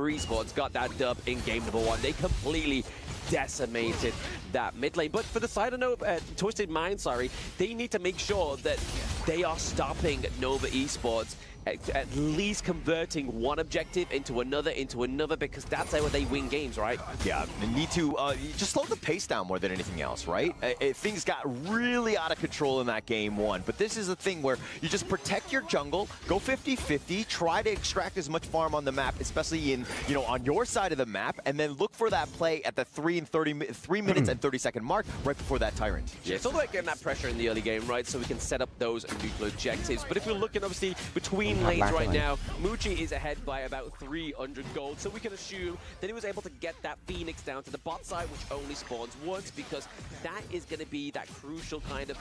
Nova Esports got that dub in game number 1. They completely decimated that mid lane. But for the side of Twisted Mind, they need to make sure that they are stopping Nova Esports, at least converting one objective into another, because that's how they win games, right? Yeah, they need to just slow the pace down more than anything else, right? Things got really out of control in that game 1, but this is a thing where you just protect your jungle, go 50-50, try to extract as much farm on the map, especially in, on your side of the map, and then look for that play at the 3 minutes and 30-second mark right before that Tyrant. Yeah, it's all about getting that pressure in the early game, right? So we can set up those neutral objectives. But if we're looking, obviously, between lanes right now, Muji is ahead by about 300 gold, so we can assume that he was able to get that Phoenix down to the bot side, which only spawns once, because that is going to be that crucial kind of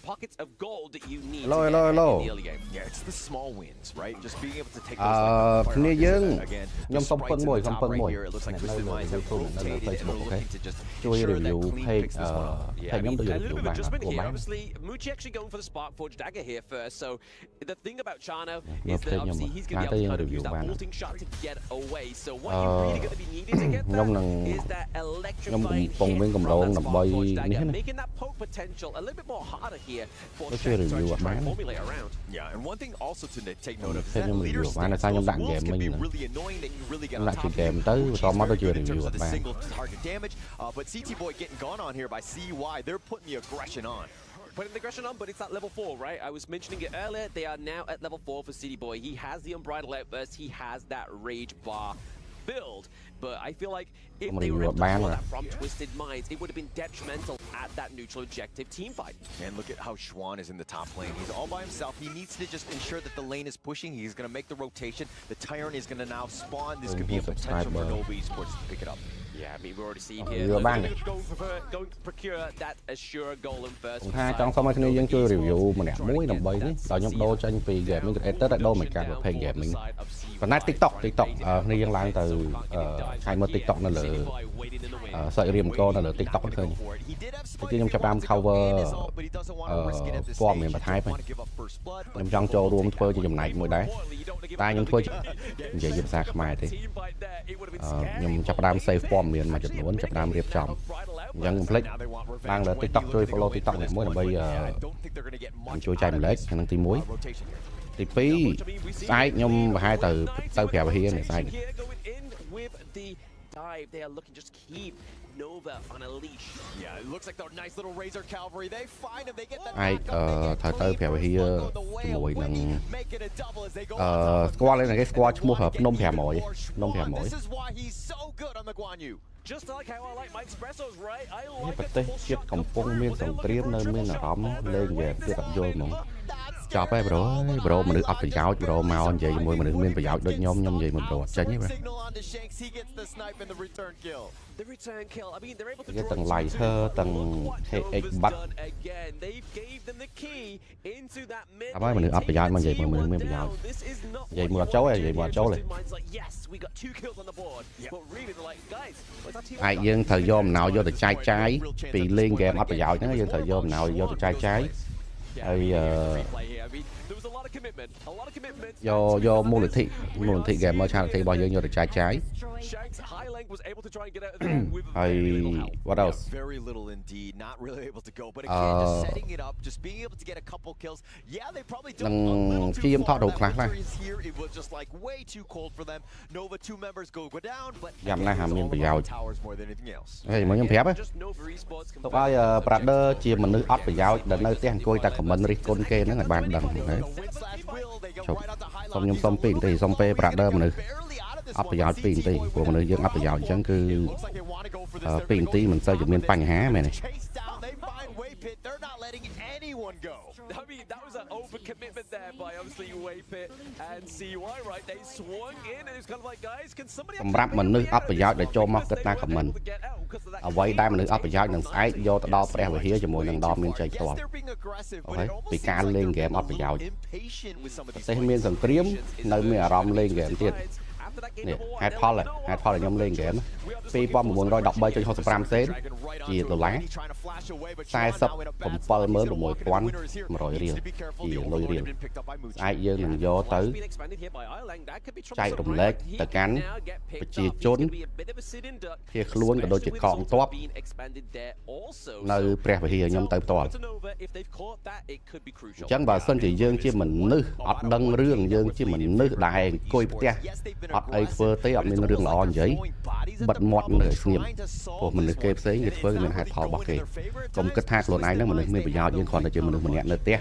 pockets of gold that you need in the early game. Yeah, it's the small wins, right? Just being able to take those again. The sprites at the top right here, it looks like Twisted Minds have rotated and are looking to just ensure that clean picks this one up. Yeah, a little bit of adjustment here. Obviously, Muji actually going for the Spark Forge dagger here first. So the thing about Chano is that obviously he's going to be able to kind of use that bolting shot to get away. So what you're really going to be needing to get that is that electrifying hit from that Spark Forge dagger, making that poke potential a little bit more harder here for Shanks to try and formulate around. Yeah, and one thing also to take note of is that leader skills can be really annoying, that you really get on top of them in terms of the single target damage. But CT Boy getting gone on here by CY, they're putting the aggression on. Putting the aggression on, but it's at level 4, right? I was mentioning it earlier. They are now at level 4 for City Boy. He has the Unbridled Outburst. He has that Rage Bar build. But I feel like if they were able to pull that from Twisted Minds, it would have been detrimental at that neutral objective team fight. And look at how Schwan is in the top lane. He's all by himself. He needs to just ensure that the lane is pushing. He's going to make the rotation. The Tyrant is going to now spawn. This could be a potential for Nova Esports to pick it up. Yeah, I mean, we've already seen here. Going to procure that Assure Golem first. Trong xong rồi chúng chơi review mà nè muối làm bấy đấy, rồi nhóm đô tranh vì game mình tết lại đô mình càng là game mình. Còn nát TikTok này dân lang từ hai mươi TikTok nó là sợi riêng cô nó là TikTok thôi. Chứ nhóm chập đam cover form mình mà thái phải. Nhóm trong cho room chơi cho nhóm này mới đấy. Ta nhóm chơi vậy giúp xa mai thì nhóm chập đam save form miền mà chụp muốn chụp đam riệp tròn dân click đang là TikTok chơi follow TikTok này mới là bây giờ mình chơi chạy mình lấy khả năng tí muối tí phí sai nhưng mà hai từ tao phèo hier này sai they are looking just keep Nova on a leash. Yeah, it looks like the nice little Razor Cavalry. They find him. They get that. Ai thời tới phèo hier mùi nằng squad lên là cái squad mua hợp nôm phèo mồi. Just like how I like my espressos, right? I like the chiếc còng phong miên sòng triếm nơi miên là đóm lên về tiếp tục vô mà cho bé bro mình được ấp phải giáo bro màu anh vậy mùi mình được miên phải giáo được nhom vậy mình đồ chân nhé cái tầng lầy thơ tầng hệ bắt à mấy mình được ấp phải giáo mình vậy mình được miên phải giáo vậy mùa cháu này này ai dân thời gian nào vô được trái vì lên game ấp phải giáo nó dân thời gian nào vô được trái do mua lịch thị game ở trang thị bao nhiêu được trái hay what else lần khi em thọ đầu class này giảm này hàm miên phải giàu hay mấy nhóm phép ấy tụi ai brother chia mình nước ớt phải giàu đến nơi tiếng coi ta comment đi con kê nó là bàn đằng đấy xong nhóm xong pin thì xong pe brother mình ấp phải giàu pin thì của mình dân ấp phải giàu chẳng cứ pin tí mình xây dựng miên panh há mày này. I mean, that was an overcommitment there by obviously Waypit and CY, right? They swung in and it's kind of like, guys, can somebody... rap mình nước ấp phải giàu để cho mắc kết na của mình. Ở vậy đây mình nước ấp phải giàu đừng sai vô ta đo pre về hía cho mỗi lần đo miên chạy to. Ok, bị cá lên game ấp phải giàu. Sẽ miên sần triếm nơi miên rom lên gameទៀត nè hạt Paul nhóm lên game pi bom 113 cho 65 cent chỉ đô la sai sậpผมเปิลเมื่อ1,100 រៀលchỉ lôiរៀលai dương đừng vô tới chạy rụng lệch từ cánh chỉ trốn khi luôn cả đôi chỉ còn top nơi pre về thì nhóm tới toàn chẳng bà sân chỉ dương chi mình nữ ọt đăng rương dương chi mình nữ đại coi tia ọt ấy phơ tới ọt nên rương lò giấy bật mọt nửa nghiệp của mình được kẹp giấy nghịch với mình hai thò bọc kì còn kết thác luôn ai nó mình mới bị giao nhưng còn là chỉ mình nhẹ nữa tia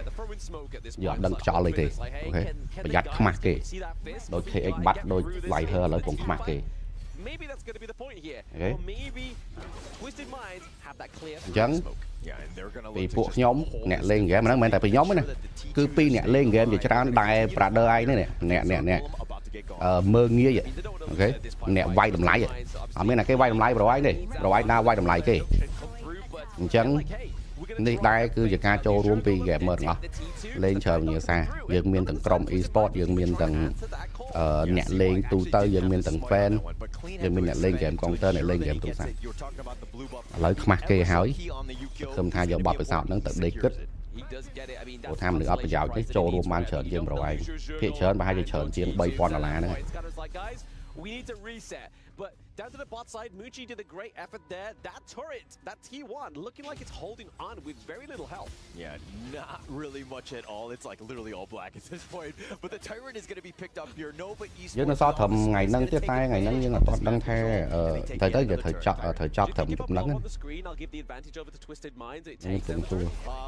giờ đăng cho lấy thì ok bây giờ khmạc kì đôi khi anh bắt đôi vài hơi lại cũng khmạc kì chẳng vì buộc nhóm nè lên game mà nó tại vì nhóm này cứ pi nè lên game thì cho nó đại brother ai nữa nè mơ nghĩa vậy ok nè vay đầm lái vậy ở bên này cái vay đầm lái rồi ai này rồi ai na vay đầm lái kì chẳngนี่ได้คือจะการโจรวมปีแกเมื่อเนาะเล่นเชิงnhiều xa យើងមានទាំងក្រុម e-sport យើងមានទាំងអ្នកលេងទូទៅយើងមានទាំង fan យើងមានអ្នកលេង game counter អ្នកលេង game ទូរស័ព្ទឥឡូវខ្មាស់គេហើយខ្ញុំថាយកបទពិសោធន៍ហ្នឹងទៅដេកគិតព្រោះថាមនុស្សអត់ប្រយោជន៍ទេចូលរួមបានច្រើនជាងប្រវែងភាគច្រើនប្រហែលជាច្រើនជាង $3,000 ហ្នឹង We need to reset. But down to the bot side, Muji did a great effort there. That turret, that T1, looking like it's holding on with very little health. Yeah, not really much at all. It's like literally all black at this point. But the tyrant is going to be picked up here. Nova Esports. យើងនៅសល់ត្រឹមថ្ងៃហ្នឹងទៀតតែថ្ងៃហ្នឹងយើងអត់ទាន់ដឹងថាទៅយកត្រូវចប់ត្រឹមហ្នឹង I'll give the advantage over to Twisted Minds. It takes them to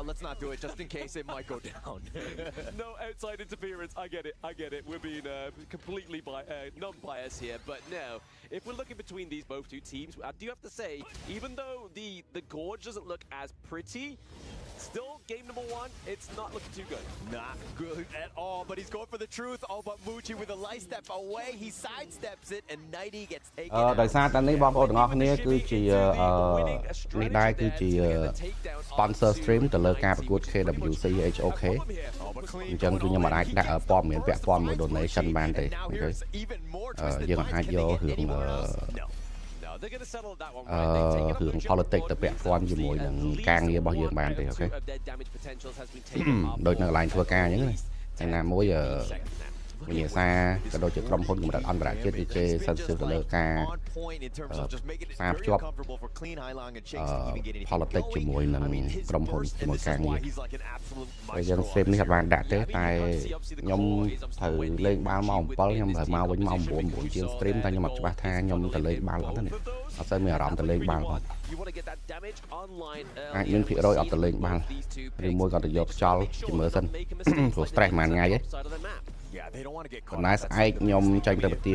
let's not do it just in case it might go down. No outside interference. I get it. We're being completely non-biased here, but no. If we're looking between these both two teams, I do have to say, even though the gorge doesn't look as pretty, still game number one, it's not looking too good. Not good at all, but he's going for the truth. Oh, but Muji with a light step away, he sidesteps it, and Nighty gets taken out. ដោយសារតែនេះបងប្អូនទាំងអស់គ្នាគឺជានេះដែរគឺជា sponsor stream ទៅលើការប្រកួត KWC HOK អញ្ចឹងគឺខ្ញុំអាចដាក់ព័ត៌មានពាក់ព័ន្ធមួយ donation បានទេអូខេយើងអាចយករឿងរឿង politics ទៅពាក់ព័ន្ធជាមួយនឹងការងាររបស់យើងបានទេអូខេដូចនៅកន្លែងធ្វើការអញ្ចឹងណាណាមួយវិញ្ញាសាក៏ដូចជាក្រុមហ៊ុនកម្រិតអន្តរជាតិគេសិនទៅលើការសារភ្ជាប់politics ជាមួយនឹងក្រុមហ៊ុនជាមួយការងារហើយយើង stream នេះអត់បានដាក់ទេតែខ្ញុំត្រូវលេងបាល់ម៉ោង 7 ខ្ញុំត្រូវមកវិញម៉ោង 9 ជាង stream តែខ្ញុំអត់ច្បាស់ថាខ្ញុំទៅលេងបាល់អត់ទេអត់សូវមានអារម្មណ៍ទៅលេងបាល់អត់អាចមានភាគរយអត់ទៅលេងបាល់ឬមួយក៏ទៅយកខ្យល់ជិះមើលសិនព្រោះ stress មួយថ្ងៃហ៎ còn nice ai nhom tranh tới bật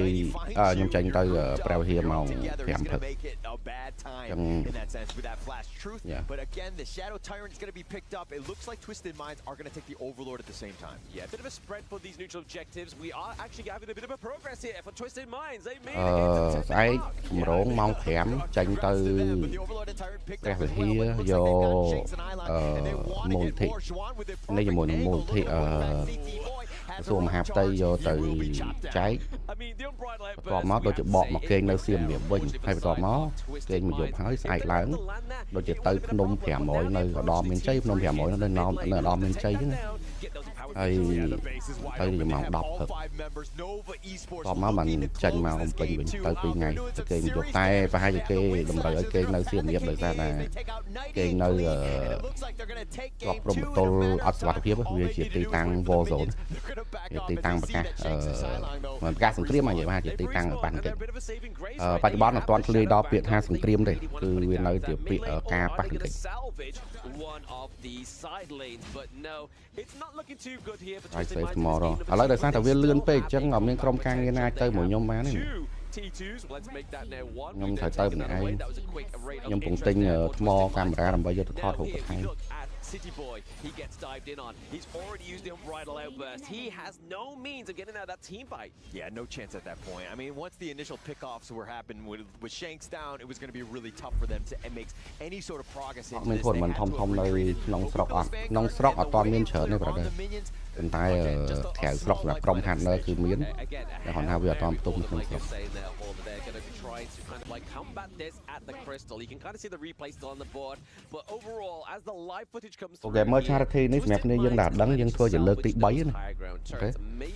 nhom tranh tới preo hiểm màu phèm thật chẳng yeah. But again, the Shadow Tyrant is going to be picked up. It looks like Twisted Minds are going to take the Overlord at the same time. Yeah, a bit of a spread for these neutral objectives. We are actually having a bit of a progress here for Twisted Minds. They made it. Ai rốn mong phèm tranh tới preo hiểm vô mùi thị đây là mùi thị xuống hạp tay vô từ trái còn nó đôi chữ bọt mà kênh nơi xiêm miệng bình hay còn nó kênh mà dùng hơi sai lớn đôi chữ tới nôm phèm mỗi nơi đo miền tây nôm phèm mỗi nơi nó đo miền tây chứ hay tới giờ màu đọc thật còn nó bằng tranh màu bình bình tới từ ngày kênh dùng tay và hai cái đồng thời ở kênh nơi xiêm miệng đời ra là kênh nơi gặp rộng tôi ắt vào phía vì chỉ tì tăng vô rồiตีตังปากกาเหมือนการสังเครียมมาอย่างว่าจะตีตังปันกันปัจจุบันตอนเลยดอเปียห้าสังเครียมเลยคือเวียนเลยเดี๋ยวเปียกาปันกันไอเซฟมอร์อะไรแต่สร้างแต่เวียนเลื่อนไปจังเอาเมียกรมกลางเงินนายเตยหมวยยมมาเนี่ยยมถ่ายเตยเป็นไงยมปุ่งติงมอการมาดำใบยศทอดหกไทย City Boy, he gets dived in on. He's already used the Unbridled Outburst. He has no means of getting out of that team fight. Yeah, no chance at that point. I mean, once the initial pickoffs were happening with Shanks down, it was going to be really tough for them to make any sort of progress into this. They had to avoid to kind of like combat this at the crystal. You can kind of see the replay still on the board, but overall, as the live footage comes through, gamer charityនេះសម្រាប់គ្នាយើងđãដឹងយើងធ្វើជាលើកទី3ណា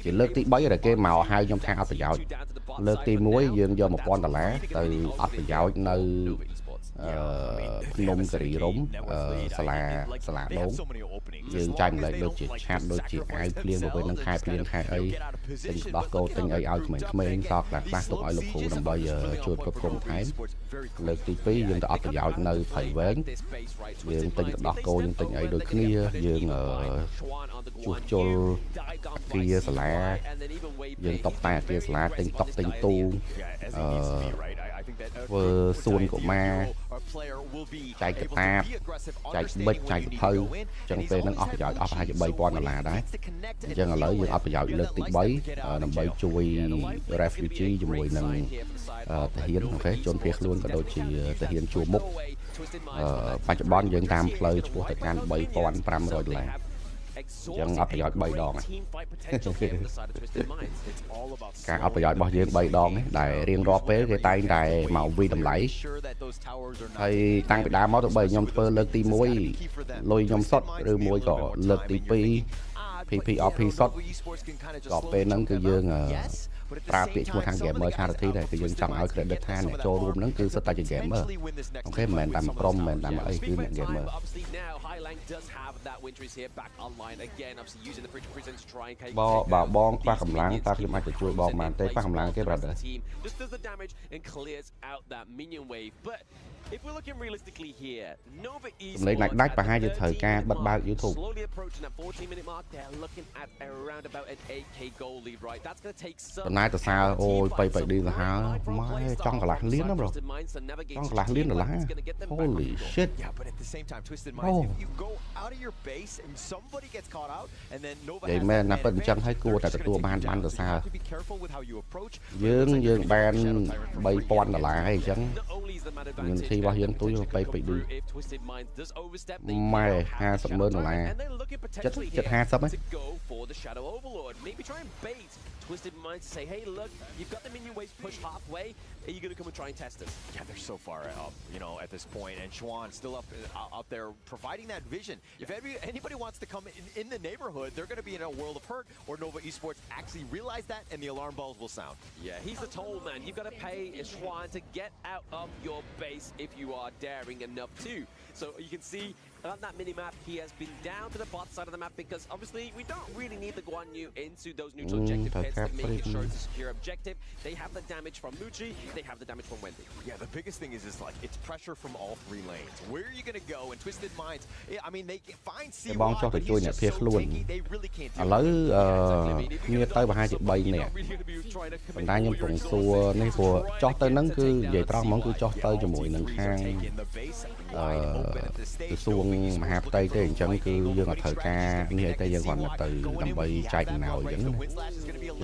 ជាលើកទី3ដែលគេមកហៅខ្ញុំថាអត់ប្រយោជន៍លើកទី1យើងយក$1000ទៅអត់ប្រយោជន៍នៅភ្នំការីរំសាលាដងយើងចាញ់ម្លេចដូចជាឆាតដូចជាអាវភ្លៀងទៅនឹងខែភ្លៀងខែអីទិញដោះកោទិញអីឲ្យក្មេងៗសោកខ្លះទុកឲ្យលោកគ្រូដើម្បីជួយគ្រប់គ្រងថែមលើកទី2យើងទៅអត់ប្រយោជន៍នៅព្រៃវែងយើងទិញដោះកោយើងទិញអីដូចគ្នាយើងជួសជុលគាសាលាយើងតុបតែអគារសាលាទិញតុកទិញទូធ្វើសួនកុមារចែកកតាបចែកបិចចែកភៅចឹងពេលហ្នឹងអស់ប្រយោជន៍អស់ប្រហែលជា$3000ដែរអញ្ចឹងឥឡូវយើងអត់ប្រយោជន៍លើកទី3ដើម្បីជួយ refugee ជាមួយនឹងទាហានអូខេជនភៀសខ្លួនក៏ដូចជាទាហានជួរមុខបច្ចុប្បន្នយើងតាមផ្លូវឆ្ពោះទៅកាន់$3500ចឹងអត់ប្រយោជន៍3ដងការអត់ប្រយោជន៍របស់យើង3ដងនេះដែលរៀងរាល់ពេលគេតែងតែមកវិតម្លៃហើយតាំងពីដើមមកទៅបីខ្ញុំធ្វើលើកទី1លុយខ្ញុំសុទ្ធឬមួយក៏លើកទី2 PPRP សុទ្ធក៏ពេលហ្នឹងគឺយើងប្រើពាក្យឈ្មោះខាង gamer charity ដែរគឺយើងចង់ឲ្យ credit ថាអ្នកចូលរួមហ្នឹងគឺសុទ្ធតែជា gamer អូខេមិនមែនតាមក្រុមមិនមែនតាមអីគឺអ្នក gamer បើបងខ្វះកម្លាំងតើខ្ញុំអាចទៅជួយបងបានទេខ្វះកម្លាំងគេ brother If we're looking realistically here, Nova Esports សម្លេងដាច់ប្រហែលជាត្រូវការបិទបើក YouTube slowly approaching that 14-minute mark. They're looking at around about an 8k goal lead, right? That's going to take some បណ្ណាទៅសារអូយបៃឌីទៅហើម៉ែចង់កន្លះលានណាប្រូចង់កន្លះលានដុល្លារ Holy shit yeah but at the same time Twisted Minds if you go out of your base and somebody gets caught out and then Nova និយាយមែនណាប៉ិនអញ្ចឹងហើយគួរតែទទួលបានទៅសារ be careful with how you approach យើងបាន$3000ហើយអញ្ចឹងមានទីរបស់យើងទូទៅបៃឌីម៉ែ$50,000ចិត្ត50ហ៎ Twisted Minds to say, hey, look, you've got the minion waves pushed halfway. Are you going to come and try and test us? Yeah, they're so far up, you know, at this point. And Schwan still up there providing that vision. If anybody wants to come in the neighborhood, they're going to be in a world of hurt. Or Nova Esports actually realize that, and the alarm bells will sound. Yeah, he's the toll man. You've got to pay Schwan to get out of your base if you are daring enough to. So you can see on that mini-map, he has been down to the bot side of the map because obviously we don't really need the Guan Yu into those neutral objective pits to make sure it's a secure objective. They have the damage from Muji, they have the damage from Wendy. Yeah, the biggest thing is like it's pressure from all three lanes. Where are you going to go? And Twisted Minds, I mean, they can find C1, but he's just so tanky, they really can't do it. ឥឡូវគ្នាទៅប្រហែលជា3នាក់ប៉ុន្តែខ្ញុំកំពុងសួរនេះព្រោះចោះទៅហ្នឹងគឺនិយាយត្រង់ហ្មងគឺចោះទៅជាមួយនឹងខាងក្រសួងមហាផ្ទៃទេអញ្ចឹងគឺយើងអត់ត្រូវការនេះអីទេយើងគ្រាន់តែទៅដើម្បីចែកអំណោយអញ្ចឹងយើង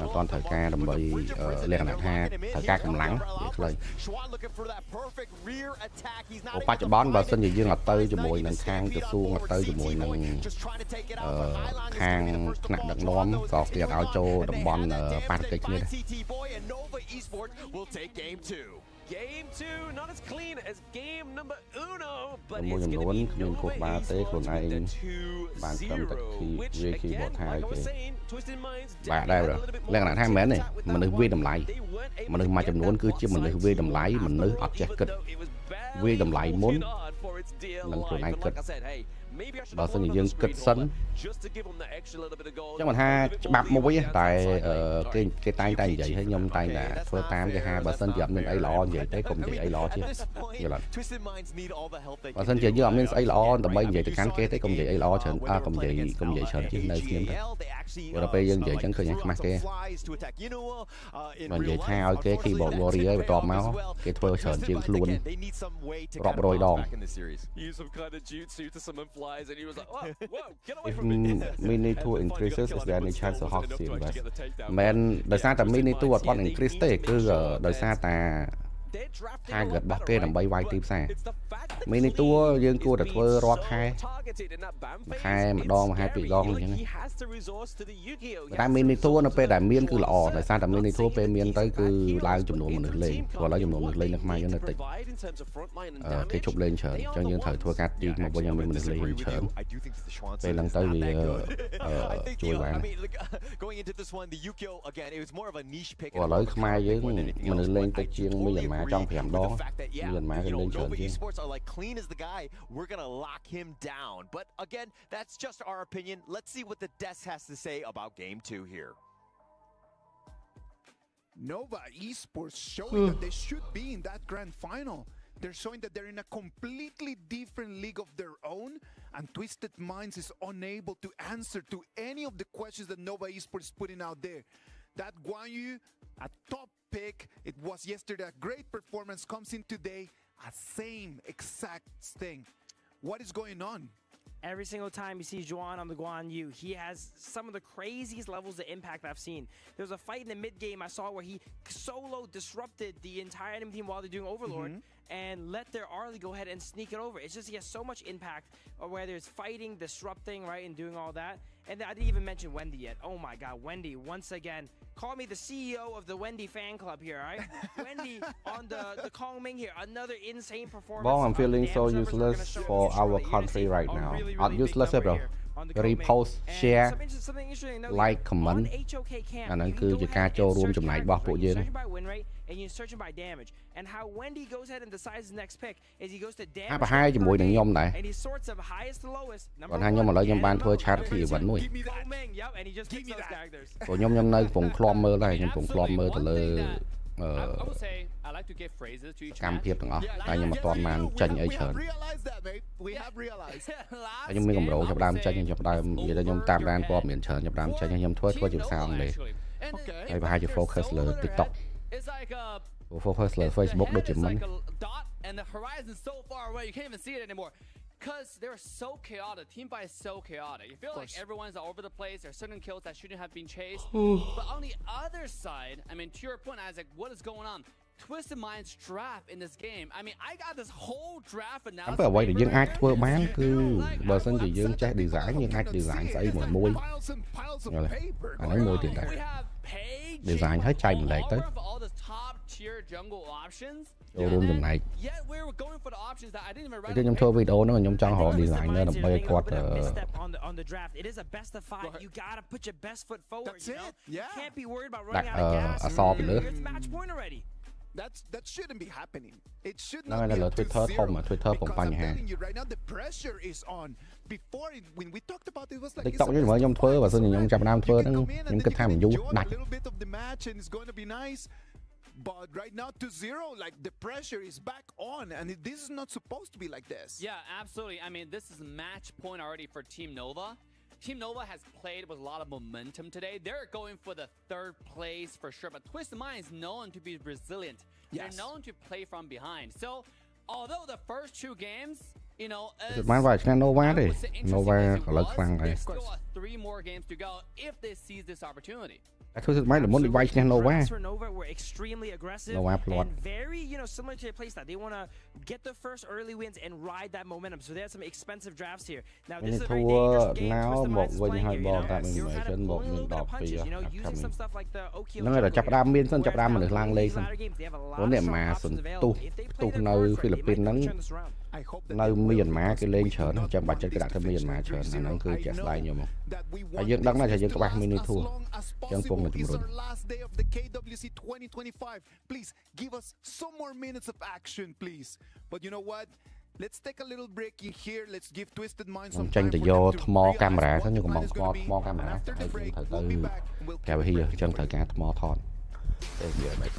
អត់ត្រូវការដើម្បីលក្ខណៈថាត្រូវការកម្លាំងនិយាយខ្លីបច្ចុប្បន្នបើសិនជាយើងអត់ទៅជាមួយនឹងខាងក្រសួងអត់ទៅជាមួយនឹងខាងថ្នាក់ដឹកនាំក៏គេអត់ឲ្យចូលតំបន់បាតុកិច្ចគ្នាដែរGame 2, not as clean as game number uno, but it's going to be no way the 2-0, which again, like I was saying, Twisted Minds did have a little bit more lក្ខណៈថាមែនទេមនុស្សវាតម្លៃមនុស្សមួយចំនួនគឺជាមនុស្សវាតម្លៃមនុស្សអត់ចេះគិតវាតម្លៃមុននឹងខ្លួនឯងគិតបើសិនជាយើងគិតសិនចឹងមិនថាច្បាប់មួយតែគេតែងតែនិយាយឲ្យខ្ញុំតែងតែធ្វើតាមគេថាបើសិនជាអត់មានអីល្អនិយាយទេកុំនិយាយអីល្អជាយល់អត់បើសិនជាយើងអត់មានស្អីល្អដើម្បីនិយាយទៅកាន់គេទេកុំនិយាយអីល្អច្រើនកុំនិយាយច្រើនជាងនៅស្ងៀមទៅព្រោះពេលយើងនិយាយចឹងឃើញខ្មាស់គេបើនិយាយថាឲ្យគេ keyboard warrior បន្ទាប់មកគេធ្វើច្រើនជាងខ្លួនរាប់រយដង Use some kind of jutsu to summon fly realized, and he was like, "Oh, whoa, get away if from me!" mini tour increases is there any chance of Hawk still invest man ដោយសារតែ mini tour អត់បាន increase ទេគឺដោយសារតែ target របស់គេដើម្បីវាយទីផ្សារ mini tour យើងគួរតែធ្វើរាល់ខែខែម្ដងមហាពីរដងអញ្ចឹងតែ mini tour នៅពេលដែលមានគឺល្អដោយសារតែ mini tour ពេលមានទៅគឺឡើងចំនួនមនុស្សលេងព្រោះឥឡូវចំនួនមនុស្សលេងនៅខ្មែរយើងនៅតិចគេជប់លេងច្រើនអញ្ចឹងយើងត្រូវធ្វើការទីមកវិញឲ្យមានមនុស្សលេងច្រើនពេលហ្នឹងទៅវាជួយបានឥឡូវខ្មែរយើងមនុស្សលេងតិចជាងមីយ៉ាន់ម៉ាចង់5ដងមីយ៉ាន់ម៉ាគេលេងច្រើនជាង clean as the guy, we're gonna lock him down. But again, that's just our opinion. Let's see what the desk has to say about game 2 here. Nova Esports showing that they should be in that grand final. They're showing that they're in a completely different league of their own, and Twisted Minds is unable to answer to any of the questions that Nova Esports is putting out there. That Guan Yu, a top pick, it was yesterday a great performance, comes in today, a same exact thing. What is going on? Every single time you see Juan on the Guan Yu, he has some of the craziest levels of impact I've seen. There was a fight in the mid game I saw where he solo disrupted the entire enemy team while they're doing Overlord and let their Arlie go ahead and sneak it over. It's just he has so much impact, whether it's fighting, disrupting, right, and doing all that. And I didn't even mention Wendy yet. Oh my God, Wendy, once again, call me the CEO of the Wendy fan club here, all right? Wendy on the Kong Ming here, another insane performance. Well, I'm feeling so useless for our country right now. Not useless, bro. Repost, share, like, comment. អាហ្នឹងគឺជាការចូលរួមចំណែករបស់ពួកយើង and you're searching by damage. And how Wendy goes ahead and decides his next pick is he goes to អាប្រហែលជាមួយនឹងខ្ញុំដែរ and he sorts of highest to lowest. គាត់ថាខ្ញុំឥឡូវខ្ញុំបានធ្វើ charity event មួយ Yep, and he just picks those characters. ព្រោះខ្ញុំនៅកំពុងឃ្លាំមើលដែរខ្ញុំកំពុងឃ្លាំមើលទៅលើ I would say I like to give phrases to each កម្មភាពទាំងអស់តែខ្ញុំមិនទាន់បានចេញអីច្រើន We have realized. ខ្ញុំមានកម្រោចាប់ដើមចេញចាប់ដើមនិយាយថាខ្ញុំតាមដានព័ត៌មានច្រើនចាប់ដើមចេញខ្ញុំធ្វើជាភាសាអង់គ្លេសហើយប្រហែលជា focus លើ TikTok It's like focus លើ Facebook ដូចជាមិន dot and the horizon so far away you can't even see it anymore. Because they're so chaotic, team fight is so chaotic. You feel like everyone's all over the place. There are certain kills that shouldn't have been chased. But on the other side, I mean, to your point, Isaac, what is going on? Twisted Mind's draft in this game. I mean, I got this whole draft analysis. អ្វីដែលយើងអាចធ្វើបានគឺបើសិនជាយើងចេះ design យើងអាច design ស្អីមួយអាហ្នឹងមួយទៀតដែរ design ឲ្យចែកម្លែកទៅ jungle options. ចូលរួមចំណែក Yet we were going for the options that I didn't even write. ខ្ញុំធ្វើវីដេអូហ្នឹងខ្ញុំចង់រក designer ដើម្បីឲ្យគាត់ on the draft. It is a best of 5. You got to put your best foot forward. That's you know? it. Yeah. You can't be worried about running out of gas. អសរពីលើ It's match point already. That shouldn't be happening. It should ហ្នឹង not ហើយ be លើ up to Twitter ធំ zero. Twitter ពំបញ្ហា I'm telling you right now, the pressure is on. Before it, when we talked about it, it was like TikTok ខ្ញុំមើលខ្ញុំធ្វើបើសិនជាខ្ញុំចាប់ដើមធ្វើហ្នឹងខ្ញុំគិតថាមិនយូរដាច់ a little bit of the match and it's going to be nice. But right now to 0, like the pressure is back on, and this is not supposed to be like this. Yeah, absolutely. I mean, this is match point already for Team Nova. Team Nova has played with a lot of momentum today. They're going for the 3rd place for sure. But Twisted Mind is known to be resilient. Yes. They're known to play from behind. So, although the first 2 games, you know,មិនវាឆ្ងាញ់ Nova ទេ Nova ឥឡូវខ្លាំងហើយ there's still 3 more games to go if they seize this opportunity. តែធ្វើមិនល្មនវាយឆ្ងាញ់ Nova Nova were extremely aggressive and very, you know, similar to their playstyle. They want to get the first early wins and ride that momentum. So they have some expensive drafts here. Now this is a very dangerous game. Twisted Minds is playing here, you know. You're kind of pulling a little bit of punches, you know, using some stuff like the Okio. ហ្នឹងហើយចាប់ដើមមានសិនចាប់ដើមមនុស្សឡើងលេងសិនព្រោះអ្នកម៉ាសន្ទុះនៅហ្វីលីពីនហ្នឹងនៅមីយ៉ាន់ម៉ាគេលេងច្រើនចាំបាច់ចិត្តគេដាក់ទៅមីយ៉ាន់ម៉ាច្រើនអាហ្នឹងគឺជាស្ដាយខ្ញុំមកហើយយើងដឹងដែរថាយើងក្បាស់មីនីធូចឹងពងតែជំរុញ last day of the KWC 2025. Please give us some more minutes of action, please. But you know what? Let's take a little break in here. Let's give Twisted Minds some time. ចេញទៅយកថ្មកាមេរ៉ាទៅខ្ញុំកំងថ្មកាមេរ៉ាហើយយើងត្រូវទៅកាវីហៀចឹងត្រូវការថ្មថតទៅវាមិន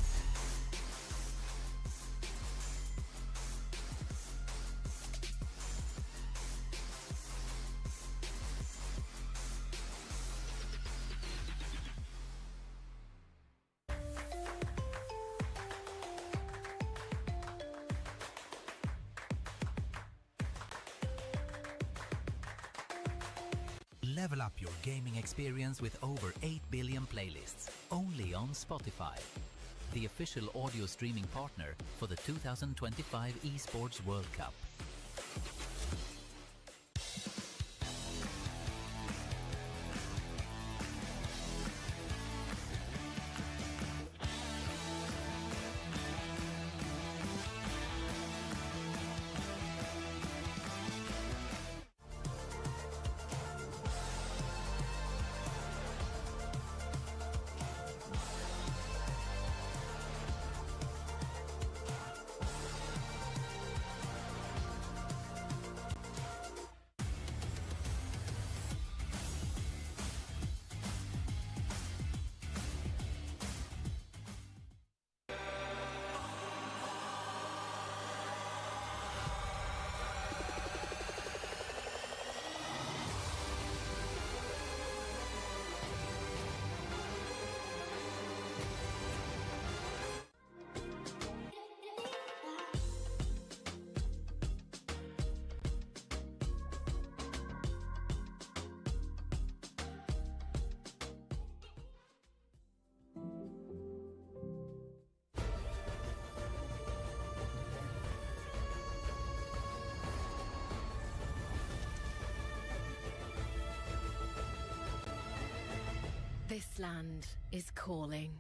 level up your gaming experience with over 8 billion playlists, only on Spotify, the official audio streaming partner for the 2025 Esports World Cup. This land is calling.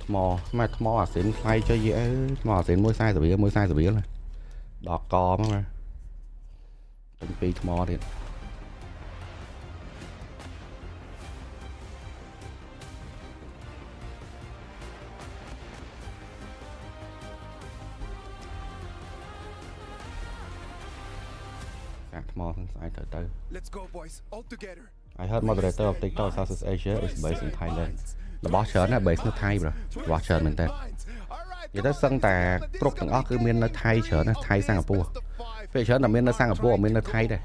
Mò mà mò à xịn play cho gì ấy mò xịn mua sai rồi này đọt co mà từng pi mò đi mò thằng sai từ Let's go, boys, all together. I heard moderator of TikTok Southeast Asia is based in Thailand. Là boss chớn là based ở Thái rồi. Boss chớn mình tên. Vậy đó sân tà cục thằng óc cứ miền ở Thái chớn ở Thái Singapore. Vậy chớn là miền ở Singapore miền ở Thái đây.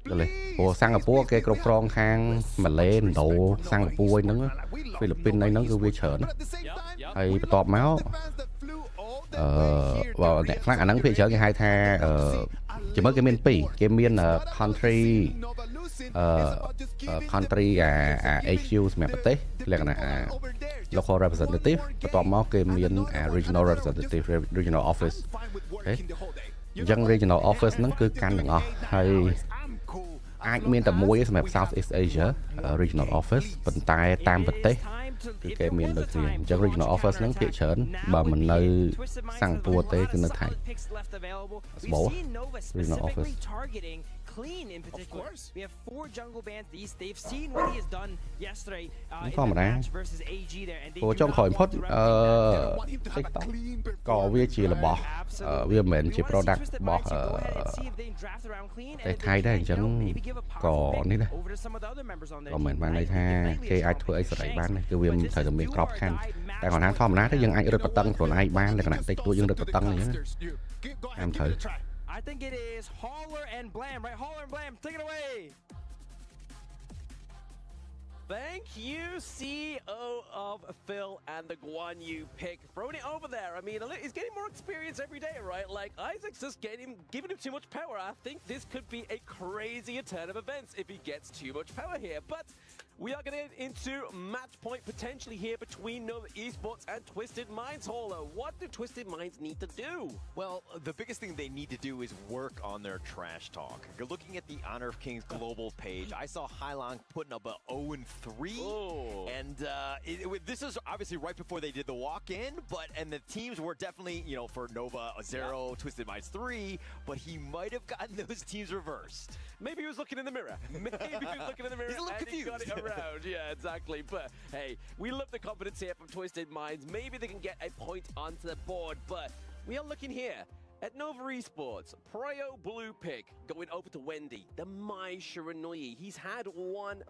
Rồi của Singapore cái cục rong khang mà lên độ Singapore nó Philippines này nó cứ vi chớn. Hay tọt máu. Vào nè khác anh nắng phía chớn cái hai tha chỉ mới cái miền Pì, cái miền country country HQ សម្រាប់ប្រទេសលក្ខណៈ local representative បន្ទាប់មកគេមាន regional representative regional office អញ្ចឹង regional office ហ្នឹងគឺកាន់ទាំងអស់ហើយអាចមានតែមួយសម្រាប់ Southeast Asia regional office ប៉ុន្តែតាមប្រទេសគឺគេមានដូចគ្នាអញ្ចឹង regional office ហ្នឹងភាគច្រើនបើមិននៅសិង្ហបុរីទេគឺនៅថៃស្បូ regional office clean in particular. We have 4 jungle bans these. They've seen what he has done yesterday in the match versus AG there. And they trong khỏi phốt TikTok ក៏វាជារបស់វាមិនមែនជា product របស់តែថៃដែរអញ្ចឹងក៏នេះដែរក៏មិនបានន័យថាគេអាចធ្វើអីសេរីបានគឺវាមិនត្រូវតែមានក្របខ័ណ្ឌតែគាត់ថាធម្មតាទៅយើងអាចរឹតបន្តឹងខ្លួនឯងបានលក្ខណៈតិចតួចយើងរឹតបន្តឹងអញ្ចឹងតាមត្រូវ I think it is Hauler and Blam, right? Hauler and Blam, take it away. Thank you, CEO of Phil and the Guan Yu pick. Throwing it over there. I mean, he's getting more experience every day, right? Like, Isaac's just giving him too much power. I think this could be a crazier turn of events if he gets too much power here. But We are going to get into match point potentially here between Nova Esports and Twisted Minds. Holo, what do Twisted Minds need to do? Well, the biggest thing they need to do is work on their trash talk. You're looking at the Honor of Kings global page. I saw Hailong putting up a 0-3. Oh. And this is obviously right before they did the walk-in, and the teams were definitely, you know, for Nova, 0, yep. Twisted Minds 3, but he might have gotten those teams reversed. Maybe he was looking in the mirror. Maybe he was looking in the mirror. He's a little confused. He got it around. Yeah, exactly. But hey, we love the confidence here from Twisted Minds. Maybe they can get a point onto the board, but we are looking here at Nova Esports. Prio blue pick going over to Wendy, the Mai Shiranui. He's had one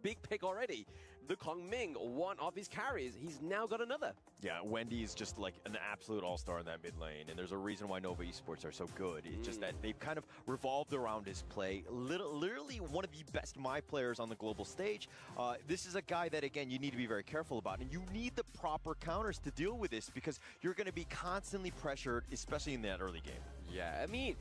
big pick already. The Kong Ming, one of his carries. He's now got another. Yeah, Wendy is just like an absolute all-star in that mid lane, and there's a reason why Nova Esports are so good. It's just that they've kind of revolved around his play. Literally one of the best My players on the global stage. This is a guy that, again, you need to be very careful about, and you need the proper counters to deal with this because you're going to be constantly pressured, especially in that early game. Yeah, I mean,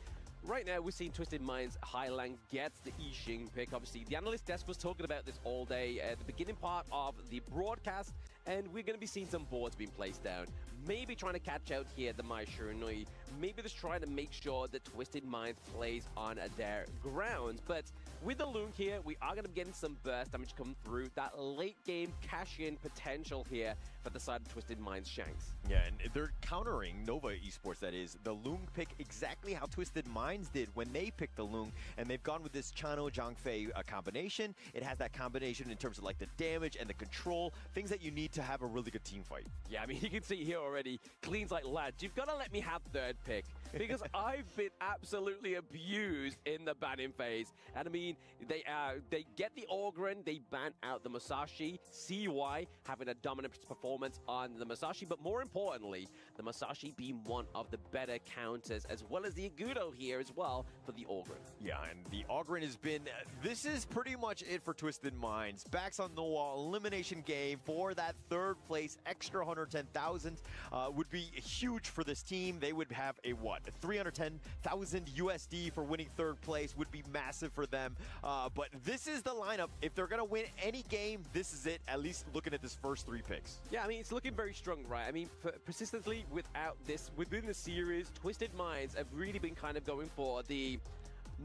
right now, we're seeing Twisted Minds. Hailong gets the Yixing pick. Obviously, the analyst desk was talking about this all day at the beginning part of the broadcast, and we're going to be seeing some boards being placed down. Maybe trying to catch out here the Mai Shiranui. Maybe just trying to make sure that Twisted Minds plays on their grounds. But with the Lung here, we are going to be getting some burst damage come through. That late game cash-in potential here for the side of Twisted Minds Shanks. Yeah, and they're countering Nova Esports, that is. The Lung pick exactly how Twisted Minds did when they picked the Lung, and they've gone with this Chano Zhangfei combination. It has that combination in terms of like the damage and the control, things that you need to have a really good team fight. Yeah, I mean, you can see here already, Clean's like, lads, you've got to let me have third pick because I've been absolutely abused in the banning phase. And I mean, they get the Ogren, they ban out the Musashi, CY having a dominant performance on the Musashi, but more importantly, the Musashi being one of the better counters, as well as the Agudo here as well for the Ogren. Yeah, and the Ogren has been, this is pretty much it for Twisted Minds. Backs on the wall, elimination game for that third place, extra 110,000 would be huge for this team. They would have a what? 310,000 USD for winning third place would be massive for them. But this is the lineup. If they're going to win any game, this is it, at least looking at this first three picks. Yeah, I mean, it's looking very strong, right? I mean, persistently within the series, Twisted Minds have really been kind of going for the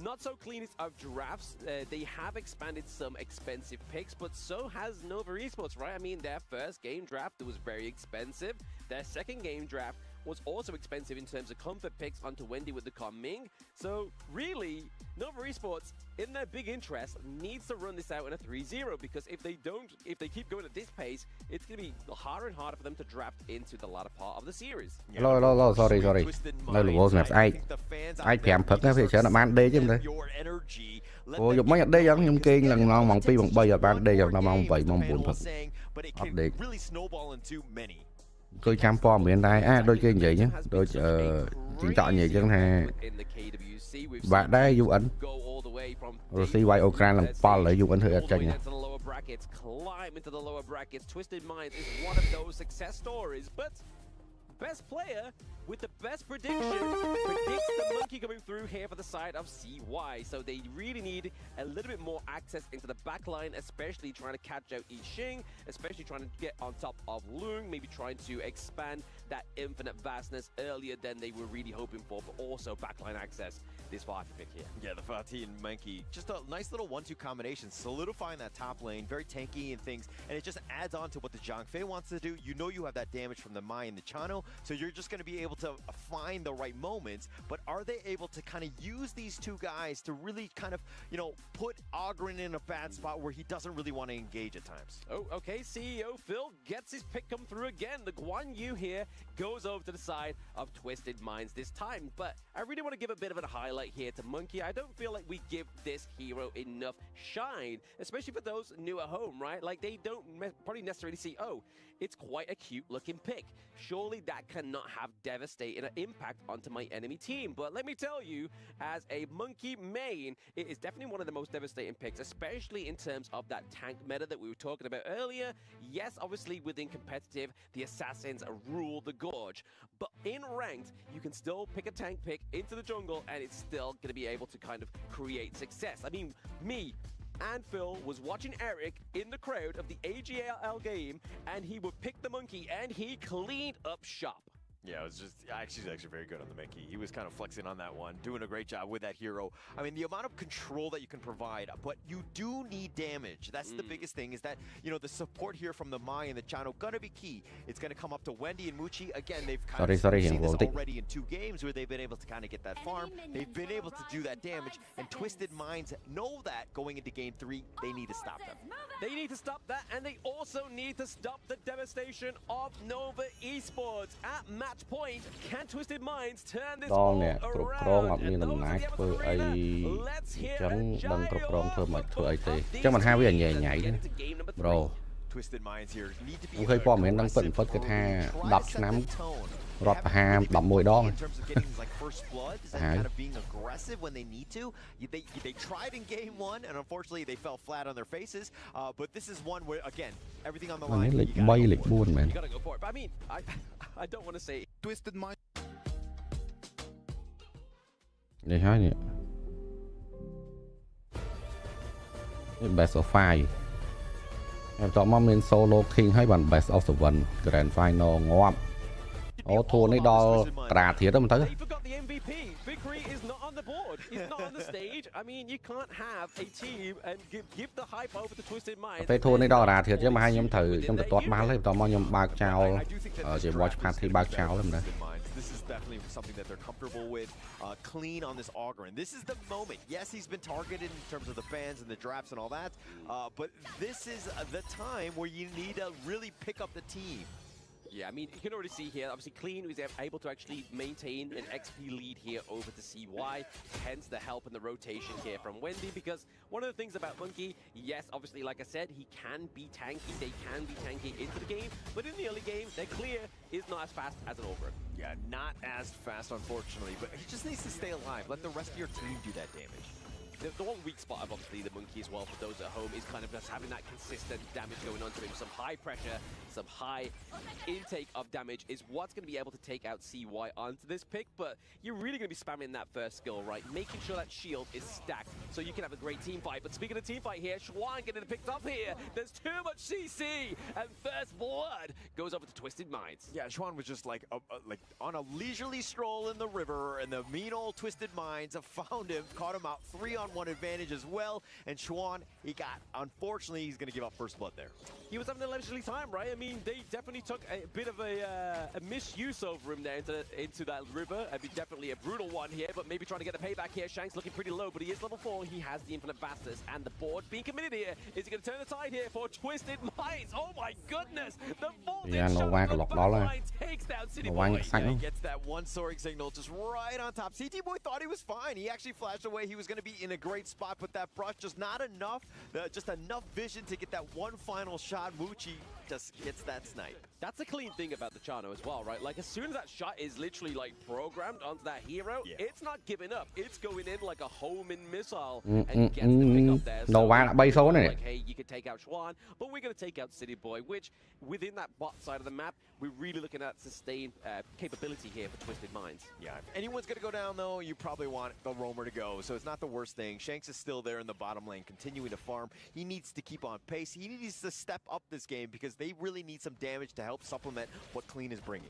not so cleanest of drafts. They have expanded some expensive picks, but so has Nova Esports, right? I mean, their first game draft was very expensive. Their second game draft was also expensive in terms of comfort picks onto Wendy with the Ming. So really, Nova Esports, in their big interest, needs to run this out in a 3-0 because if they keep going at this pace, it's going to be harder and harder for them to draft into the latter part of the series. Hello, sorry. Nơi lùa snaps ai chạm thật á thì sẽ là ban D chứ không thế. Ủa dục mấy D giống như kia lần nào mong pi bằng bay ở ban D rồi nào mong vậy mong buồn thật. Update. Tôi chăm form hiện tại đôi kia vậy nhé, đôi chuyện chọn vậy chứ ha. Bạn đây du ảnh. Rồi CY Ukraine làm Paul lại du ảnh hơi chênh nha. Best player with the best prediction predicts the monkey coming through here for the side of CY. So they really need a little bit more access into the back line, especially trying to catch out Yixing, especially trying to get on top of Lung, maybe trying to expand that infinite vastness earlier than they were really hoping for, but also backline access. This Fatih pick here. Yeah, the Fatih and Monkey, just a nice little 1-2 combination, solidifying that top lane, very tanky and things, and it just adds on to what the Zhangfei wants to do. You know you have that damage from the Mai and the Chano, so you're just going to be able to find the right moments, but are they able to kind of use these two guys to really kind of, you know, put Ogren in a bad spot where he doesn't really want to engage at times? Oh, okay, CEO Phil gets his pick come through again. The Guan Yu here goes over to the side of Twisted Minds this time, but I really want to give a bit of a highlight here to Monkey. I don't feel like we give this hero enough shine, especially for those new at home, right? Like, they don't probably necessarily see, oh, it's quite a cute looking pick. Surely that cannot have devastating impact onto my enemy team. But let me tell you, as a Monkey main, it is definitely one of the most devastating picks, especially in terms of that tank meta that we were talking about earlier. Yes, obviously within competitive, the assassins rule the gorge, but in ranked, you can still pick a tank pick into the jungle and it's still going to be able to kind of create success. I mean, me and Phil was watching Eric in the crowd of the AGL game, and he would pick the monkey, and he cleaned up shop. Yeah, it was just actually very good on the Mickey. He was kind of flexing on that one, doing a great job with that hero. I mean, the amount of control that you can provide, but you do need damage. That's the biggest thing, is that, you know, the support here from the Mai and the Chano gonna be key. It's gonna come up to Wendy and Muchi. Again, they've kind of seen this already in 2 games where they've been able to kind of get that farm. They've been able to do that damage, and Twisted Minds know that going into game 3, they need to stop them. They need to stop that, and they also need to stop the devastation of Nova Esports. At match point, can Twisted Minds turn this all around? And those are the other arena. Let's hear a Bro. Twisted Minds here need to be เคยป้อมเห็นตั้งเปิดเฟิร์สกระแทก10 ឆ្នាំរត់ប្រហាម11 ដង in terms of getting like first bloods and kind of being aggressive when they need to. They tried in game 1 and unfortunately they fell flat on their faces. But this is one where again everything on the line. You gotta go for it. But I mean, I don't want to say Twisted Minds. នេះហើយនេះ best of 5 em chọn mong mình solo king hay bản best of 7 grand final ងាប់ អូធូរនេះដល់តារាធាតុទៅ They forgot the MVP. Victory is not on the board. It's not on the stage. I mean, you can't have a team and give the hype over to Twisted Minds. ពេលធូរនេះដល់តារាធាតុចឹងមកឲ្យខ្ញុំត្រូវខ្ញុំទៅទាត់បាល់ហើយបន្តមកខ្ញុំបើកចោលជា WatchParty បើកចោលហ្នឹងដែរ This is definitely something that they're comfortable with. Clean on this auger, and this is the moment. Yes, he's been targeted in terms of the fans and the drafts and all that, but this is the time where you need to really pick up the team. Yeah, I mean, you can already see here, obviously Clean was able to actually maintain an XP lead here over to CY, hence the help and the rotation here from Wendy, because one of the things about Monkey, yes, obviously, like I said, he can be tanky, they can be tanky into the game, but in the early game, their clear is not as fast as an Ogre. Yeah, not as fast, unfortunately, but he just needs to stay alive. Let the rest of your team do that damage. The one weak spot of obviously the Monkey as well for those at home is kind of just having that consistent damage going on to him. Some high pressure, some high intake of damage is what's going to be able to take out CY onto this pick, but you're really going to be spamming that first skill, right? Making sure that shield is stacked so you can have a great team fight. But speaking of team fight here, Schwan getting it picked up here. There's too much CC, and first blood goes over to Twisted Minds. Yeah, Schwan was just like on a leisurely stroll in the river, and the mean old Twisted Minds have found him, caught him out 3-on-1 advantage as well, and Schwan, unfortunately, he's going to give up first blood there. He was having a leisurely time, right? I mean, they definitely took a bit of a misuse over him there into that river. I mean, definitely a brutal one here, but maybe trying to get the payback here. Shanks looking pretty low, but he is level 4. He has the infinite fastness, and the board being committed here. Is he going to turn the tide here for Twisted Minds? Oh my goodness! The vaulted shot from the backline takes down City Boy. Yeah, he gets that one soaring signal just right on top. CT Boy thought he was fine. He actually flashed away. He was going to be in a great spot, but that brush just not enough. Just enough vision to get that one final shot. Muchi just gets that snipe. That's the clean thing about the Chano as well, right? Like, as soon as that shot is literally, like, programmed onto that hero, it's not giving up. It's going in like a homing missile and gets the pick up there. So, like, hey, you can take out Schwan, but we're going to take out City Boy, which, within that bot side of the map, we're really looking at sustained capability here for Twisted Minds. Yeah, if anyone's going to go down, though, you probably want the roamer to go, so it's not the worst thing. Shanks is still there in the bottom lane, continuing to farm. He needs to keep on pace. He needs to step up this game because they really need some damage to help supplement what Clean is bringing.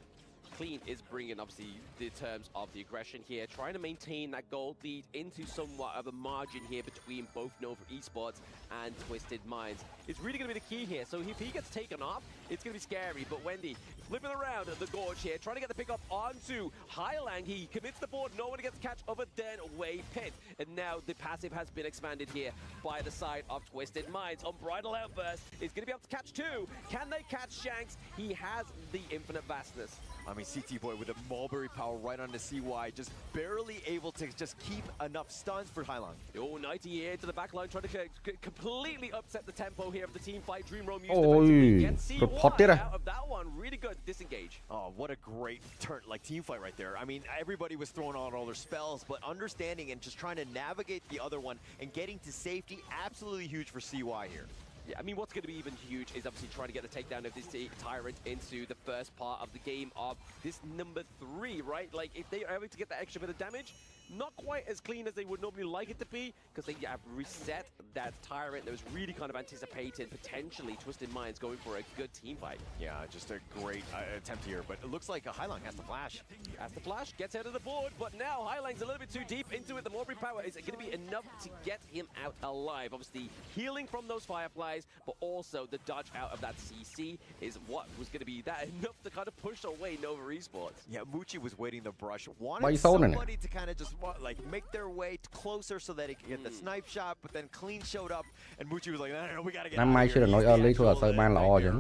Clean is bringing, obviously, the terms of the aggression here, trying to maintain that gold lead into somewhat of a margin here between both Nova Esports and Twisted Minds. It's really going to be the key here. So if he gets taken off, it's going to be scary. But Wendy flipping around the gorge here, trying to get the pick up onto Highlang. He commits the board. No one gets catch other than Wei Pit. And now the passive has been expanded here by the side of Twisted Minds. Unbridled Outburst is going to be able to catch 2. Can they catch Shanks? He has the infinite vastness. I mean, CT Boy with a mulberry power right onto CY, just barely able to just keep enough stuns for Highlang. Oh, 90 here to the back line, trying to completely upset the tempo here of the team fight. Dream Roam used to get CY out of that one. Really good disengage. Oh, what a great turn, like team fight right there. I mean, everybody was throwing out all their spells, but understanding and just trying to navigate the other one and getting to safety, absolutely huge for CY here. Yeah, I mean, what's going to be even huge is obviously trying to get the takedown of this Tyrant into the first part of the game of this number 3, right? Like, if they are able to get that extra bit of damage, Not quite as clean as they would normally like it to be, because they have reset that Tyrant that was really kind of anticipated, potentially Twisted Minds going for a good team fight. Yeah, just a great attempt here, but it looks like Hylong has the flash. As the flash gets out of the board, but now Hylong's a little bit too deep into it. The Morbury power is going to be enough to get him out alive. Obviously, healing from those Fireflies, but also the dodge out of that CC is what was going to be that enough to kind of push away Nova Esports. Yeah, Muchi was waiting the brush, wanted somebody to kind of just like make their way closer so that he could get the snipe shot, but then Clean showed up, and Muchi was like, no, we got to get out of here. Nói early thôi là chơi ban là o chứ.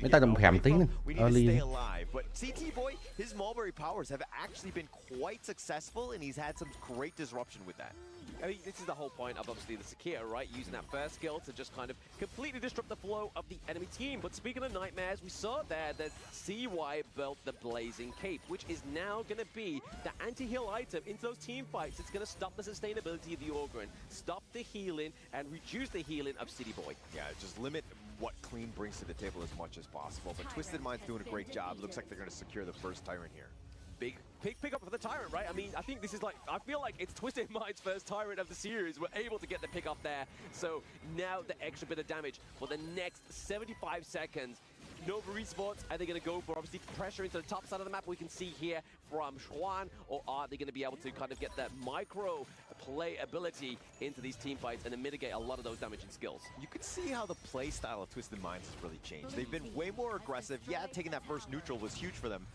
Mấy ta tầm hẻm tí nữa. Early. But CT Boy, his Mulberry powers have actually been quite successful, and he's had some great disruption with that. I mean, this is the whole point of obviously the Sakira, right? Using that first skill to just kind of completely disrupt the flow of the enemy team. But speaking of nightmares, we saw there that CY built the Blazing Cape, which is now going to be the anti-heal item into those team fights. It's going to stop the sustainability of the Ogryn, stop the healing, and reduce the healing of City Boy. Yeah, just limit what Clean brings to the table as much as possible. But Twisted Mind's doing a great job. Looks like they're going to secure the first Tyrant here. Big pick up for the Tyrant, right? I mean, I think this is like, I feel like it's Twisted Mind's first Tyrant of the series. We're able to get the pick up there. So now the extra bit of damage for the next 75 seconds. Nova Esports, are they going to go for obviously pressure into the top side of the map? We can see here from Xuan, or are they going to be able to kind of get that micro play ability into these team fights and then mitigate a lot of those damaging skills? You can see how the play style of Twisted Minds has really changed. They've been way more aggressive. Yeah, taking that first neutral was huge for them.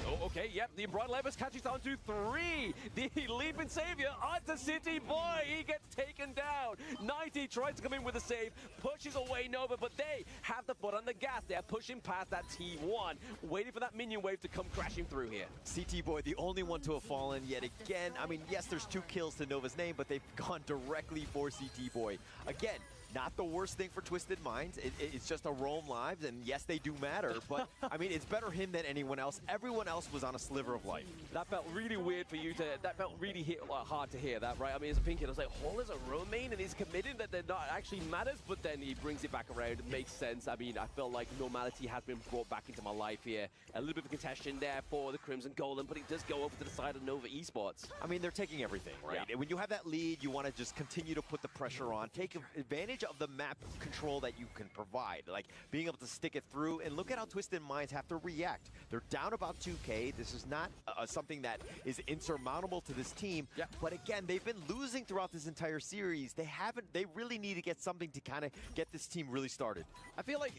Oh, okay, yep, the Embroidered Levers catches on to 3. The Leaping Savior onto City Boy. He gets taken down. 90 tries to come in with a save, pushes away Nova, but they have the foot on the gas. They're pushing past that T1, waiting for that minion wave to come crashing through here. CT Boy, the only one to have fallen yet again. I mean, yes, there's 2 kills to Nova's name, but they've gone directly for CT Boy. Again, not the worst thing for Twisted Minds. It's just a roam lives, and yes, they do matter, but I mean, it's better him than anyone else. Everyone else was on a sliver of life. That felt really weird for you to, that felt really hard to hear that, right? I mean, as a thinking, I was like, Hall is a roam main, and he's committed that they're not actually matters, but then he brings it back around. It makes sense. I mean, I feel like normality has been brought back into my life here. A little bit of a contention there for the Crimson Golem, but it does go over to the side of Nova Esports. I mean, they're taking everything, right? Yeah. And when you have that lead, you want to just continue to put the pressure on, take advantage of the map control that you can provide, like being able to stick it through. And look at how Twisted Minds have to react. They're down about 2K. This is not something that is insurmountable to this team. Yeah. But again, they've been losing throughout this entire series. They really need to get something to kind of get this team really started. I feel like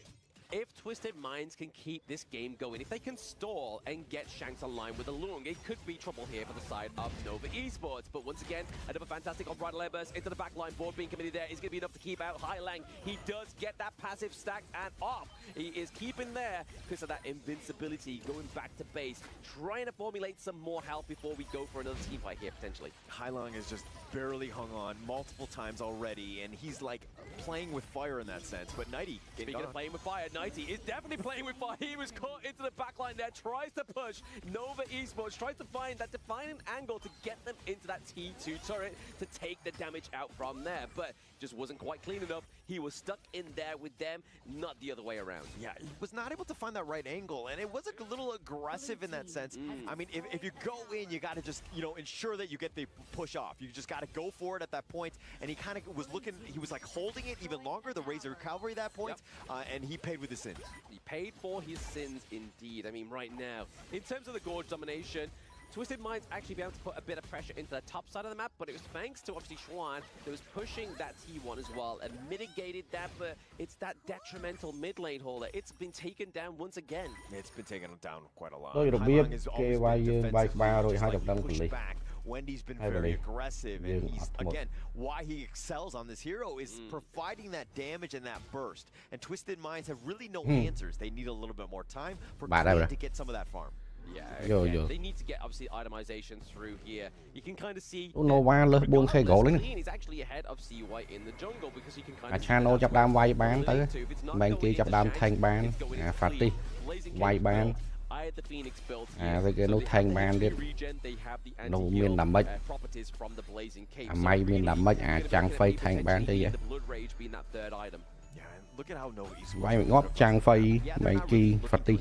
if Twisted Minds can keep this game going, if they can stall and get Shanks online with a Lung, it could be trouble here for the side of Nova Esports. But once again, another fantastic on-bridle Lebers into the backline. Board being committed there is going to be enough to keep out Hylong. He does get that passive stacked and off. He is keeping there because of that invincibility, going back to base, trying to formulate some more health before we go for another team fight here, potentially. Hylong has just barely hung on multiple times already, and he's like playing with fire in that sense. But Nighty, speaking of playing with fire, Nighty is definitely playing with fire. He was caught into the backline there, tries to push Nova Esports, tries to find that defining angle to get them into that T2 turret to take the damage out from there, but just wasn't quite clean enough. He was stuck in there with them, not the other way around. Yeah, he was not able to find that right angle, and it was a little aggressive in that sense. I mean, if you go in, you got to just, you know, ensure that you get the push off. You just got to go for it at that point, and he kind of was looking, he was like holding it even longer, the Razor Cavalry at that point, and he paid with his sins. He paid for his sins indeed. I mean, right now, in terms of the Gorge domination, Twisted Minds actually be able to put a bit of pressure into the top side of the map, but it was thanks to obviously Xuan that was pushing that T1 as well and mitigated that, but it's that detrimental mid lane holder. It's been taken down once again. It's been taken down quite a lot. Hylong has always been defensive, push back. Wendy's been very aggressive, and he's, again, why he excels on this hero is providing that damage and that burst. And Twisted Minds have really no answers. They need a little bit more time for Clean to get some of that farm. Yeah, they need to get obviously itemization through here. You can kind of see he's actually ahead of CY in the jungle because he can kind of channelចាប់ដើមវាយបានទៅមិនគេចាប់ដើម tank បាន Fatty វាយបាន rồi cái nó tank បាន ទៀតnó មាន damage អាម៉ៃមាន damage អាចាំង face tank បានទៅ Yeah, and look at how Nova Esports Vậy mình ngót trang phay mấy kỳ phạt đi.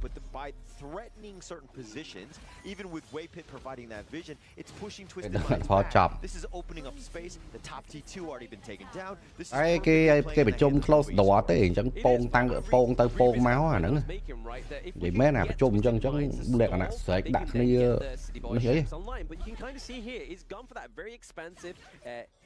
But by threatening certain positions, even with Waypit providing that vision, it's pushing Twisted Minds back. This is opening up space. The top T2 already been taken down. This is cái bị chung close door tới chẳng pôn tăng pôn tới pôn máu à nữa. Vậy mấy nào chung chân chẳng lẹt là sẽ đặt đi nó vậy. But you can kind of see here, he's gone for that very expensive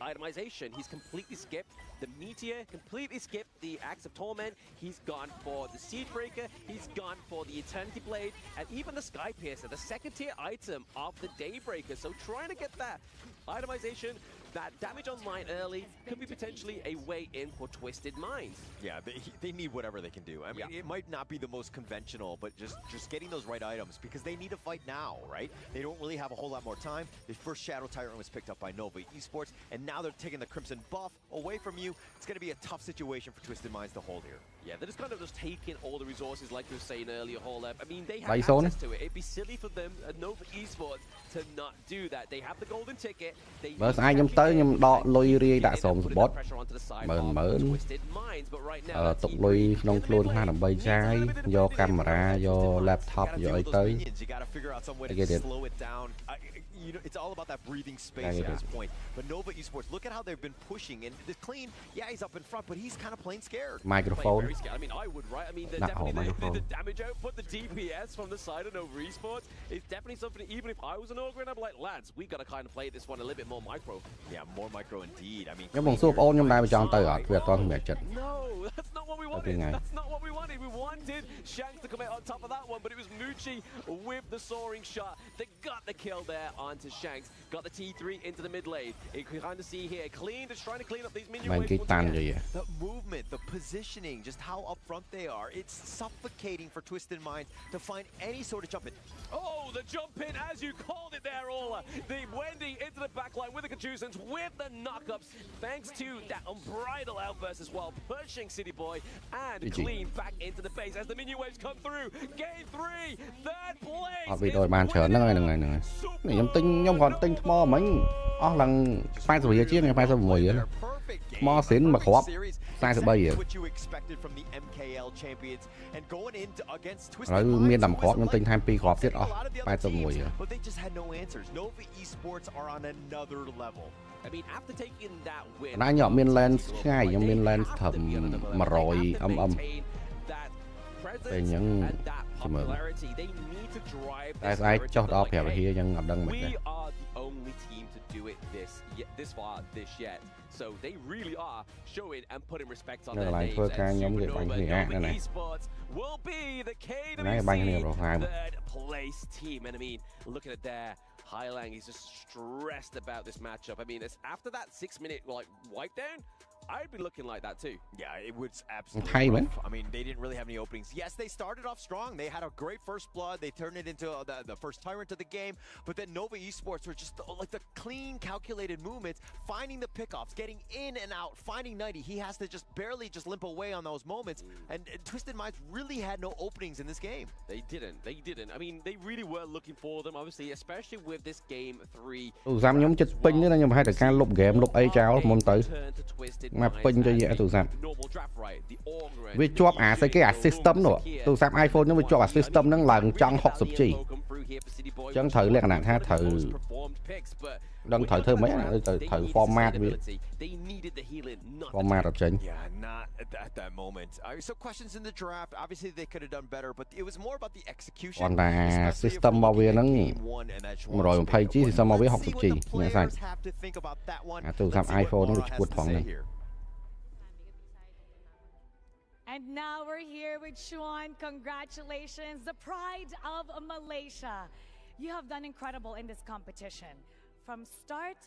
itemization. He's completely skipped the Meteor, completely skipped the Axe of Torment. He's gone for the Siegebreaker. He's gone for the Eternity Blade, and even the Sky Piercer, the second tier item of the Daybreaker. So trying to get that itemization, that damage online early, could be potentially a way in for Twisted Minds. Yeah, they need whatever they can do. I mean, it might not be the most conventional, but just getting those right items, because they need to fight now, right? They don't really have a whole lot more time. The first Shadow Tyrant was picked up by Nova Esports, and now they're taking the Crimson buff away from you. It's going to be a tough situation for Twisted Minds to hold here. Yeah, they're just kind of taking all the resources, like you were saying earlier, Holep. I mean, they have access to it. It'd be silly for them, Nova Esports, to not do that. They have the golden ticket. Bớt ai nhắm tới nhắm đọ lôi ri đã sòng bot mớn tục lôi nông luôn ha làm bay trái do camera do laptop do ấy tới it's all about that breathing space at this point. But Nova Esports, look at how they've been pushing. And the clean, yeah, he's up in front, but he's kind of playing scared. Microphone. I mean, I would, right? I mean, the damage output, the DPS from the side of Nova Esports is definitely something. Even if I was an Ogre, I'd be like, lads, we got to kind of play this one a little bit more micro. Yeah, more micro indeed. I mean, nhưng bằng số ôn nhưng này chọn tới ở việc con mệt chết. No, that's not what we wanted. That's not what we wanted. We wanted Shanks to come out on top of that one, but it was Mucci with the soaring shot that got the kill there onto Shanks. Got the T3 into the mid lane. You can kind of see here, clean, just trying to clean up these minion waves. The movement, the positioning, just how up front they are. It's suffocating for Twisted Minds to find any sort of jump in. Oh, the jump in, as you called it there, Ola. The Wendy into the backline with the Contusans, with the knockups, thanks to that unbridled outburst as well, pushing City Boy and Clean back into the base as the minion waves come through. Game 3, third place. Vì đội bàn chờ nó này này. Nhắm tinh nhóm còn tinh mò mình. Lần phai rồi vậy chứ ngày phai rồi mùi vậy. Mò xỉn mà khó. Sai rồi bây giờ. Rồi miền đầm khó nhóm tinh 2P khó tiết phai rồi mùi vậy. Nãy nhỏ miền lên ngay nhóm miền lên thầm mà rồi âm. Về những chỉ mở. Ai cho đó phèo here nhưng ngập đăng mệt. This far this yet, so they really are showing and putting respect on their names. And Nova Esports will be the KWC third place team. And I mean, looking at their Highlang, he's just stressed about this matchup. I mean, it's after that 6-minute wipe down, I'd be looking like that too. Yeah, it was absolutely rough. I mean, they didn't really have any openings. Yes, they started off strong. They had a great first blood. They turned it into the first tyrant of the game. But then Nova Esports were just like the clean, calculated movements, finding the pickoffs, getting in and out, finding 90. He has to just barely limp away on those moments. And Twisted Minds really had no openings in this game. They didn't. I mean, they really were looking for them, obviously, especially with this game 3. Dám nhóm chết pin nữa nhưng mà hai được ca lục game lục A cháo môn tử. Mà pin cho dễ tụi Sam. Vì chụp sẽ cái system nữa. Tụi Sam iPhone nó bị chụp system nó lần trong học sụp chi. Chẳng thử lẽ nào ha thử. Đang thử thơ mấy thử format biết. Format ở trên. Còn là system bao nhiêu nó rồi thầy chỉ system bao nhiêu học sụp chi. Nhớ sao? Tụi Sam iPhone nó bị chuột thoáng này. And now we're here with Sean. Congratulations, the pride of Malaysia. You have done incredible in this competition. From start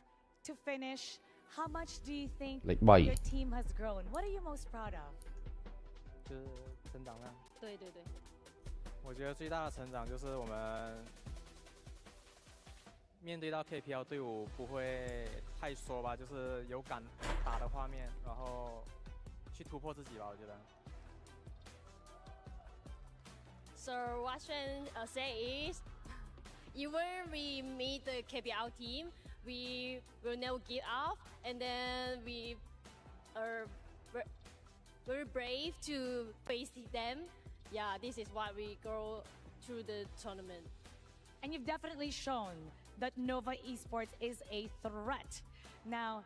to finish, how much do you think your team has grown? What are you most proud of? 成长量。对对对。我觉得最大的成长就是我们面对到 KPL 队伍不会太缩吧，就是有敢打的画面，然后去突破自己吧，我觉得。 So what I say is, even we meet the KPL team, we will never give up, and then we very brave to face them. Yeah, this is why we go through the tournament. And you've definitely shown that Nova Esports is a threat. Now,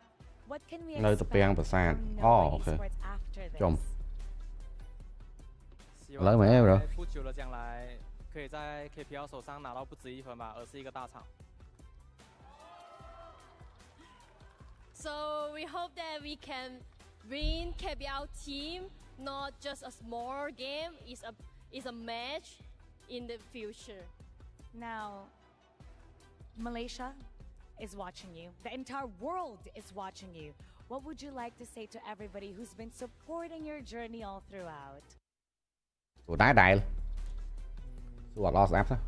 what can we Nơi tập bèn và expect sàn. from Nova Ok. Esports after Chồng. this? 希望 Lấy mẹ em rồi. 在不久的将来，可以在 KPL 手上拿到不止1分吧，而是一个大场。So we hope that we can win KBL team, not just a small game. It's a match in the future. Now, Malaysia is watching you. The entire world is watching you. What would you like to say to everybody who's been supporting your journey all throughout? 我打大了，是我 lost app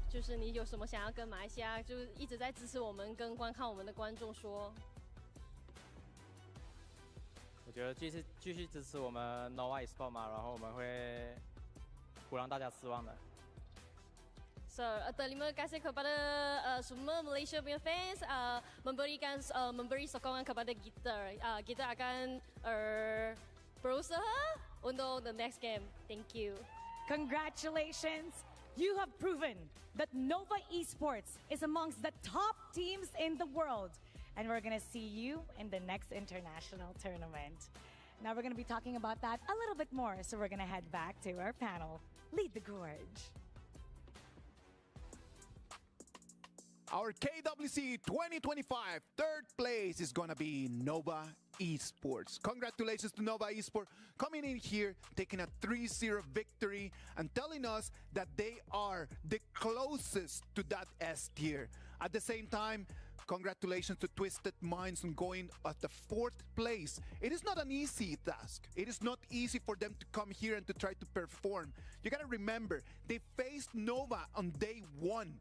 就是你有什么想要跟马来西亚，就是一直在支持我们跟观看我们的观众说？我觉得继续支持我们 Nova Esports 嘛，然后我们会不让大家失望的。So, terima kasih kepada semua Malaysia punya fans memberi sokongan kepada kita. Kita akan berusaha untuk the next game. Thank you. Congratulations! You have proven that Nova Esports is amongst the top teams in the world. And we're going to see you in the next international tournament. Now we're going to be talking about that a little bit more. So we're going to head back to our panel. Lead the Gorge. Our KWC 2025 third place is going to be Nova Esports. Congratulations to Nova Esports coming in here, taking a 3-0 victory and telling us that they are the closest to that S tier. At the same time, congratulations to Twisted Minds on going at the 4th place. It is not an easy task. It is not easy for them to come here and to try to perform. You got to remember, they faced Nova on day 1.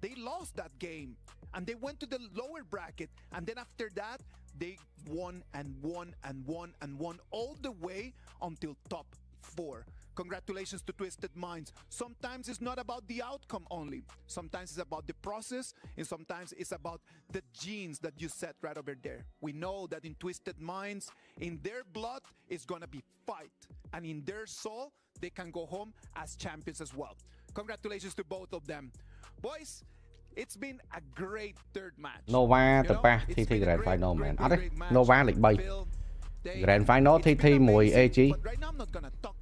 They lost that game and they went to the lower bracket, and then after that they won and won and won and won all the way until top 4. Congratulations to Twisted Minds. Sometimes it's not about the outcome only. Sometimes it's about the process, and sometimes it's about the genes that you set right over there. We know that in Twisted Minds, in their blood is gonna be fight, and in their soul they can go home as champions as well. Congratulations to both of them. Boys, it's been a great third match. Nova ទៅប៉ះ TT Grand Final មែនអត់ទេ Nova លេខ 3 Grand Final TT មួយ AG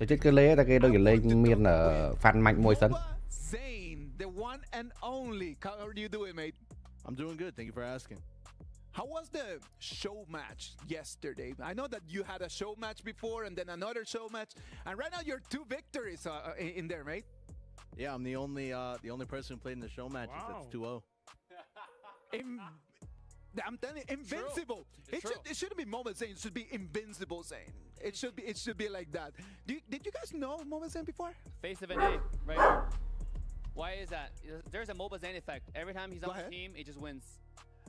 ទៅជិតគឺលេតែគេដូចលេងមាន fan match មួយសិន Zane, the one and only. How are you doing, mate? I'm doing good. Thank you for asking. How was the show match yesterday? I know that you had a show match before and then another show match, and right now you're 2 victories in there, mate. Yeah, I'm the only person who played in the show matches. Wow. That's 2-0. I'm telling you, invincible. It shouldn't be Moment Zane. It should be invincible Zane. It should be like that. Did you guys know Moment Zane before? Face of an A, right here. Why is that? There's a Mobile Zane effect. Every time he's on the team, he just wins.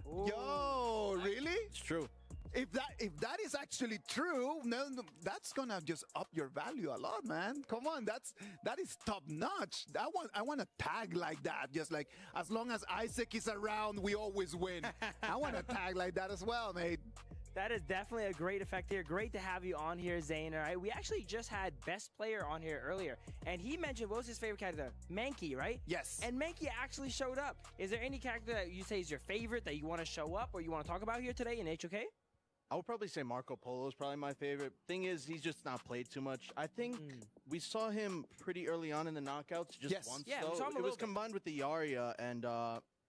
Ooh. Yo, really? It's true. If that is actually true, no, that's gonna just up your value a lot, man. Come on, that is top notch. I want a tag like that. Just like as long as Isaac is around, we always win. I want a tag like that as well, mate. That is definitely a great effect here. Great to have you on here, Zane. All right, we actually just had Best Player on here earlier, and he mentioned, what was his favorite character? Mankey, right? Yes. And Mankey actually showed up. Is there any character that you say is your favorite that you want to show up or you want to talk about here today in HOK? I would probably say Marco Polo is probably my favorite. Thing is, he's just not played too much. I think we saw him pretty early on in the knockouts, just once. Yeah, though. we saw him it was combined with the Yaria, and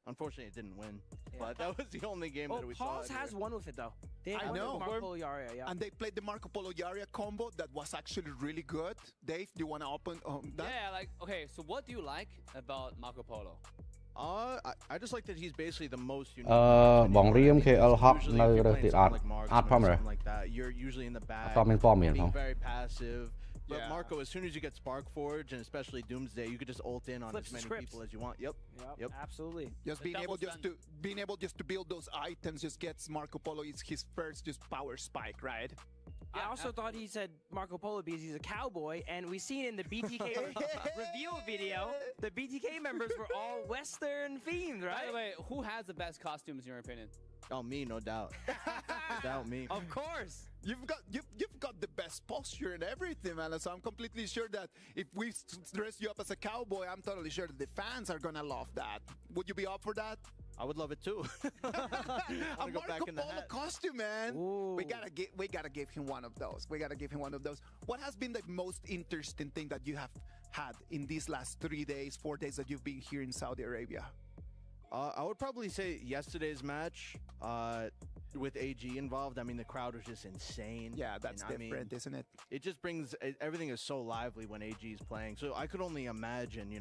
unfortunately, it didn't win. Yeah. But that was the only game that we saw. Paul's has won with it though. I know. Marco Polo Yaria, yeah. And they played the Marco Polo Yaria combo that was actually really good. Dave, do you want to open that? Yeah, like, okay, so what do you like about Marco Polo? I just like that he's basically the most unique. បងរៀម KL HOK នៅរើសទៀតអត់ផមរ like that. You're usually in the back. អត់មានព័ត៌មានផង being very passive. But Marco, as soon as you get Spark Forge and especially Doomsday, you could just ult in on as many people as you want. Yep. Absolutely. Just being able to build those items just gets Marco Polo his first just power spike, right? I also thought he said Marco Polo because he's a cowboy, and we seen in the BTK review video, the BTK members were all Western themed, right? By the way, who has the best costumes in your opinion? Oh, me, no doubt. No doubt, me. Of course. You've got the best posture and everything, man. So I'm completely sure that if we dress you up as a cowboy, I'm totally sure that the fans are gonna love that. Would you be up for that? I would love it too. A go back Marco in the Polo hat. costume, man. Ooh. We gotta give him one of those. We gotta give him one of those. What has been the most interesting thing that you have had in these last 3 days, 4 days that you've been here in Saudi Arabia? I would probably say yesterday's match with AG involved. I mean, the crowd was just insane. Yeah, that's And, I different, mean, isn't it? it just brings everything is so lively when AG is playing. So I could only imagine,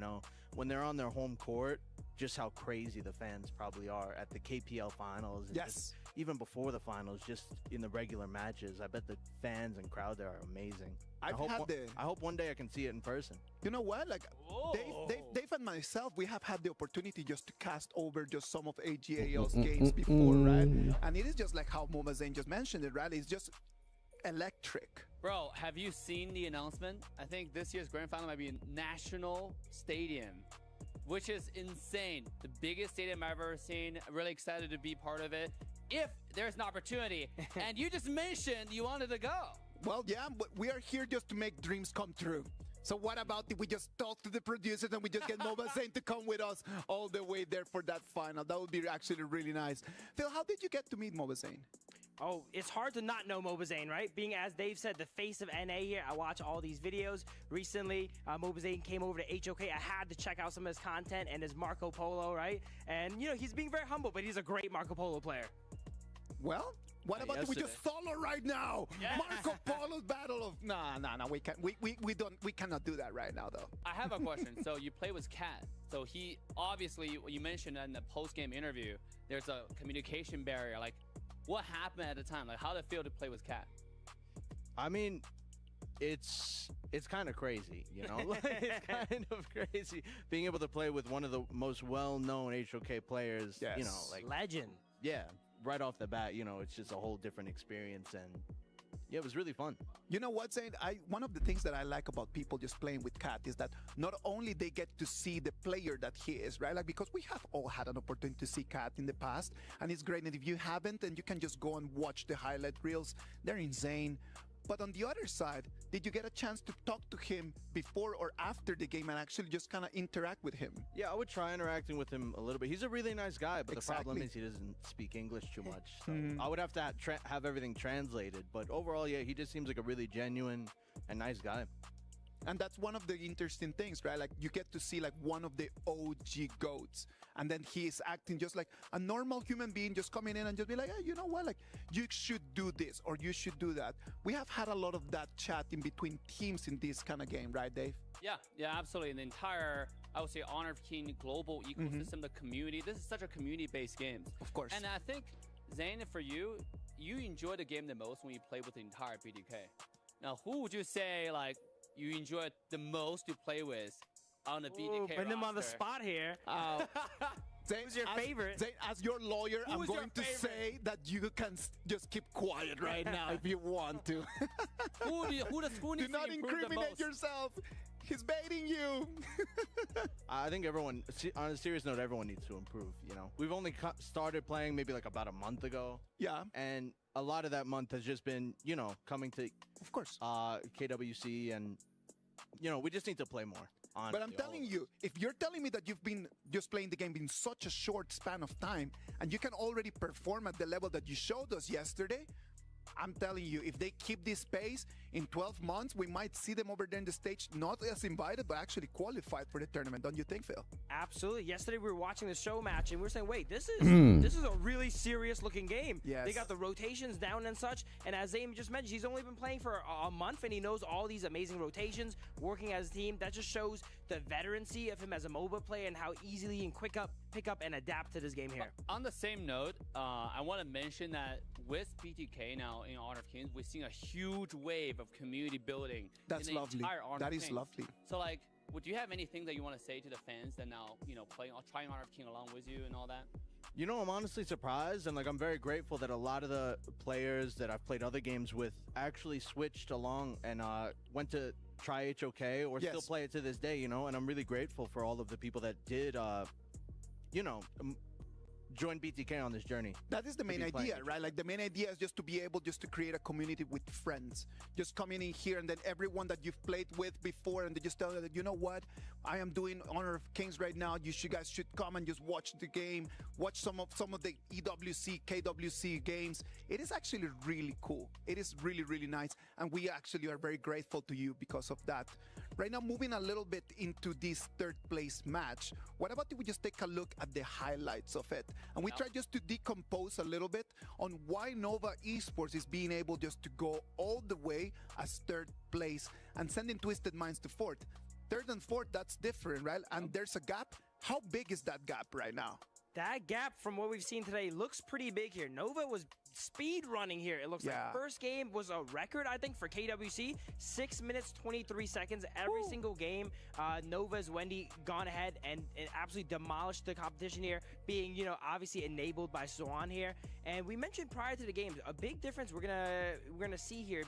when they're on their home court, just how crazy the fans probably are at the KPL finals. And Yes. just even before the finals, just in the regular matches. I bet the fans and crowd there are amazing. I hope one day I can see it in person. You know what? Like Dave and myself, we have had the opportunity just to cast over just some of AGAL's games before, right? And it is just like how Moma Zayn just mentioned it, right? It's just electric. Bro, have you seen the announcement? I think this year's grand final might be in National Stadium, which is insane. The biggest stadium I've ever seen. I'm really excited to be part of it. If there's an opportunity, and you just mentioned you wanted to go. Well, yeah, but we are here just to make dreams come true. So what about if we just talk to the producers and we just get Moma Zayn to come with us all the way there for that final? That would be actually really nice. Phil, how did you get to meet Moma Zayn? Oh, it's hard to not know Moma Zayn, right? Being, as Dave said, the face of NA here. I watch all these videos. Recently, Moma Zayn came over to HOK. I had to check out some of his content and his Marco Polo, right? And, he's being very humble, but he's a great Marco Polo player. Well, what about if we just solo right now? Yes. Marco Polo's battle of nah, we cannot do that right now though. I have a question. So you play with Cat. So he obviously, you mentioned in the post-game interview, there's a communication barrier. Like, what happened at the time? Like, how did it feel to play with Cat? I mean, it's kind of crazy, Like, it's kind of crazy being able to play with one of the most well-known HOK players. Yes. Like Legend. Yeah, right off the bat, it's just a whole different experience, and yeah, it was really fun. You know what, Zayn? One of the things that I like about people just playing with Cat is that not only they get to see the player that he is, right? Like, because we have all had an opportunity to see Cat in the past, and it's great. And if you haven't, then you can just go and watch the highlight reels. They're insane. But on the other side, did you get a chance to talk to him before or after the game and actually just kind of interact with him? Yeah, I would try interacting with him a little bit. He's a really nice guy, but the problem Exactly. is he doesn't speak English too much. So I would have to have everything translated. But overall, yeah, he just seems like a really genuine and nice guy. And that's one of the interesting things, right? Like, you get to see like one of the OG GOATs, and then he is acting just like a normal human being, just coming in and just be like, hey, you know what? Like, you should do this or you should do that. We have had a lot of that chat in between teams in this kind of game, right, Dave? Yeah, absolutely. The entire, I would say, Honor of King global ecosystem, the community. This is such a community-based game. Of course. And I think, Zayn, for you enjoy the game the most when you play with the entire BDK. Now, who would you say, like, you enjoy the most to play with on the BDK roster? Putting him on the spot here. Who's your favorite? Zayn, as your lawyer, I'm going to say that you can just keep quiet right now if you want to. Who needs Do not to improve the incriminate most? yourself. He's baiting you. I think everyone, on a serious note, everyone needs to improve, We've only started playing maybe like about a month ago. Yeah. And a lot of that month has just been, coming to, of course, KWC, and, we just need to play more. Honestly, but I'm telling you, if you're telling me that you've been just playing the game in such a short span of time, and you can already perform at the level that you showed us yesterday, I'm telling you, if they keep this pace, in 12 months, we might see them over there in the stage, not as invited, but actually qualified for the tournament. Don't you think, Phil? Absolutely. Yesterday, we were watching the show match, and we were saying, wait, this is a really serious-looking game. Yes. They got the rotations down and such, and as Zayn just mentioned, he's only been playing for a month, and he knows all these amazing rotations, working as a team. That just shows the veterancy of him as a MOBA player and how easily he can pick up and adapt to this game here. On the same note, I want to mention that with BTK now in Honor of Kings, we're seeing a huge wave of community building. That's in the lovely. Entire Honor That of is Kings. lovely. So, like, would you have anything that you want to say to the fans that now, playing or trying Honor of King along with you and all that? I'm honestly surprised, and I'm very grateful that a lot of the players that I've played other games with actually switched along and went to try HOK or still play it to this day, and I'm really grateful for all of the people that did, join BTK on this journey. That is the main idea, right? Like the main idea is just to be able just to create a community with friends. Just coming in here and then everyone that you've played with before and they just tell you that, you know what, I am doing Honor of Kings right now. You guys should come and just watch the game, watch some of the EWC, KWC games. It is actually really cool. It is really, really nice. And we actually are very grateful to you because of that. Right now, moving a little bit into this third place match, what about if we just take a look at the highlights of it? And we try just to decompose a little bit on why Nova Esports is being able just to go all the way as third place and sending Twisted Minds to fourth. Third and fourth, that's different, right? And there's a gap. How big is that gap right now? That gap from what we've seen today looks pretty big here. Nova was speed running here. It looks like first game was a record, I think, for KWC. 6 minutes, 23 seconds every single game. Nova's Wendy gone ahead and absolutely demolished the competition here, being, you know, obviously enabled by Swan here. And we mentioned prior to the games, a big difference we're gonna see here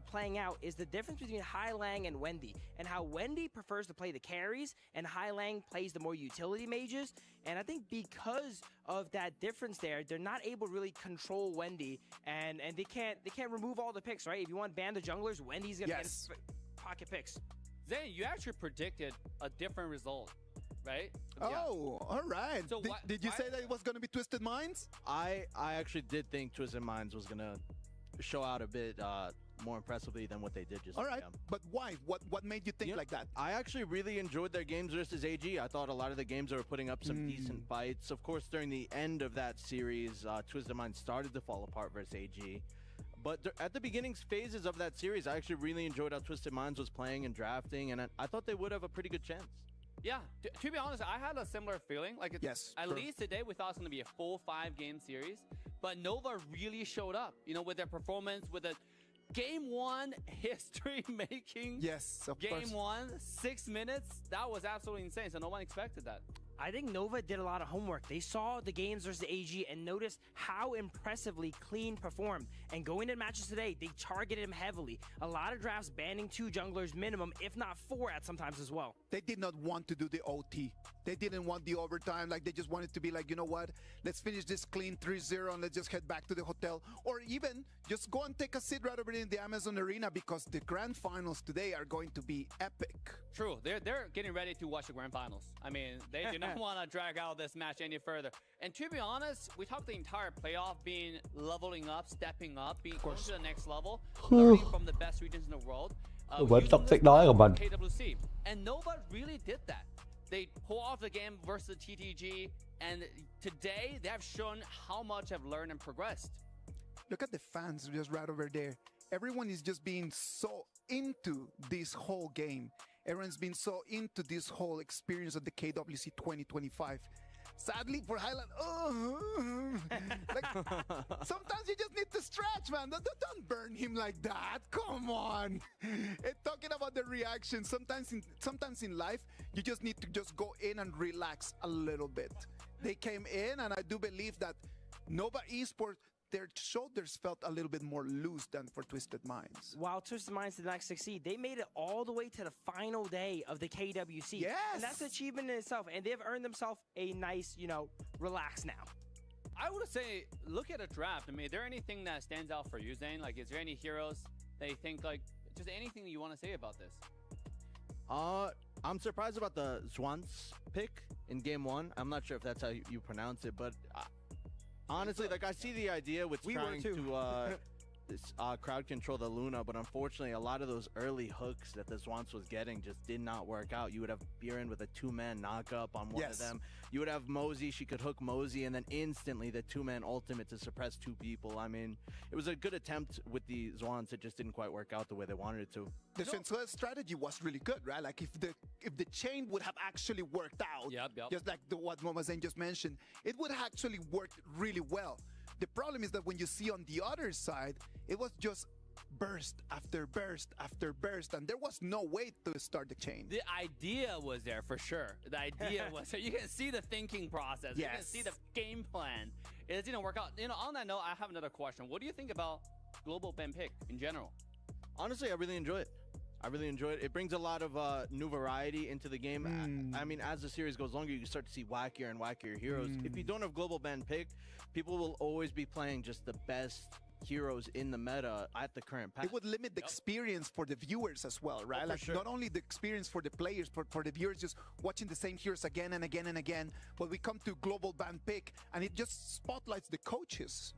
playing out is the difference between Hai Lang and Wendy, and how Wendy prefers to play the carries and Hai Lang plays the more utility mages. And I think because of that difference there, they're not able to really control Wendy, and they can't remove all the picks, right? If you want ban the junglers, Wendy's gonna get pocket picks. Zane, you actually predicted a different result, right? Oh, all right. So did you say that it was going to be Twisted Minds? I actually did think Twisted Minds was going to show out a bit more impressively than what they did just all right. But why? What made you think like that? I actually really enjoyed their games versus AG. I thought a lot of the games they were putting up some decent fights. Of course, during the end of that series, Twisted Minds started to fall apart versus AG. But at the beginning phases of that series, I actually really enjoyed how Twisted Minds was playing and drafting, and I thought they would have a pretty good chance. Yeah, to be honest, I had a similar feeling. Like, at least today we thought it was going to be a full 5-game series, but Nova really showed up, you know, with their performance, with a Game 1 history-making. Yes, of course. Game 1, 6 minutes. That was absolutely insane, so no one expected that. I think Nova did a lot of homework. They saw the games versus AG and noticed how impressively Clean performed. And going into matches today, they targeted him heavily. A lot of drafts banning 2 junglers minimum, if not 4 at sometimes as well. They did not want to do the OT. They didn't want the overtime. Like, they just wanted to be like, you know what? Let's finish this clean 3-0 and let's just head back to the hotel. Or even just go and take a seat right over in the Amazon Arena, because the grand finals today are going to be epic. True. They're getting ready to watch the grand finals. I mean, they do not want to drag out this match any further. And to be honest, we talked the entire playoff being leveling up, stepping up, being going to the next level, learning from the best regions in the world. KWC. And Nova really did that. They pull off the game versus TTG, and today they have shown how much have learned and progressed. Look at the fans just right over there. Everyone is just being so into this whole game. Everyone's been so into this whole experience of the KWC 2025. Sadly for Highland, like, sometimes you just need to stretch, man. Don't burn him like that. Come on. And talking about the reaction, sometimes in life, you just need to just go in and relax a little bit. They came in, and I do believe that Nova Esports, their shoulders felt a little bit more loose than for Twisted Minds. While Twisted Minds did not succeed, they made it all the way to the final day of the KWC. Yes! And that's an achievement in itself, and they've earned themselves a nice, you know, relax now. I would say, look at a draft. I mean, is there anything that stands out for you, Zane? Like, is there any heroes that you think, like, just anything that you want to say about this? I'm surprised about the Zwans pick in Game 1. I'm not sure if that's how you pronounce it, but... honestly, like, I see the idea with trying to crowd control the Luna, but unfortunately, a lot of those early hooks that the Zwans was getting just did not work out. You would have Biren with a 2-man knock-up on one of them. You would have Mosey. She could hook Mosey, and then instantly the 2-man ultimate to suppress 2 people. I mean, it was a good attempt with the Zwans. It just didn't quite work out the way they wanted it to. The Shensue's strategy was really good, right? Like, if the chain would have actually worked out, just like what Mama Zane just mentioned, it would have actually worked really well. The problem is that when you see on the other side, it was just burst after burst after burst, and there was no way to start the chain. The idea was there for sure. The idea was there. You can see the thinking process. You can see the game plan. It didn't work out. You know, on that note, I have another question. What do you think about global ban pick in general? Honestly, I really enjoy it. I really enjoy it. It brings a lot of new variety into the game. I mean, as the series goes longer, you start to see wackier and wackier heroes. If you don't have global ban pick, people will always be playing just the best heroes in the meta at the current pack. It would limit the experience for the viewers as well, right? Like not only the experience for the players, but for the viewers just watching the same heroes again and again and again. But we come to global ban pick and it just spotlights the coaches.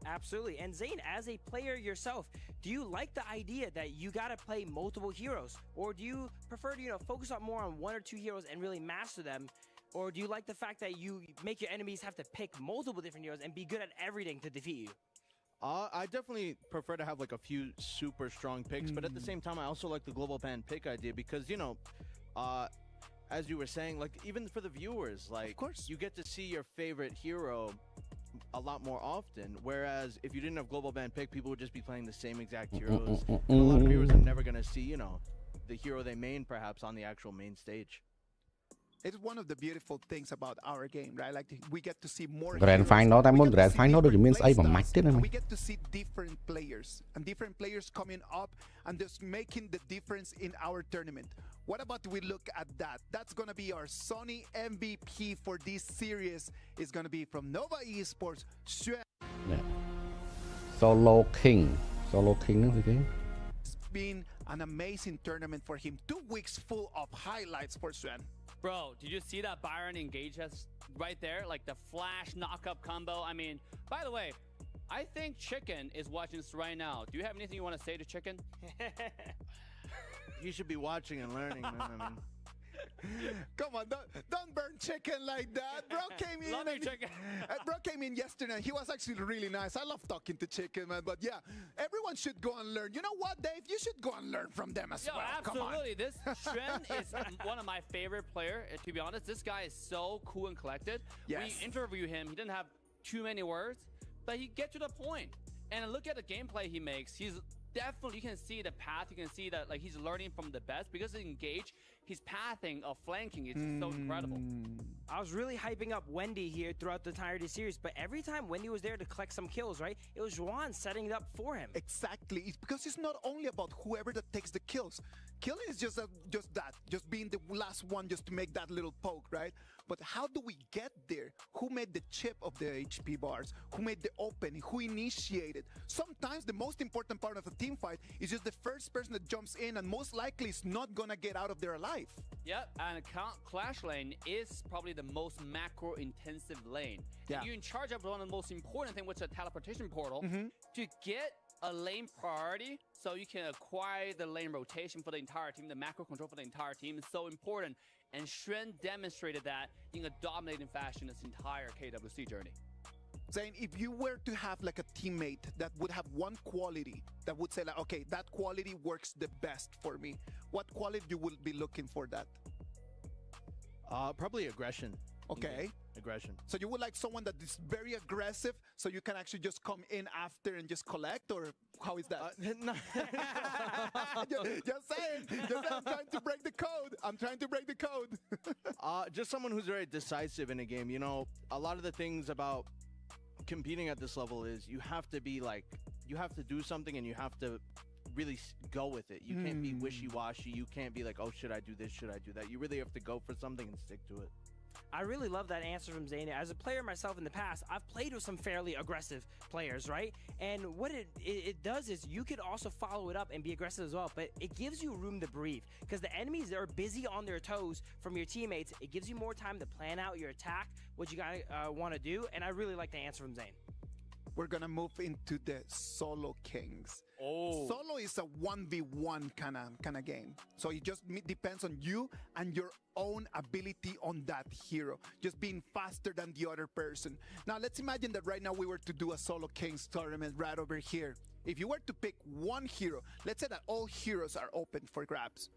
Absolutely. And Zane, as a player yourself, do you like the idea that you got to play multiple heroes? Or do you prefer to, focus on more on one or two heroes and really master them? Or do you like the fact that you make your enemies have to pick multiple different heroes and be good at everything to defeat you? I definitely prefer to have like a few super strong picks, but at the same time, I also like the global ban pick idea because, as you were saying, like even for the viewers, like of course you get to see your favorite hero a lot more often. Whereas if you didn't have global ban pick, people would just be playing the same exact heroes. And a lot of viewers are never going to see, the hero they main perhaps on the actual main stage. It's one of the beautiful things about our game, right? Like we get to see more Grand Final តែមុន Grand Final ដូចមានស្អីមួយម៉ាច់ទៀត We get to see different players and different players coming up and just making the difference in our tournament. What about we look at that? That's going to be our Sony MVP for this series. Is going to be from Nova Esports. Solo King ហ្នឹងគឺគេ It's been an amazing tournament for him. 2 weeks full of highlights for Sven. Bro, did you see that Byron engage us right there? Like the flash knock-up combo. I mean, by the way, I think Chicken is watching this right now. Do you have anything you want to say to Chicken? You should be watching and learning, man. I mean, come on, don't burn Chicken like that. Bro came in. Love you, Chicken. Bro came in yesterday. He was actually really nice. I love talking to Chicken, man. But yeah, everyone should go and learn. You know what, Dave? You should go and learn from them as well. Absolutely. This Shen is one of my favorite players. To be honest, this guy is so cool and collected. Yes. We interview him. He didn't have too many words, but he gets to the point. And look at the gameplay he makes. He's definitely, you can see the path. You can see that like he's learning from the best because he engaged. His pathing of flanking is so incredible. I was really hyping up Wendy here throughout the entirety series, but every time Wendy was there to collect some kills, right? It was Juan setting it up for him. Exactly. It's because it's not only about whoever that takes the kills. Killing is just that, just being the last one just to make that little poke, right? But how do we get there? Who made the chip of the HP bars? Who made the opening? Who initiated? Sometimes the most important part of a team fight is just the first person that jumps in and most likely is not gonna get out of there alive. Yep, and Clash lane is probably the most macro-intensive lane. Yeah. You're in charge of one of the most important things, which is a teleportation portal, to get a lane priority so you can acquire the lane rotation for the entire team. The macro control for the entire team is so important. And Shen demonstrated that in a dominating fashion this entire KWC journey. Zane, if you were to have like a teammate that would have one quality that would say like, okay, that quality works the best for me, what quality you would be looking for that? Probably aggression. Okay. Aggression. So you would like someone that is very aggressive so you can actually just come in after and just collect, or how is that? Just saying. I'm trying to break the code. I'm trying to break the code. Just someone who's very decisive in a game. A lot of the things about competing at this level is you have to be like, you have to do something and you have to really go with it. You can't be wishy-washy. You can't be like, oh, should I do this? Should I do that? You really have to go for something and stick to it. I really love that answer from Zane. As a player myself in the past, I've played with some fairly aggressive players, right? And what it does is you could also follow it up and be aggressive as well, but it gives you room to breathe because the enemies are busy on their toes from your teammates. It gives you more time to plan out your attack, what you guys want to do, and I really like the answer from Zane. We're gonna move into the Solo Kings. Oh. Solo is a 1v1 kind of game. So it just depends on you and your own ability on that hero. Just being faster than the other person. Now let's imagine that right now we were to do a Solo Kings tournament right over here. If you were to pick one hero, let's say that all heroes are open for grabs.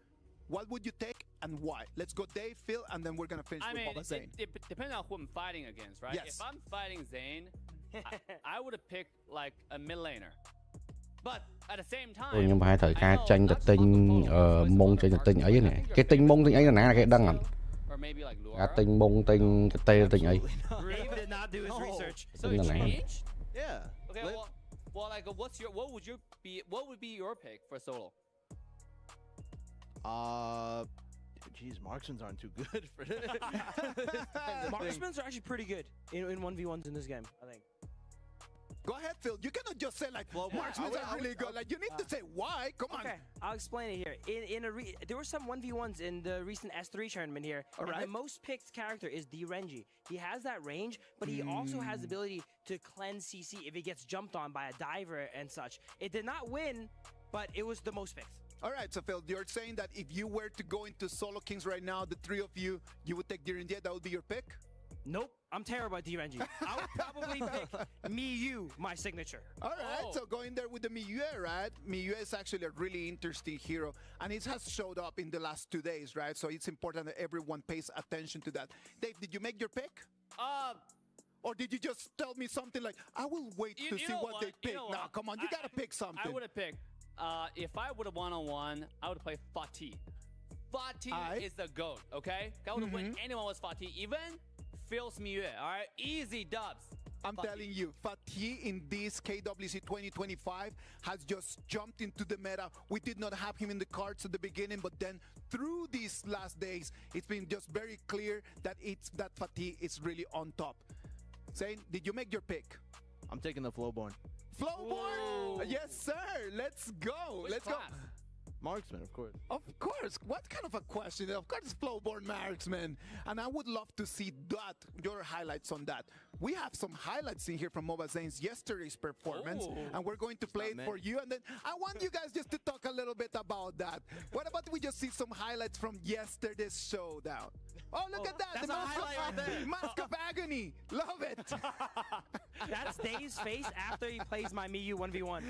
What would you take and why? Let's go Dave, Phil, and then we're gonna finish with Baba Zane. It depends on who I'm fighting against, right? Yes. If I'm fighting Zane, I would have picked like a mid laner. But at the same time, ខ្ញុំប្រហែលត្រូវការចាញ់ទៅទិញមុងចេញទៅទិញអីនេះគេទិញមុងទិញអីណាគេដឹងអត់ or maybe like Lura. ទិញមុងទិញកតេទិញអី Reeve did not do his research. So it changed? Yeah. Okay, well, like, what would be your pick for solo? Geez, marksmans aren't too good for this. Marksmans are actually pretty good in 1v1s in this game, I think. Go ahead, Phil. You cannot just say like, marksmen are really good. Like, you need to say why. Come on. Okay, I'll explain it here. There were some 1v1s in the recent S3 tournament here. All right. The most picked character is DRenji. He has that range, but he also has the ability to cleanse CC if he gets jumped on by a diver and such. It did not win, but it was the most picked. All right, so Phil, you're saying that if you were to go into Solo Kings right now, the three of you would take DRenji. That would be your pick? Nope, I'm terrible at DRenji. I would probably pick Miyu, my signature. All right, so going there with the Miyu, right? Miyu is actually a really interesting hero, and it has showed up in the last 2 days, right? So it's important that everyone pays attention to that. Dave, did you make your pick? Or did you just tell me something like, I will wait to see what they pick? Nah, come on, you gotta pick something. I would have picked, if I would have one-on-one, I would have played Fatih. Fatih is the GOAT, okay? I would have won anyone was Fatih, even Phil's Miyu, all right? Easy dubs. I'm telling you, Fatih in this KWC 2025 has just jumped into the meta. We did not have him in the cards at the beginning, but then through these last days, it's been just very clear that Fatih is really on top. Zane, did you make your pick? I'm taking the Flowborn. Flowborn? Yes, sir. Let's go. Let's go. Marksman, of course. Of course. What kind of a question? Of course, Flowborn Marksman. And I would love to see your highlights on that. We have some highlights in here from Mobile Zane's yesterday's performance, and we're going to play it for you. And then I want you guys just to talk a little bit about that. What about we just see some highlights from yesterday's showdown? Oh, look at that. That's the highlight right there. Mask of Agony. Love it. That's Dave's face after he plays my Miyu 1v1.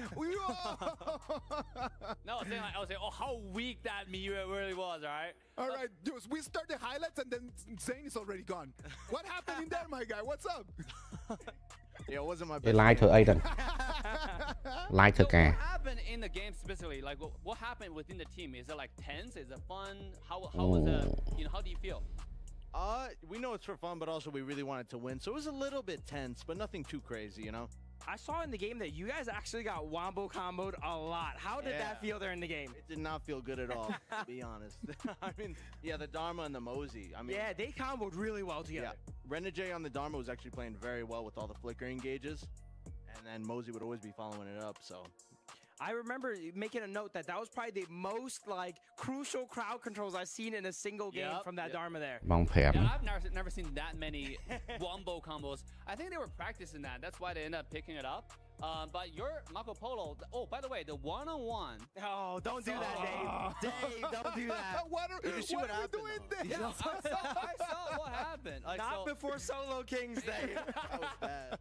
No, I was saying, oh, how weak that Miyu really was, all right? All right, dude, we start the highlights and then Zane is already gone. What happened in there, my guy? What's up? Yeah, it wasn't my Cái best. like thử Aiden. Like thử What kà. happened in the game specifically? Like, what happened within the team? Is it like tense? Is it fun? How was it? How do you feel? We know it's for fun, but also we really wanted to win. So it was a little bit tense, but nothing too crazy, I saw in the game that you guys actually got wombo comboed a lot. How did that feel there in the game? It did not feel good at all, to be honest. I mean, yeah, the Dharma and the Mosey. I mean, yeah, they comboed really well together. Yeah, Renegade on the Dharma was actually playing very well with all the flickering gauges, and then Mosey would always be following it up, so... I remember making a note that was probably the most crucial crowd controls I've seen in a single game from that Dharma there. Yeah, I've never seen that many wombo combos. I think they were practicing that. That's why they ended up picking it up. But your Marco Polo, by the way, the one-on-one. Oh, don't do that, Dave. Dave, don't do that. Did you see what happened? Yeah, I saw what happened. Not before Solo Kings, Dave. That was bad.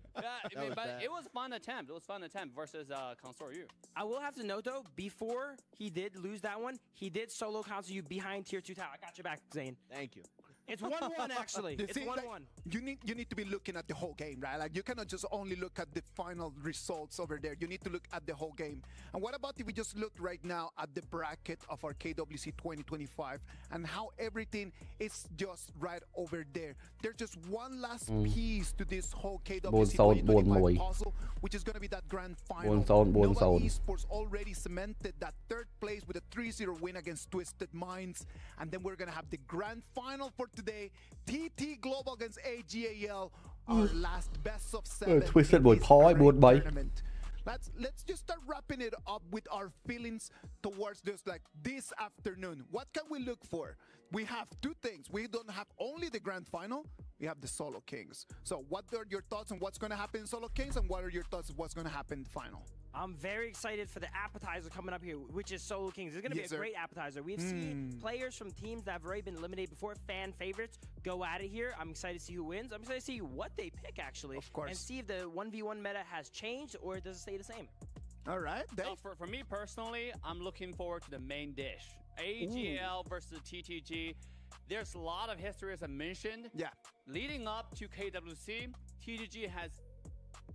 Yeah, but it was a fun attempt. It was a fun attempt versus Consort Yu. I will have to note, though, before he did lose that one, he did solo Consort Yu behind tier 2 tower. I got your back, Zane. Thank you. It's 1-1, actually. It's 1-1. You need to be looking at the whole game, right? Like, you cannot just only look at the final results over there. You need to look at the whole game. And what about if we just look right now at the bracket of our KWC 2025 and how everything is just right over there? There's just one last piece to this whole KWC 2025 puzzle, which is going to be that grand final. Nova Esports already cemented that third place with a 3-0 win against Twisted Minds. And then we're going to have the grand final for today, TT Global against AGAL, our last best of 7 Twisted Boy tournament. Let's just start wrapping it up with our feelings towards this afternoon. What can we look for? We have two things. We don't have only the grand final, we have the Solo Kings. So what are your thoughts on what's going to happen in Solo Kings, and what are your thoughts on what's going to happen in the final? I'm very excited for the appetizer coming up here, which is Solo Kings. It's going to be a great appetizer. We've seen players from teams that have already been eliminated before, fan favorites, go at it here. I'm excited to see who wins. I'm excited to see what they pick, actually. Of course. And see if the 1v1 meta has changed or does it stay the same. All right. So for me personally, I'm looking forward to the main dish. AGL versus TTG. There's a lot of history, as I mentioned. Yeah. Leading up to KWC, TTG has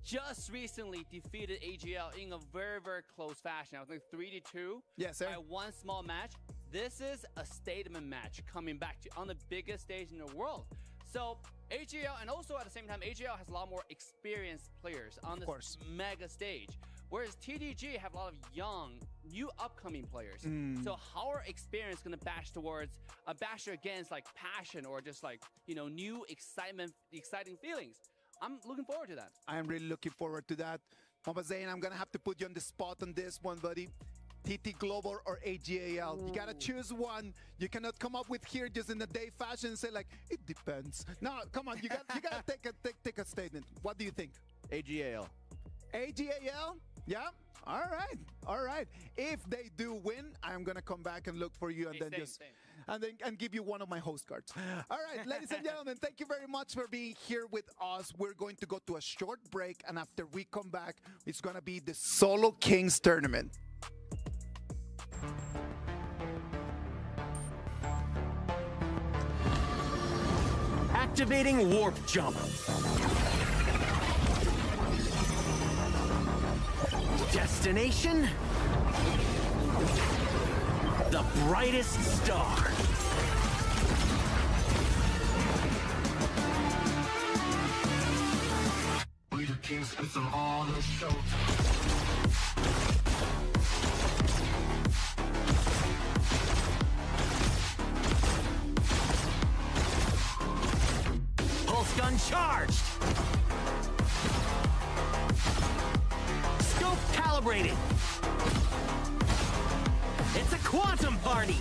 just recently defeated AGL in a very, very close fashion. I think 3-2. Yes, sir. By one small match. This is a statement match coming back on the biggest stage in the world. So AGL, and also at the same time, AGL has a lot more experienced players on this mega stage. Whereas TDG have a lot of young, new upcoming players. So how are experience gonna bash against like passion or just like, you know, new exciting feelings? I'm looking forward to that. I am really looking forward to that. Mama Zayn, I'm gonna have to put you on the spot on this one, buddy. TT Global or AGAL. You gotta choose one. You cannot come up with here just in a day fashion and say like, it depends. No, come on, you gotta take a statement. What do you think? AGAL. AGAL? Yeah? All right. If they do win, I'm gonna come back and look for you and then and give you one of my host cards. All right, ladies and gentlemen, thank you very much for being here with us. We're going to go to a short break, and after we come back, it's gonna be the Solo Kings tournament. Activating Warp Jump. Destination? The brightest star. We the kings with them all the show. Pulse gun charged. Scope calibrated. It's a quantum party.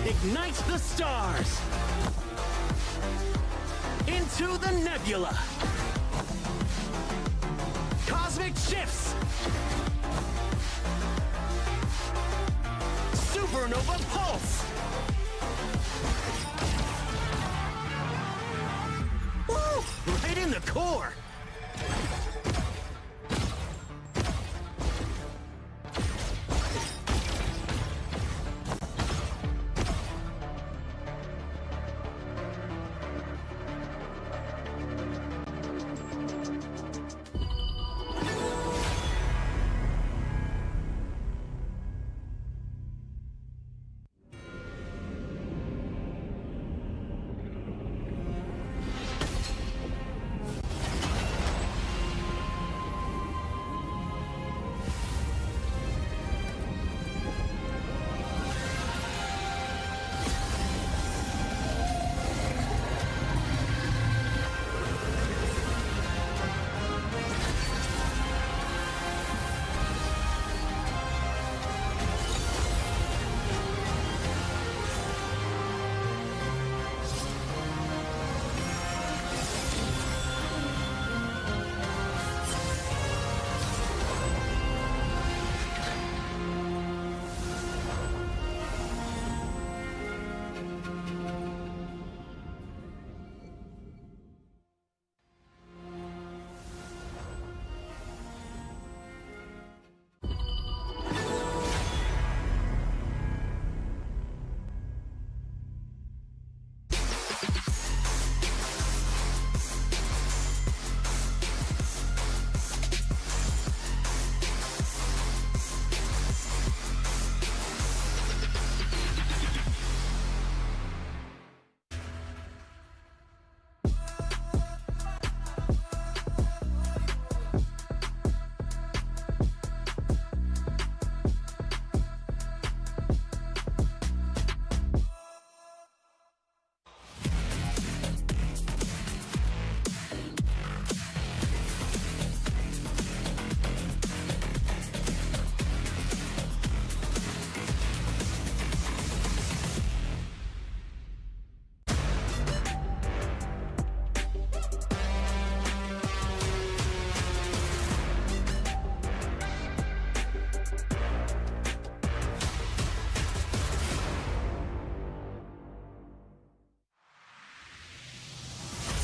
Ignite the stars. Into the nebula. Cosmic shifts. Supernova pulse. Woo! Right in the core.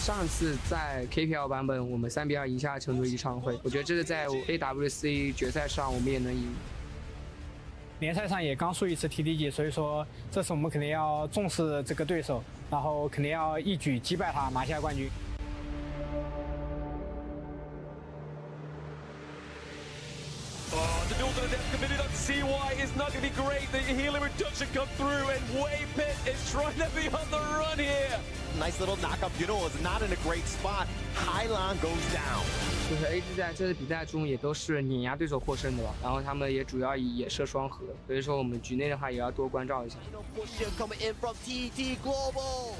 上次在 KPL 版本，我们3-2赢下成都一场会，我觉得这是在 AWC 决赛上我们也能赢。联赛上也刚输一次 TDG， 所以说这次我们肯定要重视这个对手，然后肯定要一举击败他，拿下冠军。The build to the depth committed on CY is not going to be great. The healing reduction come through, and Waypit is trying to be on the run here. nice little knockup. Yuno is not in a great spot. Hylon goes down. 就是 A 支在这次比赛中也都是碾压对手获胜的吧，然后他们也主要以野射双核，所以说我们局内的话也要多关照一下。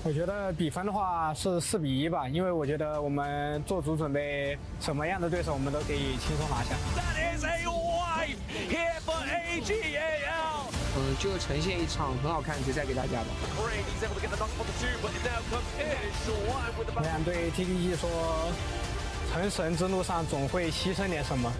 我觉得比分的话是4比1吧，因为我觉得我们做足准备，什么样的对手我们都可以轻松拿下。就呈现一场很好看的决赛给大家吧。我想对 TDG 说，成神之路上总会牺牲点什么。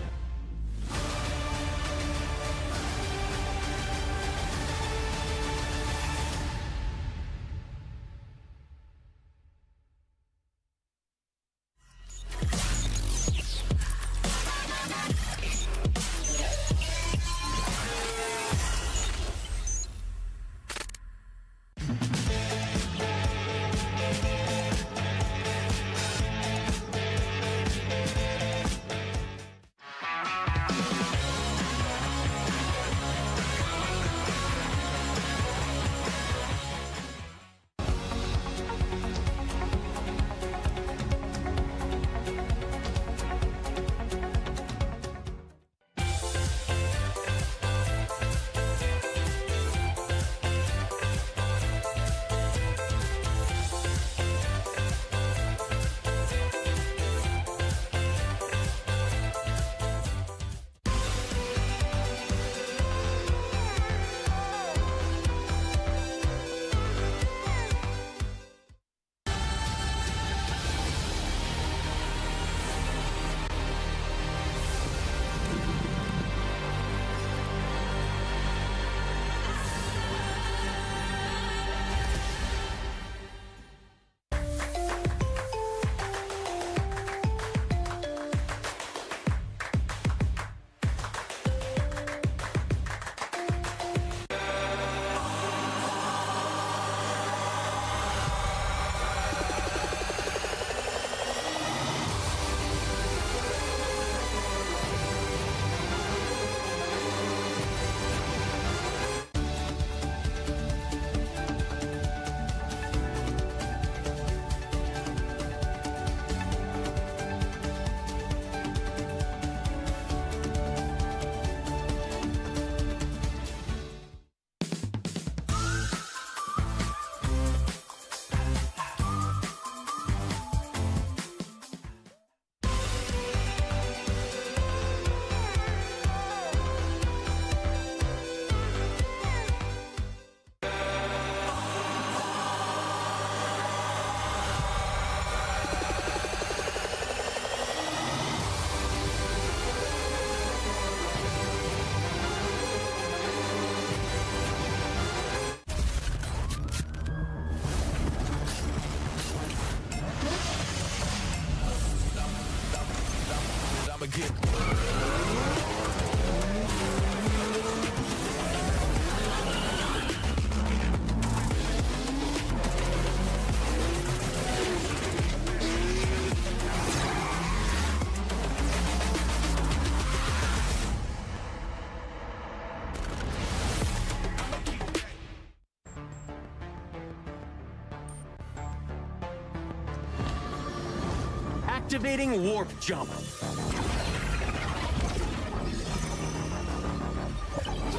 Activating warp jump.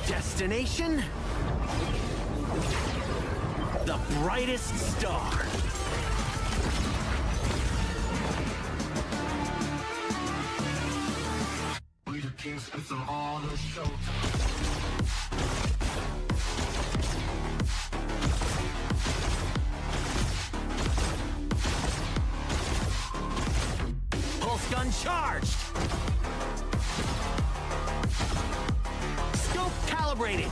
Destination? The brightest star. We the kings of all the show. Gun charged! Scope calibrated!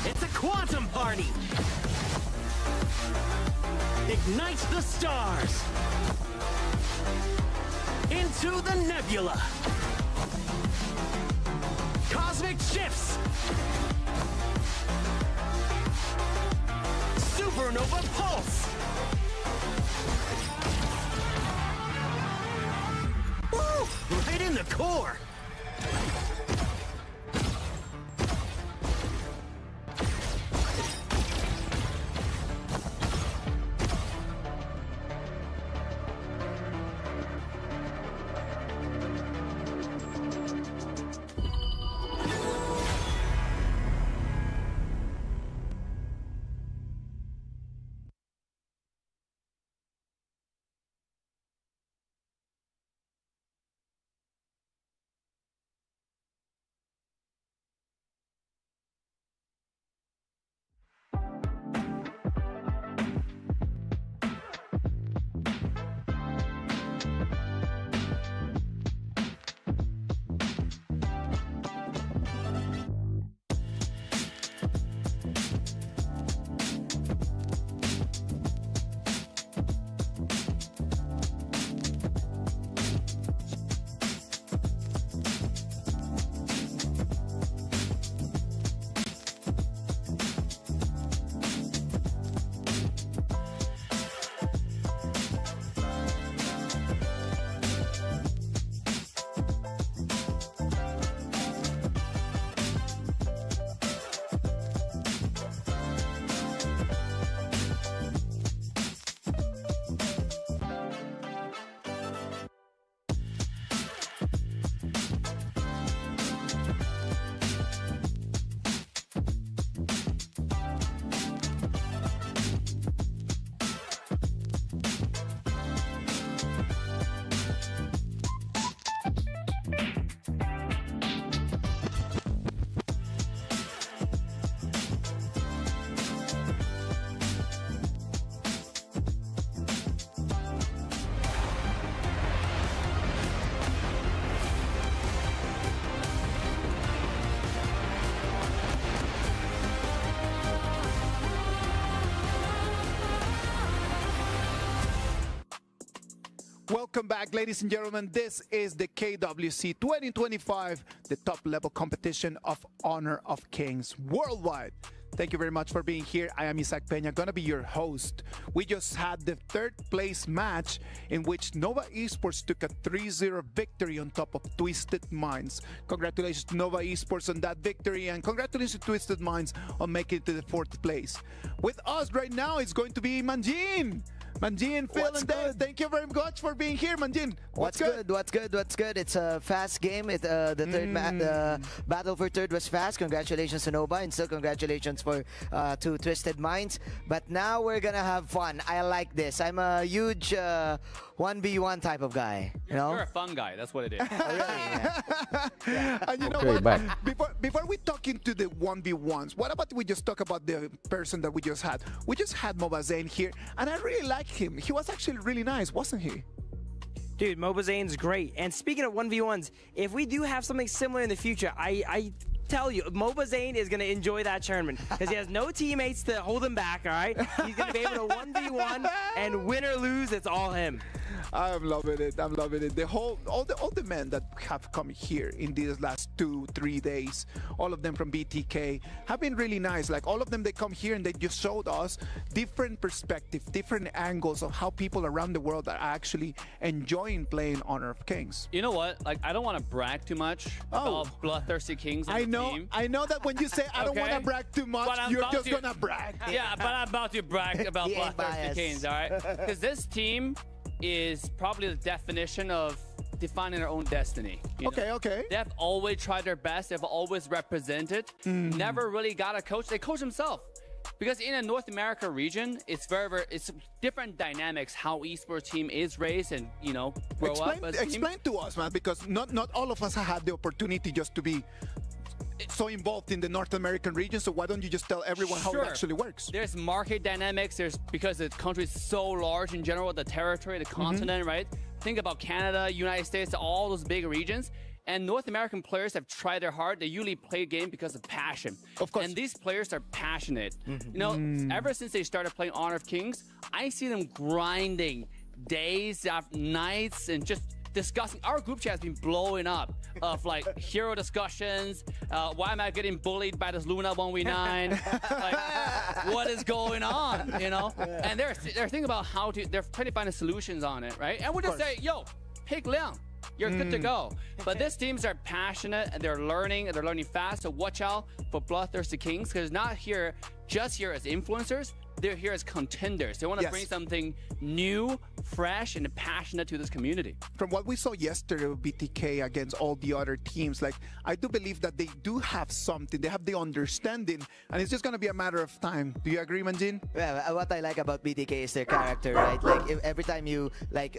It's a quantum party! Ignite the stars! Into the nebula! Cosmic shifts! Supernova pulse! Right in the core! welcome back, ladies and gentlemen. This is the KWC 2025, the top-level competition of Honor of Kings worldwide. Thank you very much for being here. I am Isaac Peña, gonna be your host. We just had the third place match in which Nova Esports took a 3-0 victory on top of Twisted Minds. Congratulations to Nova Esports on that victory, and congratulations to Twisted Minds on making it to the fourth place. With us right now is going to be Manjin. Manjin, Phil, and Dave, thank you very much for being here, Manjin. What's good? What's good? It's a fast game. The third battle for third was fast. Congratulations to Nova, and still congratulations to Twisted Minds. But now we're gonna have fun. I like this. I'm a huge 1v1 type of guy. You're a fun guy. That's what it is. And you know what? Before we talk into the 1v1s, what about we just talk about the person that we just had? We just had Mobazane here, and I really like him. He was actually really nice, wasn't he? Dude, Mobazane's great. And speaking of 1v1s, if we do have something similar in the future, I tell you, Mobazane is going to enjoy that tournament because he has no teammates to hold him back, all right? He's going to be able to 1v1 and win or lose, it's all him. I'm loving it. I'm loving it. All the men that have come here in these last 2-3 days, all of them from BTK, have been really nice. Like all of them, they come here and they just showed us different perspectives, different angles of how people around the world are actually enjoying playing Honor of Kings. You know what? Like, I don't want to brag too much about Bloodthirsty Kings. I know that when you say I don't want to brag too much, you're just gonna brag. Yeah, but I'm about to brag about Bloodthirsty Kings, all right? Because this team is probably the definition of defining their own destiny. Okay. They have always tried their best. They've always represented. Never really got a coach. They coach themselves. Because in a North America region, it's it's different dynamics how esports team is raised and grow up. Explain to us, man, because not all of us have had the opportunity just to be so involved in the North American region, so why don't you just tell everyone how it actually works? There's market dynamics, because the country is so large in general, the territory, the continent, right? Think about Canada, United States, all those big regions. And North American players have tried their hard. They usually play a game because of passion. Of course. And these players are passionate. Ever since they started playing Honor of Kings, I see them grinding days after nights and just discussing. Our group chat has been blowing up of like hero discussions. Why am I getting bullied by this Luna 1v9? Like, what is going on? And they're thinking about they're trying to find solutions on it, right? And we'll just say, yo, pick Liang. You're good to go. But these teams are passionate and they're learning fast. So watch out for Bloodthirsty Kings, because not just here as influencers. They're here as contenders. They want to bring something new, fresh, and passionate to this community. From what we saw yesterday with BTK against all the other teams, like, I do believe that they do have something. They have the understanding, and it's just going to be a matter of time. Do you agree, Manjin? Yeah, what I like about BTK is their character, right? Like, every time you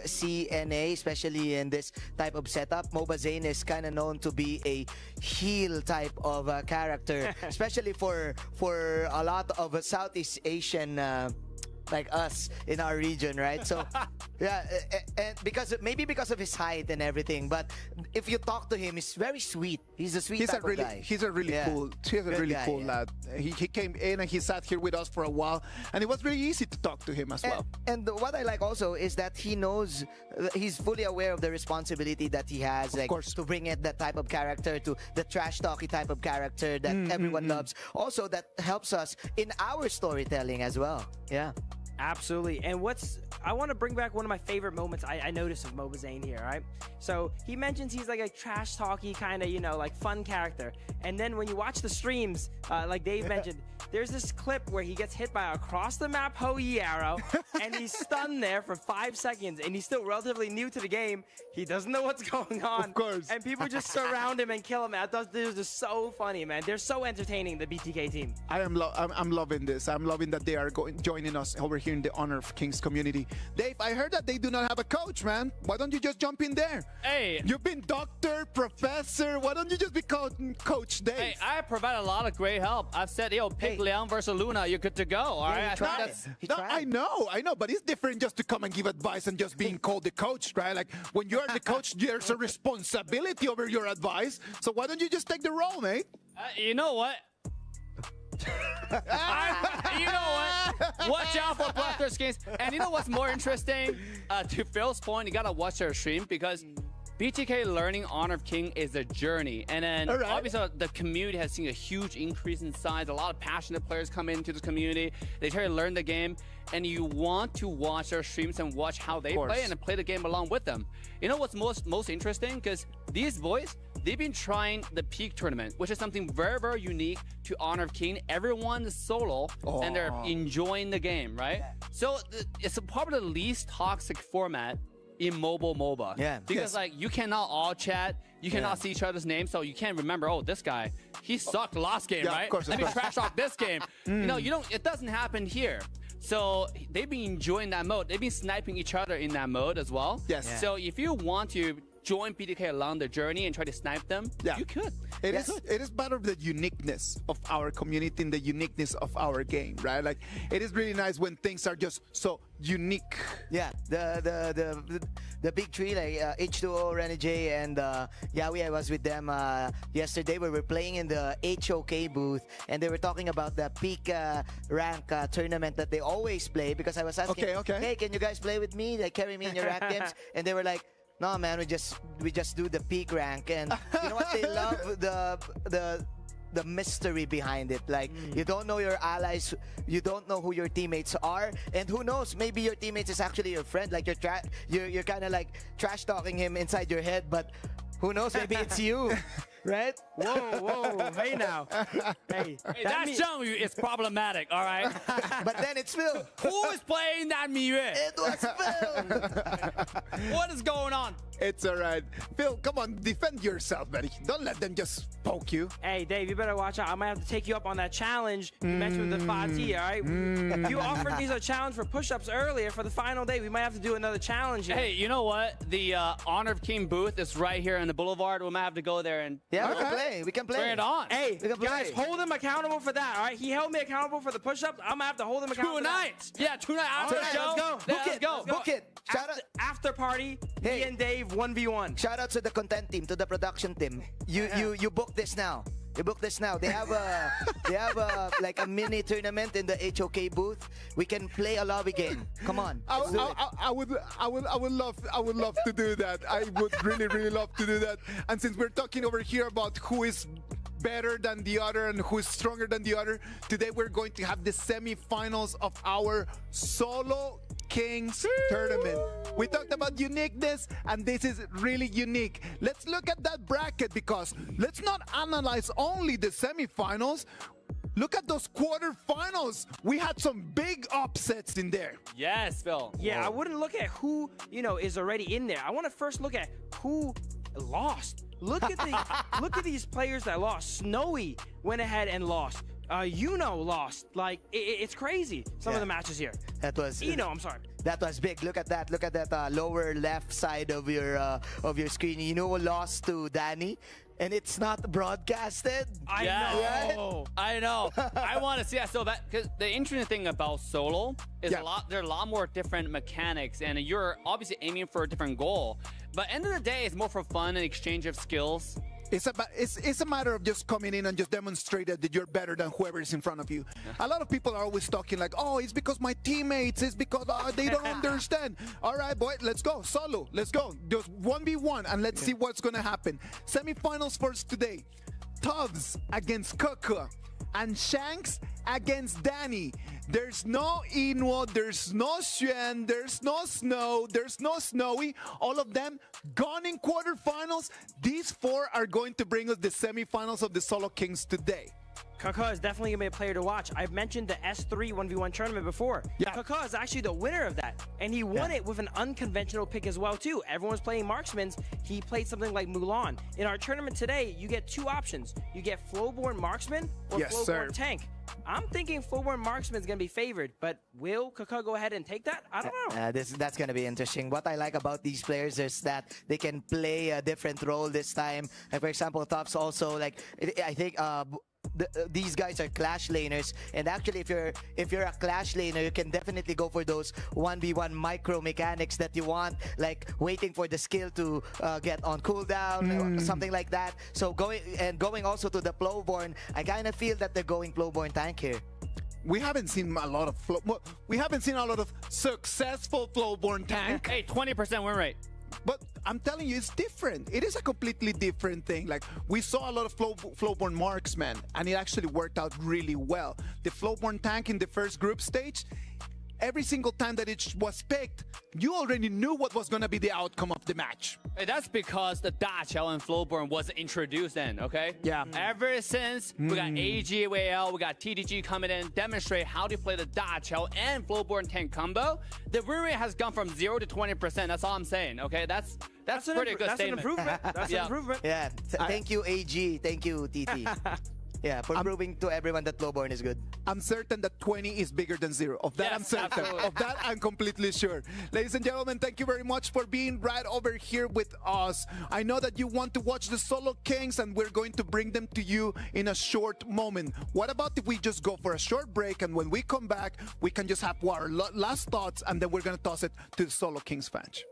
see NA, especially in this type of setup, Mobazane is kind of known to be a heel type of character, especially for a lot of Southeast Asian like us in our region, right? So yeah, and because of his height and everything, but if you talk to him, he's very sweet. He's a sweet type of guy. He's a really cool lad. He came in and he sat here with us for a while, and it was really easy to talk to him as well. And what I like also is that he knows, he's fully aware of the responsibility that he has, like, to bring it that type of character, to the trash talky type of character that everyone loves. Also, that helps us in our storytelling as well. Yeah. Absolutely. And I want to bring back one of my favorite moments I noticed of Mobazane here, right? So he mentions he's like a trash talky kind of, like fun character. And then when you watch the streams, like Dave mentioned, there's this clip where he gets hit by a across the map Hoi arrow and he's stunned there for 5 seconds, and he's still relatively new to the game. He doesn't know what's going on. Of course. And people just surround him and kill him. This is so funny, man. They're so entertaining, the BTK team. I'm loving this. I'm loving that they are joining us over here in the Honor of Kings community. Dave, I heard that they do not have a coach, man. Why don't you just jump in there? Hey. You've been doctor, professor. Why don't you just be Coach Dave? Hey, I provide a lot of great help. I've said, pick Liang versus Luna. You're good to go. All right. I know, but it's different just to come and give advice and just being called the coach, right? Like, when you're the coach, there's a responsibility over your advice. So why don't you just take the role, mate? You know what? You know what? Watch out for Bloodthirst games. And you know what's more interesting? To Phil's point, you gotta watch their stream because BTK learning Honor of King is a journey. And then obviously the community has seen a huge increase in size. A lot of passionate players come into the community. They try to learn the game. And you want to watch their streams and watch how they play and play the game along with them. You know what's most interesting? Because these boys, they've been trying the Peak tournament, which is something very, very unique to Honor of King. Everyone is solo, and they're enjoying the game, right? So it's probably the least toxic format in mobile MOBA. Yeah. Because like you cannot all chat, you cannot see each other's names, so you can't remember, oh, this guy, he sucked last game, right? Of course, Let me trash talk this game. You know, it doesn't happen here. So they've been enjoying that mode. They've been sniping each other in that mode as well. Yes. Yeah. So if you want to join PDK along the journey and try to snipe them, you could. It is part of the uniqueness of our community and the uniqueness of our game, right? Like, it is really nice when things are just so unique. Yeah, the big three, like H2O, Renegade, and Yawi. I was with them yesterday. We were playing in the HOK booth, and they were talking about the peak rank tournament that they always play. Because I was asking, hey, can you guys play with me? Like, carry me in your rank games? And they were like, no, man, we just do the peak rank. And you know what? They love the mystery behind it. Like, you don't know your allies, you don't know who your teammates are, and who knows, maybe your teammates is actually your friend. Like, you're kind of like trash talking him inside your head, but who knows, maybe it's you. Right? Whoa, hey now. Hey, that Zhengyu is problematic, all right? But then it's Phil. Who is playing that Miyue? It was Phil. What is going on? It's all right. Phil, come on, defend yourself, buddy. Don't let them just poke you. Hey, Dave, you better watch out. I might have to take you up on that challenge you mentioned with the 5T, all right? You offered me a challenge for push-ups earlier for the final day. We might have to do another challenge here. Hey, you know what? The Honor of King booth is right here in the Boulevard. We might have to go there and... Yeah, we can play. We can play. Bring it on. Hey, guys, hold him accountable for that, all right? He held me accountable for the push-ups. I'm going to have to hold him accountable for that. Yeah, tonight after the show. Let's go. Book it. After party, me and Dave 1v1. Shout out to the content team, to the production team. You book this now. You book this now. They have like a mini tournament in the HOK booth. We can play a lobby game. Come on. I would love to do that. I would really love to do that. And since we're talking over here about who is better than the other and who is stronger than the other, today we're going to have the semifinals of our Solo Kings tournament. We talked about uniqueness, and this is really unique. Let's look at that bracket, because let's not analyze only the semifinals. Look at those quarterfinals. We had some big upsets in there. Yes, Phil. Yeah, I wouldn't look at who, is already in there. I want to first look at who lost. Look at these players that lost. Snowy went ahead and lost. Lost. Like, it's crazy. Some of the matches here. That was I'm sorry. That was big. Look at that. Look at that lower left side of your screen. Lost to Danny, and it's not broadcasted. I know. I want to see that so bad, because the interesting thing about solo is there are a lot more different mechanics, and you're obviously aiming for a different goal. But end of the day, it's more for fun and exchange of skills. It's a matter of just coming in and just demonstrating that you're better than whoever is in front of you. A lot of people are always talking like, oh, it's because my teammates, it's because they don't understand. All right, boy, let's go. Solo, let's go. Just 1v1, and let's see what's going to happen. Semifinals first today. Tubbs against Kaka, and Shanks against Danny. There's no Inwo, there's no Xuan, there's no Snow, there's no Snowy. All of them gone in quarterfinals. These four are going to bring us the semifinals of the Solo Kings today. Kaka is definitely going to be a player to watch. I've mentioned the S3 1v1 tournament before. Yeah. Kaka is actually the winner of that, and he won it with an unconventional pick as well, too. Everyone's playing marksmans. He played something like Mulan. In our tournament today, you get two options. You get Flowborn Marksman or Flowborn Tank. I'm thinking Flowborn Marksman is going to be favored, but will Kaka go ahead and take that? I don't know. That's going to be interesting. What I like about these players is that they can play a different role this time. Like, for example, Tops also, like, I think these guys are clash laners, and actually if you're a clash laner, you can definitely go for those 1v1 micro mechanics that you want, like waiting for the skill to get on cooldown, something like that. So going also to the Flowborn, I kind of feel that they're going Flowborn tank here. We haven't seen a lot of successful Flowborn tank. Hey, 20% win rate. But I'm telling you, it's different. It is a completely different thing. Like, we saw a lot of Flowborn marksmen, and it actually worked out really well. The Flowborn tank in the first group stage, every single time that it was picked, you already knew what was going to be the outcome of the match. Hey, that's because the Dachel and Flowborn wasn't introduced then, okay? Yeah. Ever since we got AGWL, we got TDG coming in, demonstrate how to play the Dachel and Flowborn tank combo, the win rate has gone from 0 to 20%. That's all I'm saying, okay? That's pretty good statement. An improvement. That's an improvement. Yeah. Thank you, AG. Thank you, TT. Yeah, for proving to everyone that Flowborn is good. I'm certain that 20 is bigger than 0. Of that, I'm certain. Absolutely. Of that, I'm completely sure. Ladies and gentlemen, thank you very much for being right over here with us. I know that you want to watch the Solo Kings, and we're going to bring them to you in a short moment. What about if we just go for a short break, and when we come back, we can just have our last thoughts, and then we're going to toss it to the Solo Kings fans.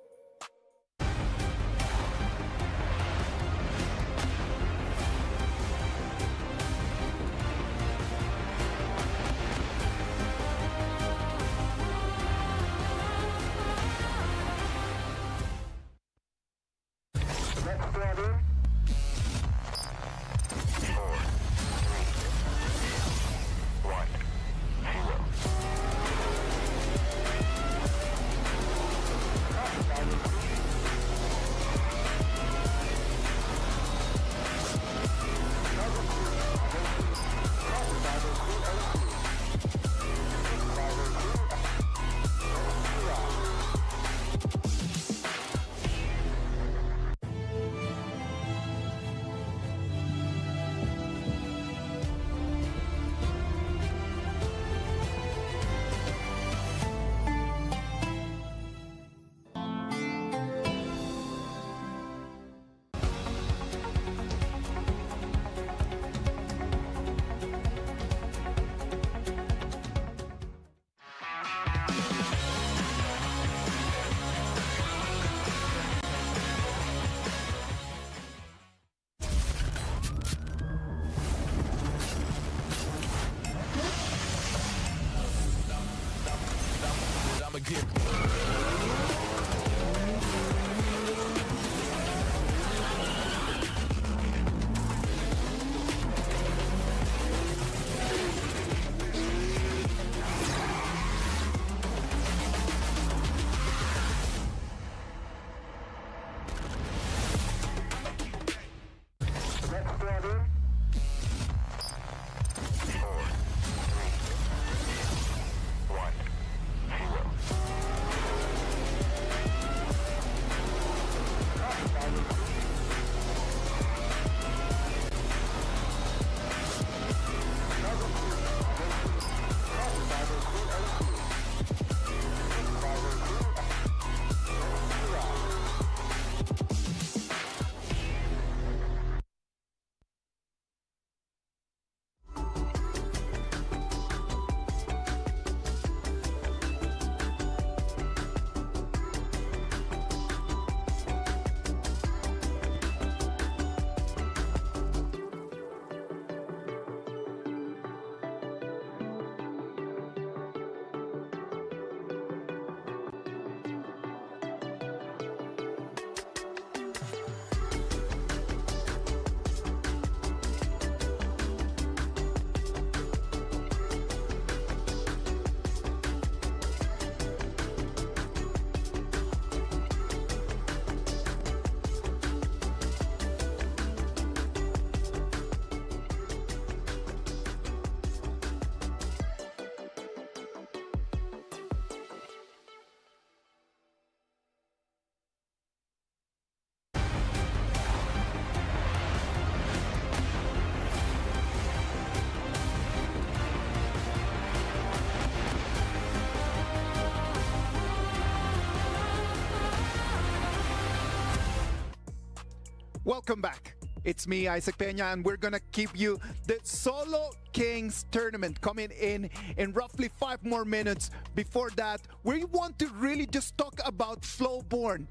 Welcome back. It's me, Isaac Peña, and we're gonna keep you the Solo Kings tournament coming in roughly 5 more minutes. Before that, we want to really just talk about Flowborn.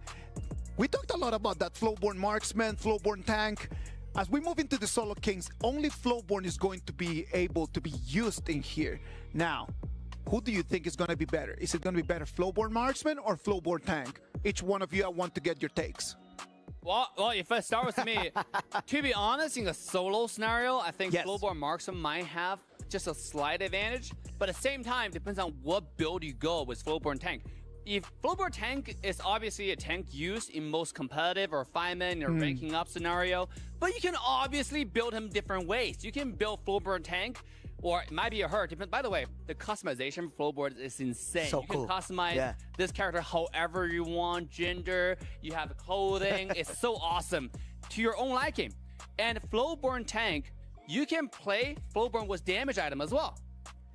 We talked a lot about that Flowborn marksman, Flowborn tank. As we move into the Solo Kings, only Flowborn is going to be able to be used in here. Now, who do you think is going to be better? Is it going to be better Flowborn marksman or Flowborn tank? Each one of you, I want to get your takes. Well, if I start with me, to be honest, in a solo scenario, I think Flowborn marksman might have just a slight advantage. But at the same time, depends on what build you go with Flowborn tank. If Flowborn tank is obviously a tank used in most competitive or 5-man or ranking up scenario, but you can obviously build him different ways. You can build Flowborn tank, or it might be a hurt. By the way, the customization for Flowborn is insane. So you can cool. customize this character however you want, gender, you have clothing. It's so awesome to your own liking. And Flowborn tank, you can play Flowborn with damage item as well,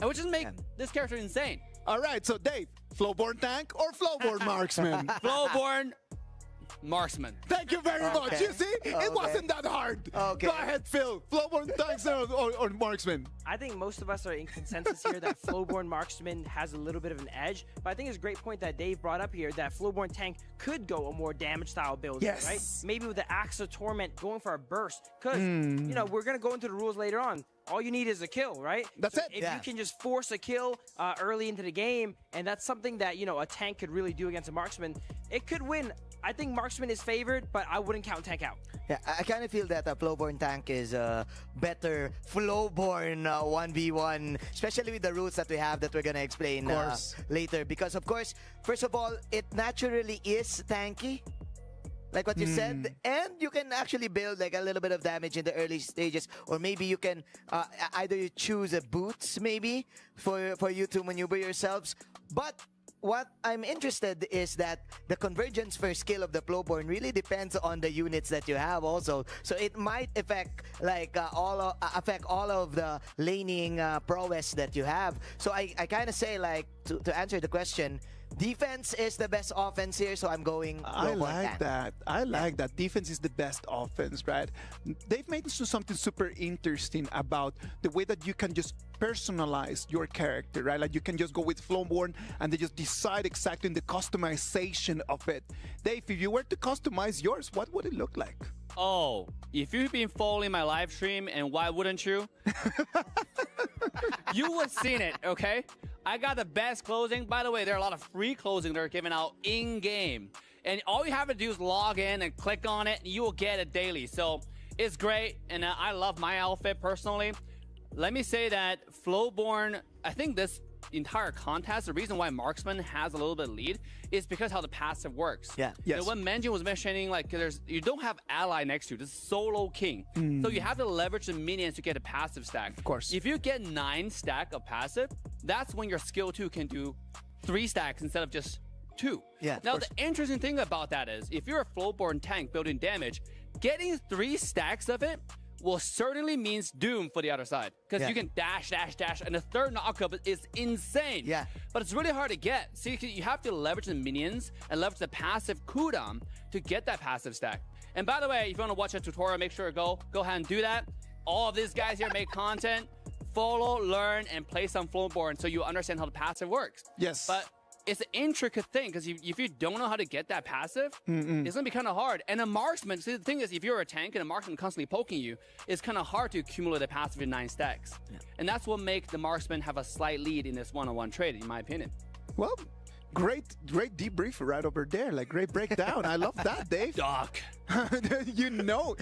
which just make this character insane. All right, so Dave, Flowborn tank or Flowborn marksman? Flowborn marksman. Thank you very much. You see, it wasn't that hard. Go ahead, Phil. Flowborn tanks or marksman? I think most of us are in consensus here that Flowborn marksman has a little bit of an edge, but I think it's a great point that Dave brought up here that Flowborn tank could go a more damage style build, right? Maybe with the Axe of Torment going for a burst, because you know we're gonna go into the rules later on. All you need is a kill, right? That's it. If you can just force a kill early into the game, and that's something that a tank could really do against a marksman, it could win. I think marksman is favored, but I wouldn't count tank out. Yeah, I kind of feel that a Flowborn tank is a better Flowborn 1v1, especially with the rules that we have that we're going to explain later. Because, of course, first of all, it naturally is tanky, like what you said, and you can actually build like a little bit of damage in the early stages, or maybe you can either you choose a boots maybe for you to maneuver yourselves. But what I'm interested is that the convergence for skill of the Flowborn really depends on the units that you have also. So it might affect like all of the laning prowess that you have. So I kind of say like to answer the question, defense is the best offense here, so I'm going I like that. I like that. Defense is the best offense, right? They've made something super interesting about the way that you can just personalize your character, right? Like you can just go with Flowborn and they just decide exactly the customization of it. Dave, if you were to customize yours, what would it look like? Oh, if you've been following my live stream, and why wouldn't you? You would have seen it, okay? I got the best clothing. By the way, there are a lot of free clothing that are given out in-game. And all you have to do is log in and click on it, and you will get it daily. So it's great, and I love my outfit personally. Let me say that Flowborn, I think this entire contest, the reason why Marksman has a little bit of lead is because how the passive works. Yeah. You know, when Menjin was mentioning, like, you don't have ally next to you. This is solo king. So you have to leverage the minions to get a passive stack. Of course. If you get 9 stack of passive, that's when your skill 2 can do 3 stacks instead of just 2. Yeah. Now, the interesting thing about that is, if you're a Flowborn tank building damage, getting 3 stacks of it will certainly means doom for the other side, because you can dash, and the third knockup is insane. Yeah. But it's really hard to get. See, you have to leverage the minions and leverage the passive cooldown to get that passive stack. And by the way, if you want to watch a tutorial, make sure to go ahead and do that. All of these guys here make content. Follow, learn, and play some Flowborn so you understand how the passive works. Yes. But it's an intricate thing, because if you don't know how to get that passive, it's going to be kind of hard. And a marksman, see, the thing is, if you're a tank and a marksman constantly poking you, it's kind of hard to accumulate a passive in 9 stacks. Yeah. And that's what makes the marksman have a slight lead in this one-on-one trade, in my opinion. Well, great debrief right over there. Like, great breakdown. I love that, Dave. Doc. you know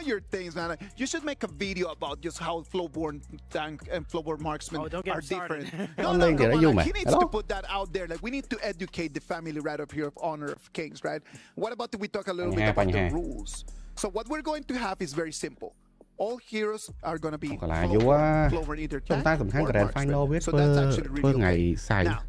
your things, man. You should make a video about just how Flowborn tank and Flowborn marksman are different. No, he needs to put that out there. Like, we need to educate the family right up here of Honor of Kings, right? What about we talk a little bit about the rules? So what we're going to have is very simple. All heroes are going to be Flowborn either tank or marksman. So that's actually really okay. Now,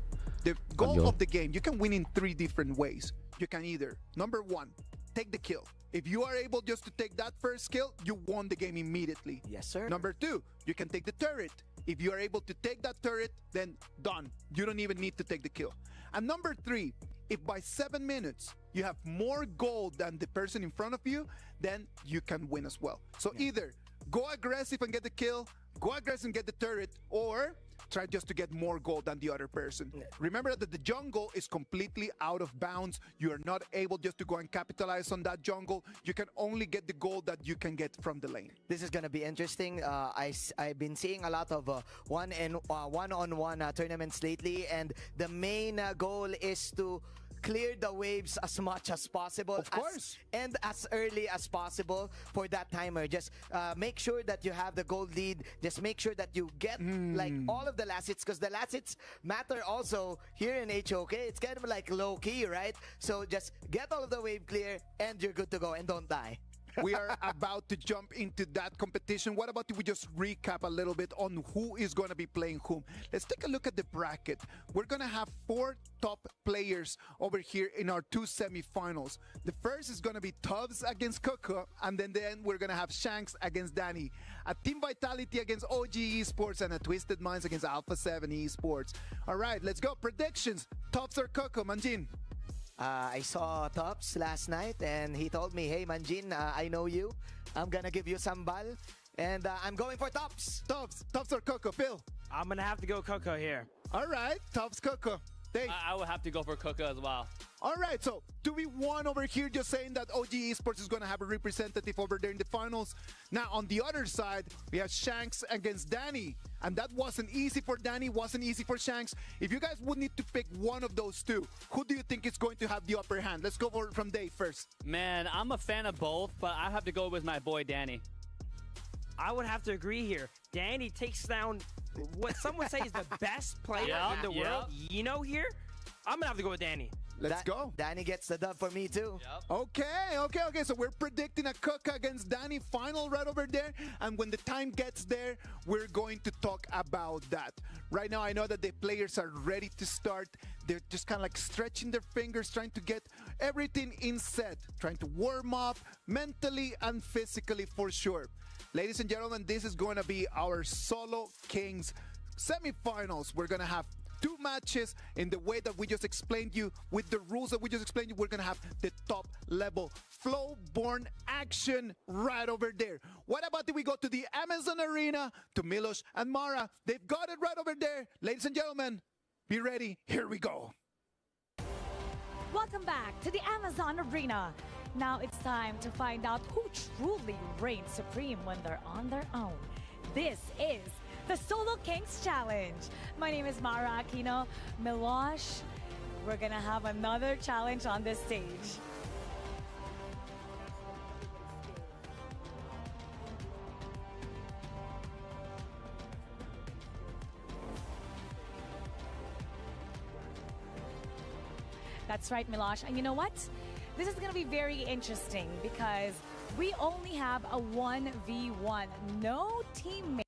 the goal of the game, you can win in 3 different ways. You can either, number 1, take the kill. If you are able just to take that first kill, you won the game immediately. Yes, sir. Number 2, you can take the turret. If you are able to take that turret, then done. You don't even need to take the kill. And number 3, if by 7 minutes you have more gold than the person in front of you, then you can win as well. So either go aggressive and get the kill, go aggressive and get the turret, or try just to get more gold than the other person. Remember that the jungle is completely out of bounds. You are not able just to go and capitalize on that jungle. You can only get the gold that you can get from the lane. This is going to be interesting. I've been seeing a lot of one-on-one tournaments lately, and the main goal is to clear the waves as much as possible. Of course. And as early as possible for that timer. Just make sure that you have the gold lead. Just make sure that you get like all of the last hits, because the last hits matter also here in HOK. It's kind of like low key, right? So just get all of the wave clear and you're good to go, and don't die. We are about to jump into that competition. What about if we just recap a little bit on who is going to be playing whom? Let's take a look at the bracket. We're going to have 4 top players over here in our 2 semifinals. The first is going to be Tubbs against Coco, and then we're going to have Shanks against Danny. A Team Vitality against OG Esports, and a Twisted Minds against Alpha 7 Esports. All right, let's go. Predictions. Tubbs or Coco, Manjin? I saw Tops last night, and he told me, hey, Manjin, I know you. I'm going to give you some ball, and I'm going for Tops. Tops or Coco? Phil? I'm going to have to go Coco here. All right, Tops, Coco. Dave? I would have to go for Coco as well. All right, so do we want over here just saying that OG Esports is going to have a representative over there in the finals? Now, on the other side, we have Shanks against Danny. And that wasn't easy for Danny, wasn't easy for Shanks. If you guys would need to pick one of those two, who do you think is going to have the upper hand? Let's go from Dave first. Man, I'm a fan of both, but I have to go with my boy Danny. I would have to agree here. Danny takes down what some would say is the best player in the world. You know here, I'm going to have to go with Danny. Let's go. Danny gets the dub for me too. Okay. So we're predicting a Coco against Danny final right over there. And when the time gets there, we're going to talk about that. Right now, I know that the players are ready to start. They're just kind of like stretching their fingers, trying to get everything in set, trying to warm up mentally and physically for sure. Ladies and gentlemen, this is going to be our Solo Kings semifinals. We're going to have 2 matches in the way that we just explained you. With the rules that we just explained you, we're going to have the top level flow-born action right over there. What about if we go to the Amazon Arena, to Milos and Mara? They've got it right over there. Ladies and gentlemen, be ready. Here we go. Welcome back to the Amazon Arena. Now it's time to find out who truly reigns supreme when they're on their own. This is the Solo Kings Challenge. My name is Mara Aquino. Milosh, we're gonna have another challenge on this stage. That's right, Milosh. And you know what? This is gonna be very interesting because we only have a 1v1. No teammate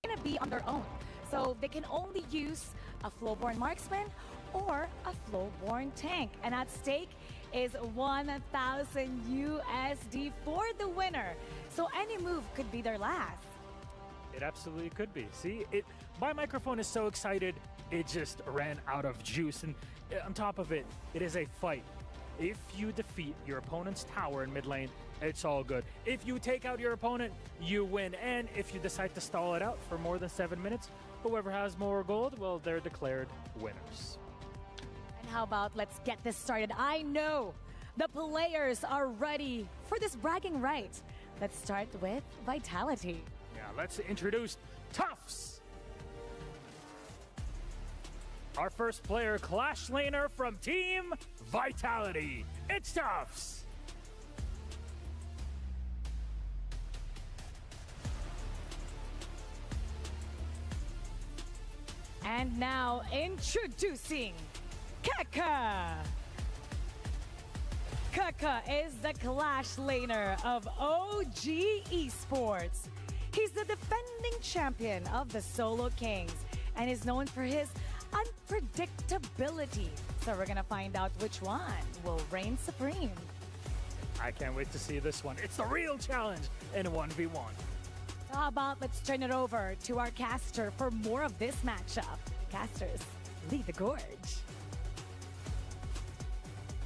gonna be on their own. So they can only use a flowborn marksman or a flowborn tank. And at stake is 1,000 USD for the winner. So any move could be their last. It absolutely could be. See, my microphone is so excited, it just ran out of juice. And on top of it, it is a fight. If you defeat your opponent's tower in mid lane, it's all good. If you take out your opponent, you win. And if you decide to stall it out for more than 7 minutes, whoever has more gold, well, they're declared winners. And how about let's get this started? I know the players are ready for this bragging right. Let's start with Vitality. Yeah, let's introduce Tufts. Our first player, Clash Laner from Team Vitality. It's Tufts. And now introducing Kaka. Kaka is the Clash Laner of OG Esports. He's the defending champion of the Solo Kings and is known for his unpredictability. So we're gonna find out which one will reign supreme. I can't wait to see this one. It's the real challenge in 1v1. So how about let's turn it over to our caster for more of this matchup. Casters, lead the gorge.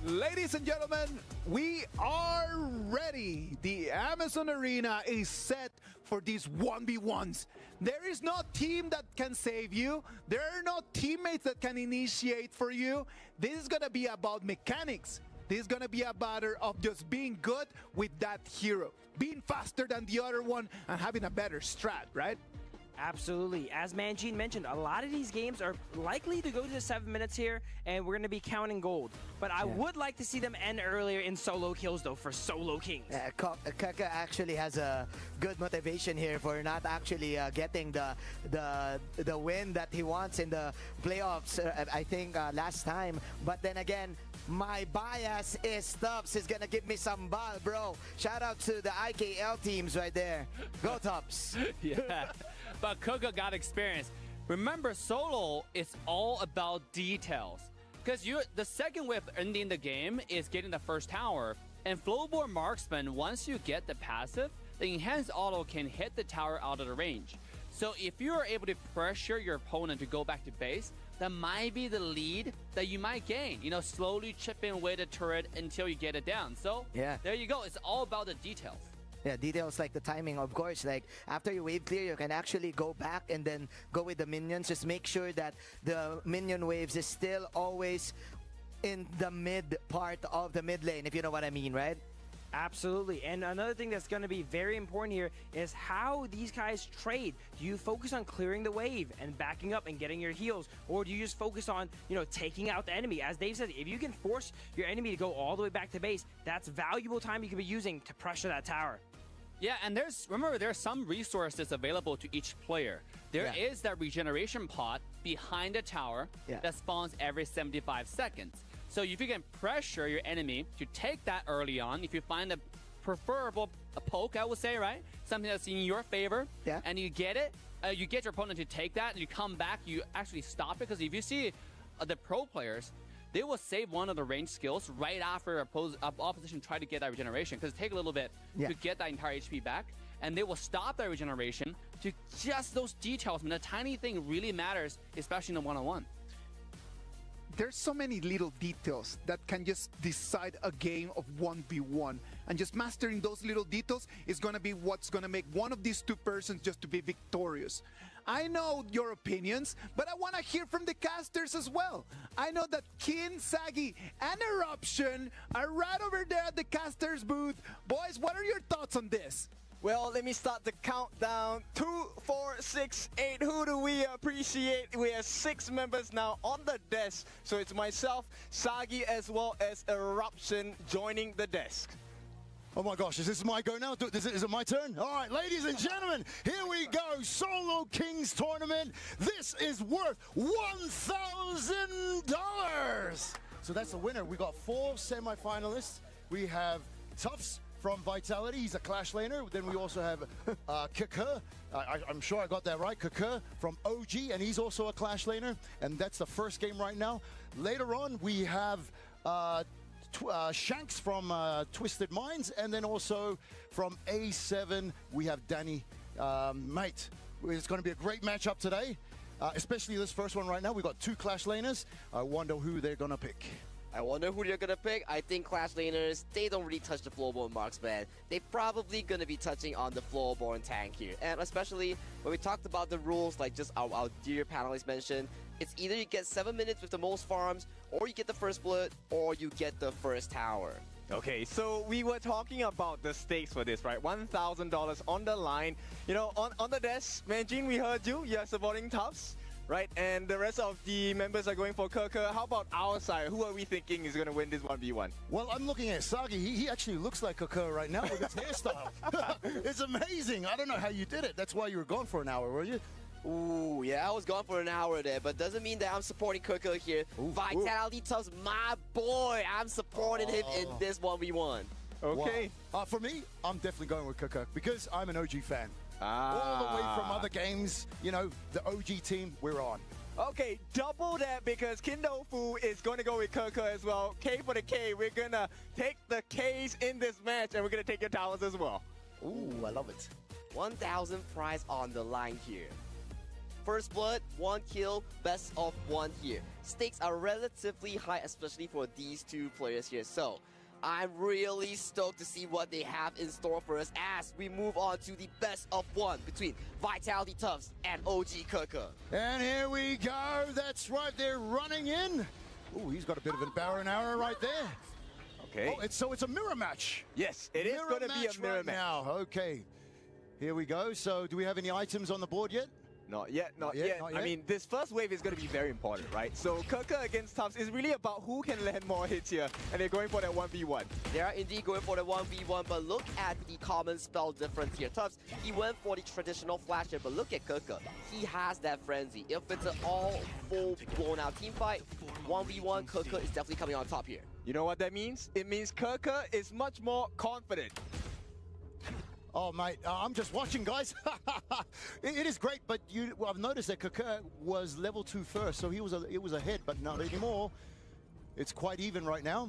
Ladies and gentlemen, we are ready. The Amazon Arena is set for these 1v1s. There is no team that can save you. There are no teammates that can initiate for you. This is going to be about mechanics. This is going to be a matter of just being good with that hero, being faster than the other one and having a better strat, right? Absolutely. As Manjin mentioned, a lot of these games are likely to go to the 7 minutes here, and we're going to be counting gold. But I would like to see them end earlier in solo kills, though, for solo kings. KWC actually has a good motivation here for not actually getting the win that he wants in the playoffs, I think, last time. But then again, my bias is Tubbs is going to give me some ball, bro. Shout out to the IKL teams right there. Go Tubbs. Yeah. But KWC got experience. Remember, solo is all about details. Because the second way of ending the game is getting the first tower. And Flowborn Marksman, once you get the passive, the enhanced auto can hit the tower out of the range. So if you are able to pressure your opponent to go back to base, that might be the lead that you might gain. You know, slowly chipping away the turret until you get it down. So there you go. It's all about the details. Yeah, details like the timing, of course. Like, after you wave clear, you can actually go back and then go with the minions. Just make sure that the minion waves is still always in the mid part of the mid lane, if you know what I mean, right? Absolutely. And another thing that's going to be very important here is how these guys trade. Do you focus on clearing the wave and backing up and getting your heals? Or do you just focus on, taking out the enemy? As Dave said, if you can force your enemy to go all the way back to base, that's valuable time you could be using to pressure that tower. Yeah, and remember, there's some resources available to each player. There is that regeneration pot behind the tower that spawns every 75 seconds. So if you can pressure your enemy to take that early on, if you find a preferable poke, I would say, right? Something that's in your favor, and you get it, you get your opponent to take that, and you come back, you actually stop it. Because if you see the pro players, they will save one of the range skills right after opposition try to get that regeneration, because it takes a little bit to get that entire HP back, and they will stop that regeneration to just those details. I mean, the tiny thing really matters, especially in the one-on-one. There's so many little details that can just decide a game of 1v1, and just mastering those little details is going to be what's going to make one of these two persons just to be victorious. I know your opinions, but I want to hear from the casters as well. I know that Kin, Sagi, and Eruption are right over there at the casters booth. Boys, what are your thoughts on this? Well, let me start the countdown. 2, 4, 6, 8. Who do we appreciate? We have 6 members now on the desk. So it's myself, Sagi, as well as Eruption joining the desk. Oh my gosh, is this my go now? Is it my turn? All right, ladies and gentlemen, here we go. Solo Kings Tournament. This is worth $1,000. So that's the winner. We got 4 semifinalists. We have Tufts from Vitality. He's a Clash laner. Then we also have KWC. I'm sure I got that right. KWC from OG, and he's also a Clash laner. And that's the first game right now. Later on, we have Shanks from Twisted Minds, and then also from A7 we have Danny. Mate, it's going to be a great matchup today, especially this first one right now. We've got 2 Clash laners. I wonder who they're going to pick. I wonder who they're going to pick. I think Clash laners, they don't really touch the Floorborn Marksman. They're probably going to be touching on the Floorborn tank here. And especially when we talked about the rules, like just our dear panelists mentioned, it's either you get 7 minutes with the most farms, or you get the first blood, or you get the first tower. Okay, so we were talking about the stakes for this, right? $1,000 on the line. You know, on the desk, Manjin, we heard you. You're supporting Tufts, right? And the rest of the members are going for KWC. How about our side? Who are we thinking is going to win this 1v1? Well, I'm looking at Sagi. He actually looks like KWC right now with his hairstyle. It's amazing. I don't know how you did it. That's why you were gone for an hour, were you? Ooh, yeah, I was gone for an hour there, but doesn't mean that I'm supporting KWC here. Vitality Tufts, my boy. I'm supporting him in this 1v1. Okay. Wow. For me, I'm definitely going with KWC because I'm an OG fan. All the way from other games, you know, the OG team, we're on. Okay, double that because Kindofu is going to go with KWC as well. K for the K. We're going to take the Ks in this match, and we're going to take your towers as well. Ooh, I love it. 1,000 prize on the line here. First blood, 1 kill, best of 1 here. Stakes are relatively high, especially for these two players here. So I'm really stoked to see what they have in store for us as we move on to the best of 1 between Vitality Tufts and OG KOK. And here we go. That's right. They're running in. Oh, he's got a bit of a bow and arrow right there. Okay. Oh, it's a mirror match. Yes, it is going to be a mirror match now. Okay. Here we go. So do we have any items on the board yet? Not yet. I mean, this first wave is going to be very important, right? So KOK against Tufts is really about who can land more hits here, and they're going for that 1v1. They are indeed going for the 1v1, but look at the common spell difference here. Tufts, he went for the traditional flash here, but look at KOK. He has that frenzy. If it's an all full blown out team fight, 1v1, KOK is definitely coming on top here. You know what that means? It means KOK is much more confident. Oh, mate, I'm just watching, guys. It is great, but I've noticed that KOK was level 2 first, so it was ahead, but not anymore. It's quite even right now.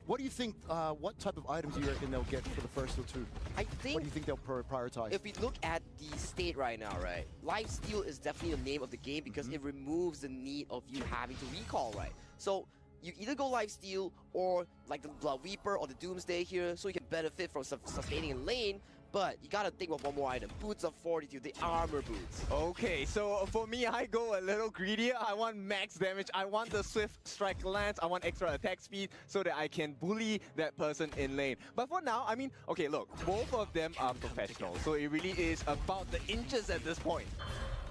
What do you think? What type of items do you reckon they'll get for the first or two? I think. What do you think they'll prioritize? If we look at the state right now, right, Lifesteal is definitely the name of the game because it removes the need of you having to recall, right? So you either go Lifesteal or like the Blood Weeper or the Doomsday here, so you can benefit from sustaining in lane. But you gotta think of one more item. Boots of Fortitude, the armor boots. Okay, so for me, I go a little greedier. I want max damage. I want the swift strike lance. I want extra attack speed so that I can bully that person in lane. But for now, I mean, okay, look, both of them are professionals, so it really is about the inches at this point.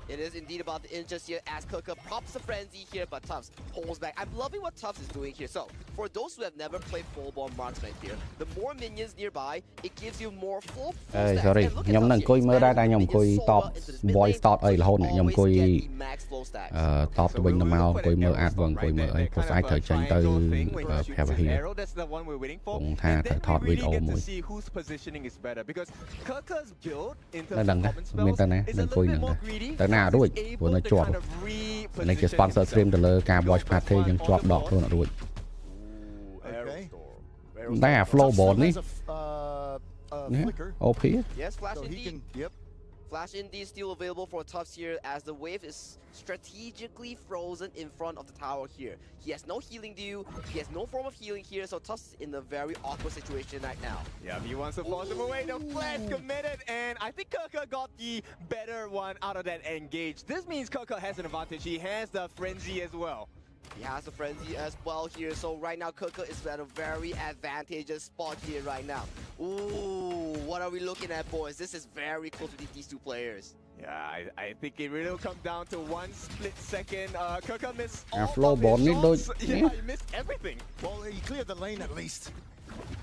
It is indeed about the inches here as KOK props a frenzy here, but Tufts pulls back. I'm loving what Tufts is doing here. So, for those who have never played full-blown marksman here, the more minions nearby, it gives you more full stacks. Sorry,ខ្ញុំនឹងអង្គុយមើលដែរតែខ្ញុំអង្គុយ top voice start អីរហូតខ្ញុំអង្គុយ top ទៅវិញទៅមកអង្គុយមើល ad អង្គុយមើលអីព្រោះស្អែកត្រូវចេញទៅប្រាប់here គង់ថាត្រូវថតវីដេអូមួយដល់មានតែណាអង្គុយហ្នឹងតែណារួចព្រោះនៅជាប់នេះជា sponsor stream ទៅលើការ watch party យើងជាប់ដកខ្លួនអត់រួចតែអា flow board នេះ OP Yes, Flash indeed. Flash indeed still available for Tufts here as the wave is strategically frozen in front of the tower here. He has no healing due, he has no form of healing here, so Tufts is in a very awkward situation right now. Yeah, he wants to force him away. The flash committed, and I think KOK got the better one out of that engage. This means KOK has an advantage. He has the frenzy as well. He has a frenzy as well here, so right now KOK is at a very advantageous spot here right now. Ooh, what are we looking at, boys? This is very close between these two players. Yeah, I think it really will come down to one split second. KOK missed all flow ball shots. Yeah, he missed everything. Well, he cleared the lane at least.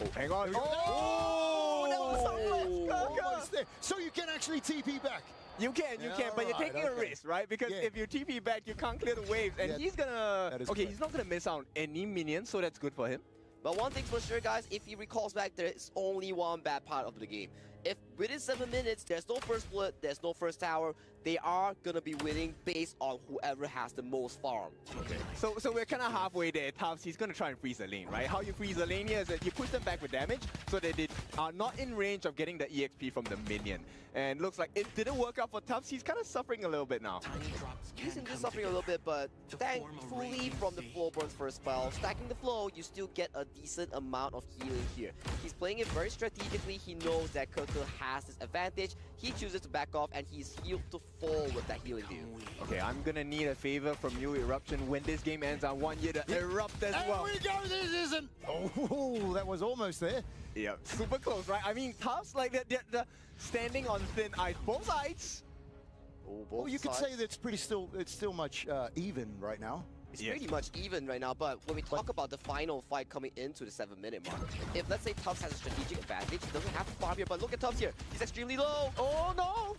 Oh, hang on. Oh, that was so much, KOK. Almost there. So you can actually TP back. You can, but you're taking a risk, right? Because if you TP back, you can't clear the waves, and he's gonna... Okay, he's not gonna miss out any minions, so that's good for him. But one thing's for sure, guys, if he recalls back, there's only one bad part of the game. If within 7 minutes, there's no first blood, there's no first tower, they are gonna be winning based on whoever has the most farm. Okay. So we're kind of halfway there. Tufts, he's gonna try and freeze the lane, right? How you freeze the lane here is that you push them back with damage so that they are not in range of getting the EXP from the minion. And looks like it didn't work out for Tufts. He's kind of suffering a little bit now. He's indeed suffering a little bit, but thankfully from the Flowburn's first spell, stacking the flow, you still get a decent amount of healing here. He's playing it very strategically. He knows that KOK has this advantage. He chooses to back off, and he's healed to full with that healing deal. Okay, I'm gonna need a favor from you, Eruption. When this game ends, I want you to erupt as well. There we go. This isn't. Oh, that was almost there. Yeah, super close, right? I mean, Tufts, like they're standing on thin ice, both sides. Well, you could say that it's still much even right now. It's pretty much even right now, but when we talk about the final fight coming into the 7-minute mark, if let's say Tufts has a strategic advantage, he doesn't have to farm here, but look at Tufts here. He's extremely low. Oh no!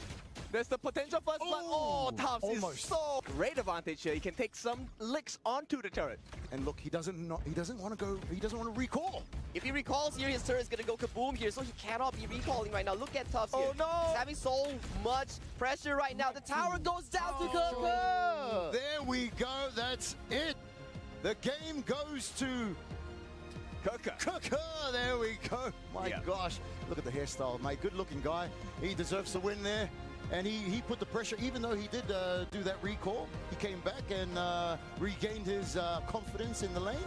There's the potential first blood. Oh, Tufts is so great advantage here. He can take some licks onto the turret. And look, he doesn't want to go. He doesn't want to recall. If he recalls here, his turret is gonna go kaboom here, so he cannot be recalling right now. Look at Tufts here. Oh no! He's having so much pressure right now. The tower goes down to KOK. There we go. That's it. The game goes to KOK. There we go. My gosh. Look at the hairstyle, mate. Good looking guy. He deserves to win there. and he put the pressure. Even though he did do that recall, he came back and regained his confidence in the lane.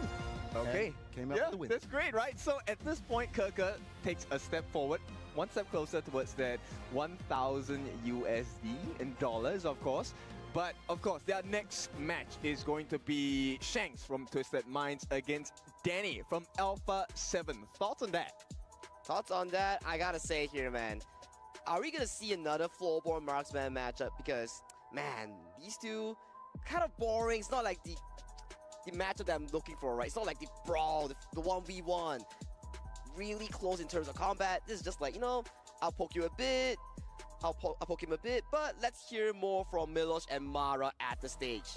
Okay. Came out with the win. That's great, right? So at this point, KOK takes a step forward, one step closer towards that 1,000 USD in dollars, of course. But of course, their next match is going to be Shanks from Twisted Minds against Danny from Alpha 7. Thoughts on that? Thoughts on that? I gotta say here, man. Are we gonna see another floorborne marksman matchup? Because, man, these two kind of boring. It's not like the matchup that I'm looking for, right? It's not like the brawl, the 1v1. Really close in terms of combat. This is just like, you know, I'll poke you a bit. I'll poke him a bit, but let's hear more from Milosh and Mara at the stage.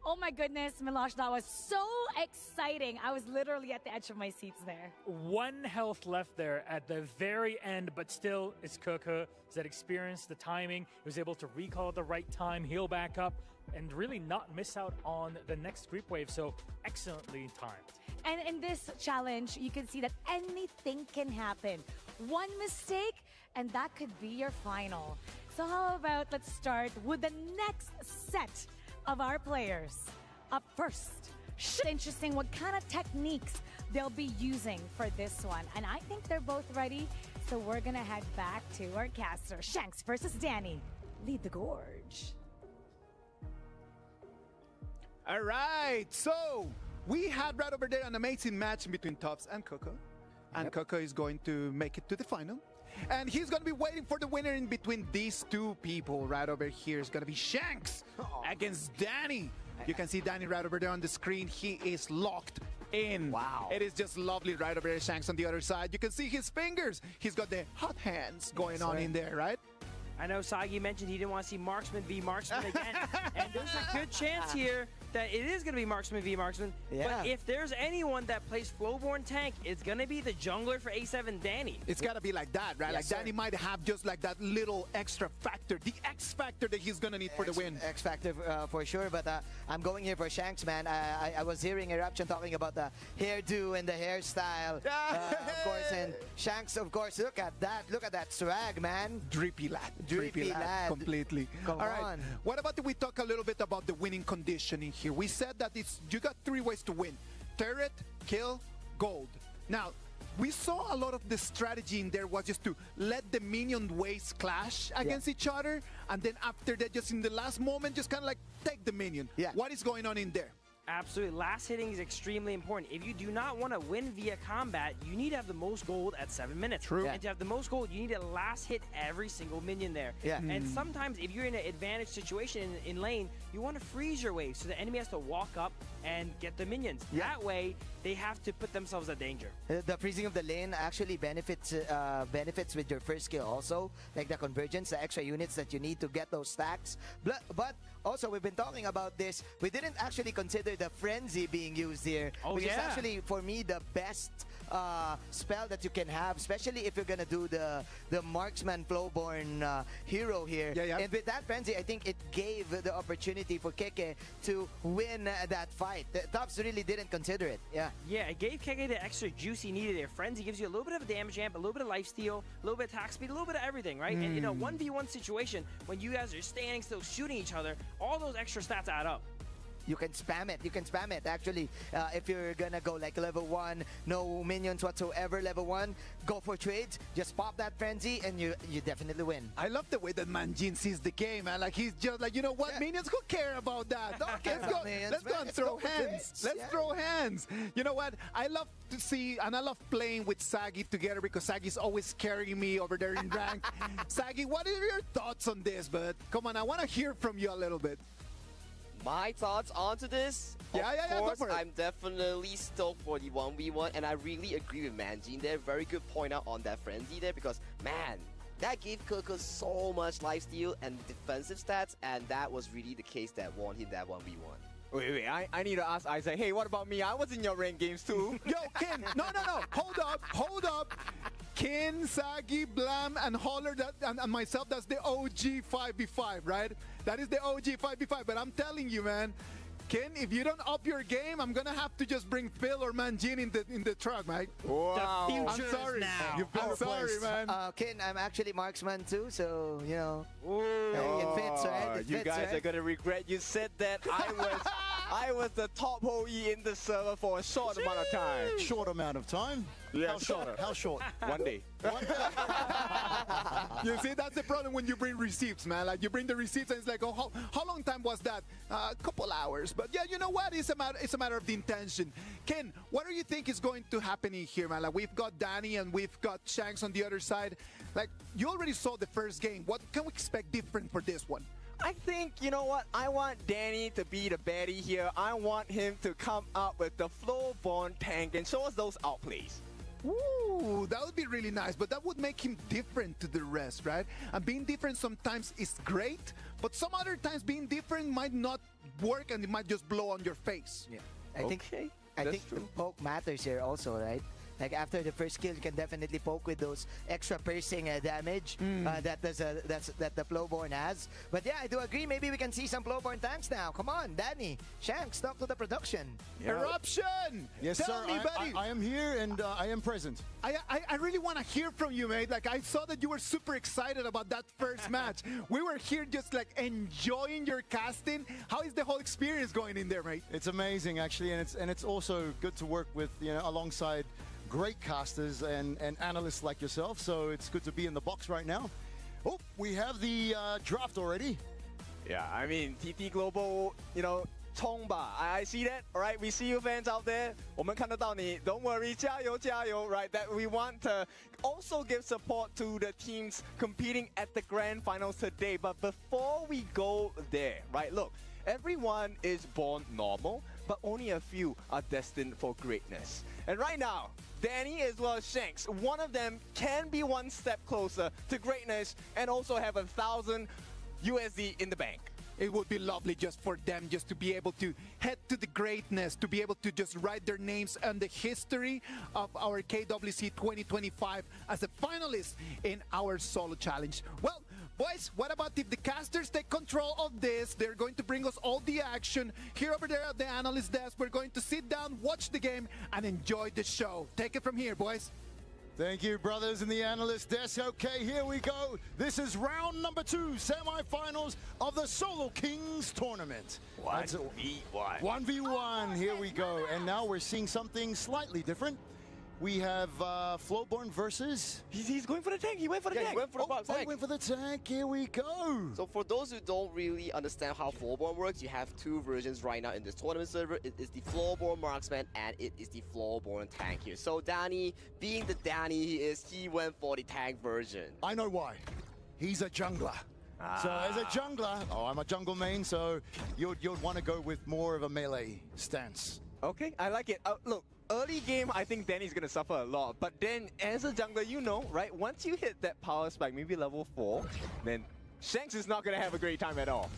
Oh my goodness, Milosh, that was so exciting. I was literally at the edge of my seats there. 1 health left there at the very end, but still, it's KOK that experienced the timing. He was able to recall at the right time, heal back up, and really not miss out on the next creep wave. So excellently timed. And in this challenge, you can see that anything can happen. One mistake, and that could be your final. So how about let's start with the next set of our players. Up first, interesting what kind of techniques they'll be using for this one. And I think they're both ready, so we're gonna head back to our caster. Shanks versus Danny. Lead the gorge. All right, so we had right over there an amazing match between Tufts and KOK. And KOK is going to make it to the final. And he's going to be waiting for the winner in between these two people. Right over here is going to be Shanks against Danny. You can see Danny right over there on the screen. He is locked in. Wow. It is just lovely right over there. Shanks on the other side. You can see his fingers. He's got the hot hands going on in there, right? I know Sagi mentioned he didn't want to see Marksman v Marksman again. And there's a good chance here that it is going to be Marksman v Marksman. Yeah. But if there's anyone that plays Flowborn Tank, it's going to be the jungler for A7, Danny. It's got to be like that, right? Yes, like Danny might have just like that little extra factor, the X factor that he's going to need for the win. X factor for sure, but I'm going here for Shanks, man. I was hearing Eruption talking about the hairdo and the hairstyle, of course, and Shanks, of course. Look at that swag, man. Drippy lad. Drippy lad. Completely. Come All right. on. What about if we talk a little bit about the winning conditioning here? We said that you got 3 ways to win: turret, kill, gold. Now, we saw a lot of the strategy in there was just to let the minion waves clash against each other, and then after that, just in the last moment, just kind of like take the minion. Yeah. What is going on in there? Absolutely. Last hitting is extremely important. If you do not want to win via combat, you need to have the most gold at 7 minutes. True. And to have the most gold, you need to last hit every single minion there. Yeah. And sometimes if you're in an advantage situation in lane, you want to freeze your wave so the enemy has to walk up and get the minions. Yeah. That way, they have to put themselves at danger. The freezing of the lane actually benefits with your first skill also, like the convergence, the extra units that you need to get those stacks. But also, we've been talking about this. We didn't actually consider the frenzy being used here, which is actually, for me, the best spell that you can have, especially if you're gonna do the marksman flowborn hero here. And with that frenzy, I think it gave the opportunity for Keke to win that fight. The Tufts really didn't consider it. Yeah, it gave Keke the extra juice he needed there. Frenzy gives you a little bit of a damage amp, a little bit of lifesteal, a little bit of attack speed, a little bit of everything, right? And in a 1v1 situation, when you guys are standing still shooting each other, all those extra stats add up. You can spam it. You can spam it. Actually, if you're gonna go like level 1, no minions whatsoever, level 1, go for trades. Just pop that frenzy, and you definitely win. I love the way that Manjin sees the game, man. Like he's just like, you know what, minions? Who care about that? Let's go and throw hands. Let's throw hands. You know what? I love to see, and I love playing with Sagi together because Sagi's always carrying me over there in rank. Sagi, what are your thoughts on this? But come on, I want to hear from you a little bit. My thoughts onto this? Of course, I'm definitely stoked for the 1v1, and I really agree with Manjin there. Very good point out on that frenzy there, because, man, that gave KOK so much lifesteal and defensive stats, and that was really the case that won him that 1v1. Wait, I need to ask Isaac, hey, what about me? I was in your ranked games too. Yo, Kin, no. Hold up. Kin, Sagi, Blam, and Holler, and myself, that's the OG 5v5, right? That is the OG 5v5. But I'm telling you, man, Ken, if you don't up your game, I'm gonna have to just bring Phil or Manjin in the truck, mate. Wow. I'm sorry. You've been sorry, man. Ken, I'm actually marksman too, so you know. It fits, right? You guys are gonna regret you said that. I was the top OE in the server for a short amount of time. Short amount of time? Yeah, How short? How short? One day. You see, that's the problem when you bring receipts, man. Like, you bring the receipts and it's like, oh, how long time was that? A couple hours. But yeah, you know what? It's a matter of the intention. Ken, what do you think is going to happen in here, man? Like, we've got Danny and we've got Shanks on the other side. Like, you already saw the first game. What can we expect different for this one? I think, you know what, I want Danny to be the baddie here. I want him to come up with the floor-borne tank and show us those outplays. Ooh, that would be really nice, but that would make him different to the rest, right? And being different sometimes is great, but some other times being different might not work and it might just blow on your face. Yeah, I think the poke matters here also, right? Like after the first kill, you can definitely poke with those extra piercing damage that the Flowborn has. But yeah, I do agree. Maybe we can see some Flowborn tanks now. Come on, Danny, Shanks, talk to the production. Yeah. Eruption! Yes, Tell sir. me, buddy. I am here and I am present. I really want to hear from you, mate. Like, I saw that you were super excited about that first match. We were here just like enjoying your casting. How is the whole experience going in there, mate? It's amazing, actually, and it's also good to work with, you know, alongside great casters and analysts like yourself, so it's good to be in the box right now. Oh, we have the draft already. Yeah, I mean, TT Global, you know, 冲吧, I see that, all right? We see you fans out there. 我们看得到你, don't worry, 加油, 加油, right? That we want to also give support to the teams competing at the grand finals today. But before we go there, right, look, everyone is born normal, but only a few are destined for greatness. And right now, Danny as well as Shanks, one of them can be one step closer to greatness and also have 1,000 USD in the bank. It would be lovely just for them just to be able to head to the greatness, to be able to just write their names on the history of our KWC 2025 as a finalist in our solo challenge. Well, boys, what about if the casters take control of this? They're going to bring us all the action. Here over there at the analyst desk, we're going to sit down, watch the game, and enjoy the show. Take it from here, boys. Thank you, brothers in the analyst desk. Okay, here we go. This is round number 2, semifinals of the Solo Kings tournament. 1v1. 1v1, here we go. And now we're seeing something slightly different. We have Flowborn versus... He's going for the tank. He went for the tank. He went for the box tank. He went for the tank. Here we go. So for those who don't really understand how Flowborn works, you have two versions right now in this tournament server. It is the Flowborn Marksman and it is the Flowborn Tank here. So Danny, being the Danny he is, he went for the tank version. I know why. He's a jungler. So as a jungler, I'm a jungle main, so you'd want to go with more of a melee stance. Okay, I like it. Look, early game, I think Danny's going to suffer a lot. But then, as a jungler, you know, right? Once you hit that power spike, maybe level 4, then Shanks is not going to have a great time at all.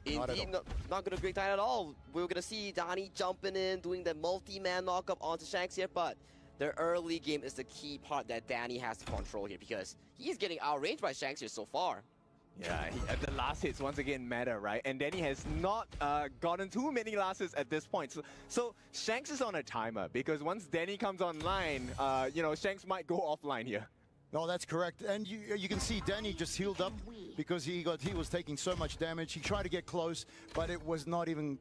Indeed, not going to have a great time at all. We're going to see Danny jumping in, doing the multi-man knockup onto Shanks here, but the early game is the key part that Danny has to control here because he's getting outranged by Shanks here so far. Yeah, the last hits once again matter, right? And Danny has not gotten too many last hits at this point. So Shanks is on a timer because once Danny comes online, you know, Shanks might go offline here. No, that's correct. And you can see Danny just healed up because he was taking so much damage. He tried to get close, but it was not even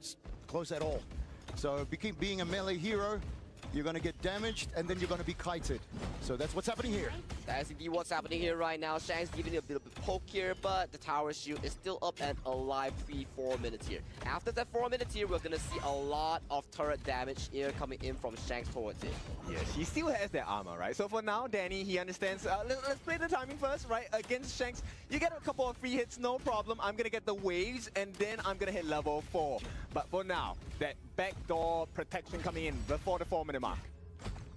close at all. So being a melee hero, you're going to get damaged, and then you're going to be kited. So that's what's happening here. That is indeed what's happening here right now. Shanks giving you a bit of a poke here, but the tower shield is still up and alive 3-4 minutes here. After that 4 minutes here, we're going to see a lot of turret damage here coming in from Shanks towards it. Yes, he still has that armor, right? So for now, Danny, he understands. Let's play the timing first, right? Against Shanks, you get a couple of free hits, no problem. I'm going to get the waves, and then I'm going to hit level 4. But for now, that backdoor protection coming in before the 4-minute mark.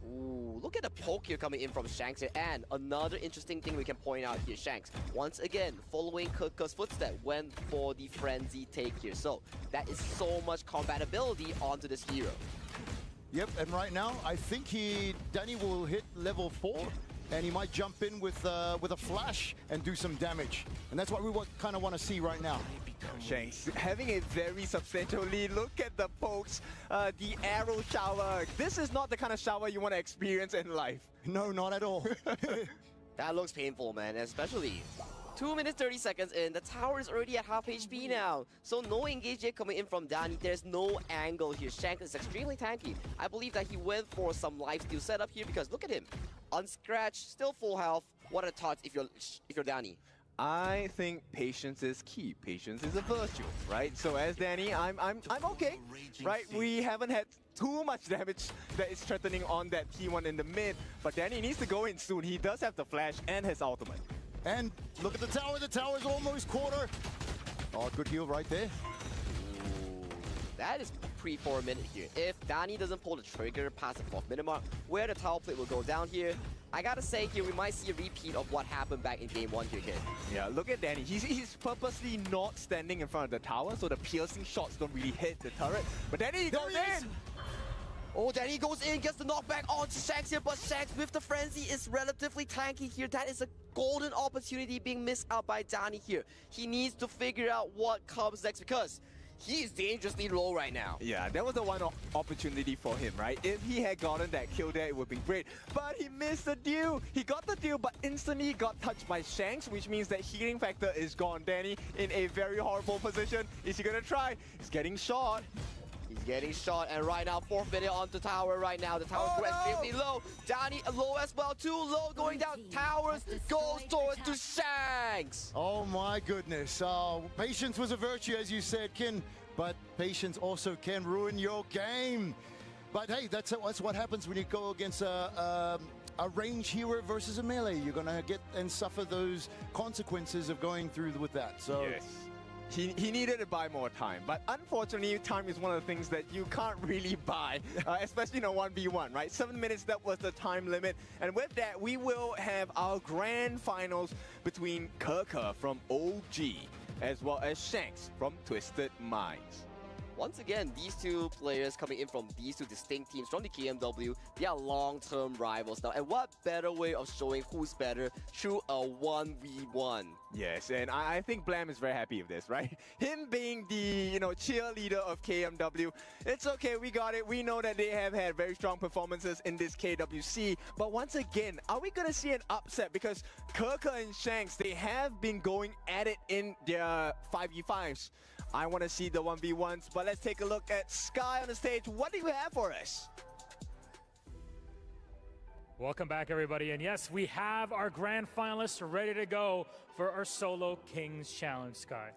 Ooh, look at the poke here coming in from Shanks here. And another interesting thing we can point out here, Shanks, once again, following Kuka's footstep, went for the frenzy take here. So that is so much compatibility onto this hero. Yep, and right now, I think Danny will hit level 4, and he might jump in with a flash and do some damage. And that's what we kind of want to see right now. Shanks having a very substantial lead. Look at the pokes, the arrow shower. This is not the kind of shower you want to experience in life. No, not at all. That looks painful, man, especially 2 minutes 30 seconds in. The tower is already at half HP now. So no engage yet coming in from Danny. There's no angle here. Shanks is extremely tanky. I believe that he went for some lifesteal setup here because look at him. Unscratched, still full health. What are thoughts if you're Danny? I think patience is key. Patience is a virtue, right? So as Danny, I'm okay, right? We haven't had too much damage that is threatening on that T1 in the mid, but Danny needs to go in soon. He does have the flash and his ultimate. And look at the tower. The tower's almost quarter. Oh, good heal right there. Ooh, that is pre-4 minute here. If Danny doesn't pull the trigger past the 4th minute mark, where the tower plate will go down here, I gotta say here, we might see a repeat of what happened back in game 1 here, kid. Yeah, look at Danny. He's purposely not standing in front of the tower, so the piercing shots don't really hit the turret. But Danny goes in! Oh, Danny goes in, gets the knockback onto Shanks here, but Shanks with the frenzy is relatively tanky here. That is a golden opportunity being missed out by Danny here. He needs to figure out what comes next because he is dangerously low right now. Yeah, that was the one opportunity for him, right? If he had gotten that kill there, it would have been great. But he missed the deal. He got the deal, but instantly got touched by Shanks, which means that healing factor is gone. Danny in a very horrible position. Is he gonna try? He's getting shot. He's getting shot, and right now, 4th minute onto tower right now. The tower's extremely low. Danny low as well, too low, going down. Towers goes towards to Shanks. Oh my goodness. Patience was a virtue, as you said, Kin, but patience also can ruin your game. But hey, that's what happens when you go against a range hero versus a melee. You're gonna get and suffer those consequences of going through with that. So. Yes. He needed to buy more time, but unfortunately, time is one of the things that you can't really buy, especially in a 1v1, right? 7 minutes, that was the time limit. And with that, we will have our grand finals between KOK from OG, as well as Shanks from Twisted Minds. Once again, these two players coming in from these two distinct teams from the KMW, they are long-term rivals now. And what better way of showing who's better through a 1v1? Yes, and I think Blam is very happy with this, right? Him being the, cheerleader of KMW, it's okay, we got it. We know that they have had very strong performances in this KWC. But once again, are we going to see an upset? Because KOK and Shanks, they have been going at it in their 5v5s. I want to see the 1v1s, but let's take a look at Sky on the stage. What do you have for us? Welcome back, everybody. And yes, we have our grand finalists ready to go for our Solo Kings Challenge, Sky.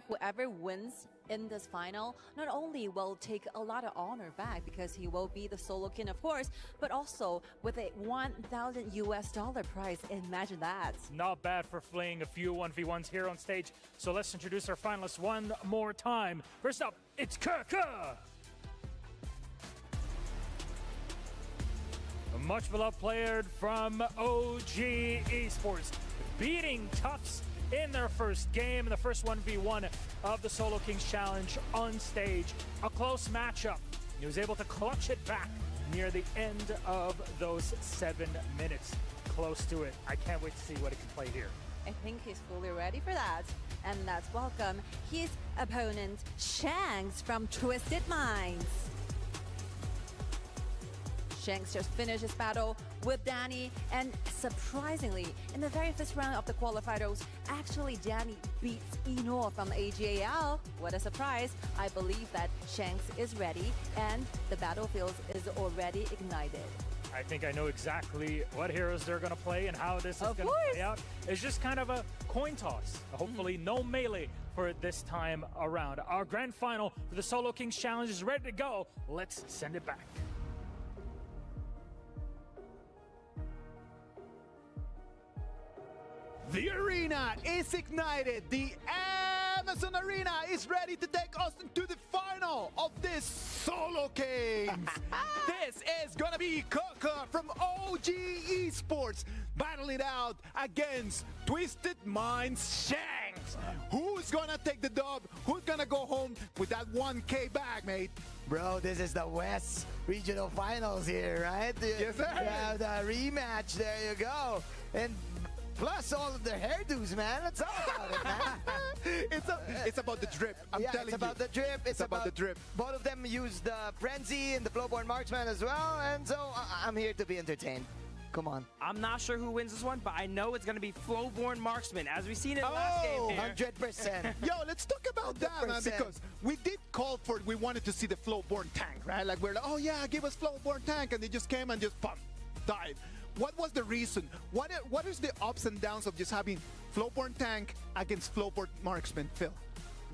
Whoever wins in this final not only will take a lot of honor back because he will be the solo king, of course, but also with a $1,000 prize. Imagine that. Not bad for fleeing a few 1v1s here on stage. So let's introduce our finalists one more time. First up, it's KOK. A much beloved player from OG Esports, beating Tufts in their first game, in the first 1v1 of the Solo Kings Challenge on stage. A close matchup. He was able to clutch it back near the end of those 7 minutes. Close to it. I can't wait to see what he can play here. I think he's fully ready for that. And let's welcome his opponent, Shanks from Twisted Minds. Shanks just finished his battle with Danny, and surprisingly, in the very first round of the qualifiers, actually Danny beats Eno from AGAL. What a surprise. I believe that Shanks is ready, and the battlefield is already ignited. I think I know exactly what heroes they're going to play and how this is going to play out. It's just kind of a coin toss. Hopefully no melee for this time around. Our grand final for the Solo Kings Challenge is ready to go. Let's send it back. The arena is ignited. The Amazon Arena is ready to take us into the final of this Solo Kings. This is gonna be KOK from OG Esports battling it out against Twisted Minds Shanks. Who's gonna take the dub? Who's gonna go home with that 1K bag, mate? Bro, this is the West Regional Finals here, right? Yes, sir. Yeah, the rematch. There you go. And plus all of the hairdos, man. That's all about it, man. It's about the drip. I'm telling you. It's about the drip. It's about the drip. Both of them use the frenzy and the Flowborn Marksman as well, and so I'm here to be entertained. Come on. I'm not sure who wins this one, but I know it's going to be Flowborn Marksman, as we've seen in last game here. 100%. Yo, let's talk about that, man, because we did call for it. We wanted to see the Flowborn tank, right? Like, we're like, oh, yeah, give us Flowborn tank, and they just came and just, died. What was the reason? What is the ups and downs of just having Flowborn tank against Flowborn Marksman, Phil?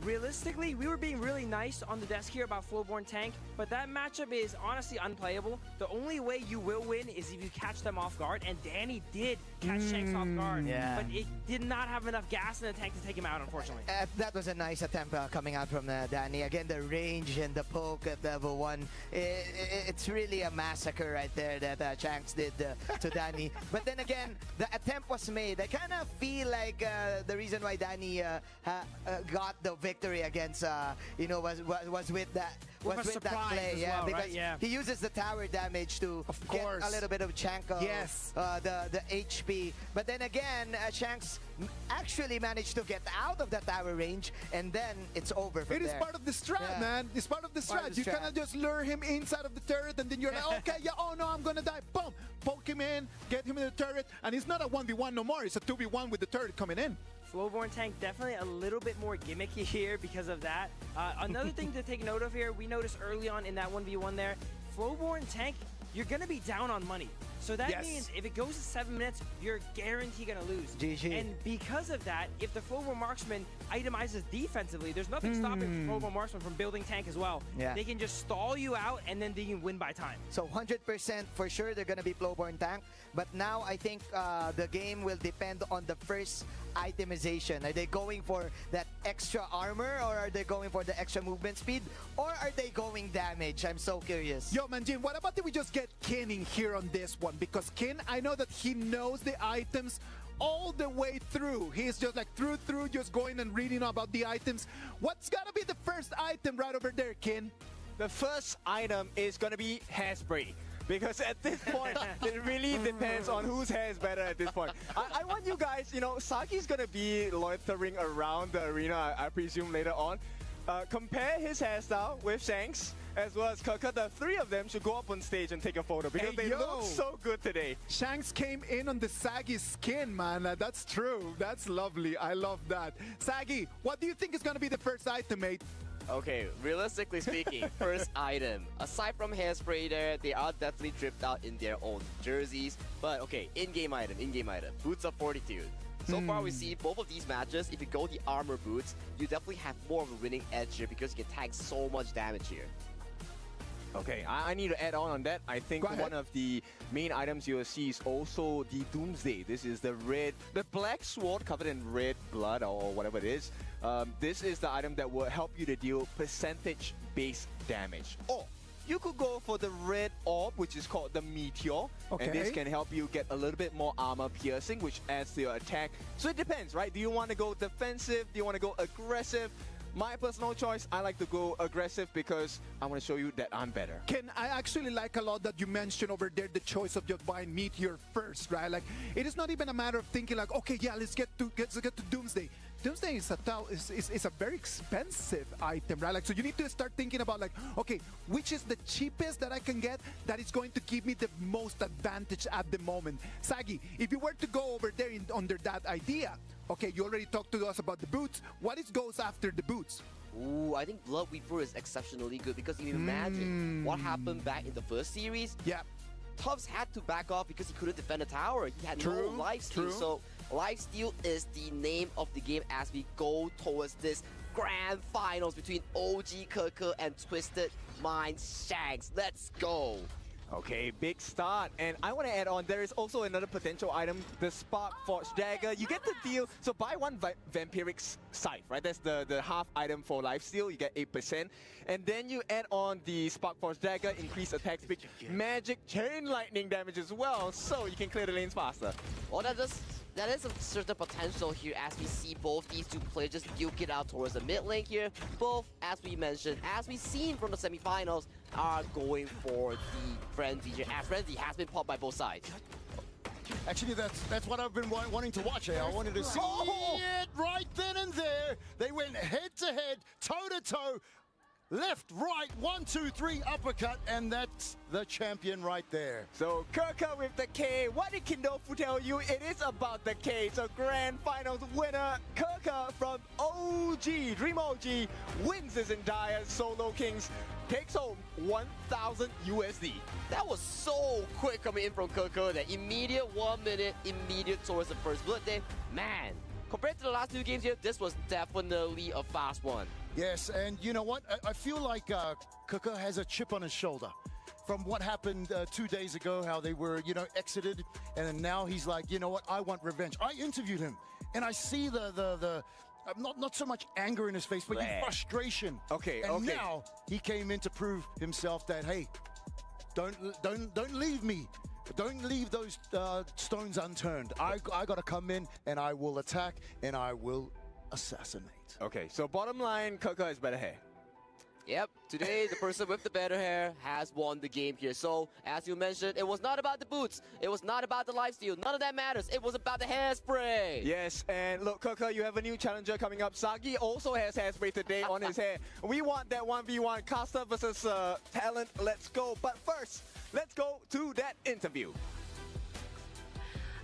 Realistically, we were being really nice on the desk here about Flowborn tank, but that matchup is honestly unplayable. The only way you will win is if you catch them off guard, and Danny did catch Shanks off guard, but it did not have enough gas in the tank to take him out, unfortunately. That was a nice attempt coming out from Danny. Again, the range and the poke at level 1, it's really a massacre right there that Shanks did to Danny. But then again, the attempt was made. I kind of feel like the reason why Danny got the victory against was with that play, well, because right? he uses the tower damage to get a little bit of chunk of the HP. But then again, Shanks actually managed to get out of the tower range, and then it's over from there. It is part of the strat, man. It's part of the strat. You cannot just lure him inside of the turret, and then you're like, okay, yeah, oh no, I'm gonna die. Boom, poke him in, get him in the turret, and it's not a 1v1 no more. It's a 2v1 with the turret coming in. Flowborn tank definitely a little bit more gimmicky here because of that. Another thing to take note of here, we noticed early on in that 1v1 there, Flowborn tank, you're going to be down on money. So that means if it goes to 7 minutes, you're guaranteed going to lose. GG. And because of that, if the Flowborn Marksman itemizes defensively, there's nothing stopping Flowborn Marksman from building tank as well. Yeah. They can just stall you out, and then they can win by time. So 100% for sure they're going to be Flowborn tank. But now I think the game will depend on the first itemization. Are they going for that extra armor, or are they going for the extra movement speed, or are they going damage? I'm so curious. Yo, Manjin, what about if we just get Kin in here on this one? Because Kin, I know that he knows the items all the way through. He's just like through, just going and reading about the items. What's gonna be the first item right over there, Kin? The first item is gonna be hairspray. Because at this point, it really depends on whose hair is better at this point. I want you guys, Saki's going to be loitering around the arena, I presume, later on. Compare his hairstyle with Shanks, as well as Kaka. The three of them should go up on stage and take a photo, because they look so good today. Shanks came in on the Saggy skin, man. That's true. That's lovely. I love that. Saggy, what do you think is going to be the first item, mate? Okay, realistically speaking, first item. Aside from hairspray there, they are definitely dripped out in their own jerseys. But okay, in-game item. Boots of Fortitude. So far we see both of these matches, if you go the armor boots, you definitely have more of a winning edge here because you can tag so much damage here. Okay, I need to add on that. I think one of the main items you will see is also the Doomsday. This is the black sword covered in red blood or whatever it is. This is the item that will help you to deal percentage-based damage. Or you could go for the red orb, which is called the Meteor. And this can help you get a little bit more armor piercing, which adds to your attack. So it depends, right? Do you want to go defensive? Do you want to go aggressive? My personal choice, I like to go aggressive because I want to show you that I'm better. Ken, I actually like a lot that you mentioned over there the choice of just buying Meteor first, right? Like, it is not even a matter of thinking like, okay, yeah, let's get to Doomsday. Doomsday is a very expensive item, right? Like, so you need to start thinking about like, okay, which is the cheapest that I can get that is going to give me the most advantage at the moment. Saggy, if you were to go over there under that idea, okay, you already talked to us about the boots. What goes after the boots? Ooh, I think Blood Weaver is exceptionally good because if you imagine what happened back in the first series, Tubbs had to back off because he couldn't defend the tower. He had no lifesteal, so lifesteal is the name of the game as we go towards this grand finals between OG Keke and Twisted Mind Shanks. Let's go! Okay, big start. And I want to add on, there is also another potential item, the Spark Forge Dagger. You get the deal, so buy one Vampiric Scythe, right? That's the half item for lifesteal, you get 8%. And then you add on the Spark Forge Dagger, increase attack speed, magic chain lightning damage as well, so you can clear the lanes faster. Well, that just that is a certain potential here as we see both these two players just duke it out towards the mid lane here. Both, as we mentioned, as we've seen from the semifinals, are going for the Frenzy here, as Frenzy has been popped by both sides. Actually, that's what I've been wanting to watch. I wanted to see it right then and there. They went head to head, toe to toe, left, right, 1, 2, 3, uppercut, and that's the champion right there. So KOK with the K. What did Kindlefu tell you? It is about the K. So grand finals winner KOK from OG, Dream OG, wins his entire Solo Kings, takes home 1,000 USD. That was so quick coming in from KOK. That immediate 1 minute, immediate towards the first blood day. Man, compared to the last 2 games here, this was definitely a fast one. Yes, and you know what? I feel like KOK has a chip on his shoulder from what happened 2 days ago, how they were, exited, and now he's like, you know what? I want revenge. I interviewed him, and I see the not so much anger in his face, but frustration. Okay, and now he came in to prove himself that, hey, don't leave me. Don't leave those stones unturned. I got to come in, and I will attack, and I will assassinate. Okay, so bottom line, KOK has better hair. Yep, today the person with the better hair has won the game here. So, as you mentioned, it was not about the boots. It was not about the lifesteal. None of that matters. It was about the hairspray. Yes, and look, KOK, you have a new challenger coming up. Sagi also has hairspray today on his hair. We want that 1v1 caster versus talent. Let's go. But first, let's go to that interview.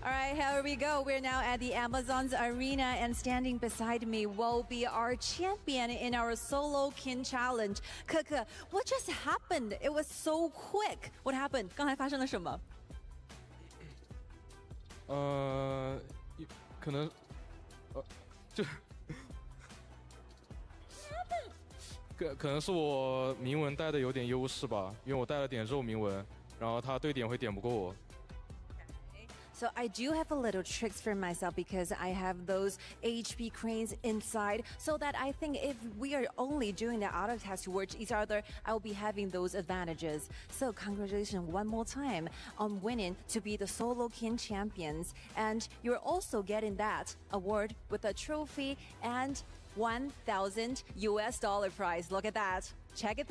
All right, here we go. We're now at the Amazons Arena, and standing beside me will be our champion in our Solo King Challenge. KOK, what just happened? It was so quick. What happened? 刚才发生了什么？可能，可能是我铭文带的有点优势吧，因为我带了点肉铭文，然后他对点会点不过我。So I do have a little tricks for myself because I have those HP cranes inside, so that I think if we are only doing the auto attacks towards each other, I will be having those advantages. So congratulations one more time on winning to be the Solo King champions, and you're also getting that award with a trophy and $1,000 prize. Look at that. Check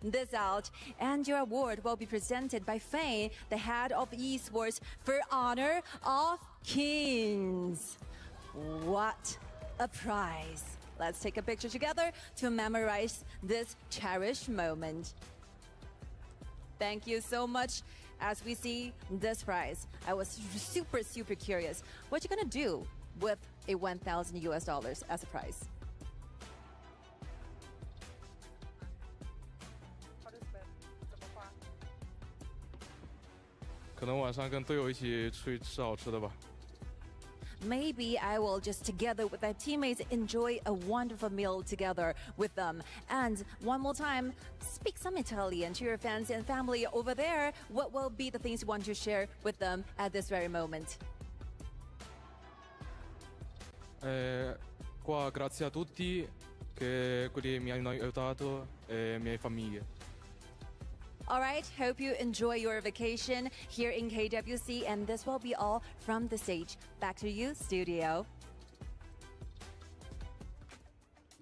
this out. And your award will be presented by Fane, the head of esports, for honor of kings. What a prize. Let's take a picture together to memorize this cherished moment. Thank you so much. As we see this prize, I was super curious. What you gonna do with a $1,000 as a prize? Maybe I will just together with my teammates enjoy a wonderful meal together with them. And one more time, speak some Italian to your fans and family over there. What will be the things you want to share with them at this very moment? Qua grazie a tutti che quelli mi hanno aiutato e mie famiglie. All right, hope you enjoy your vacation here in KWC, and this will be all from the stage. Back to you, studio.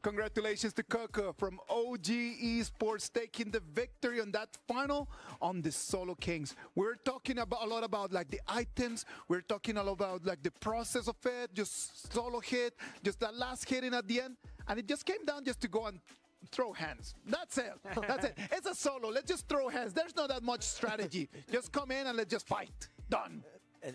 Congratulations to KOK from OG Esports taking the victory on that final on the Solo Kings. We're talking about a lot about like the items. We're talking a lot about like the process of it, just solo hit, just that last hitting at the end. And it just came down just to go and throw hands. That's it. That's it. It's a solo. Let's just throw hands. There's not that much strategy. Just come in and let's just fight. Done.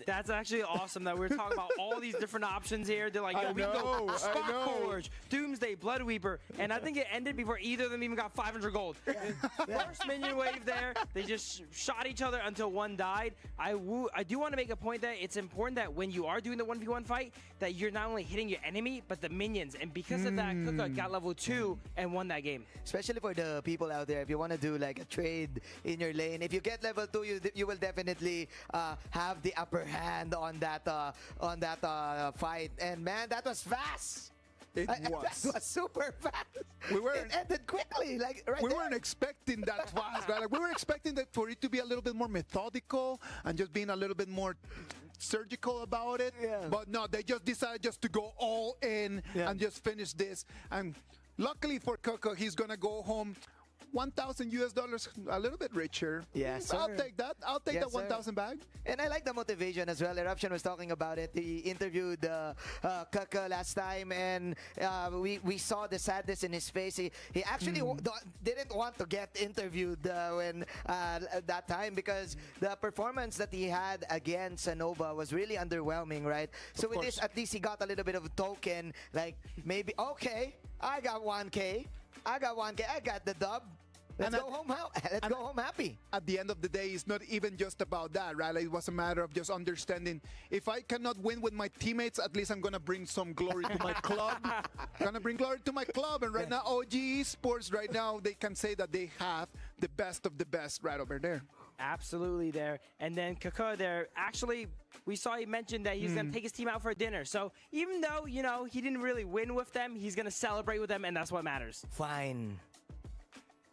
That's actually awesome that we're talking about all these different options here. They're like, yo, we go Stock Forge, Doomsday, Bloodweeper, and I think it ended before either of them even got 500 gold. First minion wave there, they just shot each other until one died. I do want to make a point that it's important that when you are doing the 1v1 fight, that you're not only hitting your enemy, but the minions. And because of that, KOK got level 2 and won that game. Especially for the people out there, if you want to do like a trade in your lane, if you get level 2, you will definitely have the upper hand on that fight. And man, that was fast. It That was super fast. It ended quickly, like right we there. weren't expecting that fast, right? Like, we were expecting that for it to be a little bit more methodical and just being a little bit more surgical about it. Yeah. But no, they just decided just to go all in and just finish this. And luckily for Coco, he's gonna go home $1,000 a little bit richer. Yes, So I'll sir. take that. I'll take Yes, that 1,000 bag. And I like the motivation as well. Eruption was talking about it. He interviewed Kaka last time, and we saw the sadness in his face. He actually didn't want to get interviewed when that time, because the performance that he had against Sanova was really underwhelming, right? So with this, at least he got a little bit of a token, like maybe, okay, I got 1K. I got the dub. Let's go home happy. At the end of the day, it's not even just about that, right? Like, it was a matter of just understanding, if I cannot win with my teammates, at least I'm going to bring some glory to my club. Going to bring glory to my club. And right now, OG Esports, right now, they can say that they have the best of the best right over there. Absolutely there. And then Kaka there, actually, we saw he mentioned that he's going to take his team out for dinner. So even though, you know, he didn't really win with them, he's going to celebrate with them, and that's what matters. Fine.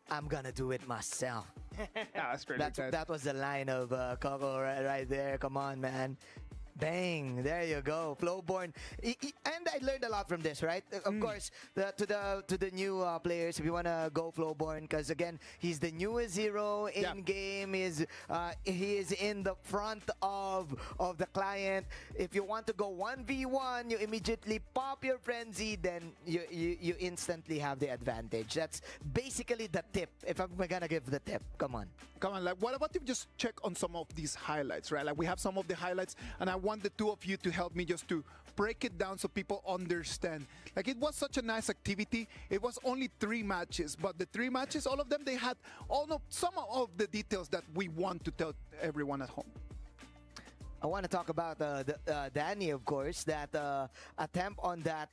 I'm gonna do it myself. That's great. That was the line of Coco right there. Come on, man. Bang! There you go, Flowborn. And I learned a lot from this, right? Of course, to the new players, if you wanna go Flowborn, because again, he's the newest hero in game. He is in the front of the client. If you want to go 1v1, you immediately pop your frenzy, then you instantly have the advantage. That's basically the tip. If I'm gonna give the tip, come on. Like, what about if you just check on some of these highlights, right? Like, we have some of the highlights, and I want the two of you to help me just to break it down so people understand. Like, it was such a nice activity. It was only 3 matches, but the 3 matches, all of them, they had some of the details that we want to tell everyone at home. I want to talk about Danny, of course, that attempt on that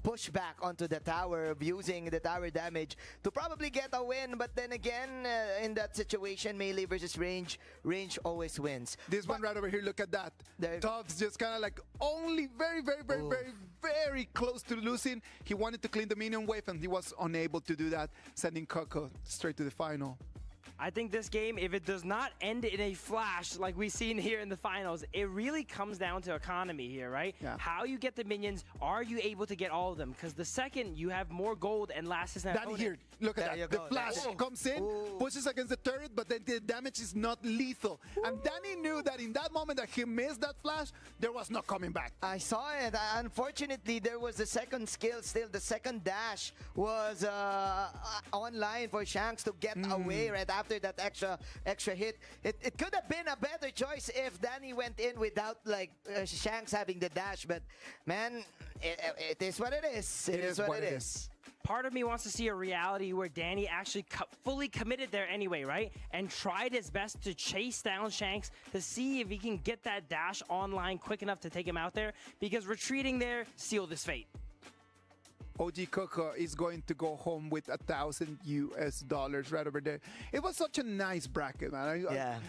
pushback onto the tower, of using the tower damage to probably get a win. But then again, in that situation, melee versus range always wins. This one right over here, look at that. Tubbs just kind of like only very close to losing. He wanted to clean the minion wave, and he was unable to do that, sending Coco straight to the final. I think this game, if it does not end in a flash like we've seen here in the finals, it really comes down to economy here, right? Yeah. How you get the minions, are you able to get all of them? Because the second you have more gold and lasts as an Danny here, look at that. The flash comes in, pushes against the turret, but then the damage is not lethal. And Danny knew that in that moment that he missed that flash, there was no coming back. I saw it. Unfortunately, there was the second skill still. The second dash was online for Shanks to get away right after that extra hit. It could have been a better choice if Danny went in without like Shanks having the dash, but man, it is what it is. It is what it is. Part of me wants to see a reality where Danny actually fully committed there anyway, right? And tried his best to chase down Shanks to see if he can get that dash online quick enough to take him out there, because retreating there sealed his fate. OG Coco is going to go home with $1,000 right over there. It was such a nice bracket, man.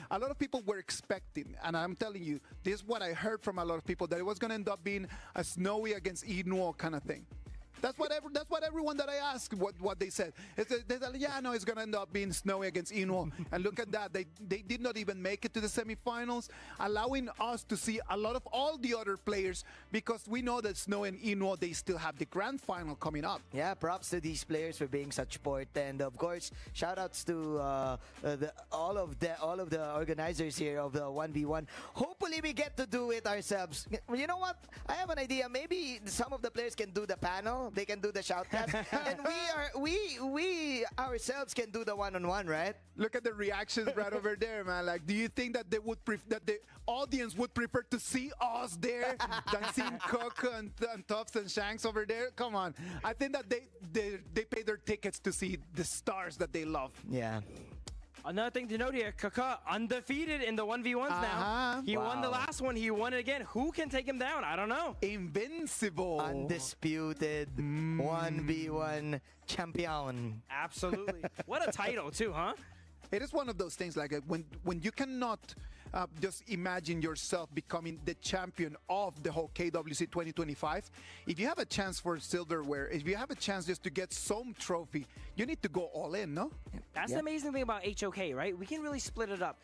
A lot of people were expecting, and I'm telling you, this is what I heard from a lot of people, that it was going to end up being a Snowy against Inuo kind of thing. That's what everyone that I asked, what they said. They said, yeah, no, it's going to end up being Snowy against Inuo. And look at that. They did not even make it to the semifinals, allowing us to see a lot of all the other players, because we know that Snowy and Inuo, they still have the grand final coming up. Yeah, props to these players for being such sport. And of course, shout outs to all of the organizers here of the 1v1. Hopefully we get to do it ourselves. You know what? I have an idea. Maybe some of the players can do the panel. They can do the shoutcast, and we ourselves can do the one-on-one, right? Look at the reactions right over there, man. Like, do you think that that the audience would prefer to see us there than seeing Coco and Tubbs and Shanks over there? Come on, I think that they pay their tickets to see the stars that they love. Yeah. Another thing to note here, Kaka undefeated in the 1v1s now. He won the last one. He won it again. Who can take him down? I don't know. Invincible. Undisputed 1v1 champion. Absolutely. What a title too, huh? It is one of those things, like when you cannot just imagine yourself becoming the champion of the whole KWC 2025. If you have a chance for silverware, if you have a chance just to get some trophy, you need to go all in, no? That's the amazing thing about HOK, right? We can really split it up.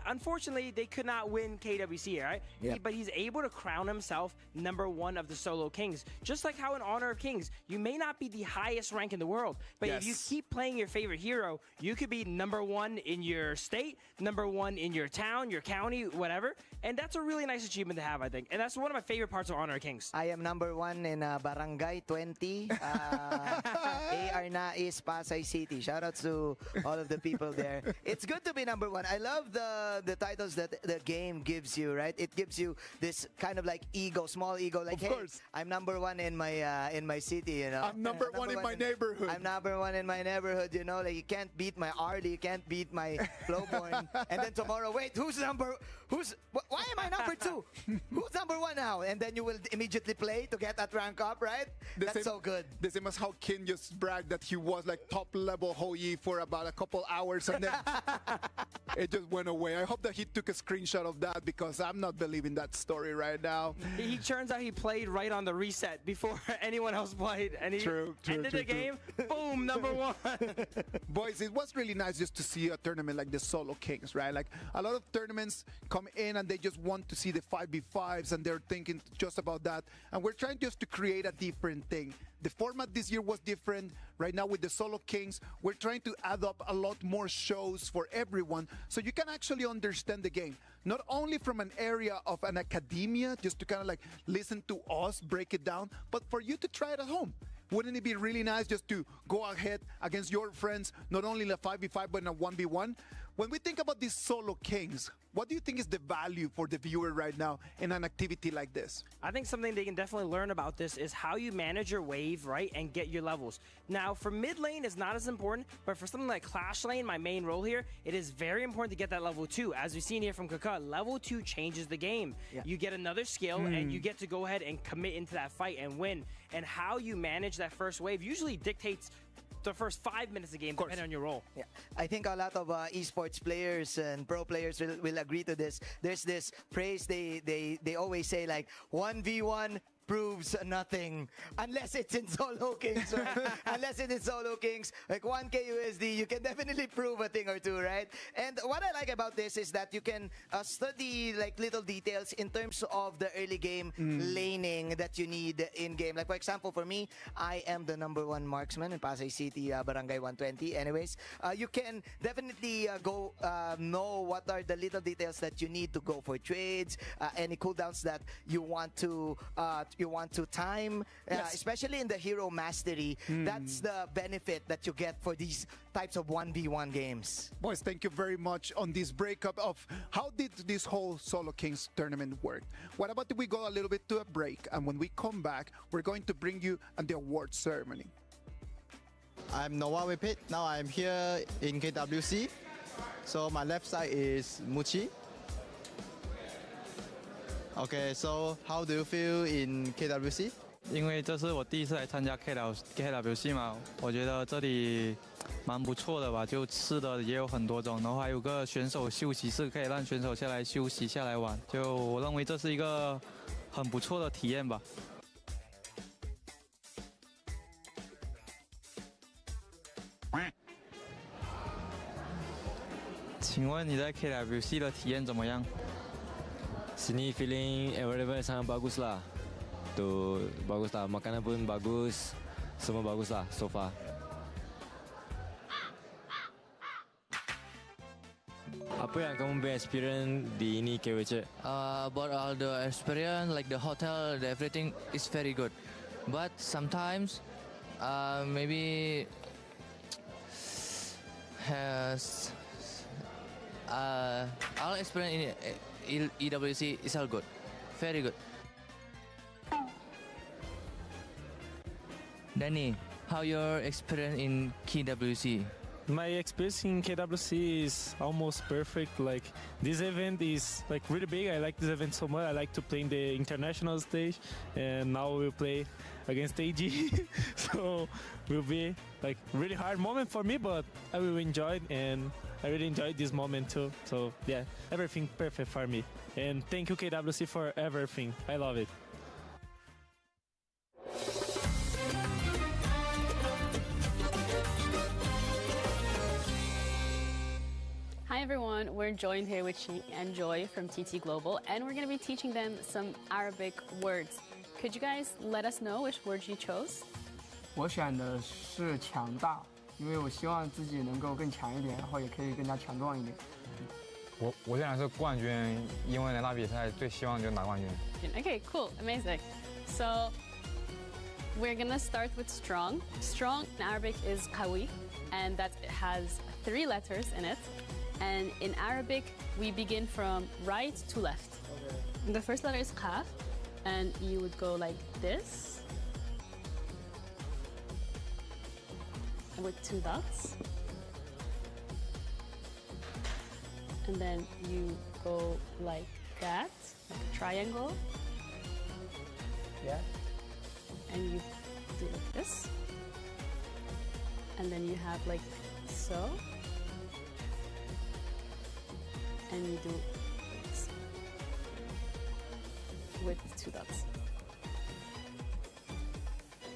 Unfortunately, they could not win KWC, right? But he's able to crown himself #1 of the Solo Kings. Just like how in Honor of Kings, you may not be the highest rank in the world, but if you keep playing your favorite hero, you could be #1 in your state, #1 in your town, your county, whatever. And that's a really nice achievement to have, I think. And that's one of my favorite parts of Honor of Kings. I am #1 in Barangay 20. AR na is Pasay City. Shout out to all of the people there. It's good to be #1. I love the titles that the game gives you, right? It gives you this kind of like ego, small ego, like, hey, I'm #1 in my city, you know. I'm number one in my neighborhood. I'm #1 in my neighborhood, you know. Like, you can't beat my Arlie, you can't beat my Flowborn. And then tomorrow, wait, why am I #2? Who's #1 now? And then you will immediately play to get that rank up, right? That's so good. The same as how Kin just bragged that he was like top level Hoi for about a couple hours and then it just went away. I hope that he took a screenshot of that because I'm not believing that story right now. He turns out he played right on the reset before anyone else played, and he ended the game. Boom, #1. Boys, it was really nice just to see a tournament like the Solo Kings, right? Like a lot of tournaments come in and they just want to see the 5v5s and they're thinking just about that. And we're trying just to create a different thing. The format this year was different. Right now with the Solo Kings, we're trying to add up a lot more shows for everyone so you can actually understand the game. Not only from an area of an academia, just to kind of like listen to us break it down, but for you to try it at home. Wouldn't it be really nice just to go ahead against your friends, not only in a 5v5, but in a 1v1? When we think about these Solo Kings, what do you think is the value for the viewer right now in an activity like this? I think something they can definitely learn about this is how you manage your wave, right, and get your levels. Now, for mid lane, it's not as important, but for something like Clash Lane, my main role here, it is very important to get that level 2. As we've seen here from Kaka, level 2 changes the game. You get another skill, and you get to go ahead and commit into that fight and win. And how you manage that first wave usually dictates the first 5 minutes of the game, depending on your role. Yeah, I think a lot of esports players and pro players will agree to this. There's this phrase they always say, like, 1v1 proves nothing unless it's in Solo Kings, right? Unless it is Solo Kings, like 1K USD, you can definitely prove a thing or two, right? And what I like about this is that you can study like little details in terms of the early game laning that you need in game. Like, for example, for me, I am the #1 marksman in Pasay City, Barangay 120. Anyways, you can definitely go know what are the little details that you need to go for trades, any cooldowns that you want to time, especially in the hero mastery. That's the benefit that you get for these types of 1v1 games. Boys, thank you very much on this breakup of how did this whole Solo Kings tournament work. What about if we go a little bit to a break, and when we come back, we're going to bring you the award ceremony. I'm Noah Wipit. Now I'm here in KWC. So my left side is Muchi. Okay, so how do you feel in KWC? 因为这是我第一次来参加 KWC 嘛，我觉得这里蛮不错的吧，就吃的也有很多种，然后还有个选手休息室，可以让选手下来休息下来玩，就我认为这是一个很不错的体验吧。请问你在 KWC 的体验怎么样？ Sini feeling environment sangat bagus lah. Tu bagus lah, makanan pun bagus, semua bagus lah so far. Apa yang kamu punya experience di ini KWC? About all the experience, like the hotel, everything is very good. But sometimes, maybe has all experience in EWC is all good, very good. Danny, how your experience in KWC? My experience in KWC is almost perfect. Like, this event is like really big. I like this event so much. I like to play in the international stage, and now we'll play against AG. So will be like really hard moment for me, but I will enjoy it, and I really enjoyed this moment too. So yeah, everything perfect for me. And thank you KWC for everything. I love it. Hi everyone, we're joined here with Chi and Joy from TT Global, and we're going to be teaching them some Arabic words. Could you guys let us know which words you chose? 我选的是强大，因为我希望自己能够更强一点，然后也可以更加强壮一点。我选的是冠军，因为能打比赛最希望就拿冠军。Okay, cool, amazing. So we're going to start with strong. Strong in Arabic is qawi, and that has 3 letters in it. And in Arabic, we begin from right to left. Okay. The first letter is qaf, and you would go like this, with 2 dots. And then you go like that, like a triangle. Yeah. And you do like this. And then you have like so. And you do this with 2 dots.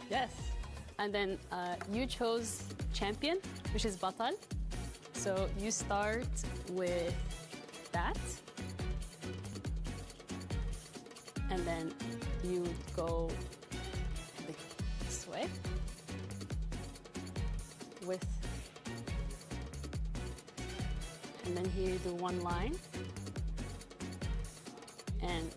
Yes. And then you chose champion, which is batal. So you start with that. And then you go this way with. And then here you do 1 line. And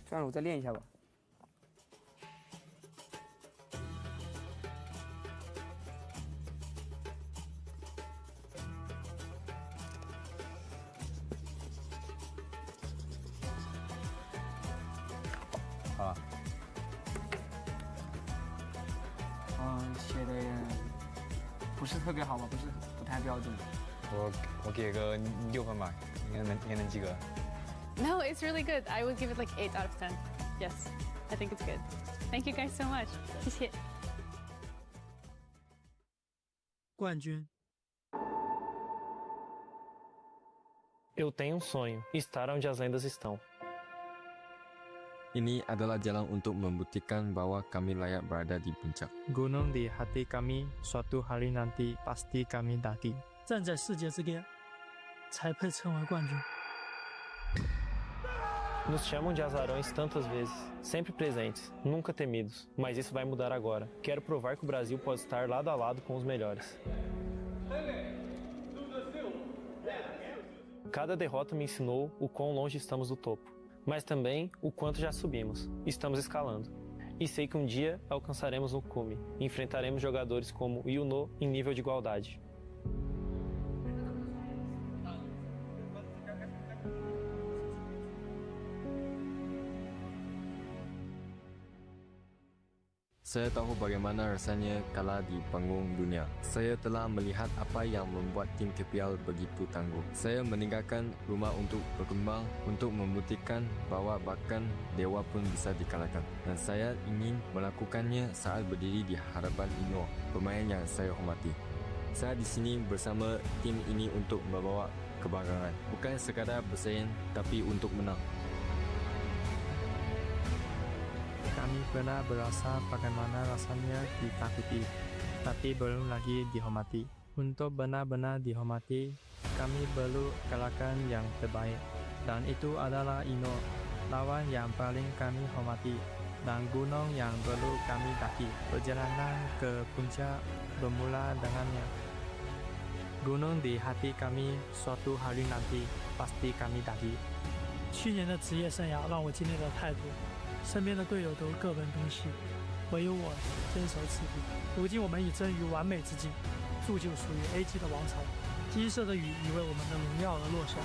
算了，我再练一下吧。好了。写的不是特别好吧，不太标准。我给个6分吧，应该能及格。No, it's really good. I would give it like 8 out of 10. Yes, I think it's good. Thank you guys so much. 谢谢。冠军。Eu tenho um sonho, estar onde as lendas estão. Ini adalah jalan untuk membuktikan bahwa kami layak berada di puncak. Gunung di hati kami, suatu hari nanti pasti kami daki. 站在世界之巅，才配称为冠军。Nos chamam de azarões tantas vezes, sempre presentes, nunca temidos. Mas isso vai mudar agora. Quero provar que o Brasil pode estar lado a lado com os melhores. Cada derrota me ensinou o quão longe estamos do topo. Mas também o quanto já subimos. Estamos escalando. E sei que um dia alcançaremos o cume. E enfrentaremos jogadores como Yuno em nível de igualdade. Saya tahu bagaimana rasanya kalah di panggung dunia. Saya telah melihat apa yang membuat tim KPL begitu tangguh. Saya meninggalkan rumah untuk berkembang, untuk membuktikan bahwa bahkan dewa pun bisa dikalahkan. Dan saya ingin melakukannya saat berdiri di hadapan Ino, pemain yang saya hormati. Saya di sini bersama tim ini untuk membawa kebanggaan. Bukan sekadar bersaing, tapi untuk menang. Kami pernah berasa bagaimana rasanya ditakuti, tapi belum lagi dihormati. Untuk benar-benar dihormati, kami perlu kalahkan yang terbaik. Dan itu adalah Ino, lawan yang paling kami hormati, dan gunung yang perlu kami daki. Perjalanan ke puncak bermula dengannya. Gunung di hati kami, suatu hari nanti pasti kami daki. 去年的职业生涯让我经历了太多。身边的队友都各奔东西，唯有我坚守此地。如今我们已臻于完美之境，铸就属于 AG 的王朝。金色的雨已为我们的荣耀而落下，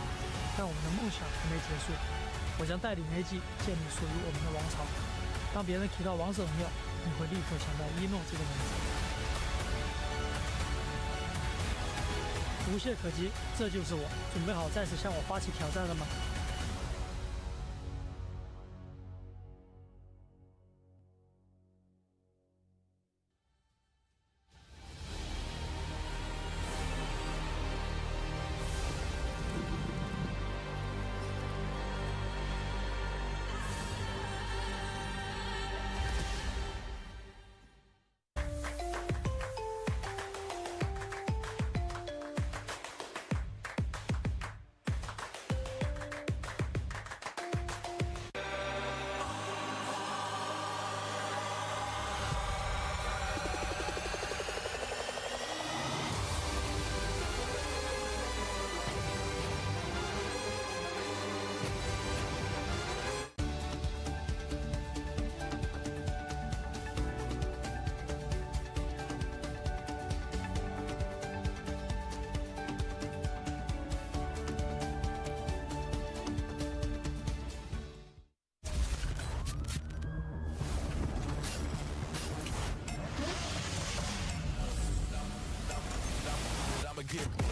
但我们的梦想还没结束。我将带领 AG 建立属于我们的王朝。当别人提到王者荣耀，你会立刻想到一诺这个名字。无懈可击，这就是我。准备好再次向我发起挑战了吗？ begin.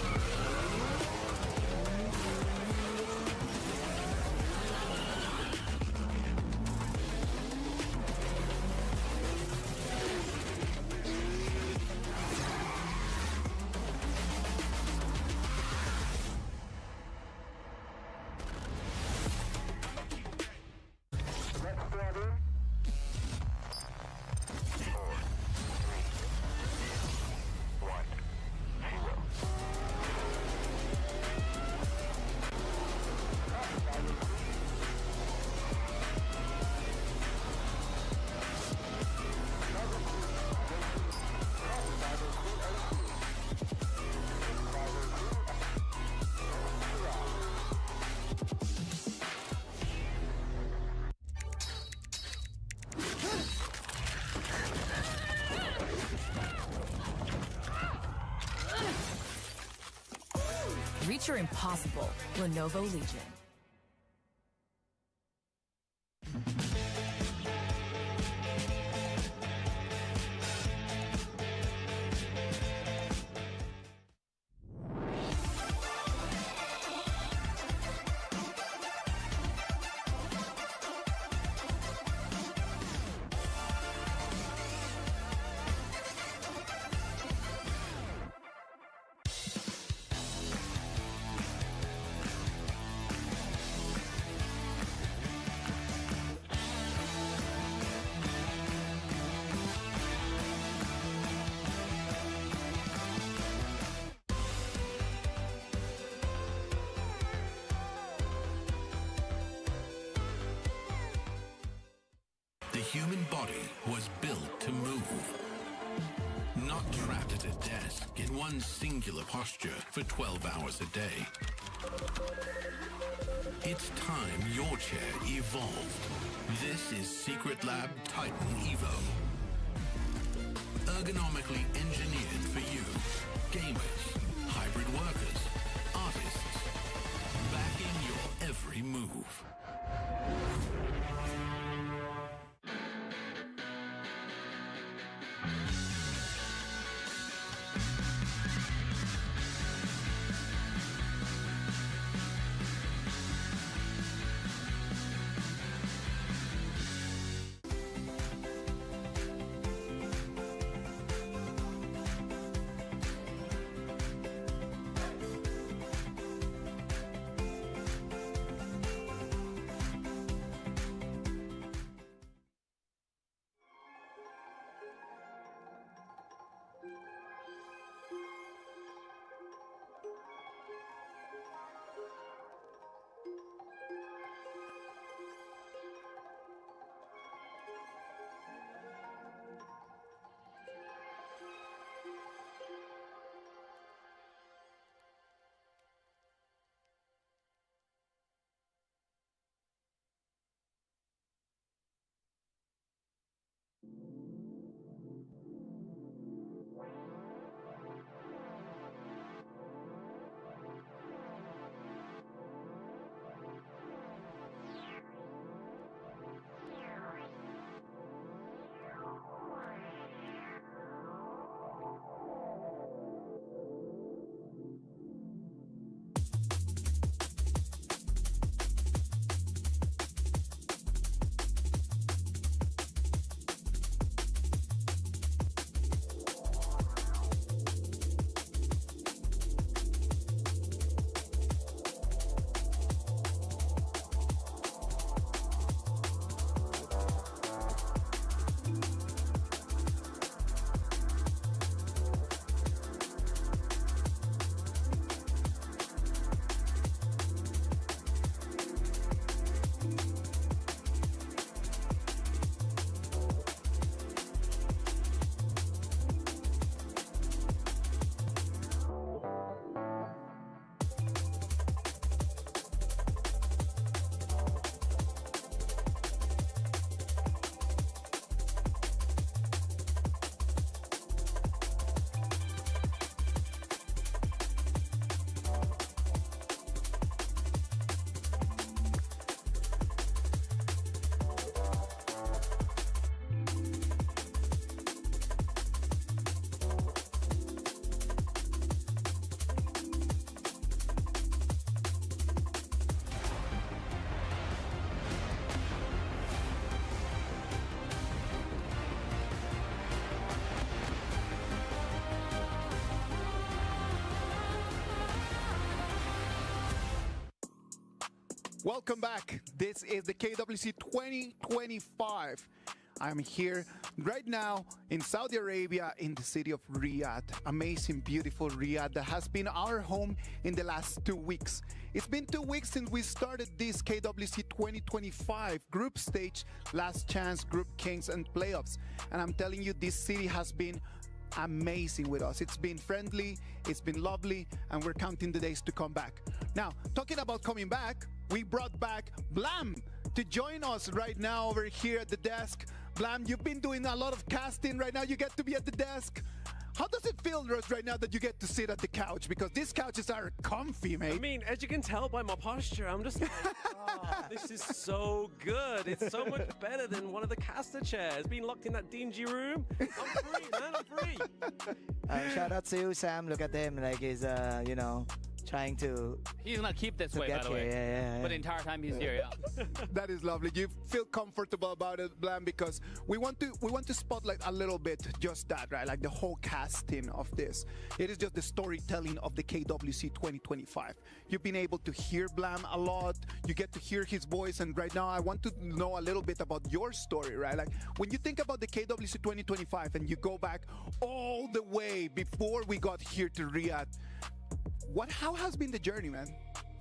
Reach your impossible, Lenovo Legion. The human body was built to move, not trapped at a desk in one singular posture for 12 hours a day. It's time your chair evolved. This is Secret Lab Titan Evo. Ergonomically engineered for you, gamers, hybrid workers, artists, backing your every move. Welcome back. This is the KWC 2025. I'm here right now in Saudi Arabia in the city of Riyadh. Amazing, beautiful Riyadh that has been our home in the last 2 weeks. It's been 2 weeks since we started this KWC 2025 group stage, last chance, group kings and playoffs. And I'm telling you, this city has been amazing with us. It's been friendly, it's been lovely, and we're counting the days to come back. Now, talking about coming back, we brought back Blam to join us right now over here at the desk. Blam, you've been doing a lot of casting right now. You get to be at the desk. How does it feel right now that you get to sit at the couch? Because these couches are comfy, mate. I mean, as you can tell by my posture, I'm just like, oh, this is so good. It's so much better than one of the caster chairs. Being locked in that dingy room. I'm free, man. I'm free. Shout out to you, Sam. Look at him. Like he's, you know, trying to... He's going to keep this way, by the way. Yeah. But the entire time he's here, yeah. That is lovely. You feel comfortable about it, Blam, because we want to spotlight a little bit just that, right? Like the whole casting of this. It is just the storytelling of the KWC 2025. You've been able to hear Blam a lot. You get to hear his voice, and right now I want to know a little bit about your story, right? Like when you think about the KWC 2025 and you go back all the way before we got here to Riyadh, how has been the journey, man?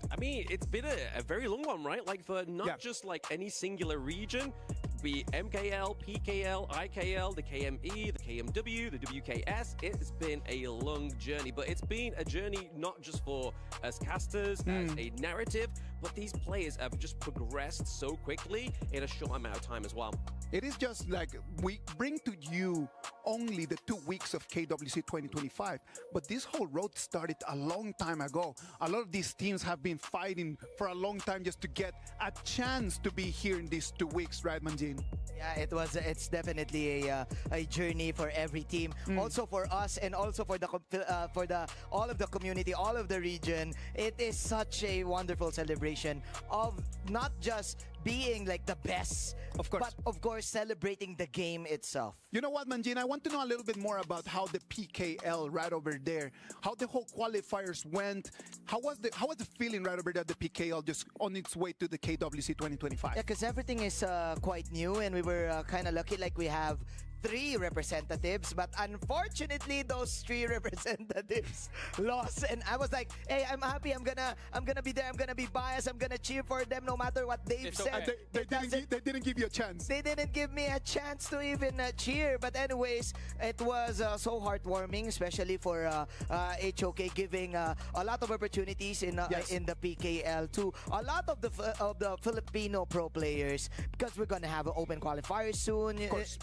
I mean, it's been a very long one, right? Like for not just like any singular region, be MKL, PKL, IKL, the KME, the KMW, the WKS. It's been a long journey, but it's been a journey not just for us casters, as a narrative, but these players have just progressed so quickly in a short amount of time as well. It is just like we bring to you only the 2 weeks of KWC 2025, but this whole road started a long time ago. A lot of these teams have been fighting for a long time just to get a chance to be here in these 2 weeks, right, Manjin? Yeah, it's definitely a journey for every team, also for us, and also for the all of the community, all of the region. It is such a wonderful celebration of not just being like the best, of course, but of course celebrating the game itself. You know what, Manjin? I want to know a little bit more about how the PKL right over there, how the whole qualifiers went. How was the feeling right over there, the PKL just on its way to the KWC 2025? Yeah, because everything is quite new, and we were kind of lucky. Like we have 3 representatives, but unfortunately those 3 representatives lost, and I was like, hey, I'm happy, I'm gonna be there, I'm gonna be biased, I'm gonna cheer for them no matter what they've said. They didn't give you a chance. They didn't give me a chance to even cheer, but anyways, it was so heartwarming, especially for HOK, giving a lot of opportunities in the PKL to a lot of the Filipino pro players, because we're gonna have an open qualifier soon,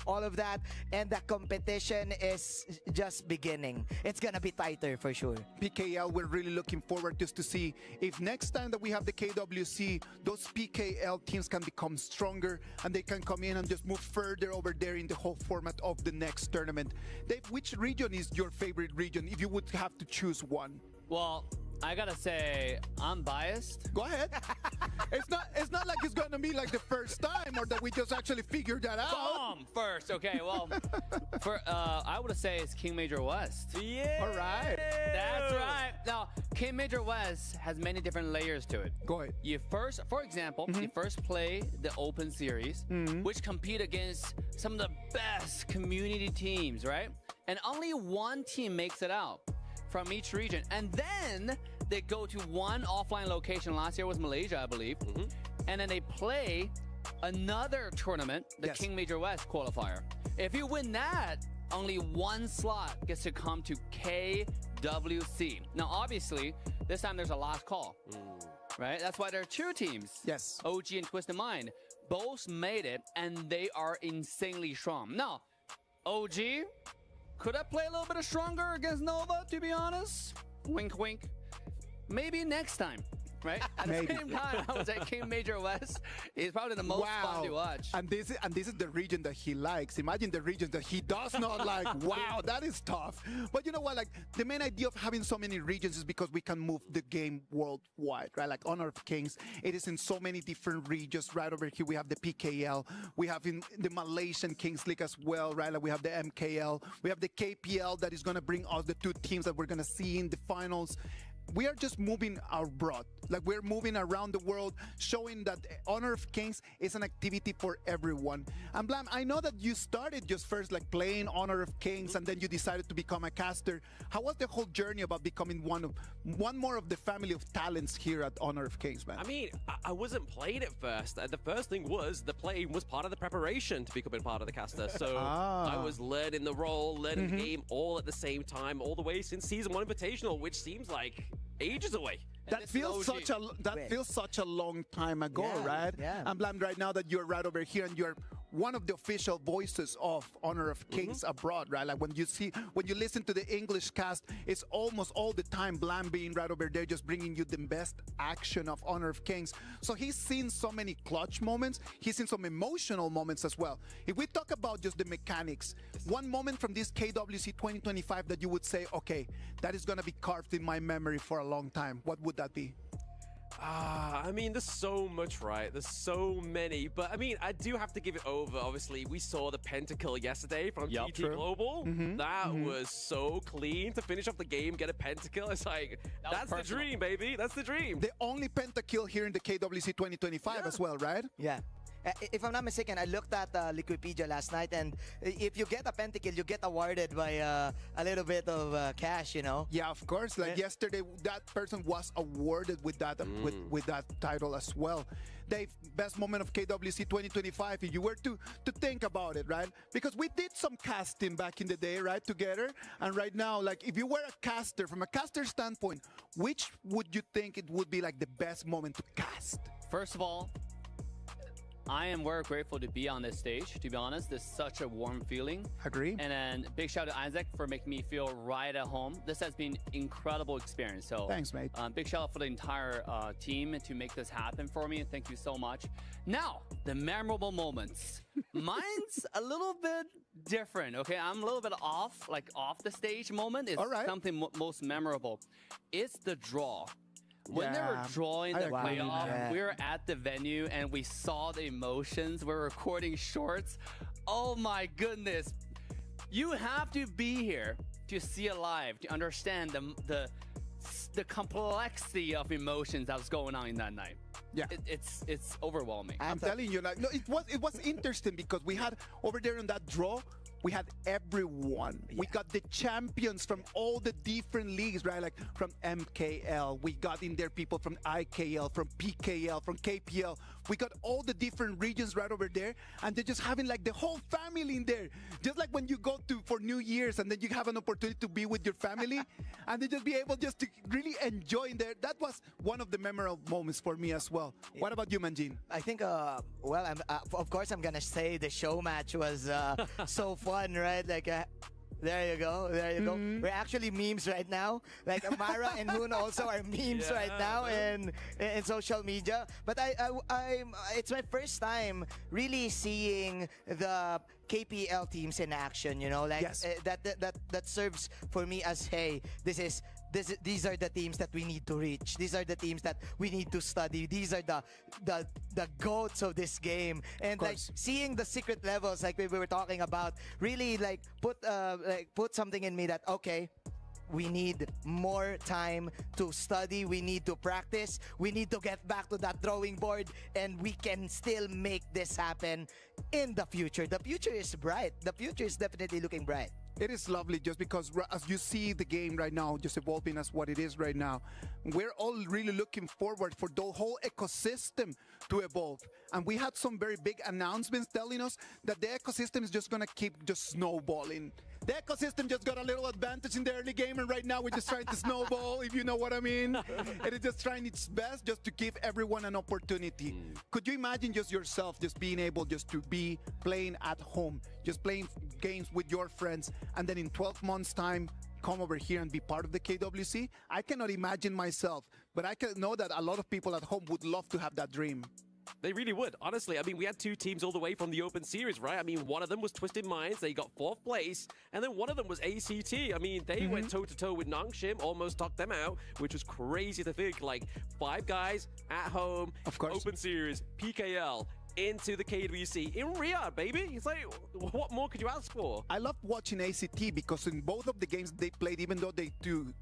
all of that. And the competition is just beginning. It's gonna be tighter for sure. PKL, we're really looking forward just to see if next time that we have the KWC, those PKL teams can become stronger and they can come in and just move further over there in the whole format of the next tournament. Dave, which region is your favorite region if you would have to choose one? Well, I gotta say, I'm biased. Go ahead. It's not like it's gonna be like the first time, or that we just actually figured that out. Boom! First, okay. Well, I would say it's King Major West. Yeah. All right. That's right. Now, King Major West has many different layers to it. Go ahead. You first, for example, you first play the Open Series, which compete against some of the best community teams, right? And only one team makes it out from each region, and then they go to one offline location. Last year was Malaysia, I believe, and then they play another tournament, the King Major West qualifier. If you win that, only one slot gets to come to KWC. Now, obviously, this time there's a last call, right? That's why there are 2 teams. Yes. OG and Twisted Mind both made it, and they are insanely strong. Now, OG, could I play a little bit stronger against Nova, to be honest? Wink, wink. Maybe next time, right? At the same time, I was at King Major West. It's probably the most fun to watch. And this is the region that he likes. Imagine the regions that he does not like. Wow, that is tough. But you know what? Like, the main idea of having so many regions is because we can move the game worldwide, right? Like Honor of Kings, it is in so many different regions. Right over here, we have the PKL. We have in the Malaysian Kings League as well, right? Like we have the MKL. We have the KPL that is going to bring us the 2 teams that we're going to see in the finals. we are just moving abroad. Like we're moving around the world, showing that Honor of Kings is an activity for everyone. And Blam, I know that you started just first like playing Honor of Kings, and then you decided to become a caster. How was the whole journey about becoming one more of the family of talents here at Honor of Kings, man? I mean, I wasn't playing it first. The first thing was the playing was part of the preparation to becoming part of the caster. So I was learning the role, learning the game all at the same time, all the way since Season 1 Invitational, which seems like ages away. That feels such a long time ago, right? Yeah. I'm glad right now that you're right over here and you're one of the official voices of Honor of Kings abroad, right? Like when you listen to the English cast, it's almost all the time Blam being right over there, just bringing you the best action of Honor of Kings. So he's seen so many clutch moments. He's seen some emotional moments as well. If we talk about just the mechanics, one moment from this KWC 2025 that you would say, okay, that is going to be carved in my memory for a long time, what would that be? I mean, there's so much, right? There's so many. But, I mean, I do have to give it over. Obviously, we saw the pentakill yesterday from TT Global. That was so clean to finish off the game, get a pentakill. It's like, that's the dream, baby. That's the dream. The only pentakill here in the KWC 2025 as well, right? Yeah. If I'm not mistaken, I looked at Liquipedia last night, and if you get a pentakill, you get awarded by a little bit of cash, you know? Yeah, of course. Like yesterday, that person was awarded with that with that title as well. Dave, best moment of KWC 2025, if you were to think about it, right? Because we did some casting back in the day, right, together. And right now, like, if you were a caster, from a caster standpoint, which would you think it would be like the best moment to cast? First of all, I am very grateful to be on this stage, to be honest. It's such a warm feeling. Agree. And then big shout out to Isaac for making me feel right at home. This has been incredible experience. So thanks, mate. Big shout out for the entire team to make this happen for me. Thank you so much. Now, the memorable moments. Mine's a little bit different, okay? I'm a little bit off the stage moment is something most memorable. It's the draw. When they were drawing the playoff, we were at the venue and we saw the emotions. We're recording shorts. Oh my goodness. You have to be here to see it live, to understand the complexity of emotions that was going on in that night. Yeah, it's overwhelming. I'm telling you, like, no, it was interesting because we had over there in that draw, we had everyone. Yeah. We got the champions from all the different leagues, right? Like from MKL, we got in there people from IKL, from PKL, from KPL. We got all the different regions right over there, and they're just having like the whole family in there. Just like when you go for New Year's and then you have an opportunity to be with your family, and they just be able just to really enjoy in there. That was one of the memorable moments for me as well. What about you, Manjin? I think, well, of course I'm gonna say the show match was so fun, right? Like, there you go. We're actually memes right now. Like Amara and Hoon also are memes right now in social media. But it's my first time really seeing the KPL teams in action. You know, like that serves for me as, hey, these are the teams that we need to reach. These are the teams that we need to study. These are the goats of this game. And like seeing the secret levels, like we were talking about, really like put something in me that, okay, we need more time to study. We need to practice. We need to get back to that drawing board, and we can still make this happen in the future. The future is bright. The future is definitely looking bright. It is lovely just because as you see the game right now just evolving as what it is right now, we're all really looking forward for the whole ecosystem to evolve. And we had some very big announcements telling us that the ecosystem is just going to keep just snowballing. The ecosystem just got a little advantage in the early game, and right now we're just trying to snowball, if you know what I mean. It is just trying its best just to give everyone an opportunity. Could you imagine just yourself just being able just to be playing at home, just playing games with your friends, and then in 12 months' time, come over here and be part of the KWC? I cannot imagine myself, but I can know that a lot of people at home would love to have that dream. They really would, honestly. I mean, we had two teams all the way from the Open Series, right? I mean, one of them was Twisted Minds. They got 4th place. And then one of them was ACT. I mean, they went toe-to-toe with Nongshim, almost knocked them out, which was crazy to think. Like, 5 guys at home, of course. Open Series, PKL, into the KWC in Riyadh, baby. It's like, what more could you ask for? I love watching ACT because in both of the games they played, even though they two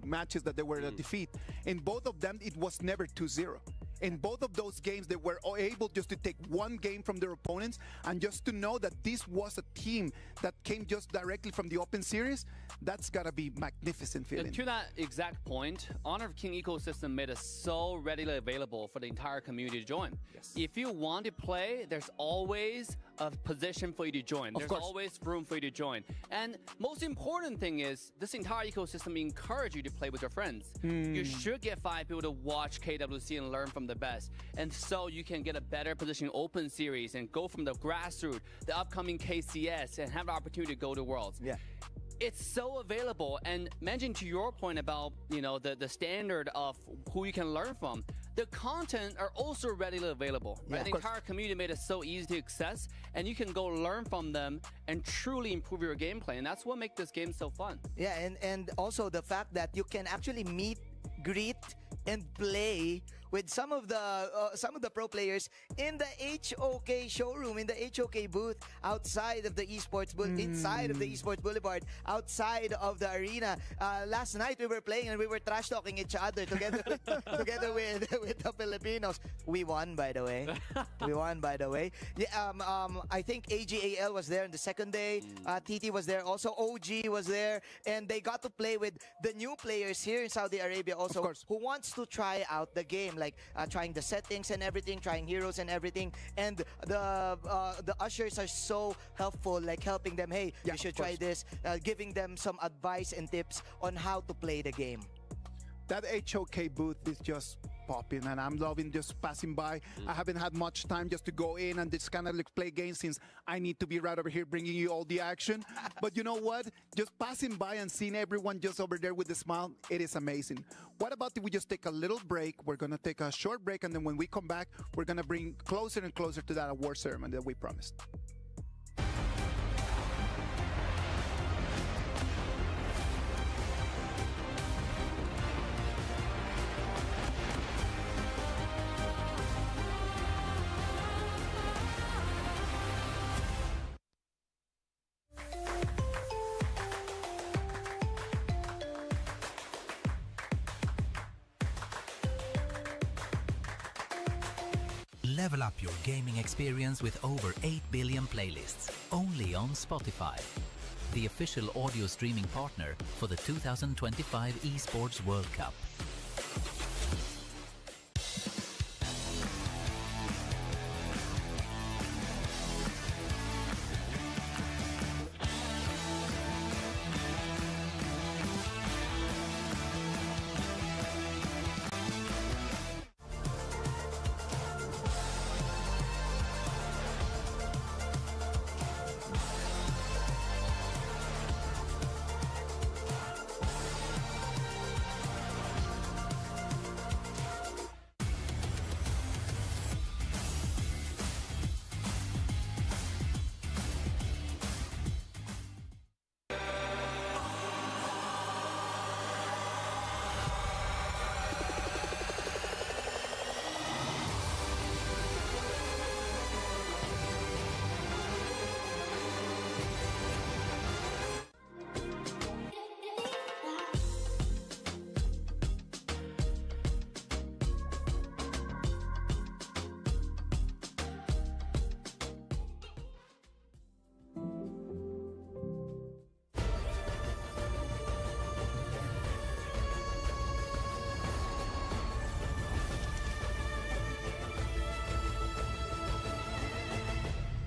matches that they were a defeat, in both of them it was never 2-0. In both of those games, they were able just to take one game from their opponents, and just to know that this was a team that came just directly from the Open Series, that's gotta be magnificent feeling. And to that exact point, Honor of King ecosystem made it so readily available for the entire community to join. Yes. If you want to play, there's always a position for you to join. There's always room for you to join. And most important thing is, this entire ecosystem encourages you to play with your friends. You should get 5 people to watch KWC and learn from the best. And so you can get a better position in Open Series and go from the grassroots, the upcoming KCS, and have the opportunity to go to Worlds. Yeah. It's so available. And mentioning to your point about, you know, the standard of who you can learn from, the content are also readily available. Right? The entire community made it so easy to access, and you can go learn from them and truly improve your gameplay. And that's what makes this game so fun. Yeah, and also the fact that you can actually meet, greet, and play with some of the pro players in the HOK showroom, in the HOK booth, outside of the esports booth, inside of the esports boulevard, outside of the arena. Last night we were playing and we were trash talking each other together together with the Filipinos. We won, by the way. We won, by the way. Yeah, I think AGAL was there on the second day. TT was there also. OG was there, and they got to play with the new players here in Saudi Arabia also, who wants to try out the game, like trying the settings and everything, trying heroes and everything. And the ushers are so helpful, like helping them, hey, you should try this, giving them some advice and tips on how to play the game. That HOK booth is just popping, and I'm loving just passing by. I haven't had much time just to go in and just kind of like play games, since I need to be right over here bringing you all the action. But you know what? Just passing by and seeing everyone just over there with a smile, it is amazing. What about if we just take a little break? We're going to take a short break, and then when we come back, we're going to bring closer and closer to that award ceremony that we promised. Level up your gaming experience with over 8 billion playlists, only on Spotify, the official audio streaming partner for the 2025 Esports World Cup.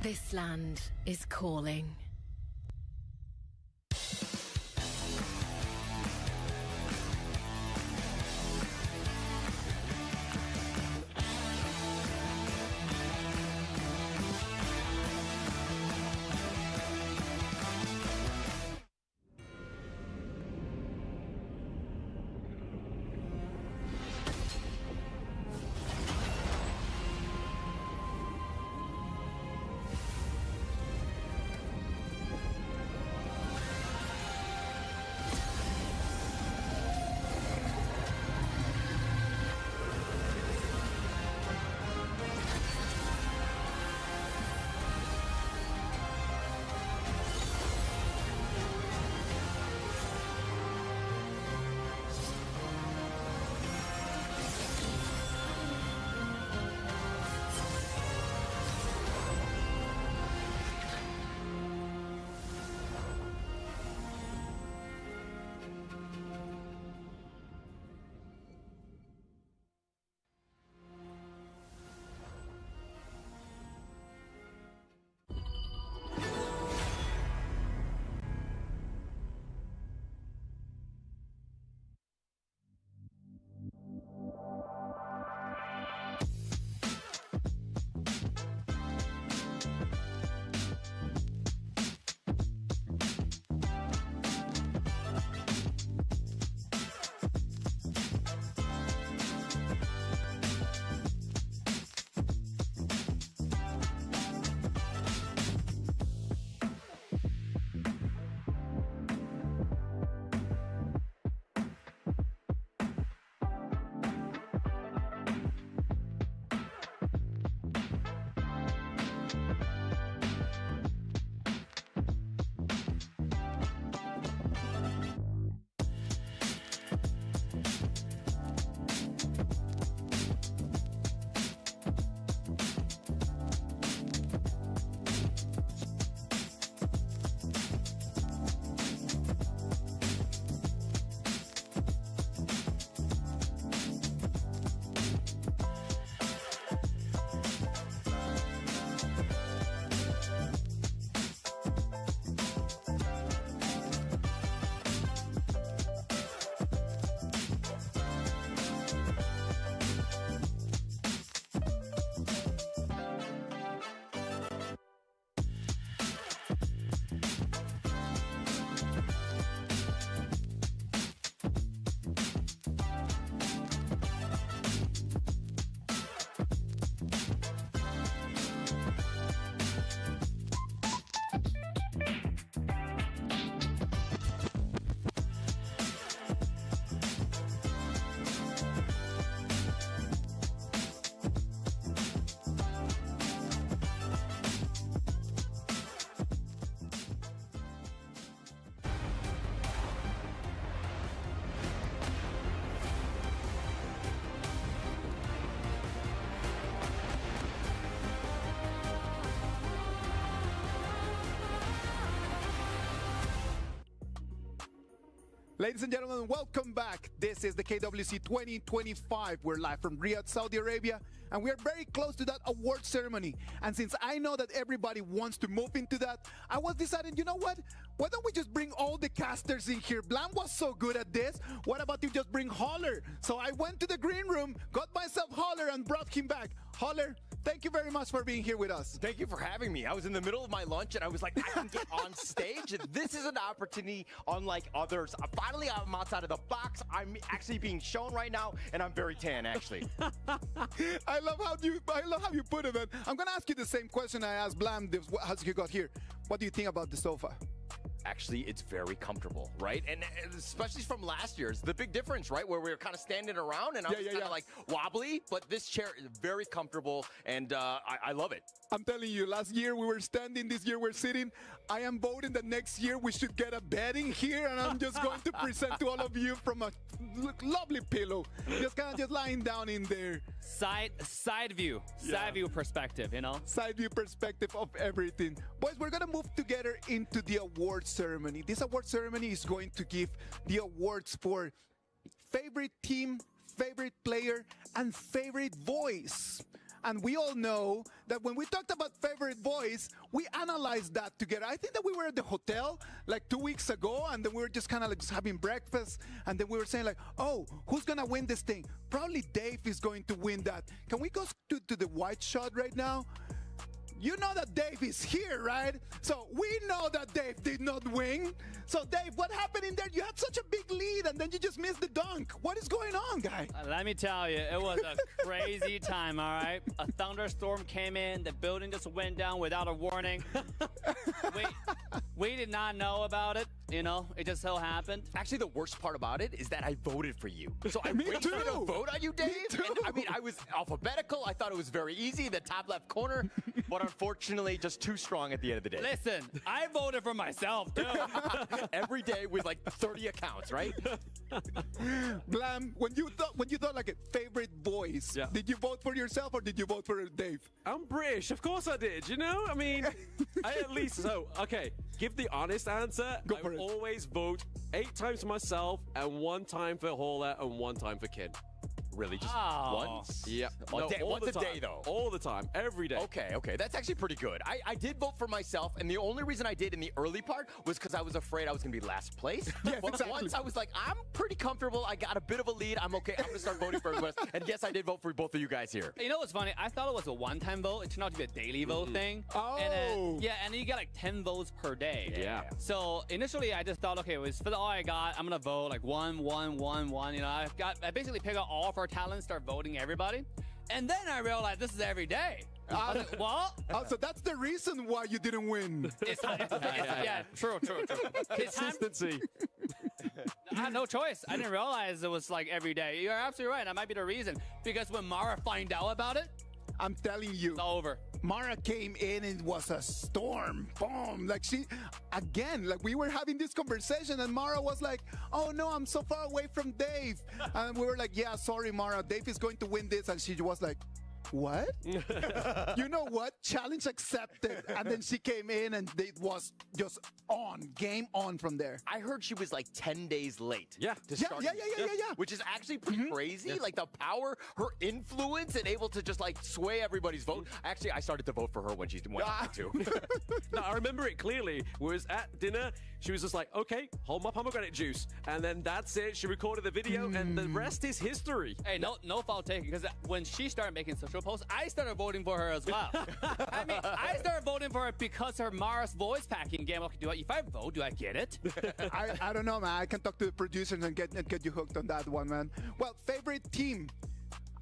This land is calling. Ladies and gentlemen, welcome back. This is the KWC 2025. We're live from Riyadh, Saudi Arabia, and we're very close to that award ceremony. And since I know that everybody wants to move into that, I was deciding, you know what? Why don't we just bring all the casters in here? Blam was so good at this. What about you just bring Holler? So I went to the green room, got myself Holler, and brought him back. Holler, thank you very much for being here with us. Thank you for having me. I was in the middle of my lunch and I was like, I can get on stage. This is an opportunity unlike others. Finally, I'm outside of the box. I'm actually being shown right now, and I'm very tan, actually. I love how you put it, man. I'm gonna ask you the same question I asked Blam as you got here. What do you think about the sofa? Actually, it's very comfortable, right? And especially from last year's, the big difference, right? Where we were kind of standing around and I was kind of like wobbly, but this chair is very comfortable and I love it. I'm telling you, last year we were standing, this year we're sitting. I am voting that next year we should get a bedding here, and I'm just going to present to all of you from a lovely pillow. Just kind of just lying down in there. Side view. Side view perspective, you know? Side view perspective of everything. Boys, we're going to move together into the award ceremony. This award ceremony is going to give the awards for favorite team, favorite player, and favorite voice. And we all know that when we talked about favorite voice, we analyzed that together. I think that we were at the hotel like 2 weeks ago, and then we were just kind of like just having breakfast, and then we were saying like, oh, who's gonna win this thing? Probably Dave is going to win that. Can we go to the white shot right now? You know that Dave is here, right? So we know that Dave did not win. So Dave, what happened in there? You had such a big lead and then you just missed the dunk. What is going on, guy? Let me tell you, it was a crazy time, all right? A thunderstorm came in, the building just went down without a warning. We did not know about it, you know? It just so happened. Actually, the worst part about it is that I voted for you. So I waited to vote on you, Dave. And, I mean, I was alphabetical. I thought it was very easy, the top left corner. But unfortunately, just too strong at the end of the day. Listen, I voted for myself, too. Every day with like 30 accounts, right? Blam, when you thought like a favorite voice, did you vote for yourself or did you vote for Dave? I'm British, of course I did, you know? I mean, I at least, okay, give the honest answer. I always vote 8 times for myself and 1 time for Holler and 1 time for Kin. Really? Just once? Yeah. Once a day, though? All the time. Every day. Okay. That's actually pretty good. I did vote for myself, and the only reason I did in the early part was because I was afraid I was going to be last place. But once I was like, I'm pretty comfortable. I got a bit of a lead. I'm okay. I'm going to start voting for everyone else. And yes, I did vote for both of you guys here. You know what's funny? I thought it was a one-time vote. It turned out to be a daily vote thing. Oh. And then, and then you get like 10 votes per day. Yeah. So initially, I just thought, okay, it was for all I got. I'm going to vote like 1, 1, 1, 1. You know, I basically pick out all of our talents, start voting everybody, and then I realized this is every day. Well, so that's the reason why you didn't win. True. Consistency. I had no choice. I didn't realize it was like every day. You're absolutely right. That might be the reason. Because when Mara find out about it, I'm telling you, it's over. Mara came in and it was a storm. Boom. Like we were having this conversation and Mara was like, oh no, I'm so far away from Dave. And we were like, yeah, sorry, Mara, Dave is going to win this. And she was like, what? You know what? Challenge accepted. And then she came in and it was just game on from there. I heard she was like 10 days late. Yeah. Which is actually pretty crazy. Like the power, her influence, and able to just like sway everybody's vote. Actually, I started to vote for her when she went to. No, I remember it clearly. We was at dinner. She was just like, okay, hold my pomegranate juice. And then that's it. She recorded the video and the rest is history. Hey, no fault taken. Because when she started making social posts, I started voting for her as well. I mean, I started voting for her because her Mars voice packing game. Okay, if I vote, do I get it? I don't know, man. I can talk to the producers and get you hooked on that one, man. Well, favorite team.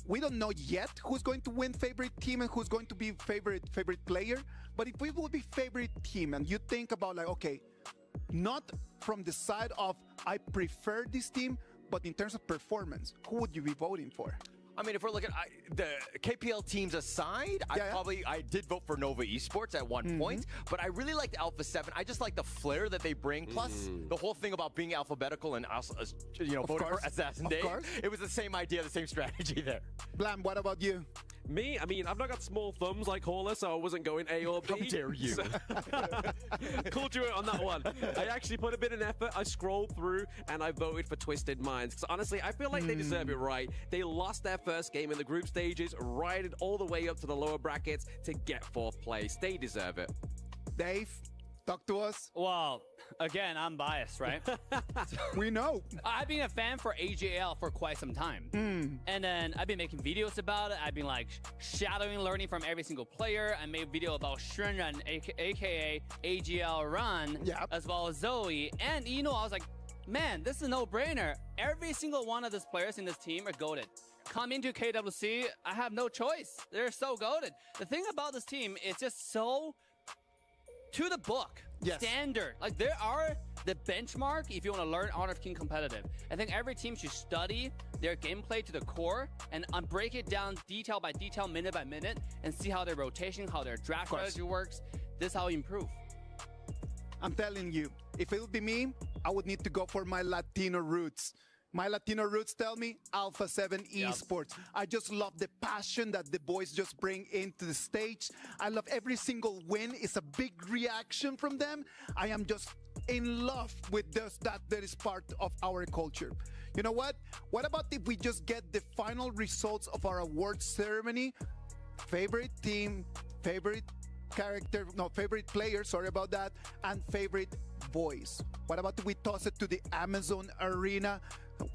We don't know yet who's going to win favorite team and who's going to be favorite player. But if we would be favorite team and you think about like, okay, not from the side of I prefer this team, but in terms of performance, who would you be voting for? I mean, if we're looking at the KPL teams aside, I did vote for Nova Esports at one point, but I really liked Alpha 7. I just like the flair that they bring. Plus, the whole thing about being alphabetical and voting for Assassin Day. It was the same idea, the same strategy there. Blam, what about you? Me? I mean, I've not got small thumbs like Horler, so I wasn't going A or B. How dare you? So called you on that one. I actually put a bit of effort. I scrolled through and I voted for Twisted Minds. Because honestly, I feel like they deserve it right. They lost their first game in the group stages, rided all the way up to the lower brackets to get 4th place. They deserve it. Dave, talk to us. Well, again, I'm biased, right? We know. I've been a fan for AJL for quite some time. And then I've been making videos about it. I've been like shadowing, learning from every single player. I made a video about Shenren, aka AJL Run, as well as Zoe. And I was like, man, this is a no-brainer. Every single one of these players in this team are goated. Come into KWC, I have no choice. They're so goated. The thing about this team is just so to the book. Standard. Like, there are the benchmark if you want to learn Honor of King competitive. I think every team should study their gameplay to the core and break it down detail by detail, minute by minute, and see how their rotation, how their draft strategy works. This is how you improve. I'm telling you, if it would be me, I would need to go for my Latino roots. My Latino roots tell me Alpha 7 Esports. I just love the passion that the boys just bring into the stage. I love every single win. It's a big reaction from them. I am just in love with that is part of our culture. You know what? What about if we just get the final results of our awards ceremony? Favorite team, favorite character, no, favorite player, sorry about that, and favorite voice. What about if we toss it to the Amazon Arena?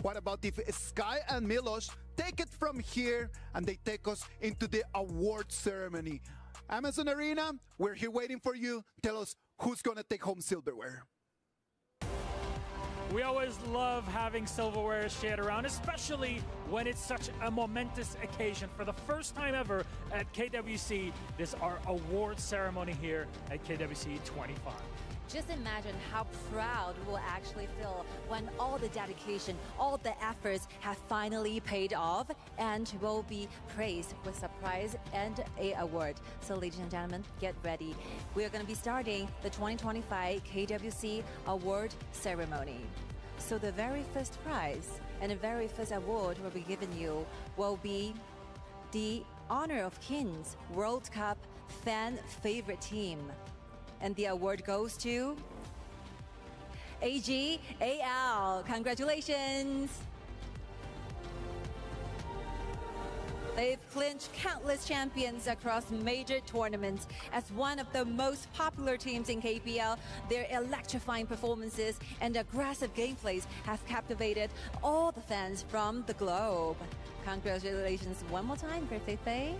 What about if Sky and Milos take it from here and they take us into the award ceremony? Amazon Arena, we're here waiting for you. Tell us who's going to take home silverware. We always love having silverware shared around, especially when it's such a momentous occasion. For the first time ever at KWC, this is our award ceremony here at KWC 25. Just imagine how proud we will actually feel when all the dedication, all the efforts have finally paid off and will be praised with surprise and an award. So ladies and gentlemen, get ready. We are going to be starting the 2025 KWC Award Ceremony. So the very first prize and the very first award will be given you will be the Honor of Kings World Cup Fan Favorite Team. And the award goes to AGAL. Congratulations. They've clinched countless champions across major tournaments. As one of the most popular teams in KPL, their electrifying performances and aggressive gameplays have captivated all the fans from the globe. Congratulations one more time, Fei.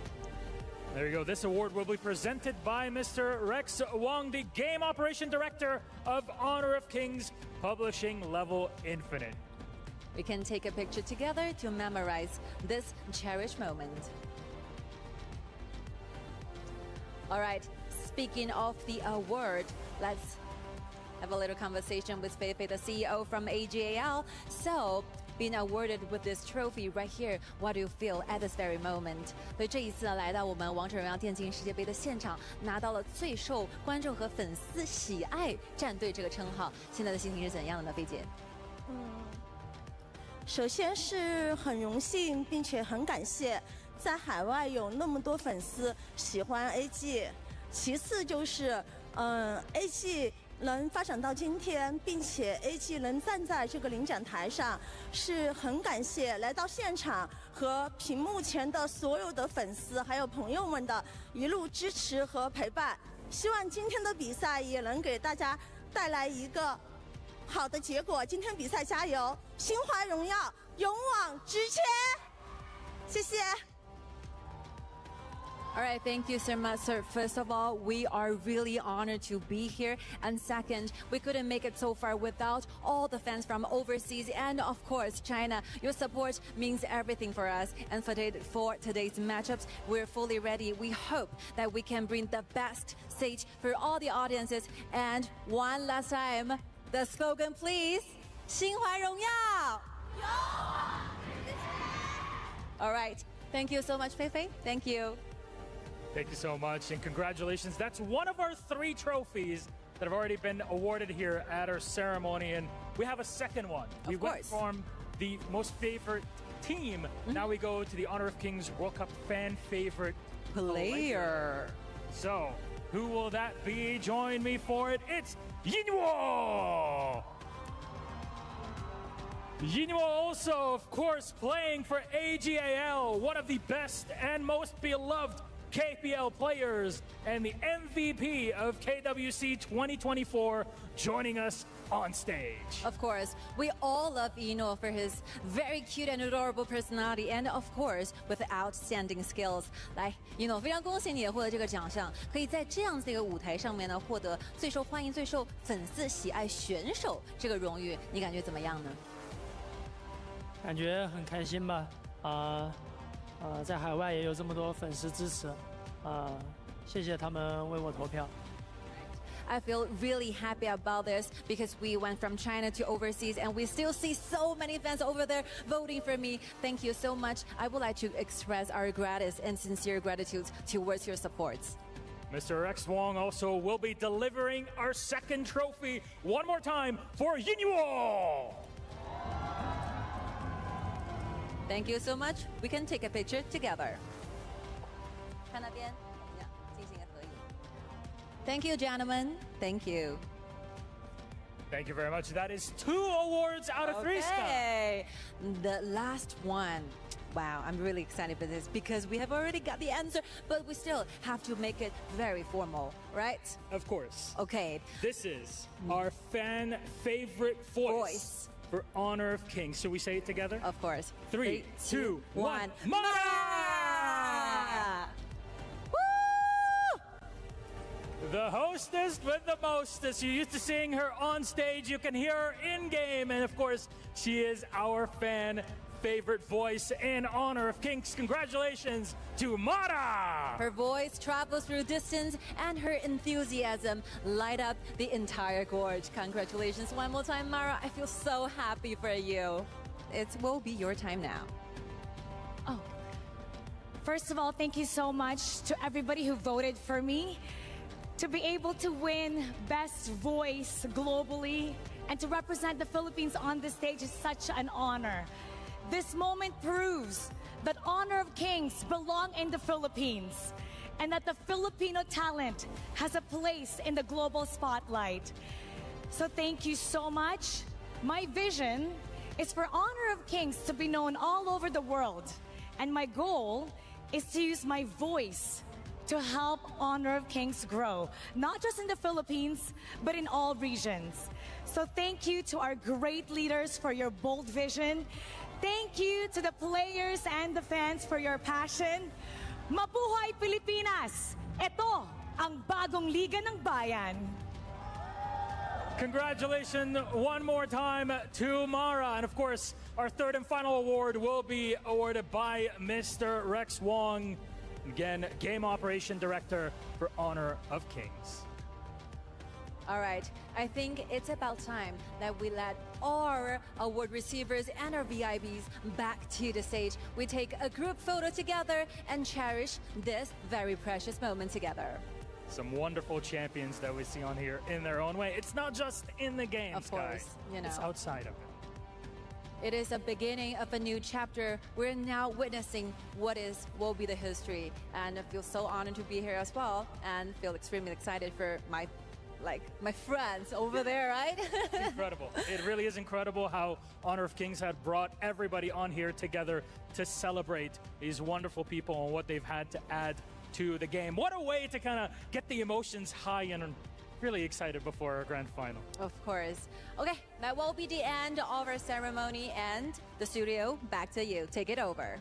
There you go. This award will be presented by Mr. Rex Wong, the Game Operation Director of Honor of Kings Publishing Level Infinite. We can take a picture together to memorize this cherished moment. All right, speaking of the award, let's have a little conversation with Fei, the CEO from AGAL. So, being awarded with this trophy right here, what do you feel at this very moment? 所以这一次呢，来到我们王者荣耀电竞世界杯的现场，拿到了最受观众和粉丝喜爱战队这个称号，现在的心情是怎样的呢，菲姐？首先是很荣幸，并且很感谢在海外有那么多粉丝喜欢 AG。其次就是，AG 能发展到今天，并且 AG 能站在这个领奖台上，是很感谢来到现场和屏幕前的所有的粉丝还有朋友们的一路支持和陪伴。希望今天的比赛也能给大家带来一个好的结果。今天比赛加油，心怀荣耀，勇往直前。谢谢。All right, thank you so much, sir. First of all, we are really honored to be here. And second, we couldn't make it so far without all the fans from overseas and, of course, China. Your support means everything for us. And for today's matchups, we're fully ready. We hope that we can bring the best stage for all the audiences. And one last time, the slogan, please. 心怀荣耀. All right. Thank you so much, Fei. Thank you. Thank you so much, and congratulations. That's one of our 3 trophies that have already been awarded here at our ceremony, and we have a second one. We went from the most favorite team. Now we go to the Honor of Kings World Cup fan favorite player. So, who will that be? Join me for it. It's Yinwo! Yinwo also, of course, playing for AGAL, one of the best and most beloved KPL players and the MVP of KWC 2024, joining us on stage. Of course, we all love Ino for his very cute and adorable personality, and of course, with outstanding skills. 来 ，Ino， 非常恭喜你也获得这个奖项，可以在这样子的一个舞台上面呢，获得最受欢迎、最受粉丝喜爱选手这个荣誉，你感觉怎么样呢？感觉很开心吧，在海外也有这么多粉丝支持，谢谢他们为我投票。I feel really happy about this because we went from China to overseas and we still see so many fans over there voting for me. Thank you so much. I would like to express our gratitude and sincere gratitude towards your support. Mr. Rex Wong also will be delivering our second trophy one more time for Yinwo. Thank you so much. We can take a picture together. 看那边，进行一个合影。Thank you, gentlemen. Thank you. Thank you very much. That is 2 awards out of 3, Scott. Okay. The last one. Wow, I'm really excited for this because we have already got the answer, but we still have to make it very formal, right? Of course. Okay. This is our fan favorite voice. For Honor of Kings. Should we say it together? Of course. 3, 2, 1. Mara! Woo! The hostess with the mostest. You're used to seeing her on stage. You can hear her in game. And of course, she is our fan favorite voice in Honor of Kings. Congratulations to Mara! Her voice travels through distance and her enthusiasm light up the entire gorge. Congratulations one more time, Mara. I feel so happy for you. It will be your time now. Oh, first of all, thank you so much to everybody who voted for me. To be able to win Best Voice globally and to represent the Philippines on this stage is such an honor. This moment proves that Honor of Kings belong in the Philippines and that the Filipino talent has a place in the global spotlight. So thank you so much. My vision is for Honor of Kings to be known all over the world. And my goal is to use my voice to help Honor of Kings grow, not just in the Philippines, but in all regions. So thank you to our great leaders for your bold vision. Thank you to the players and the fans for your passion. Mabuhay Pilipinas! Ito ang bagong Liga ng Bayan. Congratulations one more time to Mara. And of course, our third and final award will be awarded by Mr. Rex Wong, again, Game Operation Director for Honor of Kings. All right, I think it's about time that we let our award receivers and our VIPs back to the stage. We take a group photo together and cherish this very precious moment together. Some wonderful champions that we see on here in their own way. It's not just in the game, of course, you know. It's outside of it. It is a beginning of a new chapter. We're now witnessing what will be the history, and I feel so honored to be here as well, and feel extremely excited for my friends over there, right? It's incredible. It really is incredible how Honor of Kings had brought everybody on here together to celebrate these wonderful people and what they've had to add to the game. What a way to kind of get the emotions high and really excited before our grand final. Of course. Okay, that will be the end of our ceremony, and the studio, back to you. Take it over.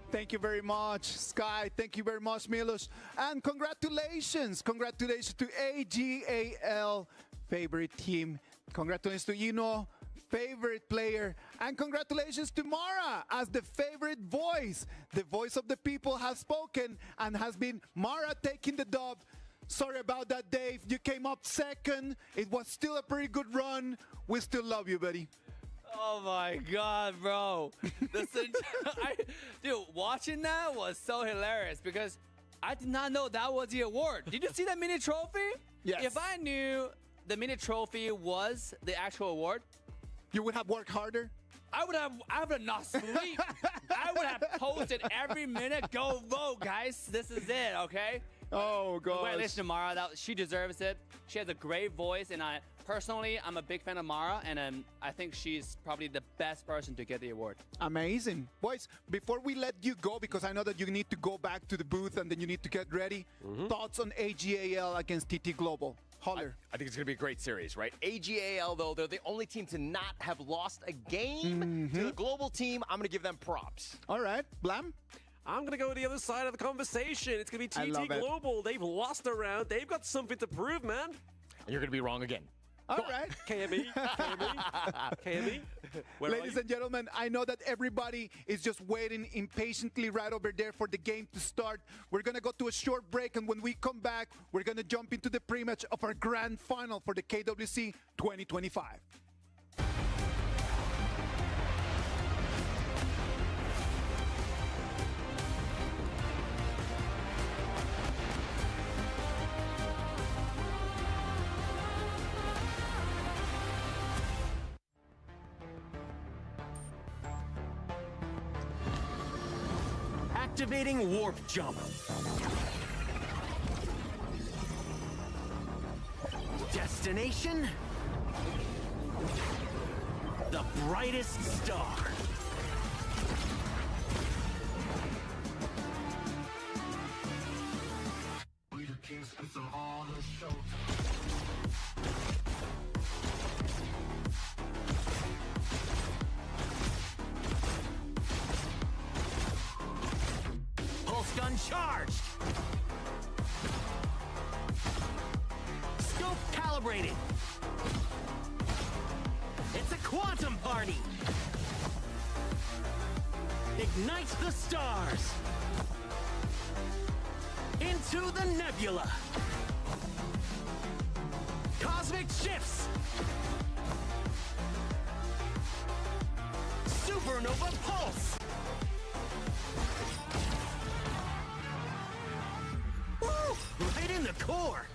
Thank you very much, Sky. Thank you very much, Milos. And congratulations. Congratulations to AGAL, favorite team. Congratulations to Ino, favorite player. And congratulations to Mara as the favorite voice. The voice of the people has spoken and has been Mara taking the dub. Sorry about that, Dave. You came up second. It was still a pretty good run. We still love you, buddy. Oh my God, bro. Dude, watching that was so hilarious because I did not know that was the award. Did you see that mini trophy? Yes. If I knew the mini trophy was the actual award, you would have worked harder? I would have not sleep. I would have posted every minute. Go vote, guys. This is it, okay? Oh, God. Wait, listen to Mara. She deserves it. She has a great voice, and personally, I'm a big fan of Mara, and I think she's probably the best person to get the award. Amazing. Boys, before we let you go, because I know that you need to go back to the booth and then you need to get ready, thoughts on AGAL against TT Global? Holler. I think it's going to be a great series, right? AGAL, though, they're the only team to not have lost a game to the global team. I'm going to give them props. All right. Blam? I'm going to go to the other side of the conversation. It's going to be TT Global. They've lost a round. They've got something to prove, man. And you're going to be wrong again. All right. KME. Ladies and gentlemen, I know that everybody is just waiting impatiently right over there for the game to start. We're going to go to a short break, and when we come back, we're going to jump into the pre-match of our grand final for the KWC 2025. Activating Warp Jump. Destination? The brightest star. We the kings put them on the show. Pulse gun charged. Scope calibrated. It's a quantum party. Ignite the stars. Into the nebula. Cosmic shifts. Supernova pulse. Woo! Right in the core.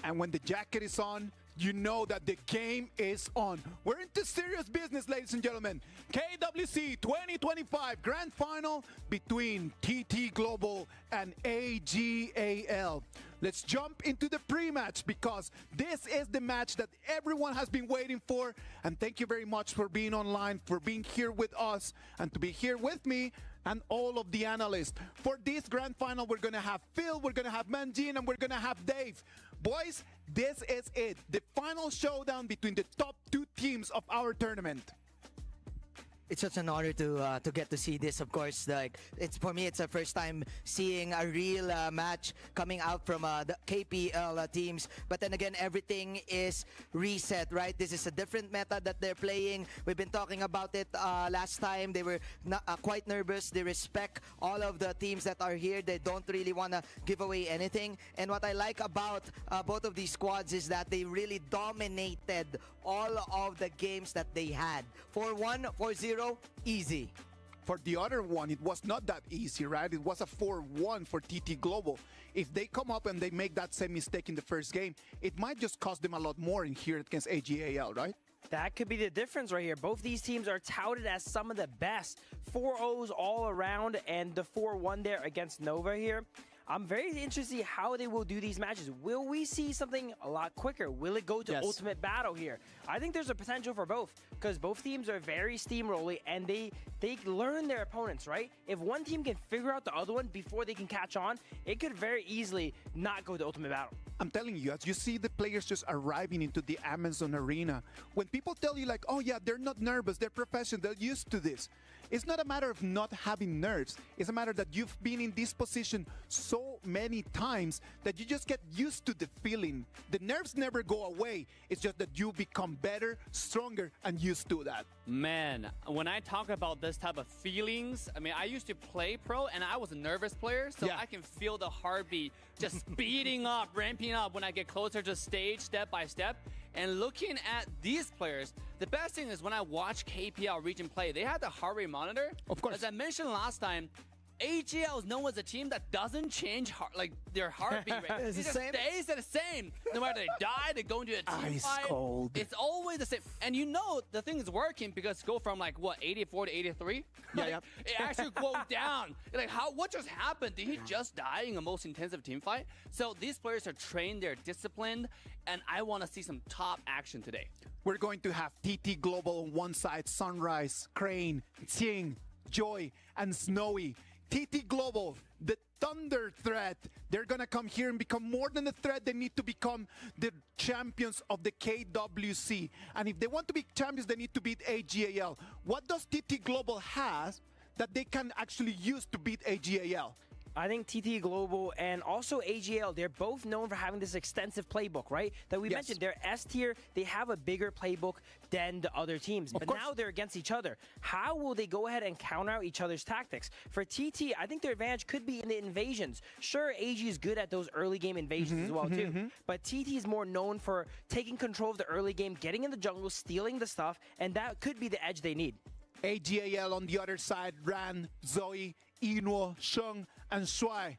And when the jacket is on, you know that the game is on. We're into serious business, ladies and gentlemen. KWC 2025 Grand Final between TT Global and AGAL. Let's jump into the pre-match because this is the match that everyone has been waiting for. And thank you very much for being online, for being here with us, and to be here with me. and all of the analysts. For this grand final, we're going to have Phil, we're going to have Manjin, and we're going to have Dave. Boys, this is it. The final showdown between the top two teams of our tournament. It's such an honor to get to see this. Of course, like it's for me, it's the first time seeing a real match coming out from the KPL teams. But then again, everything is reset, right? This is a different meta that they're playing. We've been talking about it last time. They were quite nervous. They respect all of the teams that are here. They don't really want to give away anything. And what I like about both of these squads is that they really dominated all of the games that they had. 4-1, 4-0, easy. For the other one, it was not that easy, right? It was a 4-1 for TT Global. If they come up and they make that same mistake in the first game, it might just cost them a lot more in here against AGAL, right? That could be the difference right here. Both these teams are touted as some of the best. 4-0s all around, and the 4-1 there against Nova here. I'm very interested to see how they will do these matches. Will we see something a lot quicker? Will it go to ultimate battle here? I think there's a potential for both, because both teams are very steamrolly and they learn their opponents, right? If one team can figure out the other one before they can catch on, it could very easily not go to ultimate battle. I'm telling you, as you see the players just arriving into the Amazon arena, when people tell you like, oh yeah, they're not nervous, they're professional, they're used to this. It's not a matter of not having nerves. It's a matter that you've been in this position so many times that you just get used to the feeling. The nerves never go away. It's just that you become better, stronger, and used to that. Man, when I talk about this type of feelings, I mean, I used to play pro and I was a nervous player, so I can feel the heartbeat just speeding up, ramping up when I get closer to stage step by step. And looking at these players, the best thing is when I watch KPL region play, they had the heart rate monitor. Of course. As I mentioned last time, AGL is known as a team that doesn't change their heartbeat rate. It just stays the same. No matter they die, they go into a team fight. Cold. It's always the same. And you know the thing is working because it go from like what 84 to 83. Yeah. It actually goes down. Like what just happened? Did he just die in a most intensive team fight? So these players are trained, they're disciplined, and I want to see some top action today. We're going to have TT Global on one side, Sunrise, Crane, Tsing, Joy, and Snowy. TT Global, the Thunder threat. They're going to come here and become more than a threat. They need to become the champions of the KWC. And if they want to be champions, they need to beat AGAL. What does TT Global has that they can actually use to beat AGAL? I think TT Global and also AGL, they're both known for having this extensive playbook, right? That we mentioned, they're S tier, they have a bigger playbook than the other teams. But now they're against each other. How will they go ahead and counter out each other's tactics? For TT, I think their advantage could be in the invasions. Sure, AG is good at those early game invasions as well, too. But TT is more known for taking control of the early game, getting in the jungle, stealing the stuff, and that could be the edge they need. AGAL on the other side, Ran, Zoe, Inuo, Sheng, and Shuai.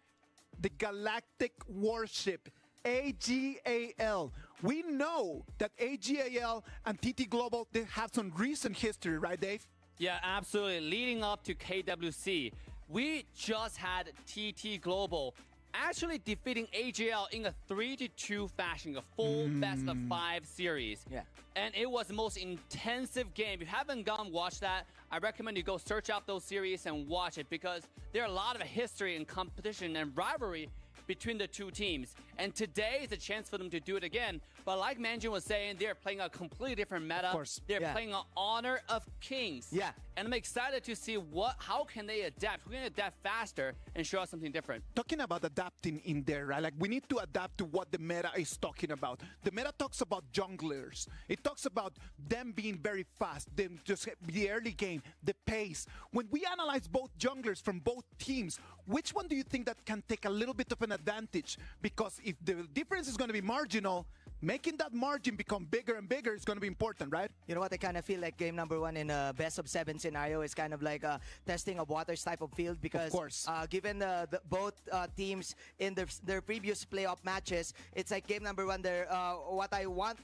The Galactic Warship, AGAL. We know that AGAL and TT Global, they have some recent history, right, Dave? Yeah, absolutely. Leading up to KWC, we just had TT Global actually defeating AGL in a 3-2 fashion, a full best of 5 series. Yeah. And it was the most intensive game. If you haven't gone watch that, I recommend you go search out those series and watch it because there are a lot of history and competition and rivalry between the two teams. And today is a chance for them to do it again. But like Manjin was saying, they're playing a completely different meta. Of course. They're playing an Honor of Kings. Yeah. And I'm excited to see how can they adapt. We're going to adapt faster and show us something different. Talking about adapting in there, right? Like we need to adapt to what the meta is talking about. The meta talks about junglers. It talks about them being very fast, them just the early game, the pace. When we analyze both junglers from both teams, which one do you think that can take a little bit of an advantage? Because if the difference is going to be marginal, making that margin become bigger and bigger is going to be important, right? You know what? I kind of feel like game number 1 in a best of 7 scenario is kind of like testing a waters type of field because of course. Given both teams in their previous playoff matches, it's like game number 1 there. What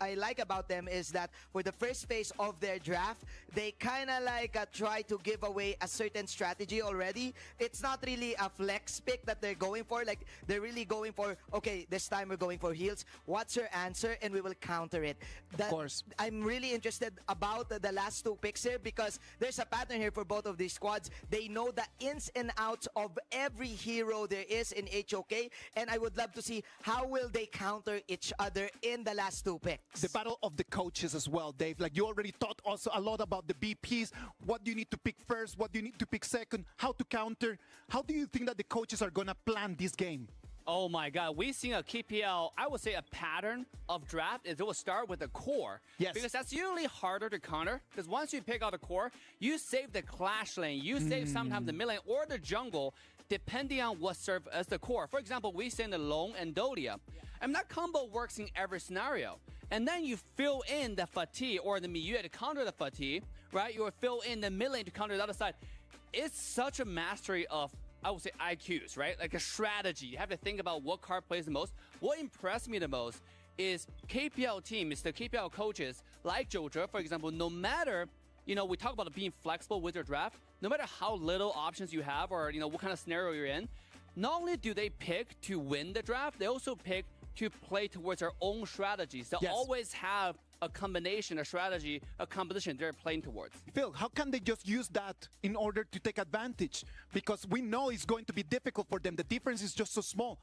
I like about them is that for the first phase of their draft, they kind of like try to give away a certain strategy already. It's not really a flex pick that they're going for. Like they're really going for, okay, this time we're going for heals. What's your answer? answer and we will counter it. Of course. I'm really interested about the last two picks here because there's a pattern here for both of these squads. They know the ins and outs of every hero there is in HOK, and I would love to see how will they counter each other in the last two picks. The battle of the coaches as well, Dave. Like, you already thought also a lot about the BPs. What do you need to pick first? What do you need to pick second? How to counter? How do you think that the coaches are going to plan this game? Oh my God, we've seen a KPL, I would say a pattern of draft is it will start with the core. Yes. Because that's usually harder to counter. Because once you pick out the core, you save the clash lane, you save sometimes the mid lane or the jungle, depending on what serves as the core. For example, we say the Long and Dodia. And that combo works in every scenario. And then you fill in the fatigue or the Miyu to counter the fatigue, right? You will fill in the mid lane to counter the other side. It's such a mastery of, I would say, IQs, right? Like a strategy. You have to think about what card plays the most. What impressed me the most is KPL teams, the KPL coaches, like Jojo, for example, no matter, we talk about being flexible with your draft, no matter how little options you have or, what kind of scenario you're in, not only do they pick to win the draft, they also pick to play towards their own strategies. They'll always have a combination, a strategy, a composition they're playing towards. Phil, how can they just use that in order to take advantage? Because we know it's going to be difficult for them. The difference is just so small.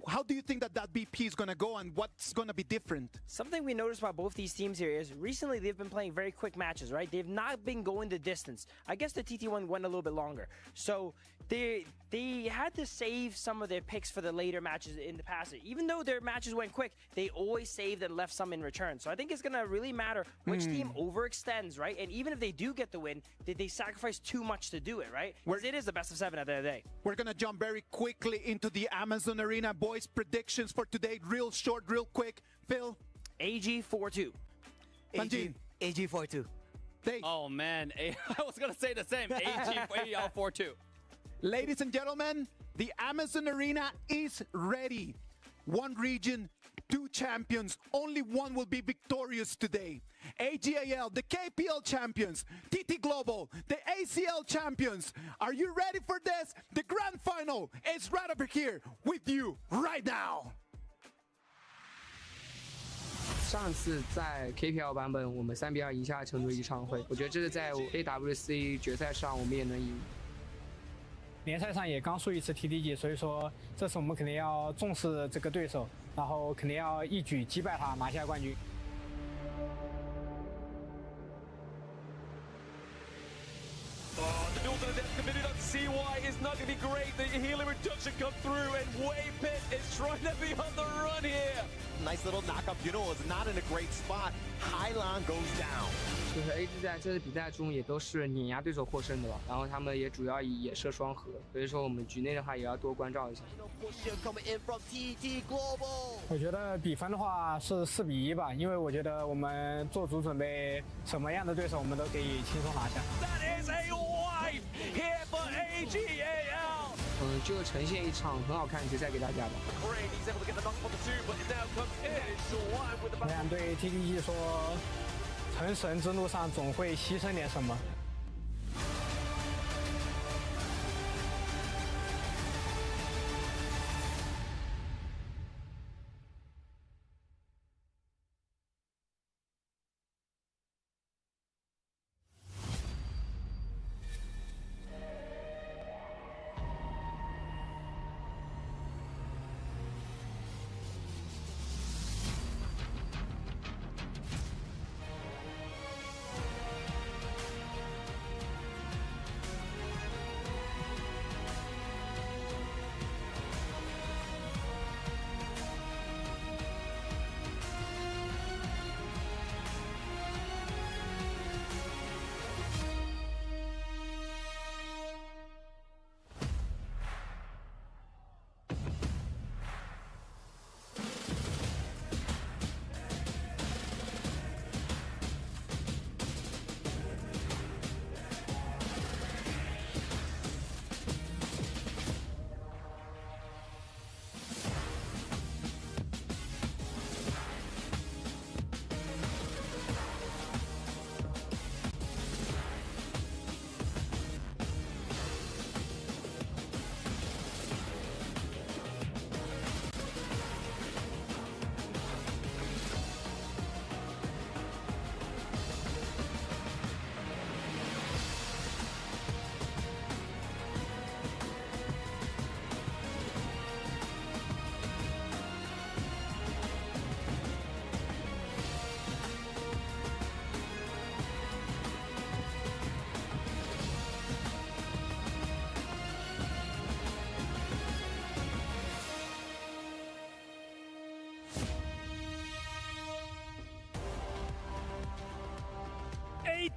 How do you think that BP is going to go and what's going to be different? Something we noticed about both these teams here is recently they've been playing very quick matches, right? They've not been going the distance. I guess the TT one went a little bit longer. So they had to save some of their picks for the later matches in the past. Even though their matches went quick, they always saved and left some in return. So I think it's going to really matter which team overextends, right? And even if they do get the win, did they sacrifice too much to do it, right? Because it is the best of 7 at the end of the day. We're going to jump very quickly into the Amazon Arena. Boys, predictions for today. Real short, real quick. Phil? AG 4-2. Manjin? AG 4-2. Dave? Oh, man. I was going to say the same. AG 4-2. Ladies and gentlemen, the Amazon Arena is ready. One region, 2 champions. Only one will be victorious today. AGAL, the KPL champions. TT Global, the ACL champions. Are you ready for this? The grand final is right over here with you right now. 上次在 KPL 版本，我们3-2赢下成都一场会，我觉得这是在 AWC 决赛上我们也能赢。联赛上也刚输一次 TDG， 所以说这次我们肯定要重视这个对手，然后肯定要一举击败他，拿下冠军。The build to the death committee.CY is not going to be great. The healing reduction come through, and Waypit is trying to be on the run here. Nice little knock-up. Juno is not in a great spot. Hylon goes down. 就是 AG 在这次比赛中也都是碾压对手获胜的吧，然后他们也主要以野射双核，所以说我们局内的话也要多关照一下。我觉得比分的话是4-1吧，因为我觉得我们做足准备，什么样的对手我们都可以轻松拿下。That is a wipe here for AGAL. 就呈现一场很好看的决赛给大家吧。我想对 TDG 说，成神之路上总会牺牲点什么。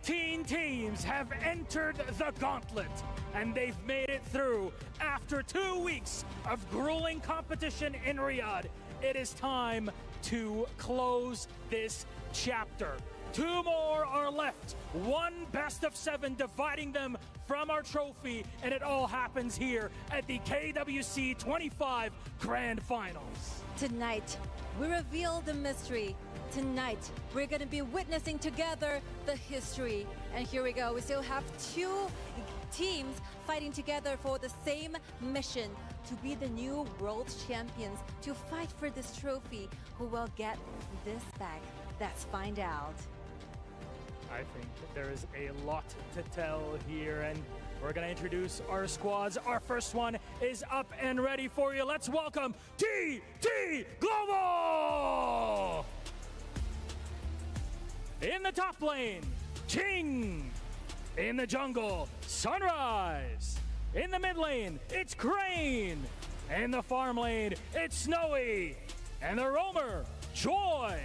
18 teams have entered the gauntlet, and they've made it through. After 2 weeks of grueling competition in Riyadh, it is time to close this chapter. 2 more are left. 1 best of 7 dividing them from our trophy, and it all happens here at the KWC 25 Grand Finals. Tonight, we reveal the mystery. Tonight, we're going to be witnessing together the history. And here we go. We still have 2 teams fighting together for the same mission, to be the new world champions, to fight for this trophy. Who will get this bag? Let's find out. I think that there is a lot to tell here, and we're going to introduce our squads. Our first one is up and ready for you. Let's welcome TT Global! In the top lane, King. In the jungle, Sunrise. In the mid lane, it's Crane. In the farm lane, it's Snowy. And the roamer, Joy.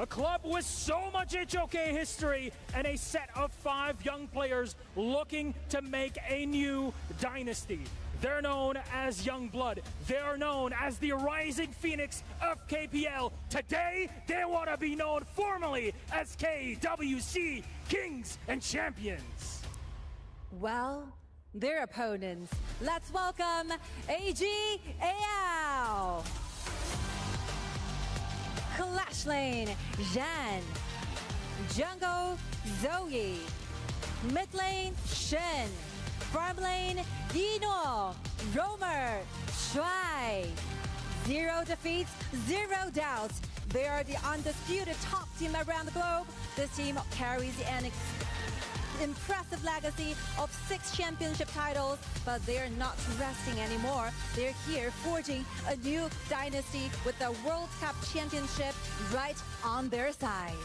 A club with so much HOK history and a set of 5 young players looking to make a new dynasty. They're known as Young Blood. They're known as the Rising Phoenix of KPL. Today, they want to be known formally as KWC Kings and Champions. Well, their opponents. Let's welcome AGAL. Clash Lane, Zhan. Jungle, Zoe. Mid lane, Shen. Farm lane, Dino. Roamer, Shuai. 0 defeats, 0 doubts. They are the undisputed top team around the globe. This team carries an impressive legacy of 6 championship titles, but they're not resting anymore. They're here forging a new dynasty with the World Cup championship right on their side.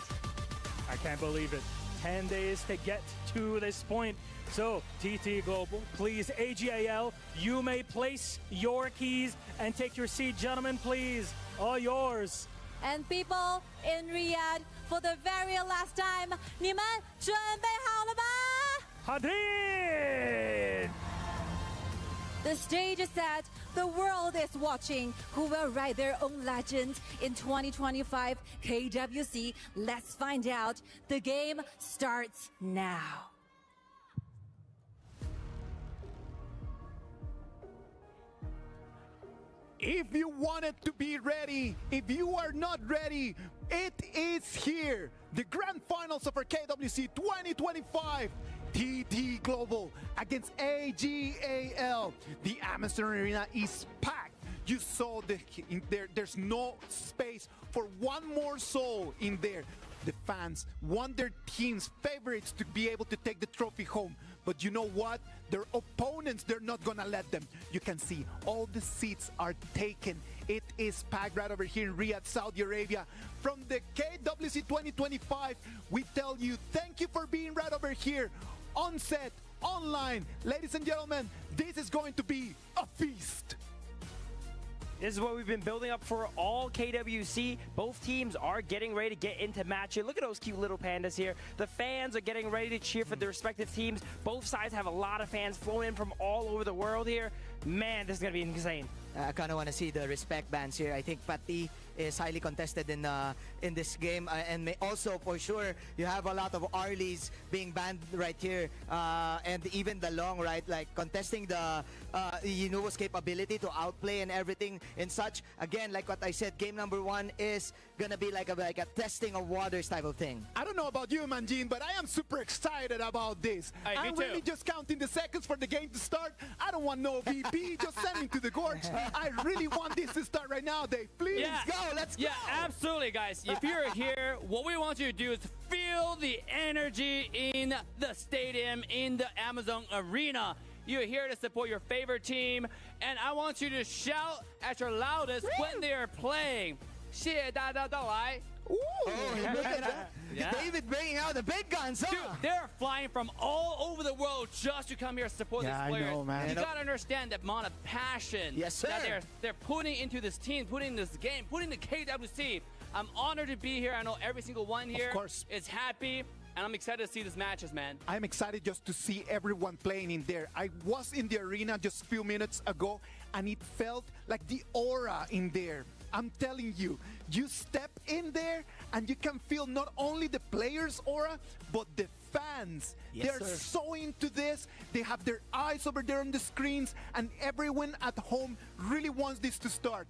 I can't believe it. 10 days to get to this point. So, TT Global, please, AGAL, you may place your keys and take your seat. Gentlemen, please, all yours. And people in Riyadh, for the very last time, 你们准备好了吗？ Hadid! The stage is set, the world is watching. Who will write their own legend in 2025 KWC? Let's find out. The game starts now. If you wanted to be ready, if you are not ready, it is here. The grand finals of our KWC 2025. TT Global against AGAL. The Amazon Arena is packed. You saw there's no space for one more soul in there. The fans want their team's favorites to be able to take the trophy home. But you know what? Their opponents, they're not gonna let them. You can see all the seats are taken. It is packed right over here in Riyadh, Saudi Arabia. From the KWC 2025, we tell you thank you for being right over here on set, online. Ladies and gentlemen, this is going to be a feast. This is what we've been building up for all KWC. Both teams are getting ready to get into matches. Look at those cute little pandas here. The fans are getting ready to cheer for their respective teams. Both sides have a lot of fans flowing in from all over the world here. Man, this is going to be insane. I kind of want to see the respect bands here. I think Pati is highly contested in this game, and also for sure you have a lot of Arlies being banned right here, and even the long, right, like contesting the Yunuo's capability to outplay and everything and such. Again, like what I said, game number 1 is gonna be like a testing of waters type of thing. I don't know about you, Manjin, but I am super excited about this. I'm really just counting the seconds for the game to start. I don't want no VP, just send me to the gorge. I really want this to start right now, Dave. Please go, let's go. Yeah, absolutely, guys. If you're here, what we want you to do is feel the energy in the stadium, in the Amazon Arena. You're here to support your favorite team, and I want you to shout at your loudest when they are playing. 谢谢大家到来. Ooh, David bringing out the big guns, huh? Dude, they're flying from all over the world just to come here to support these players. I know, man. You gotta understand the amount of passion that they're putting into this team, putting in this game, putting the KWC. I'm honored to be here. I know every single one here is happy. and I'm excited to see these matches, man. I'm excited just to see everyone playing in there. I was in the arena just a few minutes ago, and it felt like the aura in there. I'm telling you, you step in there and you can feel not only the players' aura, but the fans. Yes, They're sir. so into this. They have their eyes over there on the screens, and everyone at home really wants this to start.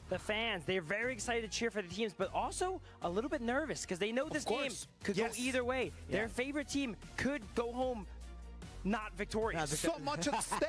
The fans, they're very excited to cheer for the teams, but also a little bit nervous because they know this game could go either way. Their favorite team could go home not victorious. So much at stake.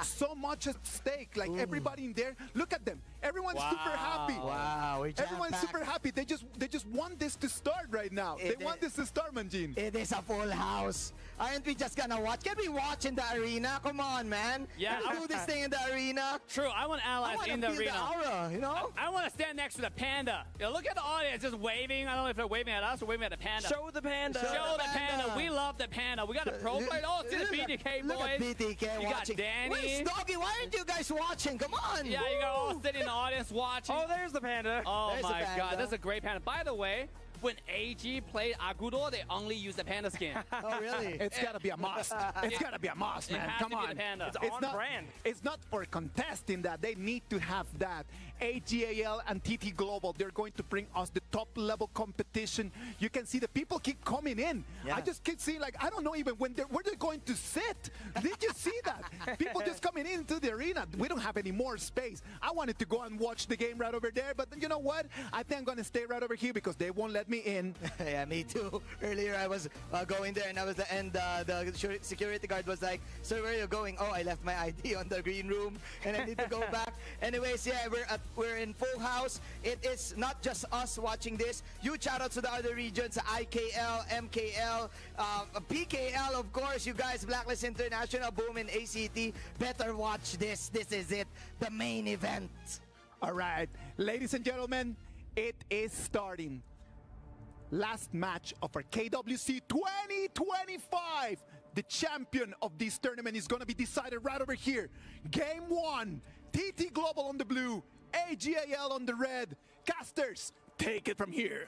So much at stake. Like everybody in there, look at them. Everyone's super happy. Wow, we're Everyone's jam-packed. super happy. They just want this to start right now. They want this to start, Manjin. It is a full house. Aren't we just gonna watch? Can we watch in the arena? Come on, man. Yeah, Can we do this thing in the arena? True, I want allies in the feel arena. The aura, you know? I want to stand next to the panda. You know, look at the audience just waving. I don't know if they're waving at us or waving at the panda. Show the panda. Show the panda. We love the panda. We got a pro player. Oh, see the BTK boys. Look at BTK you watching. got Danny. Where's Doggy? Why aren't you guys watching? Come on. Yeah, you got all sitting in the audience watching. Oh, there's the panda. Oh There's the my panda. god, that's a great panda. By the way, when AG played Agudo, they only used the panda skin. Oh, really? It's gotta be a must. It's gotta be a must, It man. has Come to be on. the panda. It's on not, brand. It's not for contesting that. They need to have that. AGAL and TT Global, they're going to bring us the top level competition. You can see the people keep coming in. Yeah. I just keep seeing, like, I don't know even where they're going to sit. Did you see that? People just coming into the arena. We don't have any more space. I wanted to go and watch the game right over there, but you know what? I think I'm going to stay right over here because they won't let me in. Yeah, me too. Earlier I was going there and the security guard was like, "Sir, where are you going?" "Oh, I left my ID on the green room and I need to go back." Anyways, yeah, we're in full house. It is not just us watching this. Huge shout out to the other regions, IKL, MKL, PKL, of course. You guys, Blacklist International, Boom, and ACT. Better watch this. This is it. The main event. All right, ladies and gentlemen, it is starting. Last match of our KWC 2025. The champion of this tournament is going to be decided right over here. Game 1, TT Global on the blue, AGAL on the red. Casters, take it from here.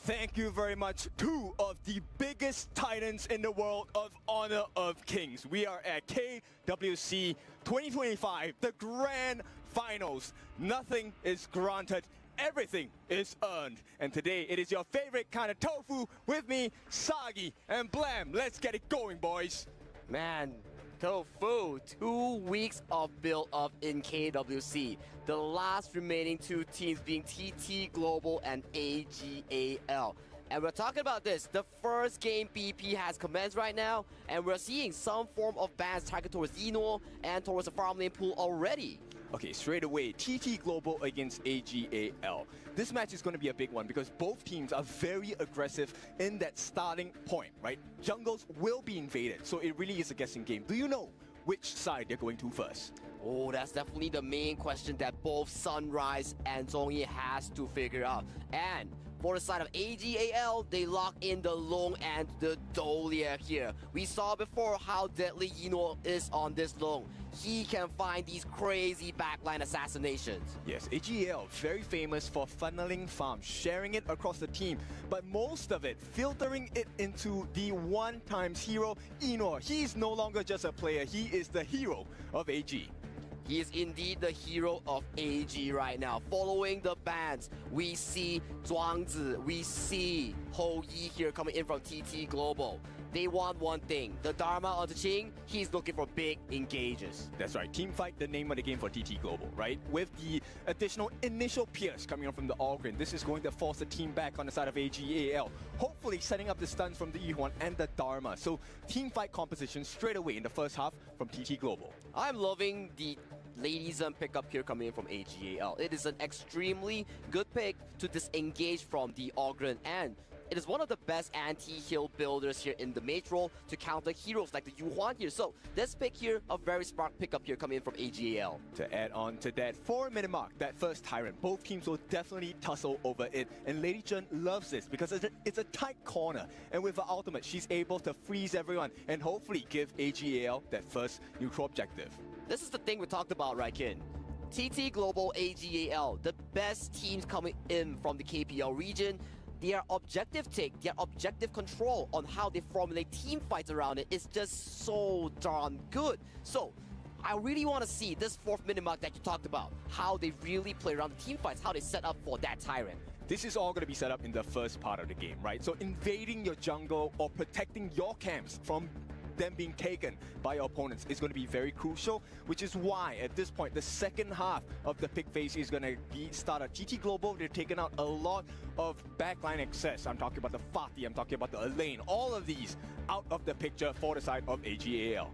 Thank you very much. Two of the biggest titans in the world of Honor of Kings. We are at KWC 2025, the grand finals. Nothing is granted. Everything is earned. And today it is your favorite kind of tofu with me, Sagi and Blam. Let's get it going, boys. Man, Tofu, 2 weeks of build-up in KWC. The last remaining two teams being TT Global and AGAL. And we're talking about this. The first game BP has commenced right now, and we're seeing some form of bans targeted towards Eno and towards the farmlane pool already. Okay, straight away, TT Global against AGAL. This match is going to be a big one because both teams are very aggressive in that starting point, right? Jungles will be invaded, so it really is a guessing game. Do you know which side they're going to first? Oh, that's definitely the main question that both Sunrise and Zhongyi has to figure out. And for the side of AGAL, they lock in the Long and the Dolia here. We saw before how deadly Eno is on this Long. He can find these crazy backline assassinations. Yes, AGAL, very famous for funneling farms, sharing it across the team, but most of it filtering it into the one-time hero, Eno. He's no longer just a player, he is the hero of AG. He is indeed the hero of AG right now. Following the bans, we see Zhuangzi, we see Ho Yi here coming in from TT Global. They want one thing. The Dharma onto Ching, he's looking for big engages. That's right, Teamfight, the name of the game for TT Global, right? With the additional initial Pierce coming on from the Allgren, this is going to force the team back on the side of AGAL, hopefully setting up the stuns from the Yihuan and the Dharma. So Teamfight composition straight away in the first half from TT Global. I'm loving the Ladies and pickup here coming in from AGAL. It is an extremely good pick to disengage from the Ogren, and it is one of the best anti-heal builders here in the mage role to counter heroes like the Yuhuan here. So this pick here, a very smart pickup here coming in from AGAL. To add on to that 4-minute mark, that first Tyrant, both teams will definitely tussle over it. And Lady Chen loves this because it's a tight corner. And with her ultimate, she's able to freeze everyone and hopefully give AGAL that first neutral objective. This is the thing we talked about, right, Kin? TT Global, AGAL, the best teams coming in from the KPL region. their objective take, their objective control on how they formulate team fights around it is just so darn good. So I really want to see this 4th minute mark that you talked about, how they really play around the team fights, how they set up for that Tyrant. This is all going to be set up in the first part of the game, right? So invading your jungle or protecting your camps from them being taken by your opponents is going to be very crucial, which is why at this point the second half of the pick phase is going to be started. TT Global, they're taking out a lot of backline access. I'm talking about the Fatih, I'm talking about the Elaine, all of these out of the picture for the side of AGAL.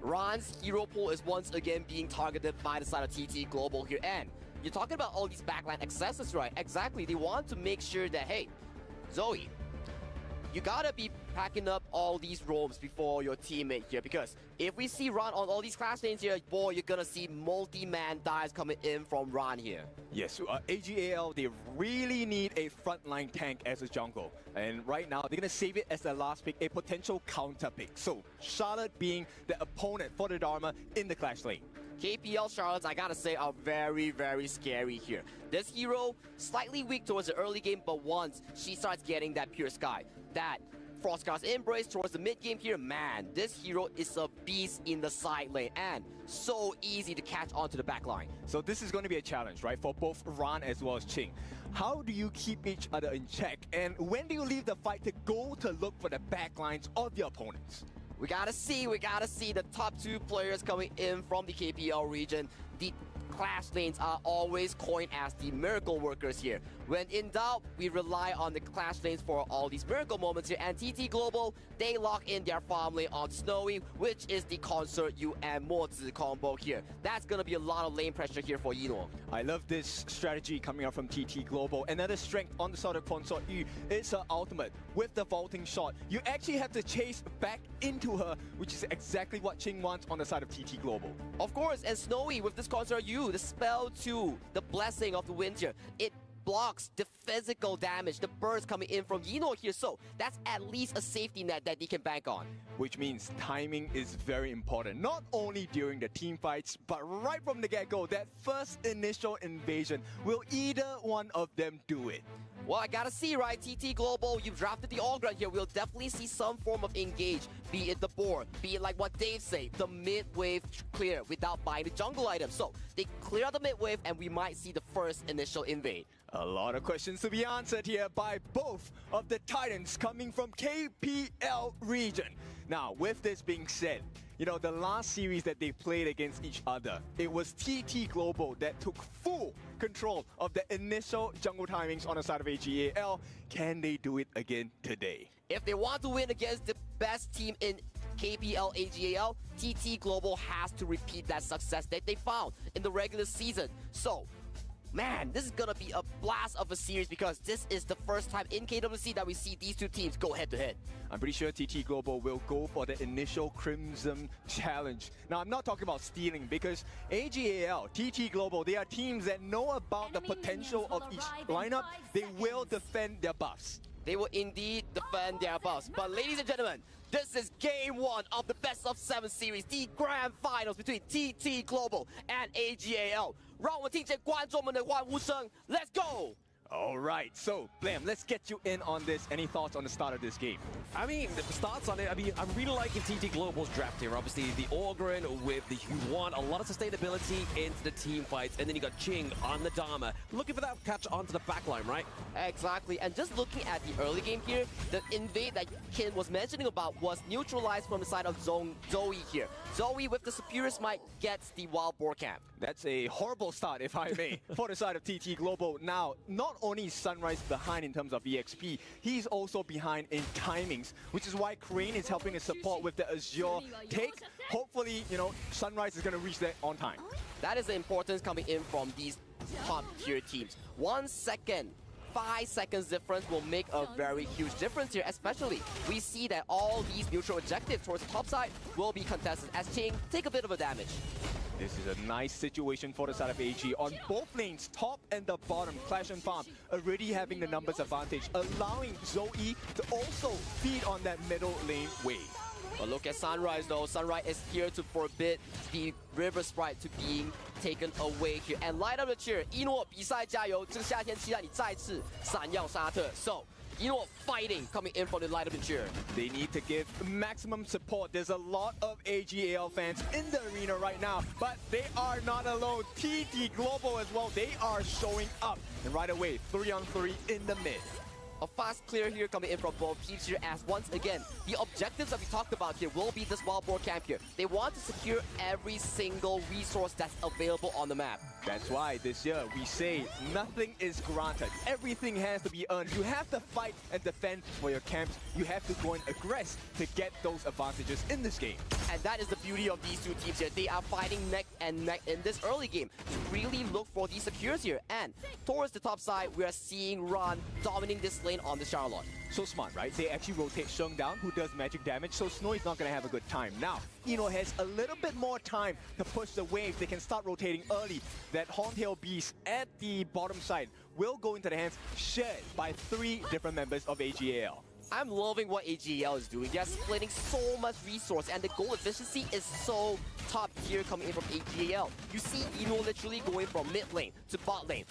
Ron's hero pool is once again being targeted by the side of TT Global here, and you're talking about all these backline accesses, right? Exactly, they want to make sure that, hey, Zoe, you gotta be packing up all these roams before your teammate here, because if we see Ron on all these clash lanes here, boy, you're gonna see multi-man dives coming in from Ron here. Yes, AGAL, they really need a frontline tank as a jungle. And right now, they're gonna save it as the last pick, a potential counter pick. So, Charlotte being the opponent for the Dharma in the clash lane. KPL Charlottes, I gotta say, are very, very scary here. This hero, slightly weak towards the early game, but once she starts getting that Pure Sky, that Frostguard's Embrace towards the mid game here, man, this hero is a beast in the side lane and so easy to catch onto the back line. So this is going to be a challenge, right, for both Ran as well as Ching. How do you keep each other in check, and when do you leave the fight to go to look for the back lines of your opponents? We gotta see the top 2 players coming in from the KPL region. The clash lanes are always coined as the miracle workers here. When in doubt, we rely on the clash lanes for all these miracle moments here. And TT Global, they lock in their farm lane on Snowy, which is the Concert U and Mozi combo here. That's gonna be a lot of lane pressure here for Yino. I love this strategy coming out from TT Global. Another strength on the side of Consort U is her ultimate. With the vaulting shot, you actually have to chase back into her, which is exactly what Ching wants on the side of TT Global. Of course, and Snowy with this Concert U, the spell 2, the blessing of the winter, it blocks the physical damage, the burst coming in from Yino here, so that's at least a safety net that they can bank on. Which means timing is very important, not only during the team fights, but right from the get-go, that first initial invasion, will either one of them do it? Well, I gotta see, right? TT Global, you've drafted the all-ground here. We'll definitely see some form of engage, be it the board, be it like what Dave said, the mid-wave clear without buying the jungle items. So they clear out the mid-wave and we might see the first initial invade. A lot of questions to be answered here by both of the Titans coming from KPL region. Now, with this being said, you know, the last series that they played against each other, it was TT Global that took full control of the initial jungle timings on the side of AGAL. Can they do it again today? If they want to win against the best team in KPL AGAL, TT Global has to repeat that success that they found in the regular season. So, man, this is gonna be a blast of a series because this is the first time in KWC that we see these two teams go head-to-head. I'm pretty sure TT Global will go for the initial Crimson Challenge. Now, I'm not talking about stealing because AGAL, TT Global, they are teams that know about the potential of each lineup. They will defend their buffs. They will indeed defend their buffs. But ladies and gentlemen, this is game 1 of the best of 7 series, the grand finals between TT Global and AGAL. 让我们听见观众们的欢呼声 Let's go! All right, so Blam, let's get you in on this. Any thoughts on the start of this game? I mean, the starts on it, I'm really liking TT Global's draft here. Obviously, the Orgrin with the Huan, a lot of sustainability into the team fights, and then you got Ching on the Dharma, looking for that catch onto the backline, right? Exactly, and just looking at the early game here, the invade that Ken was mentioning about was neutralized from the side of Zoe here. Zoe with the Superior Smite gets the Wild Boar Camp. That's a horrible start, if I may, for the side of TT Global. Now, not only is Sunrise behind in terms of EXP, he's also behind in timings, which is why Crane is helping to support with the Azure take. Hopefully, you know, Sunrise is going to reach that on time. That is the importance coming in from these top tier teams. 1 second, 5 seconds difference will make a very huge difference here, especially we see that all these neutral objectives towards the top side will be contested as Ching take a bit of a damage. This is a nice situation for the side of AG. On both lanes, top and the bottom, Clash and Farm already having the numbers advantage, allowing Zoe to also feed on that middle lane wave. But look at Sunrise though. Sunrise is here to forbid the River Sprite to being taken away here. And light up the cheer. 一诺比赛加油！这个夏天期待你再次闪耀沙特。So fighting coming in from the light up and cheer. They need to give maximum support. There's a lot of AGAL fans in the arena right now, but they are not alone. TT Global as well, they are showing up. And right away, 3-on-3 in the mid. A fast clear here coming in from both teams here, as once again, the objectives that we talked about here will be this wild boar camp here. They want to secure every single resource that's available on the map. That's why this year we say nothing is granted. Everything has to be earned. You have to fight and defend for your camps. You have to go and aggress to get those advantages in this game. And that is the beauty of these two teams here. They are fighting neck and neck in this early game to really look for these secures here. And towards the top side, we are seeing Ron dominating this lane on the Charlotte. So smart, right? They actually rotate Sheng down, who does magic damage, so Snowy's not going to have a good time. Now, Eno has a little bit more time to push the waves. They can start rotating early. That Horntail Beast at the bottom side will go into the hands shared by 3 different members of AGAL. I'm loving what AGL is doing. They're splitting so much resource, and the goal efficiency is so top tier coming in from AGL. You see Eno literally going from mid lane to bot lane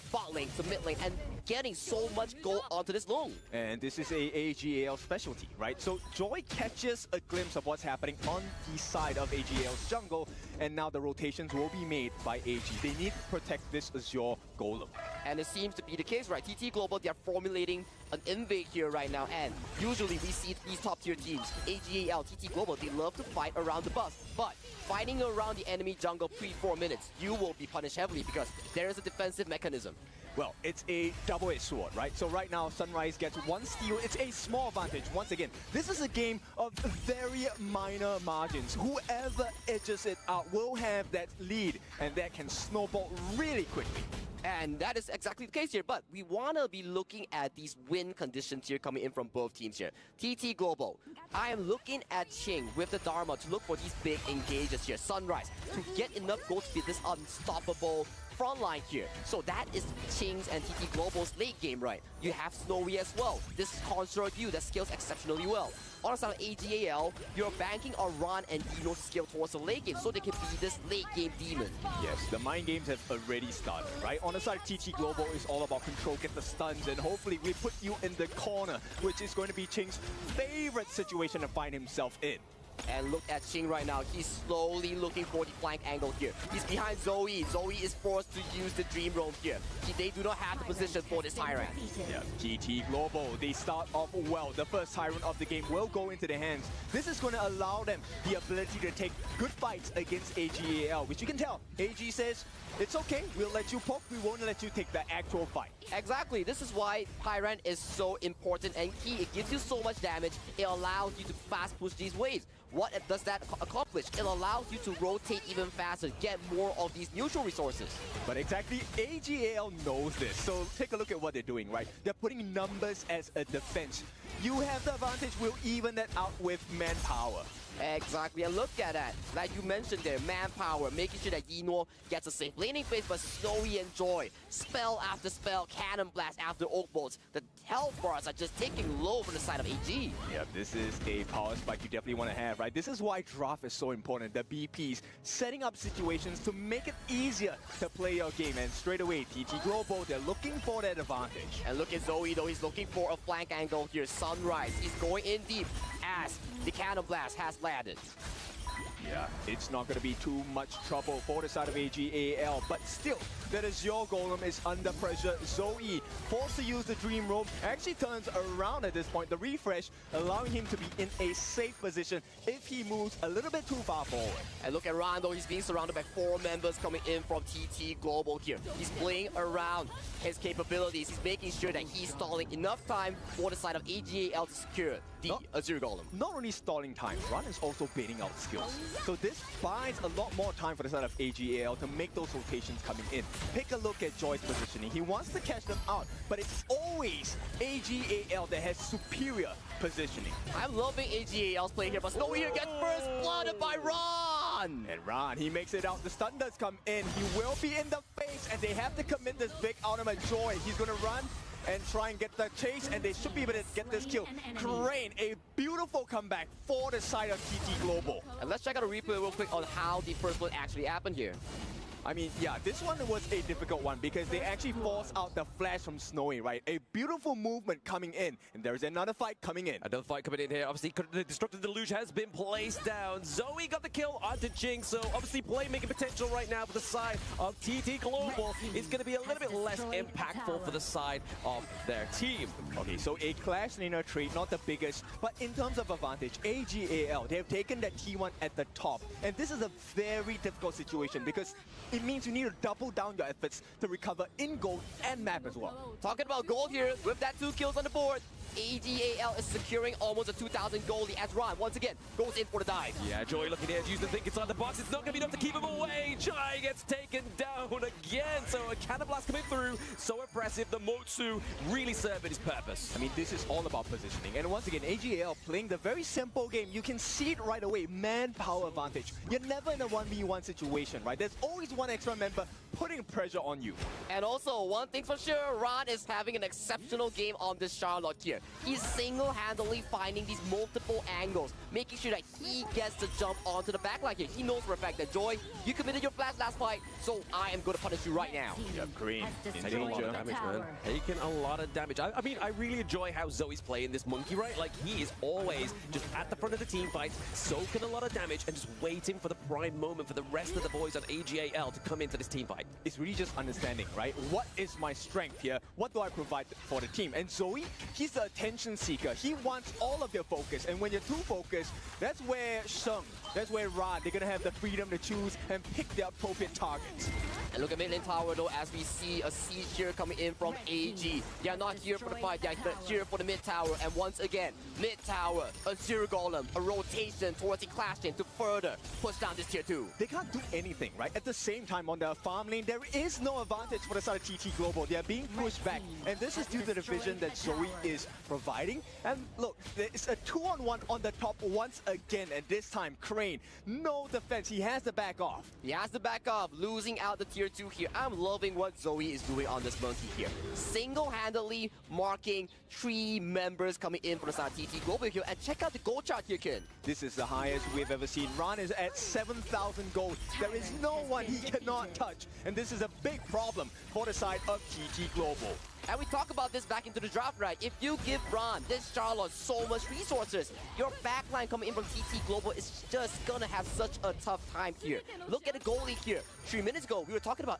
to mid lane, and getting so much gold onto this Long. And this is a AGAL specialty, right? So Joy catches a glimpse of what's happening on the side of AGAL's jungle, and now the rotations will be made by AG. They need to protect this Azure Golem. And it seems to be the case, right? TT Global, they're formulating an invade here right now, and usually we see these top tier teams, AGAL, TT Global, they love to fight around the buff, but fighting around the enemy jungle pre-4 minutes, you will be punished heavily because there is a defensive mechanism. Well, it's a double-edged sword, right? So right now, Sunrise gets 1 steal. It's a small advantage. Once again, this is a game of very minor margins. Whoever edges it out will have that lead, and that can snowball really quickly. And that is exactly the case here, but we want to be looking at these win conditions here coming in from both teams here. TT Global, I am looking at Ching with the Dharma to look for these big engages here. Sunrise, to get enough gold to be this unstoppable front line here. So that is Ching's and TT Global's late game, right? You have Snowy as well. This construct view that scales exceptionally well. On the side of AGAL, you're banking on Ron and Eno to scale towards the late game so they can be this late game demon. Yes, the mind games have already started, right? On the side of TT Global is all about control, get the stuns, and hopefully we put you in the corner, which is going to be Ching's favorite situation to find himself in. And look at Ching right now. He's slowly looking for the flank angle here. He's behind Zoe. Zoe is forced to use the Dream Roam here. They do not have the position for this Tyrant. Yeah, TT Global, they start off well. The first Tyrant of the game will go into their hands. This is going to allow them the ability to take good fights against AGAL, which you can tell. AG says, it's okay, we'll let you poke, we won't let you take the actual fight. Exactly, this is why Tyrant is so important and key. It gives you so much damage, it allows you to fast push these waves. What does that accomplish? It allows you to rotate even faster, get more of these neutral resources. But exactly, AGAL knows this. So take a look at what they're doing, right? They're putting numbers as a defense. You have the advantage, we'll even that out with manpower. Exactly, and look at that. Like you mentioned there, manpower, making sure that Eno gets a safe laning phase, but Snowy and Joy, spell after spell, cannon blast after oak bolts. The health bars are just taking low from the side of AG. Yeah, this is a power spike you definitely want to have, right? This is why draft is so important. The BPs setting up situations to make it easier to play your game, and straight away, TT Global, they're looking for that advantage. And look at Zoe though, he's looking for a flank angle here. Sunrise, he's going in deep as the cannon blast has landed. Yeah, it's not going to be too much trouble for the side of AGAL, but still, that Azure Golem is under pressure. Zoe, forced to use the Dream Roam, actually turns around at this point. The refresh allowing him to be in a safe position if he moves a little bit too far forward. And look at Rondo, he's being surrounded by 4 members coming in from TT Global here. He's playing around his capabilities. He's making sure that he's stalling enough time for the side of AGAL to secure the Azure Golem. Not only stalling time, Ron is also baiting out skills. So this buys a lot more time for the side of AGAL to make those rotations coming in. Take a look at Joy's positioning. He wants to catch them out, but it's always AGAL that has superior positioning. I'm loving AGAL's play here, but Snowy here gets first blooded by Ron! And Ron, he makes it out. The stun does come in. He will be in the face, and they have to commit this big ultimate. Joy, he's going to run and try and get the chase, and they should be able to get this kill. Crane, a beautiful comeback for the side of TT Global. And let's check out a replay real quick on how the first blood actually happened here. I mean, yeah, this one was a difficult one because they actually forced out the flash from Snowy, right? A beautiful movement coming in, and there's another fight coming in. Another fight coming in here. Obviously, the Destructive Deluge has been placed down. Zoe got the kill onto Jing, so obviously playmaking potential right now for the side of TT Global is going to be a little bit less impactful for the side of their team. Okay, so a Clash Laner trade, not the biggest, but in terms of advantage, AGAL, they have taken the T1 at the top, and this is a very difficult situation because it means you need to double down your efforts to recover in gold and map as well. Talking about gold here, with that 2 kills on the board, AGAL is securing almost a 2,000 goldie as Ron once again goes in for the dive. Yeah, Joy looking here, use the think inside the box. It's not going to be enough to keep him away. Jai gets taken down again. So a cannon blast coming through. So impressive. The Motsu really serving his purpose. I mean, this is all about positioning. And once again, AGAL playing the very simple game. You can see it right away. Manpower advantage. You're never in a 1v1 situation, right? There's always one extra member putting pressure on you. And also, one thing's for sure, Ron is having an exceptional game on this Charlotte here. He's single-handedly finding these multiple angles, making sure that he gets to jump onto the backline here. He knows for a fact that, Joy, you committed your flash last fight, so I am going to punish you right now. Yeah, Green. Taking a lot of damage, man. Taking a lot of damage. I mean, I really enjoy how Zoe's playing this monkey, right? Like, he is always just at the front of the team fights, soaking a lot of damage, and just waiting for the prime moment for the rest of the boys on AGAL to come into this team fight. It's really just understanding, right? What is my strength here? What do I provide for the team? And Zoe, he's the attention seeker. He wants all of your focus. And when you're too focused, that's where Sheng, that's where Rod, they're going to have the freedom to choose and pick their appropriate targets. And look at mid lane tower though, as we see a siege here coming in from AG. They are not here for the fight, they are here for the mid tower. And once again, mid tower, a zero golem, a rotation towards the clash lane to further push down this tier 2. They can't do anything, right? At the same time, on the farm lane, there is no advantage for the side of TT Global. They are being pushed back. And this is due to the vision that Zoe is providing. And look, it's a 2-on-1 on the top once again. And this time, Crane, no defense. He has to back off. He has to back off, losing out the tier 2 here. I'm loving what Zoe is doing on this monkey here. Single-handedly marking 3 members coming in for the side of TT Global here. And check out the gold chart here, Ken. This is the highest we've ever seen. Ron is at 7,000 gold. There is no one he cannot touch. And this is a big problem for the side of TT Global. And we talk about this back into the draft, right? If you give Ron, this Charlotte, so much resources, your backline coming in from TT Global is just gonna have such a tough time here. Look at the goalie here. 3 minutes ago, we were talking about,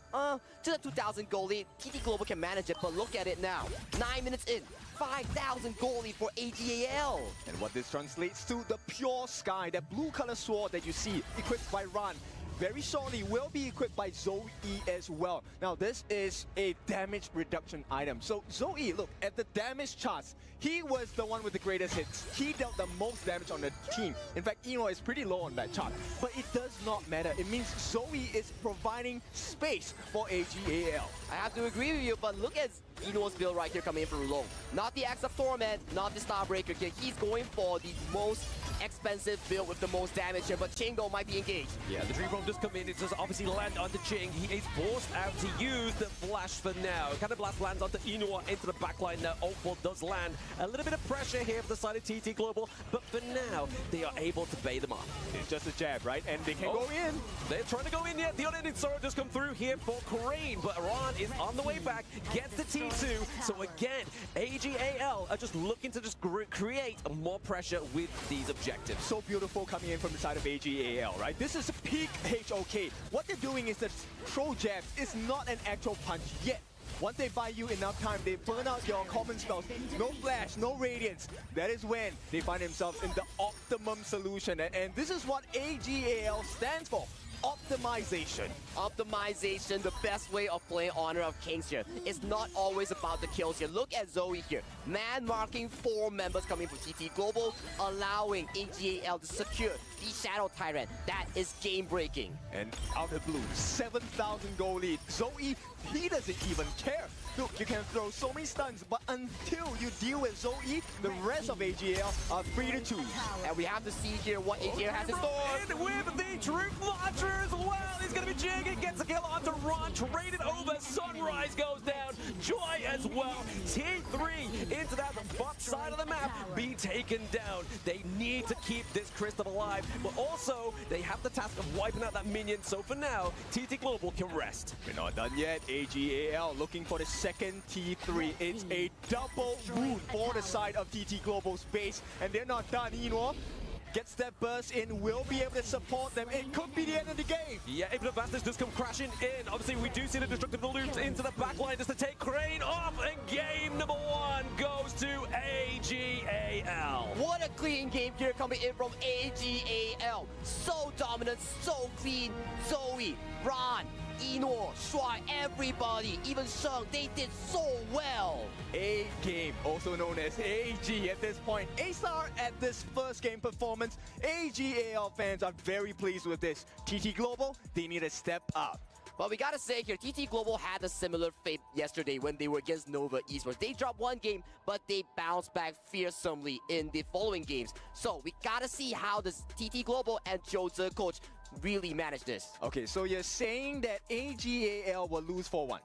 just a 2,000 goalie. TT Global can manage it, but look at it now. 9 minutes in, 5,000 goalie for AGAL. And what this translates to, the pure sky, that blue color sword that you see equipped by Ron, very shortly will be equipped by Zoe as well. Now, this is a damage reduction item. So Zoe, look, at the damage charts, he was the one with the greatest hits. He dealt the most damage on the team. In fact, Eno is pretty low on that chart. But it does not matter. It means Zoe is providing space for AGAL. I have to agree with you, but look at Eno's build right here coming in from Long. Not the Axe of Torment, not the Starbreaker here. He's going for the most expensive build with the most damage here, but Chingo might be engaged. Yeah, the Dream Bomb does come in. It does obviously land onto Ching. He is forced out to use the flash for now. Cannon Blast lands onto Inua into the backline now. Oakford does land. A little bit of pressure here for the side of TT Global, but for now, they are able to bait them off. It's just a jab, right? And they can go in. They're trying to go in yet. The unending sorrow does come through here for Crane, but Ron is on the way back, gets the T2. So again, AGAL are just looking to just create more pressure with these objectives. So beautiful coming in from the side of AGAL, right? This is peak HOK. What they're doing is that throw jabs is not an actual punch yet. Once they buy you enough time, they burn out your common spells. No flash, no radiance. That is when they find themselves in the optimum solution. And this is what AGAL stands for. Optimization. Optimization, the best way of playing Honor of Kings here. It's not always about the kills here. Look at Zoe here. Man marking 4 members coming from TT Global, allowing AGAL to secure the Shadow Tyrant. That is game breaking. And out of blue, 7,000 goal lead. Zoe, he doesn't even care. Look, you can throw so many stuns, but until you deal with Zoe, the rest of AGAL are free to choose. And we have to see here what AGAL has in store. And with the Truth Laundry as well. It's going to be Jig. It gets a kill onto Ron. Traded over. Sunrise goes down. Joy as well. T3 into that bot side of the map being taken down. They need to keep this Crystal alive, but also they have the task of wiping out that minion. So for now, TT Global can rest. We're not done yet. AGAL looking for the second T3. It's a double wound for the side of TT Global's base, and they're not done. Eno gets that burst in, will be able to support them. It could be the end of the game. Yeah, Infinite Bastards does come crashing in. Obviously, we do see the destructive loops into the backline just to take Crane off, and game number 1 goes to AGAL. What a clean game here coming in from AGAL. So dominant, so clean. Zoe, Ron, Eno, Shuai, everybody, even Sheng, they did so well. A game, also known as AG at this point. A-star at this first game performance. AGAL fans are very pleased with this. TT Global, they need to step up. But we gotta say here, TT Global had a similar fate yesterday when they were against Nova Esports. They dropped one game, but they bounced back fearsomely in the following games. So we gotta see how this TT Global and Jose coach really manage this. Okay, so you're saying that AGAL will lose 4-1?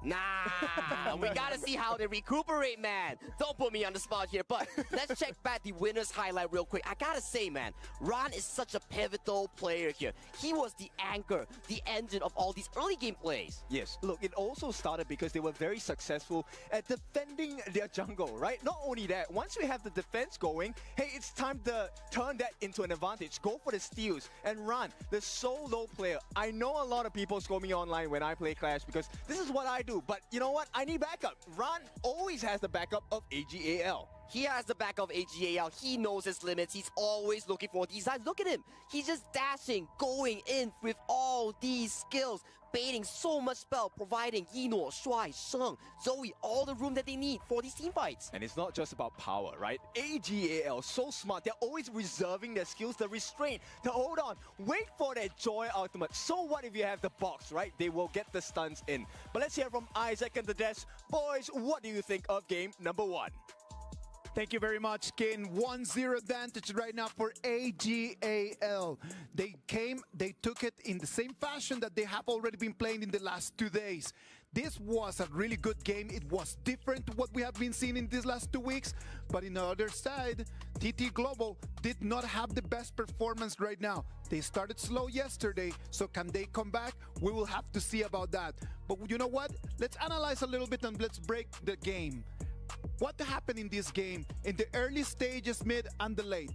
Nah, we gotta see how they recuperate, man. Don't put me on the spot here, but let's check back the winner's highlight real quick. I gotta say, man, Ron is such a pivotal player here. He was the anchor, the engine of all these early game plays. Yes, look, it also started because they were very successful at defending their jungle, right? Not only that, once we have the defense going, hey, it's time to turn that into an advantage. Go for the steals. And Ron, the solo player, I know a lot of people score me online when I play Clash because this is what I do. But you know what? I need backup. Ron always has the backup of AGAL. He has the back of AGAL. He knows his limits. He's always looking for these sides. Look at him. He's just dashing, going in with all these skills, baiting so much spell, providing Eno, Shuai, Sheng, Zoe, all the room that they need for these team fights. And it's not just about power, right? AGAL, so smart. They're always reserving their skills, the restraint, to hold on, wait for their Joy ultimate. So what if you have the box, right? They will get the stuns in. But let's hear from Isaac and the Des. Boys, what do you think of game number 1? Thank you very much, Kin. 1-0 advantage right now for AGAL. They took it in the same fashion that they have already been playing in the last 2 days. This was a really good game. It was different to what we have been seeing in these last 2 weeks. But in the other side, TT Global did not have the best performance right now. They started slow yesterday, so can they come back? We will have to see about that. But you know what? Let's analyze a little bit and let's break the game. What happened in this game in the early stages, mid, and the late?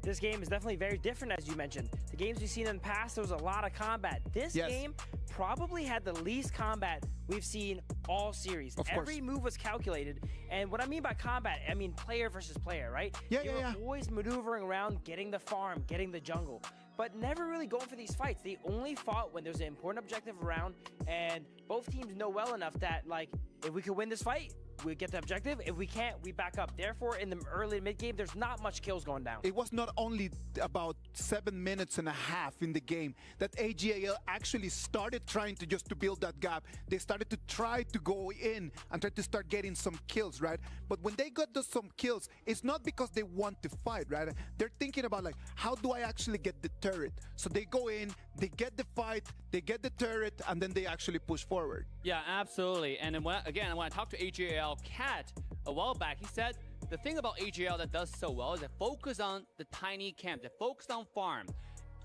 This game is definitely very different, as you mentioned. The games we've seen in the past, there was a lot of combat. This game probably had the least combat we've seen all series. Every move was calculated. And what I mean by combat, I mean player versus player, right? They were always maneuvering around, getting the farm, getting the jungle, but never really going for these fights. They only fought when there's an important objective around, and both teams know well enough that, like, if we could win this fight, we get the objective. If we can't, we back up. Therefore, in the early mid game, there's not much kills going down. It was not only about 7 minutes and a half in the game that AGAL actually started trying to just to build that gap. They started to try to go in and try to start getting some kills, right? But when they got some kills, it's not because they want to fight, right? They're thinking about, like, how do I actually get the turret? So they go in, they get the fight, they get the turret, and then they actually push forward. Yeah, absolutely. And then when I talked to AGAL Cat a while back, he said the thing about AGAL that does so well is they focus on the tiny camp, they focus on farm.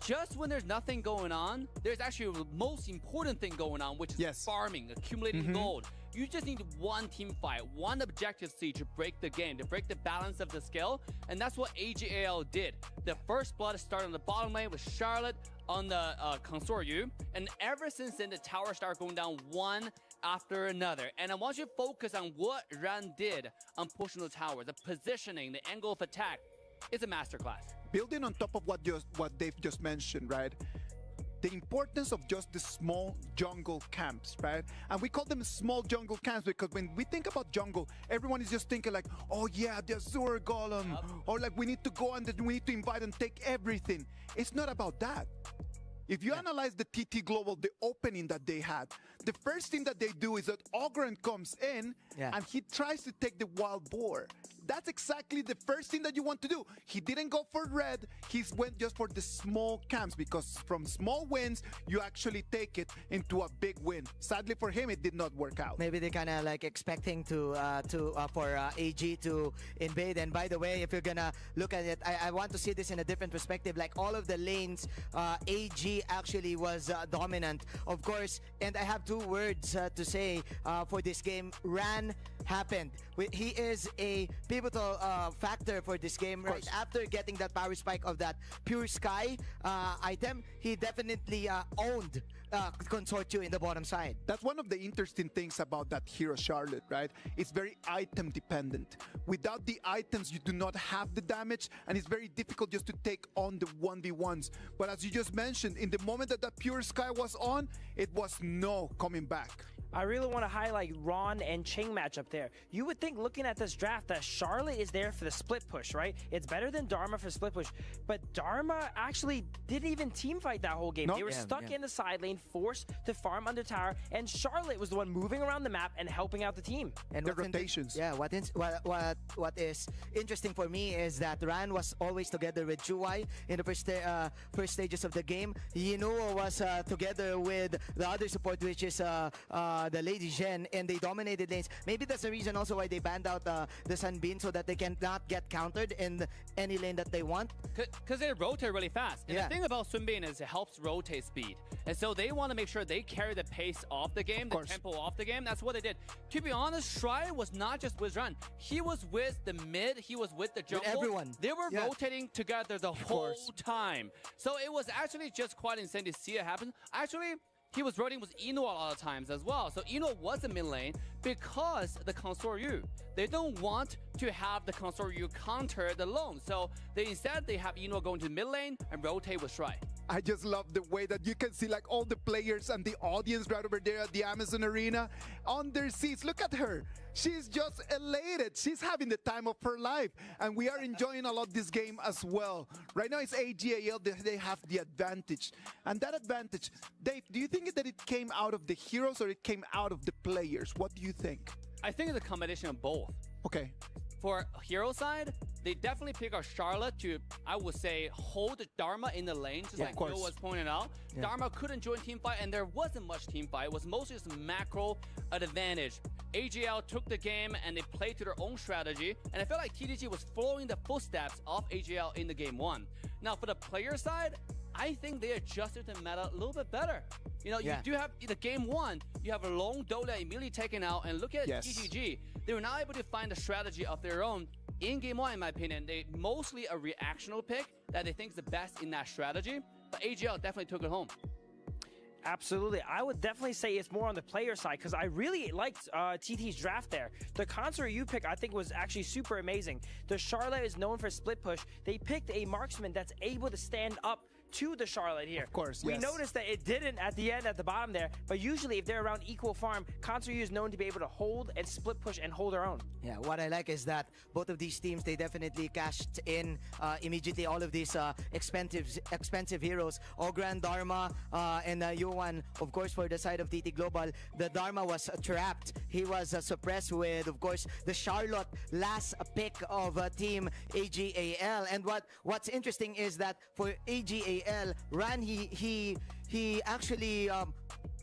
Just when there's nothing going on, there's actually the most important thing going on, which is farming, accumulating gold. You just need one team fight, one objective C to break the game, to break the balance of the skill, and that's what AGAL did. The first blood started on the bottom lane with Charlotte on the Consoryu, and ever since then, the towers start going down one after another. And I want you to focus on what Ran did on pushing the tower, the positioning, the angle of attack. It's a masterclass. Building on top of what Dave just mentioned, right? The importance of just the small jungle camps, right? And we call them small jungle camps because when we think about jungle, everyone is just thinking like, oh yeah, the Azure Golem, or like we need to go and then we need to invite and take everything. It's not about that. If you analyze the TT Global, the opening that they had, the first thing that they do is that Ogren comes in and he tries to take the wild boar. that's exactly the first thing that you want to do. He didn't go for red. He went just for the small camps, because from small wins, you actually take it into a big win. Sadly for him, it did not work out. Maybe they kind of like expecting for AG to invade. And by the way, if you're gonna look at it, I want to see this in a different perspective. Like all of the lanes, AG actually was dominant, of course. And I have two words to say for this game. Ran happened. He is a pivotal factor for this game. Right after getting that power spike of that Pure Sky item, he definitely owned Consortio in the bottom side. That's one of the interesting things about that hero Charlotte, right? It's very item dependent. Without the items, you do not have the damage, and it's very difficult just to take on the 1v1s. But as you just mentioned, in the moment that Pure Sky was on, it was no coming back. I really want to highlight Ron and Ching matchup there. You would think, looking at this draft, that Charlotte is there for the split push, right? It's better than Dharma for split push. But Dharma actually didn't even team fight that whole game. Nope. They were stuck in the side lane, forced to farm under tower, and Charlotte was the one moving around the map and helping out the team. And the rotations. What is interesting for me is that Ran was always together with Chuai in the first stages of the game. Yinoo was together with the other support, which is the Lady Zhen, and they dominated lanes. Maybe that's the reason also why they banned out the Sunbeam, so that they cannot get countered in any lane that they want. Because they rotate really fast. And the thing about Sunbeam is it helps rotate speed. And so they want to make sure they carry the pace off the game, the tempo off the game. That's what they did. To be honest, Shry was not just with Ran. He was with the mid, he was with the jungle. With everyone. They were rotating together the whole time. So it was actually just quite insane to see it happen. Actually, he was rotating with Ino a lot of times as well. So Ino was in mid lane because the Consort Yu. They don't want to have the Consort Yu counter the lone. So instead they have Ino go into mid lane and rotate with Shry. I just love the way that you can see like all the players and the audience right over there at the Amazon Arena on their seats. Look at her. She's just elated. She's having the time of her life. And we are enjoying a lot this game as well. Right now it's AGAL. They have the advantage. And that advantage, Dave, do you think that it came out of the heroes or it came out of the players? What do you think? I think it's a combination of both. Okay. For hero side, they definitely pick out Charlotte to, I would say, hold Dharma in the lane, just like Bill was pointing out. Dharma couldn't join team fight, and there wasn't much team fight. It was mostly just macro advantage. AGL took the game, and they played to their own strategy, and I felt like TDG was following the footsteps of AGL in the game one. Now, for the player side, I think they adjusted the meta a little bit better. You know, you do have the game one, you have a lone Dola immediately taken out, and look at GGG. They were not able to find a strategy of their own in game one, in my opinion. They mostly a reactional pick that they think is the best in that strategy, but AGL definitely took it home. Absolutely. I would definitely say it's more on the player side, because I really liked TT's draft there. The Consort Yu pick, I think, was actually super amazing. The Charlotte is known for split push. They picked a marksman that's able to stand up to the Charlotte here. Of course, we noticed that it didn't at the end, at the bottom there, but usually if they're around equal farm, Consort Yu is known to be able to hold and split push and hold their own. Yeah, what I like is that both of these teams, they definitely cashed in immediately all of these expensive heroes. Ogran, Dharma, and Yuan, of course, for the side of TT Global. The Dharma was trapped. He was suppressed with, of course, the Charlotte last pick of team AGAL. And what's interesting is that for AGAL, Ran, he actually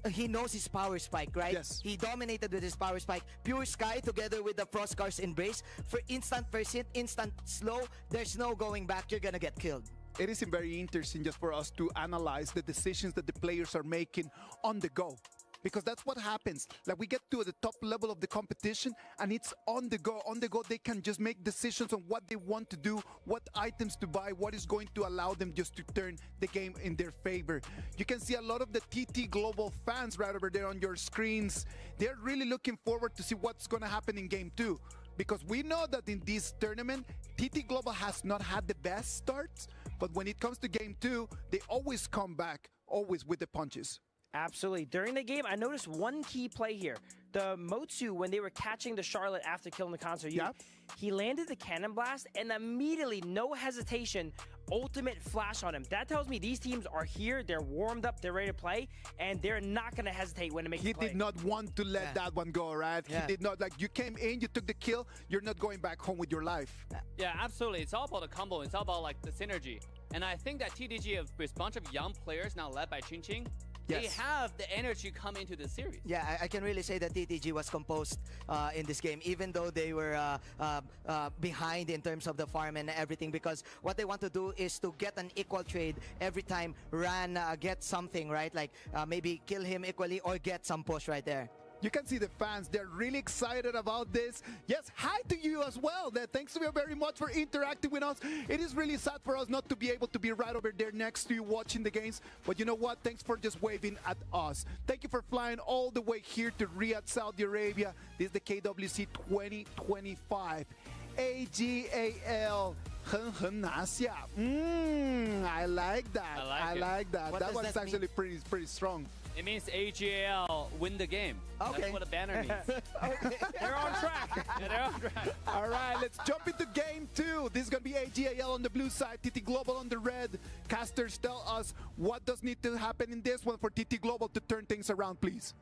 he knows his power spike, right? Yes. He dominated with his power spike. Pure Sky together with the Frostcar's Embrace. For instant first hit, instant slow, there's no going back. You're gonna get killed. It is very interesting just for us to analyze the decisions that the players are making on the go. Because that's what happens. Like, we get to the top level of the competition and it's on the go. On the go, they can just make decisions on what they want to do, what items to buy, what is going to allow them just to turn the game in their favor. You can see a lot of the TT Global fans right over there on your screens. They're really looking forward to see what's going to happen in Game 2. Because we know that in this tournament, TT Global has not had the best starts, but when it comes to Game 2, they always come back, always with the punches. Absolutely. During the game, I noticed one key play here. The Motsu, when they were catching the Charlotte after killing the Concert Youth, he landed the Cannon Blast and immediately, no hesitation, ultimate flash on him. That tells me these teams are here, they're warmed up, they're ready to play, and they're not going to hesitate when to make the play. He did not want to let that one go, right? He did not, like, you came in, you took the kill, you're not going back home with your life. Yeah, absolutely. It's all about the combo. It's all about like the synergy. And I think that TDG, with a bunch of young players now led by Ching Ching, they have the energy come into the series. Yeah, I can really say that TTG was composed in this game, even though they were behind in terms of the farm and everything, because what they want to do is to get an equal trade every time Ran gets something, right? Like maybe kill him equally or get some push right there. You can see the fans, they're really excited about this. Yes, hi to you as well. Thanks to you very much for interacting with us. It is really sad for us not to be able to be right over there next to you watching the games. But you know what? Thanks for just waving at us. Thank you for flying all the way here to Riyadh, Saudi Arabia. This is the KWC 2025. AGAL. I like that. I like that. That one's actually pretty strong. It means AGAL win the game. Okay. That's what the banner means. They're on track. Yeah, they're on track. All right, let's jump into game 2. This is going to be AGAL on the blue side, TT Global on the red. Casters, tell us what does need to happen in this one for TT Global to turn things around, please.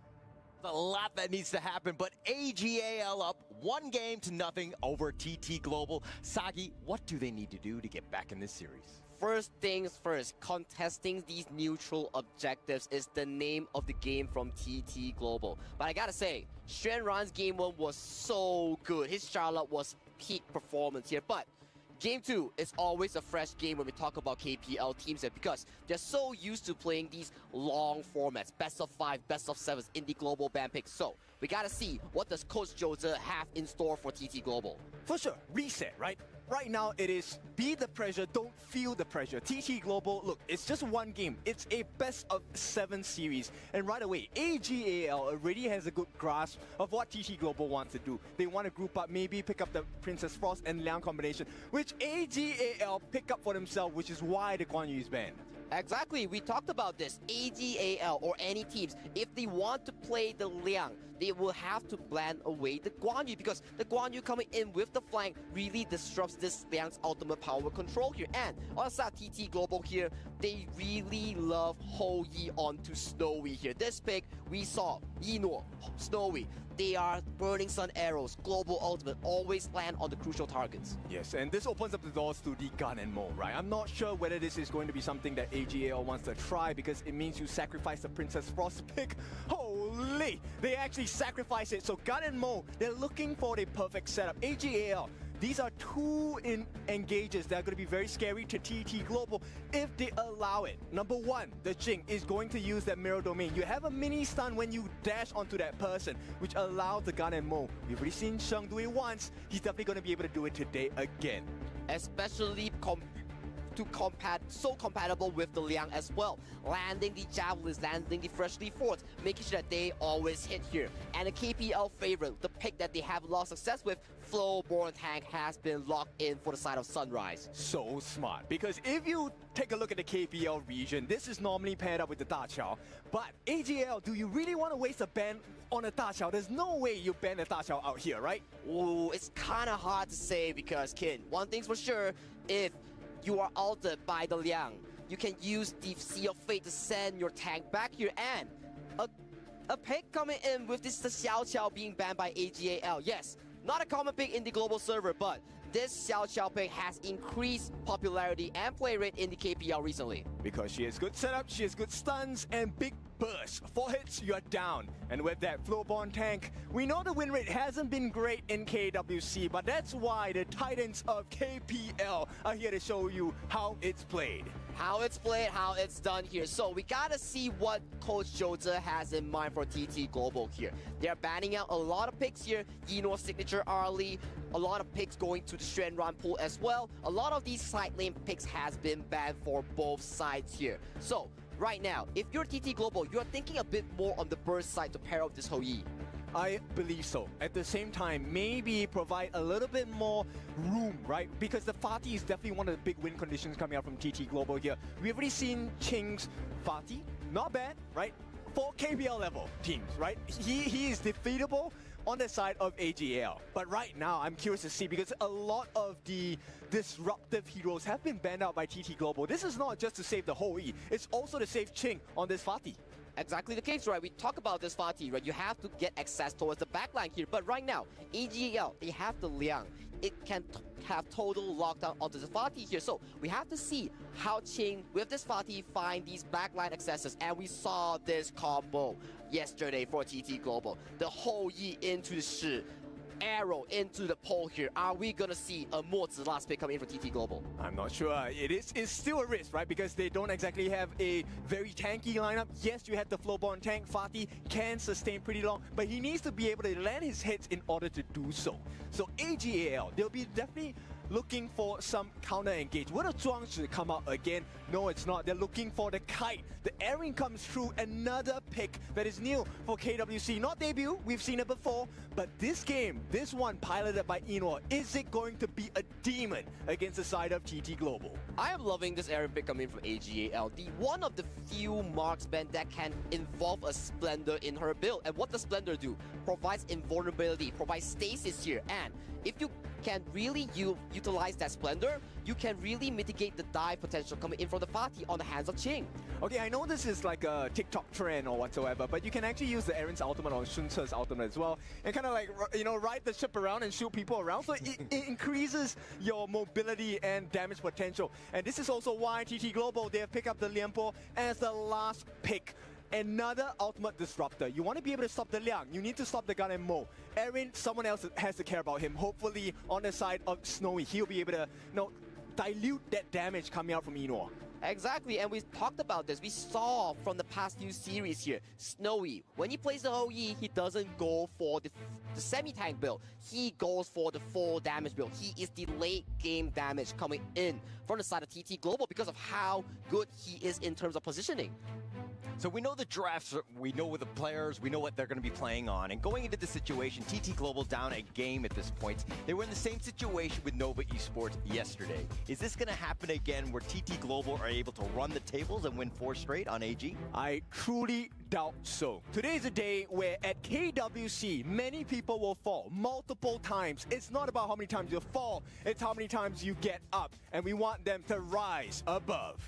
A lot that needs to happen, but AGAL up 1-0 over TT Global. Sagi, what do they need to do to get back in this series? First things first, contesting these neutral objectives is the name of the game from TT Global. But I gotta say, Xuan Ran's game 1 was so good. His Charlotte was peak performance here. But game 2 is always a fresh game when we talk about KPL teams here, because they're so used to playing these long formats, best of 5, best of 7s in the global ban picks. So we gotta see what does Coach Jose have in store for TT Global. For sure, reset, right? Right now, it is be the pressure, don't feel the pressure. TT Global, look, it's just one game. It's a best of 7 series. And right away, AGAL already has a good grasp of what TT Global wants to do. They want to group up, maybe pick up the Princess Frost and Liang combination, which AGAL pick up for themselves, which is why the Guan Yu is banned. Exactly, we talked about this. AGAL or any teams, if they want to play the Liang, they will have to blend away the Guan Yu, because the Guan Yu coming in with the flank really disrupts this Liang's ultimate power control here. And on the side TT Global here, they really love Ho Yi onto Snowy here. This pick, we saw Yino, Snowy. They are Burning Sun arrows, global ultimate, always land on the crucial targets. Yes, and this opens up the doors to the Gun and Mo, right? I'm not sure whether this is going to be something that AGAL wants to try, because it means you sacrifice the Princess Frost pick. Holy! They actually sacrifice it. So Gun and Mo, they're looking for the perfect setup. AGAL, these are two engages that are going to be very scary to TT Global if they allow it. Number 1, the Jing is going to use that mirror domain. You have a mini stun when you dash onto that person, which allows the Gun and Mo. We've already seen Sheng do it once. He's definitely going to be able to do it today again. Especially so compatible with the Liang as well. Landing the javelins, landing the freshly forged, making sure that they always hit here. And the KPL favorite, the pick that they have a lot of success with, Flowborn Tank, has been locked in for the side of Sunrise. So smart, because if you take a look at the KPL region, this is normally paired up with the Da Chao. But AGL, do you really want to waste a ban on a Da Chao? There's no way you ban a Da Chao out here, right? Ooh, it's kind of hard to say, because, Kin, one thing's for sure, if you are altered by the Liang, you can use the Sea of Fate to send your tank back here. And a pick coming in with this the Xiao Qiao being banned by AGAL. Yes, not a common pick in the global server, but this Xiao Qiao pick has increased popularity and play rate in the KPL recently. Because she has good setup, she has good stuns, and big burst. 4 hits, you're down. And with that Flowborn Tank, we know the win rate hasn't been great in KWC, but that's why the Titans of KPL are here to show you how it's played. How it's played, how it's done here. So we gotta see what Coach Jose has in mind for TT Global here. They're banning out a lot of picks here. Yino signature early, a lot of picks going to the Xuan Ran pool as well. A lot of these side lane picks has been banned for both sides here. So right now, if you're TT Global, you're thinking a bit more on the burst side to pair up this Ho Yi. I believe so. At the same time, maybe provide a little bit more room, right? Because the Fatih is definitely one of the big win conditions coming out from TT Global here. We've already seen Ching's Fatih. Not bad, right? for KPL level teams, right? He is defeatable on the side of AGAL. But right now, I'm curious to see, because a lot of the disruptive heroes have been banned out by TT Global. This is not just to save the whole E, it's also to save Ching on this Fatih. Exactly the case, right? We talk about this Fatih, right? You have to get access towards the backline here. But right now, AGAL, they have the Liang. It can have total lockdown onto the Fatih here. So we have to see how Ching, with this Fatih, find these backline accesses. And we saw this combo yesterday for TT Global. The whole Yi into the Shi. Arrow into the pole here. Are we gonna see a Mozi last pick coming in for TT Global? I'm not sure. It's still a risk, right? Because they don't exactly have a very tanky lineup. Yes, you have the flowborn tank. Fatih can sustain pretty long, but he needs to be able to land his hits in order to do so. So AGAL, they'll be definitely looking for some counter engage. Will the Zhuangzi come out again? No, it's not. They're looking for the kite. The airing comes through. Another pick that is new for KWC. Not debut, we've seen it before, but this game, this one piloted by Enoa, is it going to be a demon against the side of TT Global? I am loving this airing pick coming from AGAL. The one of the few marksmen that can involve a Splendor in her build. And what does Splendor do? Provides invulnerability, provides stasis here, and if you can really utilize that Splendor, you can really mitigate the dive potential coming in from the Fatih on the hands of Ching. Okay, I know this is like a TikTok trend or whatsoever, but you can actually use the Eren's ultimate on Sun Ce's ultimate as well, and kind of like, you know, ride the ship around and shoot people around, so it increases your mobility and damage potential. And this is also why TT Global, they have picked up the Lianpo as the last pick. Another ultimate disruptor. You want to be able to stop the Liang, you need to stop the Gun and Mo. Eren, someone else has to care about him. Hopefully on the side of Snowy, he'll be able to, you know, dilute that damage coming out from Enoa. Exactly, and we talked about this. We saw from the past few series here, Snowy, when he plays the Hou-Yi, he doesn't go for the semi-tank build. He goes for the full damage build. He is the late game damage coming in from the side of TT Global because of how good he is in terms of positioning. So we know the drafts, we know the players, we know what they're going to be playing on. And going into the situation, TT Global down a game at this point. They were in the same situation with Nova Esports yesterday. Is this going to happen again where TT Global are able to run the tables and win 4 straight on AG? I truly doubt so. Today is a day where at KWC, many people will fall multiple times. It's not about how many times you fall, it's how many times you get up. And we want them to rise above.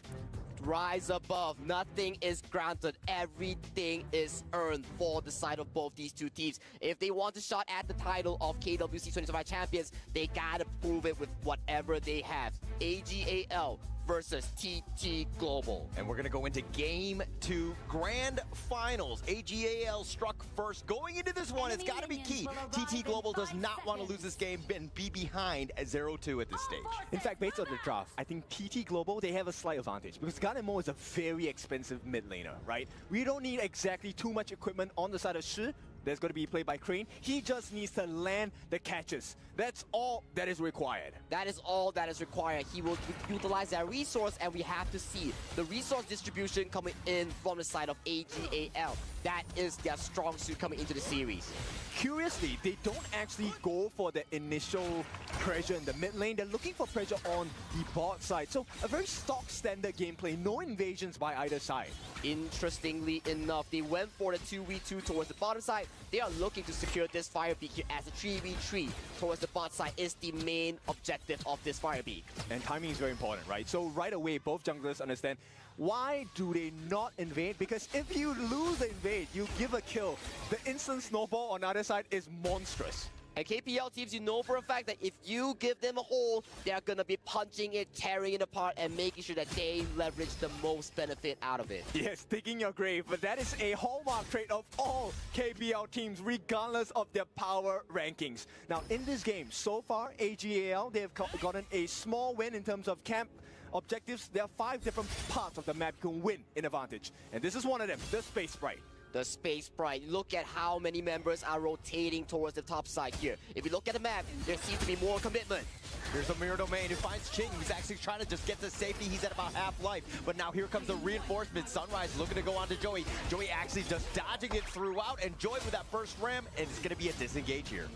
Rise above. Nothing is granted. Everything is earned for the side of both these two teams. If they want a shot at the title of KWC 25 champions, they gotta prove it with whatever they have. AGAL versus TT Global. And we're going to go into Game 2 Grand Finals. AGAL struck first. Going into this one, it's got to be key. TT Global does not want to lose this game and be behind at 0-2 at this stage. In fact, based on the draft, I think TT Global, they have a slight advantage because Ganemo is a very expensive mid laner, right? We don't need exactly too much equipment on the side of Shi. That's going to be played by Crane. He just needs to land the catches. That's all that is required. That is all that is required. He will utilize that resource, and we have to see the resource distribution coming in from the side of AGAL. That is their strong suit coming into the series. Curiously, they don't actually go for the initial pressure in the mid lane. They're looking for pressure on the bot side. So a very stock standard gameplay. No invasions by either side. Interestingly enough, they went for the 2v2 towards the bottom side. They are looking to secure this fire beak here as a 3v3 towards the bot side is the main objective of this fire beak. And timing is very important, right? So right away, both junglers understand why do they not invade? Because if you lose the invade, you give a kill. The instant snowball on the other side is monstrous. And KPL teams, you know for a fact that if you give them a hole, they're going to be punching it, tearing it apart, and making sure that they leverage the most benefit out of it. Yes, digging your grave, but that is a hallmark trait of all KPL teams, regardless of their power rankings. Now, in this game, so far, AGAL, they have gotten a small win in terms of camp objectives. There are 5 different parts of the map you can win in advantage. And this is one of them, the Space Sprite. The Space Sprite. Look at how many members are rotating towards the top side here. If you look at the map, there seems to be more commitment. Here's the Mirror Domain who finds Ching. He's actually trying to just get to safety. He's at about half life. But now here comes the reinforcement. Sunrise looking to go on to Joey. Joey actually just dodging it throughout. And Joey with that first ram, and it's going to be a disengage here.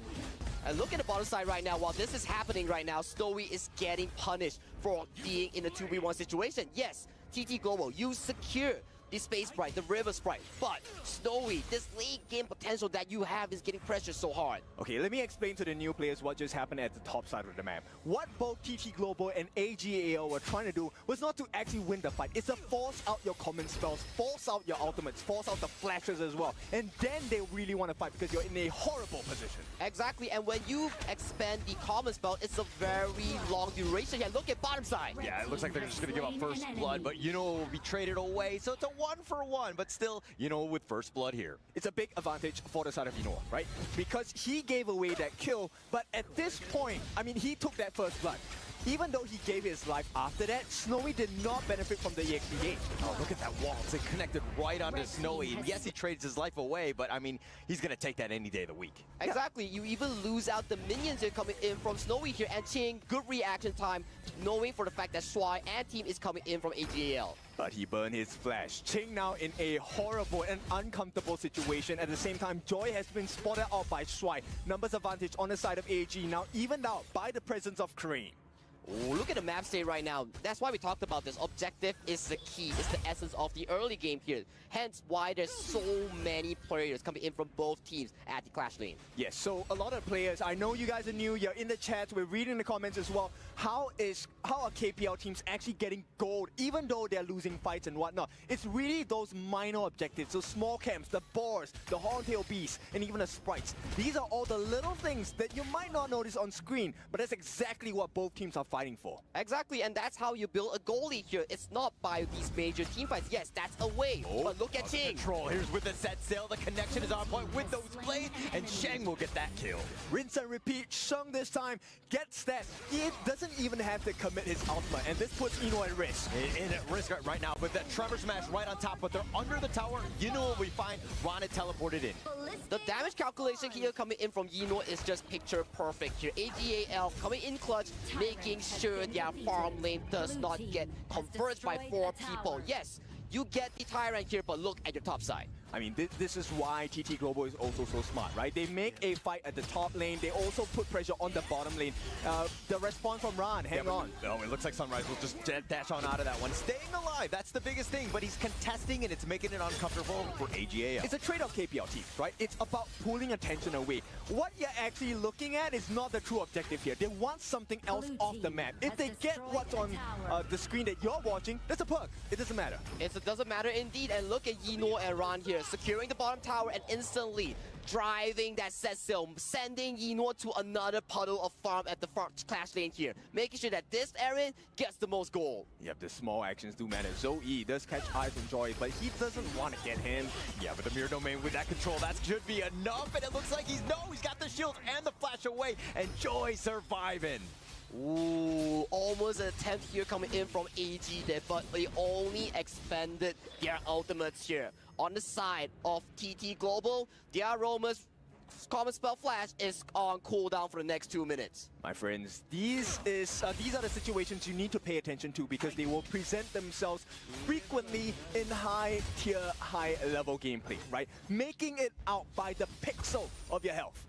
And look at the bottom side right now. While this is happening right now, Stowy is getting punished for being in a 2v1 situation. Yes, TT Global, you secure the Space Sprite, the River Sprite. But Snowy, this late game potential that you have is getting pressured so hard. Okay, let me explain to the new players what just happened at the top side of the map. What both TT Global and AGAL were trying to do was not to actually win the fight. It's to force out your common spells, force out your ultimates, force out the flashes as well. And then they really want to fight because you're in a horrible position. Exactly, and when you expand the common spell, it's a very long duration. Yeah, look at bottom side. Yeah, it looks like they're just going to give up first blood, but will be traded away. So it's a 1-for-1, but still, with first blood here. It's a big advantage for the side of Inoa, right? Because he gave away that kill, but at this point, I mean, he took that first blood. Even though he gave his life after that, Snowy did not benefit from the EXP gain. Oh, look at that waltz. It connected right onto Snowy. And yes, he trades his life away, but I mean, he's going to take that any day of the week. Exactly. You even lose out the minions that are coming in from Snowy here. And Ching, good reaction time, knowing for the fact that Swai and team is coming in from AGAL. But he burned his flash. Ching now in a horrible and uncomfortable situation. At the same time, Joy has been spotted out by Swai. Numbers advantage on the side of AG, now evened out by the presence of Crane. Ooh, look at the map state right now. That's why we talked about this. Objective is the key. It's the essence of the early game here. Hence why there's so many players coming in from both teams at the Clash lane. Yes, so a lot of players, I know you guys are new, you're in the chat, we're reading the comments as well. How are KPL teams actually getting gold, even though they're losing fights and whatnot? It's really those minor objectives, those small camps, the boars, the horntail beasts, and even the sprites. These are all the little things that you might not notice on screen, but that's exactly what both teams are fighting for. Exactly, and that's how you build a goalie here. It's not by these major team fights. Yes, that's a way, but look at Ching. Control. Here's with the set sail. The connection is on point with those blades, and Sheng will get that kill. Rinse and repeat. Sheng this time gets that. He doesn't even have to commit his ultimate, and this puts Inoa at risk. In at risk right now, but that Tremor Smash right on top, but they're under the tower. What we find, Ron had teleported in. The damage calculation here coming in from Inoa is just picture perfect here. AGAL coming in clutch, making sure their farm lane does not get converged by 4 people. Yes, you get the Tyrant here, but look at your top side. I mean, this is why TT Global is also so smart, right? They make a fight at the top lane. They also put pressure on the bottom lane. The response from Ran, hang on. Oh, it looks like Sunrise will just dash on out of that one. Staying alive, that's the biggest thing, but he's contesting and it's making it uncomfortable for AGAL. It's a trade-off KPL teams, right? It's about pulling attention away. What you're actually looking at is not the true objective here. They want something else off the map. If they get what's on the screen that you're watching, that's a perk. It doesn't matter. It doesn't matter indeed, and look at Inoa and Ran here, securing the bottom tower and instantly driving that set sail, sending Inoa to another puddle of farm at the Clash lane here, making sure that this Aaron gets the most gold. Yep, the small actions do matter. Zoe does catch eyes on Joy, but he doesn't want to get him. Yeah, but the mirror domain with that control, that should be enough, and it looks like he's got the shield and the flash away, and Joy surviving. Ooh, almost an attempt here coming in from AG there, but they only expanded their ultimates here. On the side of TT Global, their Roma's common spell flash is on cooldown for the next 2 minutes. My friends, these are the situations you need to pay attention to because they will present themselves frequently in high-tier, high-level gameplay, right? Making it out by the pixel of your health.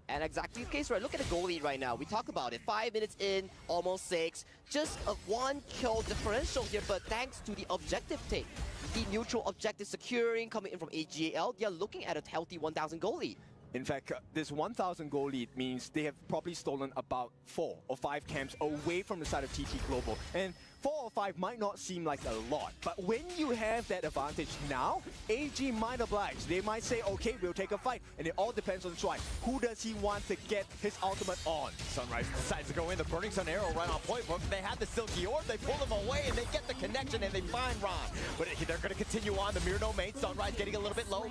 And exactly the case, right? Look at the goal lead right now. We talked about it. 5 minutes in, almost 6. Just a 1 kill differential here, but thanks to the objective take, the neutral objective securing coming in from AGAL, they're looking at a healthy 1,000 goal lead. In fact, this 1,000 goal lead means they have probably stolen about 4 or 5 camps away from the side of TT Global. And 4 or 5 might not seem like a lot, but when you have that advantage now, AG might oblige. They might say, okay, we'll take a fight, and it all depends on Swai. Who does he want to get his ultimate on? Sunrise decides to go in, the Burning Sun arrow right on point, but they had the Silky Orb, they pull him away, and they get the connection, and they find Ron. But they're going to continue on, the mirror domain, Sunrise getting a little bit low,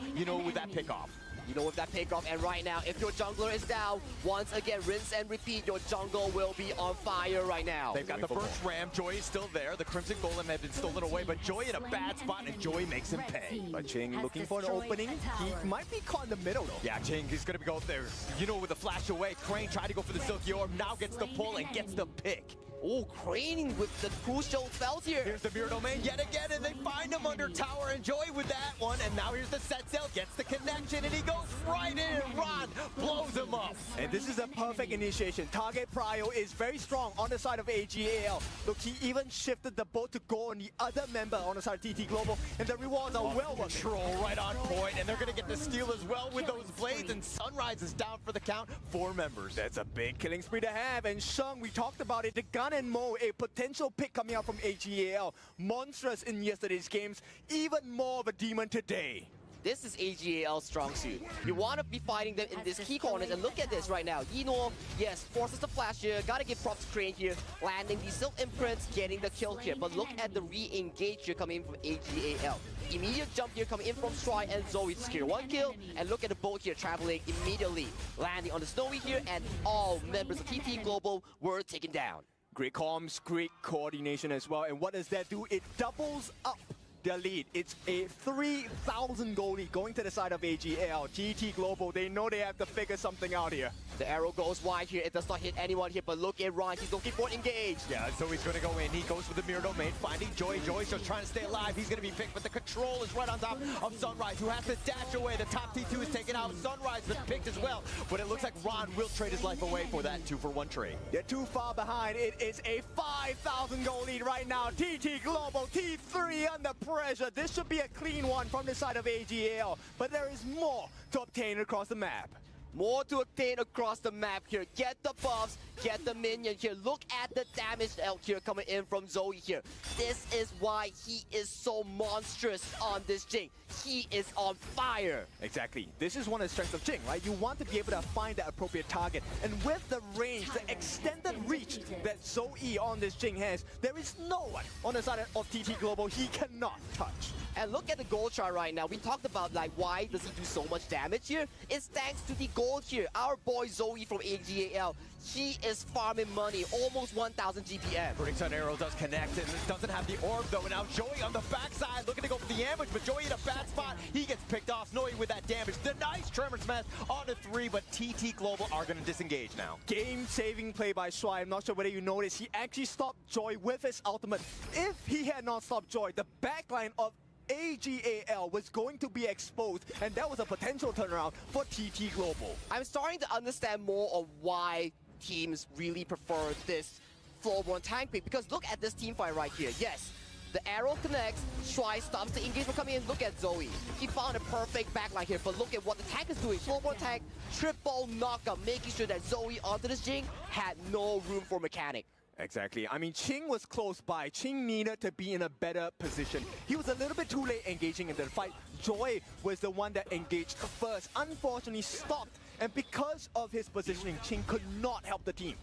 with that pickoff. With that pickoff, and right now, if your jungler is down, once again, rinse and repeat, your jungle will be on fire right now. They've got the first ram, Joy is still there, the Crimson Golem had been stolen away, but Joy in a bad spot, and Joy makes him pay. But Ching looking for an opening, he might be caught in the middle though. Yeah, Ching, he's gonna go there, with the flash away, Crane tried to go for the Silky Orb, now gets the pull and gets the pick. Oh, Crane with the crucial spells here. Here's the mirror domain yet again, and they find him under tower. Enjoy with that one, and now here's the set sail, gets the connection, and he goes right in, and Ron blows him up. And this is a perfect initiation. Target Prio is very strong on the side of AGAL. Look, he even shifted the boat to go on the other member on the side of TT Global, and the rewards are well control right on point, and they're going to get the steal as well with those blades, and Sunrise is down for the count. 4 members. That's a big killing spree to have, and Sheng, we talked about it, the Gun and Mo, a potential pick coming out from AGAL. Monstrous in yesterday's games, even more of a demon today. This is AGAL's strong suit. You want to be fighting them in this key corners, and look at this right now. Yino, yes, forces the flash here. Gotta give props to Crane here, landing the silk imprints, getting the kill here. But look at the re-engage here coming in from AGAL. Immediate jump here coming in from Stry and Zoe to secure 1 kill. And look at the boat here traveling immediately, landing on the Snowy here, and all members of TT Global were taken down. Great comms, great coordination as well. And what does that do? It doubles up the lead. It's a 3,000 goal lead going to the side of AGL. TT Global, they know they have to figure something out here. The arrow goes wide here. It does not hit anyone here, but look at Ron. He's looking for engage. Yeah, so he's going to go in. He goes for the mirror domain, finding Joy. Joy's just trying to stay alive. He's going to be picked, but the control is right on top of Sunrise, who has to dash away. The top T2 is taken out. Sunrise been picked as well, but it looks like Ron will trade his life away for that 2-for-1 trade. They're too far behind. It is a 5,000 goal lead right now. TT Global, T3 under pressure. This should be a clean one from the side of AGL, but there is more to obtain across the map. More to obtain across the map here. Get the buffs, get the minion here. Look at the damage out here coming in from Zoe here. This is why he is so monstrous on this Jing. He is on fire. Exactly. This is one of the strengths of Jing, right? You want to be able to find the appropriate target. And with the range, the extended reach that Zoe on this Jing has, there is no one on the side of TT Global he cannot touch. And look at the gold chart right now. We talked about like why does he do so much damage here? It's thanks to the gold here. Our boy Zoe from AGAL, he is farming money, almost 1,000 GPM. Burning Sun Arrow does connect and doesn't have the orb though. And now Joey on the backside looking to go for the ambush, but Joey in a bad spot. He gets picked off. Snowy with that damage. The nice Tremor Smash on the 3, but TT Global are going to disengage now. Game-saving play by Shuai. I'm not sure whether you noticed. He actually stopped Joy with his ultimate. If he had not stopped Joy, the backline of AGAL was going to be exposed, and that was a potential turnaround for TT Global. I'm starting to understand more of why teams really prefer this floorborne tank pick, because look at this team fight right here. Yes, the arrow connects, Shuai stops the engage from coming in. Look at Zoe. He found a perfect backline here, but look at what the tank is doing. Floorborne tank, triple knockup, making sure that Zoe onto this Jing had no room for mechanic. Exactly. I mean, Qing was close by. Qing needed to be in a better position. He was a little bit too late engaging in the fight. Joy was the one that engaged first. Unfortunately, stopped. And because of his positioning, Qing could not help the team.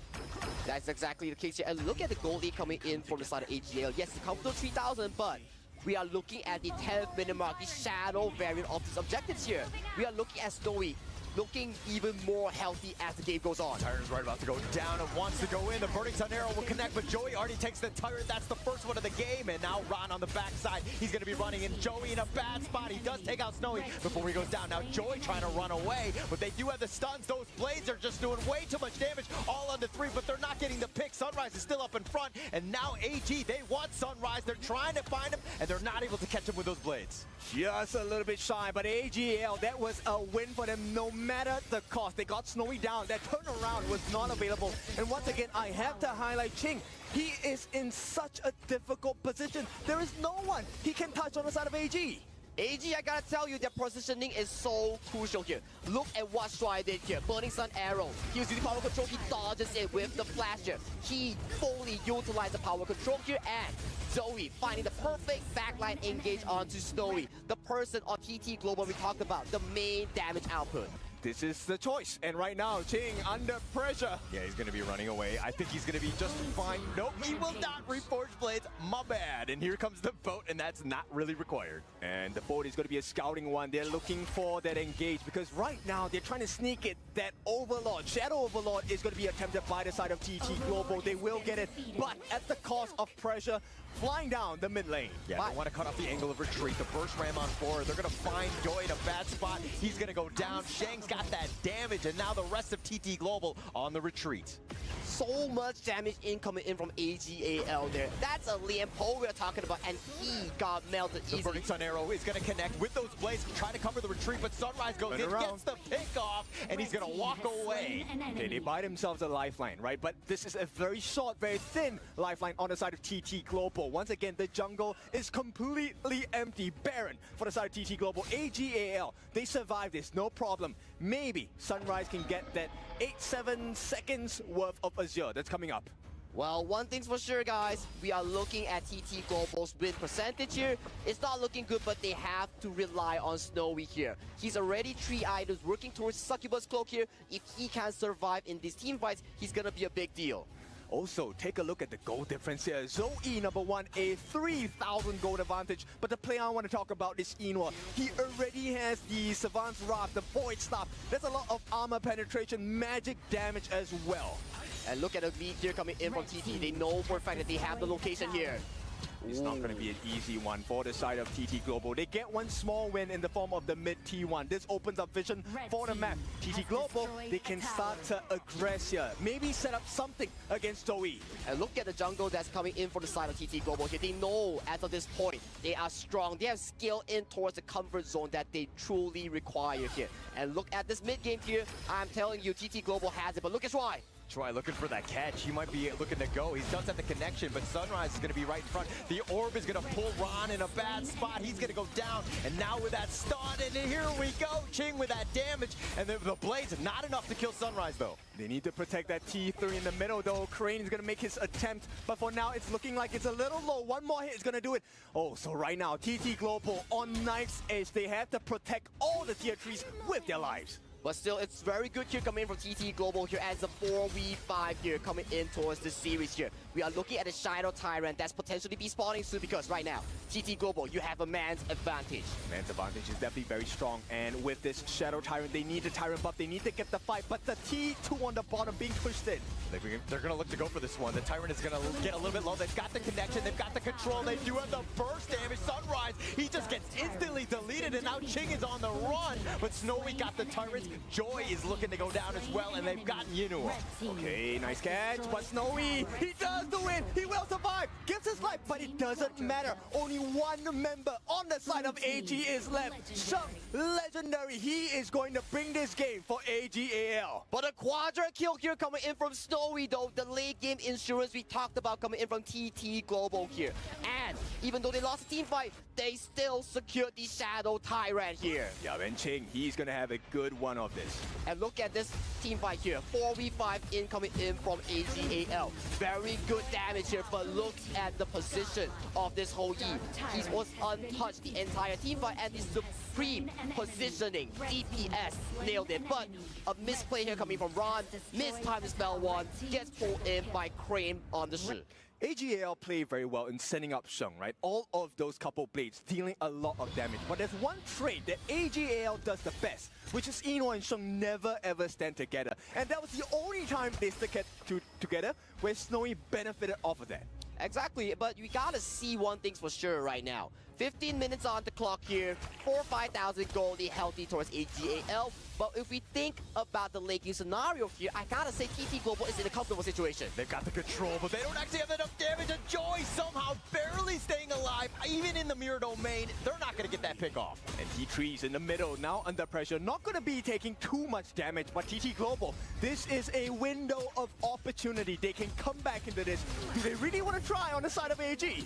That's exactly the case here. And look at the goal lead coming in from the side of AGL. Yes, it comes to 3,000, but we are looking at the 10th minute mark, the shadow variant of these objectives here. We are looking at Snowy looking even more healthy as the game goes on. Tyrant's right about to go down and wants to go in. The Burning Sun Arrow will connect, but Joey already takes the Tyrant. That's the first one of the game, and now Ron on the backside. He's going to be running in. Joey in a bad spot. He does take out Snowy before he goes down. Now Joey trying to run away, but they do have the stuns. Those blades are just doing way too much damage, all under 3, but they're not getting the pick. Sunrise is still up in front, and now AG, they want Sunrise. They're trying to find him, and they're not able to catch him with those blades. Just a little bit shy, but AGL, that was a win for them no matter the cost. They got Snowy down. That turnaround was not available. And once again, I have to highlight Qing. He is in such a difficult position. There is no one he can touch on the side of AG. AG, I gotta tell you, their positioning is so crucial here. Look at what Shuai did here. Burning Sun Arrow. He was using power control. He dodges it with the flash here. He fully utilized the power control here, and Zoe finding the perfect backline engage onto Snowy. The person on TT Global we talked about, the main damage output. This is the choice, and right now, Qing under pressure. Yeah, he's going to be running away. I think he's going to be just fine. Nope, he will not reforge blades. My bad. And here comes the boat, and that's not really required. And the boat is going to be a scouting one. They're looking for that engage, because right now, they're trying to sneak it. That Overlord, Shadow Overlord, is going to be attempted by the side of TT Global. They will get it, but at the cost of pressure, flying down the mid lane. Yeah, they want to cut off the angle of retreat. The burst ram on forward. They're going to find Joy in a bad spot. He's going to go down. Shang's got that damage, and now the rest of TT Global on the retreat. so much damage incoming in from AGAL there. That's a Liam Poe we're talking about, and he got melted easily. The Burning Sun arrow is going to connect with those blades, trying to cover the retreat, but Sunrise goes in, gets the pick off, and he's going to walk away. Okay, they buy themselves a lifeline, right? But this is a very short, very thin lifeline on the side of TT Global. Once again, the jungle is completely empty, barren for the side of TT Global. AGAL, they survive this, no problem. Maybe Sunrise can get that 8-7 seconds worth of Azure that's coming up. Well, one thing's for sure, guys. We are looking at TT Global's win percentage here. It's not looking good, but they have to rely on Snowy here. He's already 3 items working towards Succubus Cloak here. If he can survive in these team fights, he's gonna be a big deal. Also, take a look at the gold difference here. Zoe, number 1, a 3,000 gold advantage. But the player I want to talk about is Inwa. He already has the Savant's Wrath, the Void Staff. There's a lot of armor penetration, magic damage as well. And look at the lead here coming in from TT. They know for a fact that they have the location here. It's not going to be an easy one for the side of TT Global. They get one small win in the form of the mid T1. This opens up vision for the map. TT Global, they can start to aggress here. Maybe set up something against Zoe. And look at the jungle that's coming in for the side of TT Global here. They know as of this point, they are strong. They have skill in towards the comfort zone that they truly require here. And look at this mid game here. I'm telling you, TT Global has it, but look at Troy. Troy looking for that catch. He might be looking to go. He does have the connection, but Sunrise is going to be right in front. The orb is going to pull Ron in a bad spot. He's going to go down. And now with that stun, and here we go. Ching with that damage. And the blades, not enough to kill Sunrise, though. They need to protect that T3 in the middle, though. Crane is going to make his attempt. But for now, it's looking like it's a little low. One more hit is going to do it. Oh, so right now, TT Global on Knife's Edge. They have to protect all the tier 3s with their lives. But still, it's very good here coming in from TT Global here as a 4v5 here coming in towards this series here. We are looking at a Shadow Tyrant that's potentially be spawning soon because right now, TT Global, you have a man's advantage. Man's advantage is definitely very strong, and with this Shadow Tyrant, they need the Tyrant buff, they need to get the fight, but the T2 on the bottom being pushed in. They're going to look to go for this one. The Tyrant is going to get a little bit low. They've got the connection, they've got the control, they do have the burst damage. Sunrise, he just gets instantly deleted, and now Ching is on the run, but Snowy got the Tyrants. Joy is looking to go down as well, and they've got Yinua. Okay, nice catch, but Snowy, he does the win. He will survive, gives his life, but it doesn't matter. Only one member on the side of AG is left. Shuk, legendary. He is going to bring this game for AGAL. But a quadra kill here coming in from Snowy, though. The late game insurance we talked about coming in from TT Global here. And even though they lost the team fight, they still secured the Shadow Tyrant here. Yeah, and Ching, he's going to have a good one of this. And look at this team fight here. 4v5 incoming in from AGAL. Very good damage here, but look at the position of this whole E. He was untouched the entire team fight, and the supreme positioning. DPS nailed it, but a misplay here coming from Ron. Missed time to spell one. Gets pulled in by Crane on the shoot. AGAL played very well in setting up Shung, right? All of those couple blades dealing a lot of damage. But there's one trait that AGAL does the best, which is Ino and Shung never ever stand together. And that was the only time they stuck together where Snowy benefited off of that. Exactly, but we gotta see one thing's for sure right now. 15 minutes on the clock here, 4,000-5,000 gold, healthy towards AGAL. But if we think about the late game scenario here, I gotta say TT Global is in a comfortable situation. They've got the control, but they don't actually have enough damage. And Joy somehow barely staying alive, even in the mirror domain. They're not gonna get that pick off. And T3's in the middle, now under pressure. Not gonna be taking too much damage, but TT Global, this is a window of opportunity. They can come back into this. Do they really want to try on the side of AG?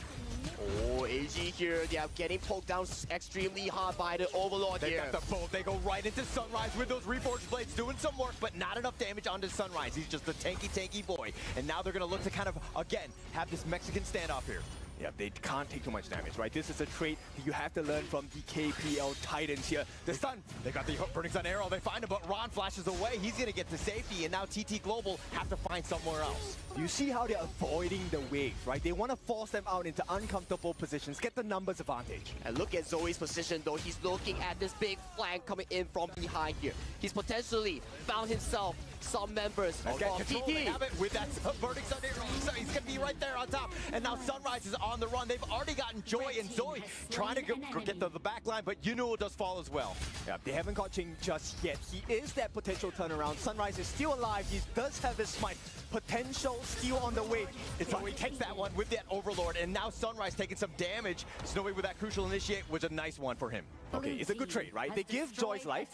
Oh, AG here, they are getting poked down extremely hard by the Overlord here. They got the bolt, they go right into Sunrise with those Reforged Blades doing some work, but not enough damage onto Sunrise. He's just a tanky boy. And now they're going to look to kind of, again, have this Mexican standoff here. Yeah, they can't take too much damage, right? This is a trait that you have to learn from the KPL Titans here. The stun, they got the Burning Sun arrow, they find him, but Ron flashes away. He's going to get to safety, and now TT Global have to find somewhere else. You see how they're avoiding the waves, right? They want to force them out into uncomfortable positions, get the numbers advantage. And look at Zoe's position, though. He's looking at this big flank coming in from behind here. He's potentially found himself some members of Control, they TT. have it with that subverting Sunday. So he's going to be right there on top. And now Sunrise is on the run. They've already gotten Joy and Zoe trying to get to the back line, but Yuno does fall as well. Yeah, they haven't caught Ching just yet. He is that potential turnaround. Sunrise is still alive. He does have his smite. Potential steal on the way. Zoe takes that one with that Overlord, and now Sunrise taking some damage. Snowy with that crucial initiate was a nice one for him. Okay, it's a good trade, right? They give Joy's life,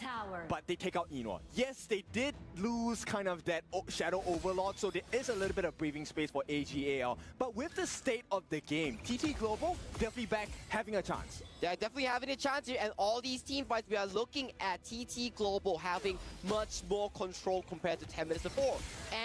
but they take out Enoch. Yes, they did lose kind of that Shadow Overlord, so there is a little bit of breathing space for AGAL. But with the state of the game, TT Global definitely back having a chance. They're definitely having a chance here, and all these team fights, we are looking at TT Global having much more control compared to 10 minutes before.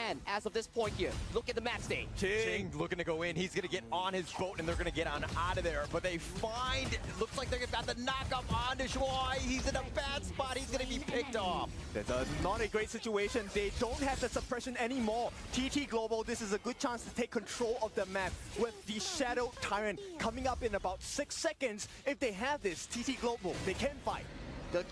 And as of this point here, look at the match state. Ching looking to go in. He's going to get on his boat, and they're going to get on out of there. But they find, it looks like they're about to knock up onto Shuai. He's in a bad spot. He's going to be picked off. That's not a great situation. They don't have the suppression anymore. TT Global, this is a good chance to take control of the map with the Shadow Tyrant coming up in about 6 seconds. If they have this, TT Global, they can fight.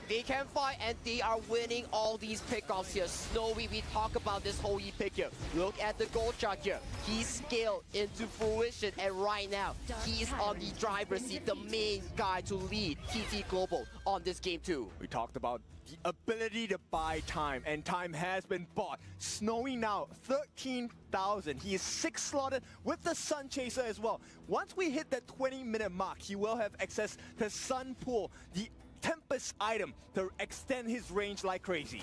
They can fight, and they are winning all these pickoffs here. Snowy, we talk about this whole pick here. Look at the goal chart here. He's scaled into fruition, and right now, he's on the driver's seat, the main guy to lead TT Global on this game too. We talked about the ability to buy time, and time has been bought. Snowy now, 13,000. He is 6 slotted with the Sun Chaser as well. Once we hit that 20-minute mark, he will have access to Sun Pool, the Tempest item, to extend his range like crazy.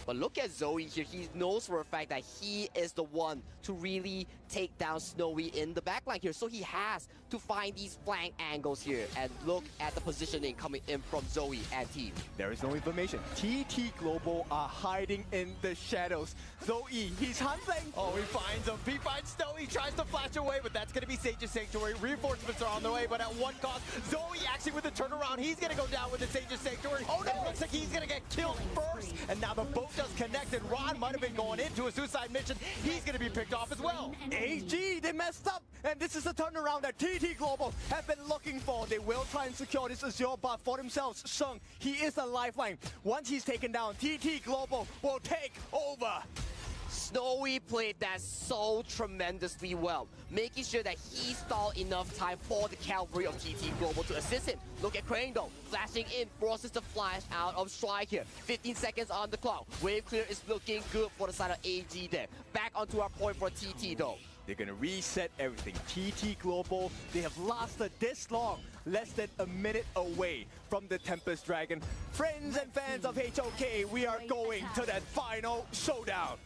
But look at Zoe here. He knows for a fact that he is the one to really take down Snowy in the backline here. So he has to find these flank angles here. And look at the positioning coming in from Zoe and team. There is no information. TT Global are hiding in the shadows. Zoe, he's hunting. Oh, he finds him. He finds Snowy, tries to flash away, but that's going to be Sage's Sanctuary. Reinforcements are on the way, but at what cost? Zoe actually with the turnaround. He's going to go down with the Sage's Sanctuary. Oh no, it looks like he's going to get killed first. And now the boat does connect, and Ron might have been going into a suicide mission. He's going to be picked off as well. AG, they messed up, and this is the turnaround that TT Global have been looking for. They will try and secure this Azure buff for themselves. Sheng, he is a lifeline. Once he's taken down, TT Global will take over. Snowy played that so tremendously well, making sure that he stalled enough time for the cavalry of TT Global to assist him. Look at Crane though, flashing in, forces the flash out of Strike here. 15 seconds on the clock. Wave clear is looking good for the side of AG there. Back onto our point for TT though. They're going to reset everything. TT Global, they have lasted this long, less than a minute away from the Tempest Dragon. Friends and fans of HOK, we are going to that final showdown.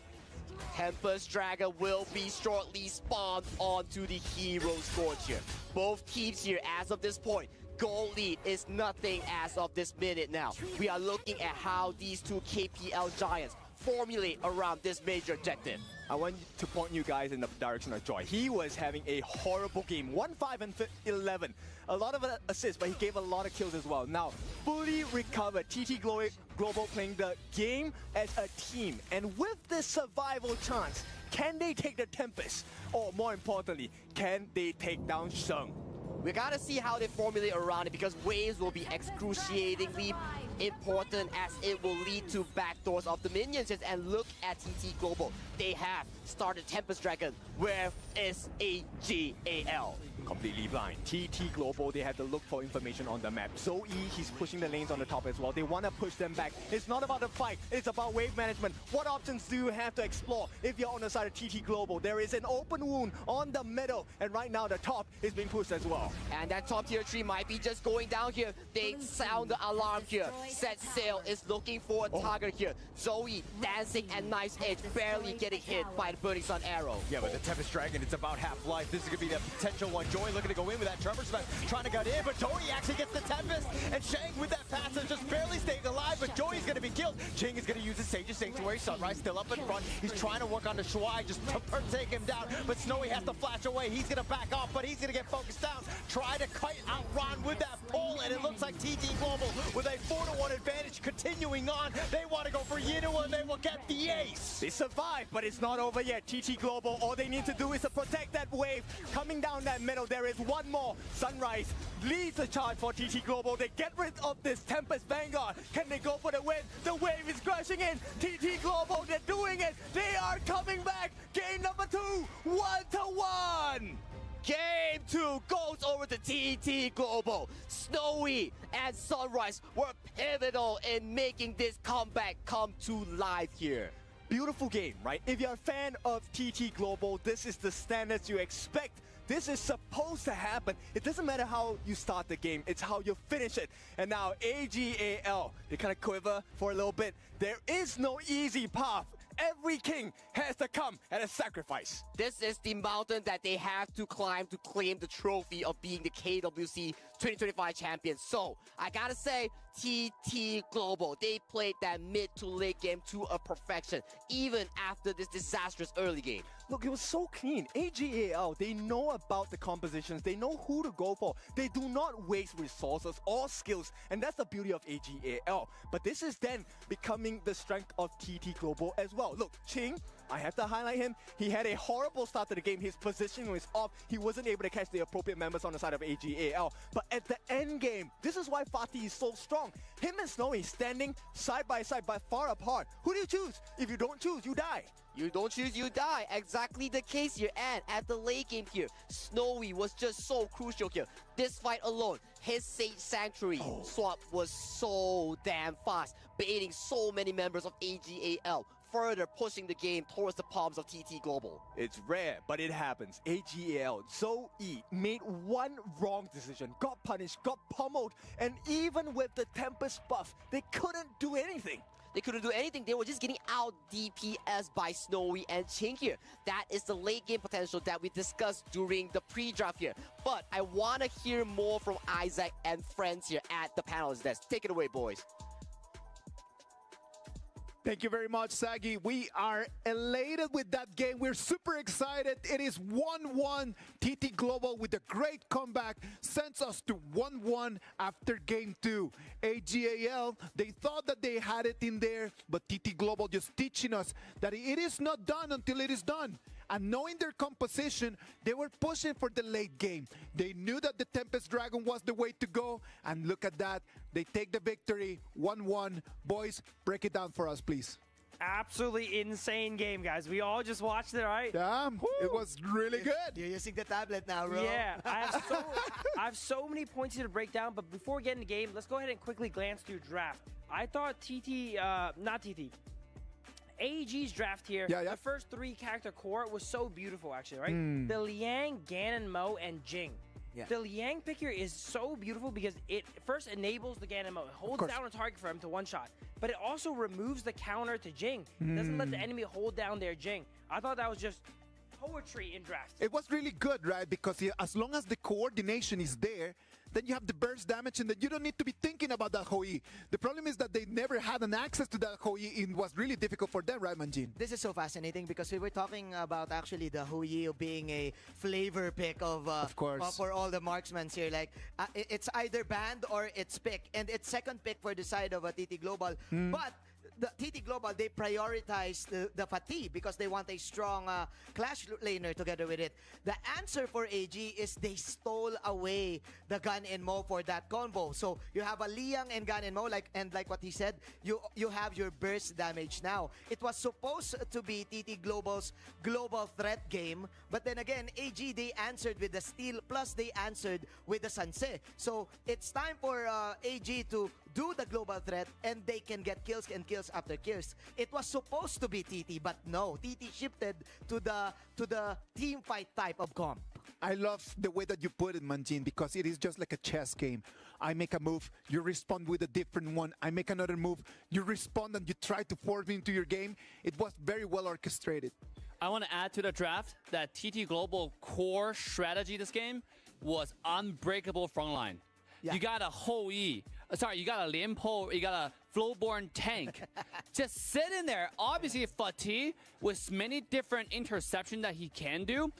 Tempest Dragon will be shortly spawned onto the Hero Scorch here. Both teams here, as of this point, goal lead is nothing as of this minute now. We are looking at how these two KPL giants formulate around this major objective. I want to point you guys in the direction of Joy. He was having a horrible game. 1-5 and 11. A lot of assists, but he gave a lot of kills as well. Now, fully recovered. TT Global playing the game as a team. And with this survival chance, can they take the Tempest? Or more importantly, can they take down Sheng? We gotta see how they formulate around it, because waves will be excruciatingly important as it will lead to backdoors of the minions. And look at TT Global. They have started Tempest Dragon. Where is AGAL? Completely blind. TT Global, they have to look for information on the map. Zoe, he's pushing the lanes on the top as well. They want to push them back. It's not about the fight. It's about wave management. What options do you have to explore if you're on the side of TT Global? There is an open wound on the middle, and right now the top is being pushed as well. And that top tier 3 might be just going down here. They sound the alarm here. Set Sail is looking for a target here. Zoe dancing at knife's edge, barely getting hit by the Burning Sun arrow. Yeah, but the Tempest Dragon, it's about half-life. This is going to be the potential one. Joy looking to go in with that Tremor Smash, trying to get in, but Joey actually gets the Tempest, and Shang with that passive just barely staying alive, but Joey's going to be killed. Ching is going to use his Sage's Sanctuary. Sunrise still up in front. He's trying to work on the Shuai just to take him down, but Snowy has to flash away. He's going to back off, but he's going to get focused down. Try to kite out Ron with that pull, and it looks like TT Global with a 4-1 advantage continuing on. They want to go for Yinua and they will get the ace. They survive, but it's not over yet. TT Global, all they need to do is to protect that wave. Coming down that middle, there is one more. Sunrise leads the charge for TT Global. They get rid of this Tempest Vanguard. Can they go for the win? The wave is crashing in. TT Global, they're doing it. They are coming back. Game number 2, 1-1. Game 2 goes over to TT Global. Snowy and Sunrise were pivotal in making this comeback come to life here. Beautiful game, right? If you're a fan of TT Global, this is the standards you expect. This is supposed to happen. It doesn't matter how you start the game, it's how you finish it. And now AGAL, they kind of quiver for a little bit. There is no easy path. Every king has to come at a sacrifice. This is the mountain that they have to climb to claim the trophy of being the KWC 2025 champion. So, I gotta say, TT Global, they played that mid to late game to a perfection, even after this disastrous early game. Look, it was so clean. AGAL, they know about the compositions. They know who to go for. They do not waste resources or skills, and that's the beauty of AGAL. But this is then becoming the strength of TT Global as well. Look, Ching, I have to highlight him. He had a horrible start to the game. His position was off. He wasn't able to catch the appropriate members on the side of AGAL. But at the end game, this is why Fatih is so strong. Him and Snowy standing side by side but far apart. Who do you choose? If you don't choose, you die. You don't choose, you die. Exactly the case here. And at the late game here, Snowy was just so crucial here. This fight alone, his Sage Sanctuary swap was so damn fast, baiting so many members of AGAL, further pushing the game towards the palms of TT Global. It's rare, but it happens. AGAL, Zoe made one wrong decision, got punished, got pummeled, and even with the Tempest buff, they couldn't do anything. They couldn't do anything. They were just getting out DPS by Snowy and Ching here. That is the late game potential that we discussed during the pre-draft here. But I want to hear more from Isaac and friends here at the panelist desk. Take it away, boys. Thank you very much, Sagi. We are elated with that game. We're super excited. It is 1-1. TT Global with a great comeback sends us to 1-1 after game 2. AGAL, they thought that they had it in there, but TT Global just teaching us that it is not done until it is done. And knowing their composition, they were pushing for the late game. They knew that the Tempest Dragon was the way to go. And look at that. They take the victory, 1-1. Boys, break it down for us, please. Absolutely insane game, guys. We all just watched it, right? Yeah, it was really good. You're using the tablet now, bro. Yeah, I have so many points here to break down. But before we get in the game, let's go ahead and quickly glance through draft. I thought AEG's draft here, the first 3 character core was so beautiful, actually, right? The Liang, Ganon, Mo, and Jing. Yeah. The Liang pick here is so beautiful because it first enables the Ganon Mo. It holds down a target for him to one-shot, but it also removes the counter to Jing. It doesn't let the enemy hold down their Jing. I thought that was just poetry in draft. It was really good, right? Because as long as the coordination is there, then you have the burst damage, and then you don't need to be thinking about that Hoi. The problem is that they never had an access to that Hoi. It was really difficult for them, right, Manjin? This is so fascinating because we were talking about actually the Hoi being a flavor pick of course, for all the marksmen here. Like it's either banned or it's pick, and it's second pick for the side of TT Global, but the TT Global, they prioritize the Fatih because they want a strong clash laner together with it. The answer for AG is they stole away the Gun and Mo for that combo. So you have a Liang and Gun and Mo, like what he said, you have your burst damage now. It was supposed to be TT Global's global threat game, but then again, AG, they answered with the steal, plus they answered with the Sanse. So it's time for AG to do the global threat, and they can get kills and kills after kills. It was supposed to be TT, but no, TT shifted to the team fight type of comp. I love the way that you put it, Manjin, because it is just like a chess game. I make a move, you respond with a different one. I make another move, you respond, and you try to force me into your game. It was very well orchestrated. I want to add to the draft that TT Global core strategy this game was unbreakable frontline. Yeah. You got a Hoi. You got a Lian Po, you got a Flowborn tank. Just sit in there. Obviously, Fatih, with many different interceptions that he can do,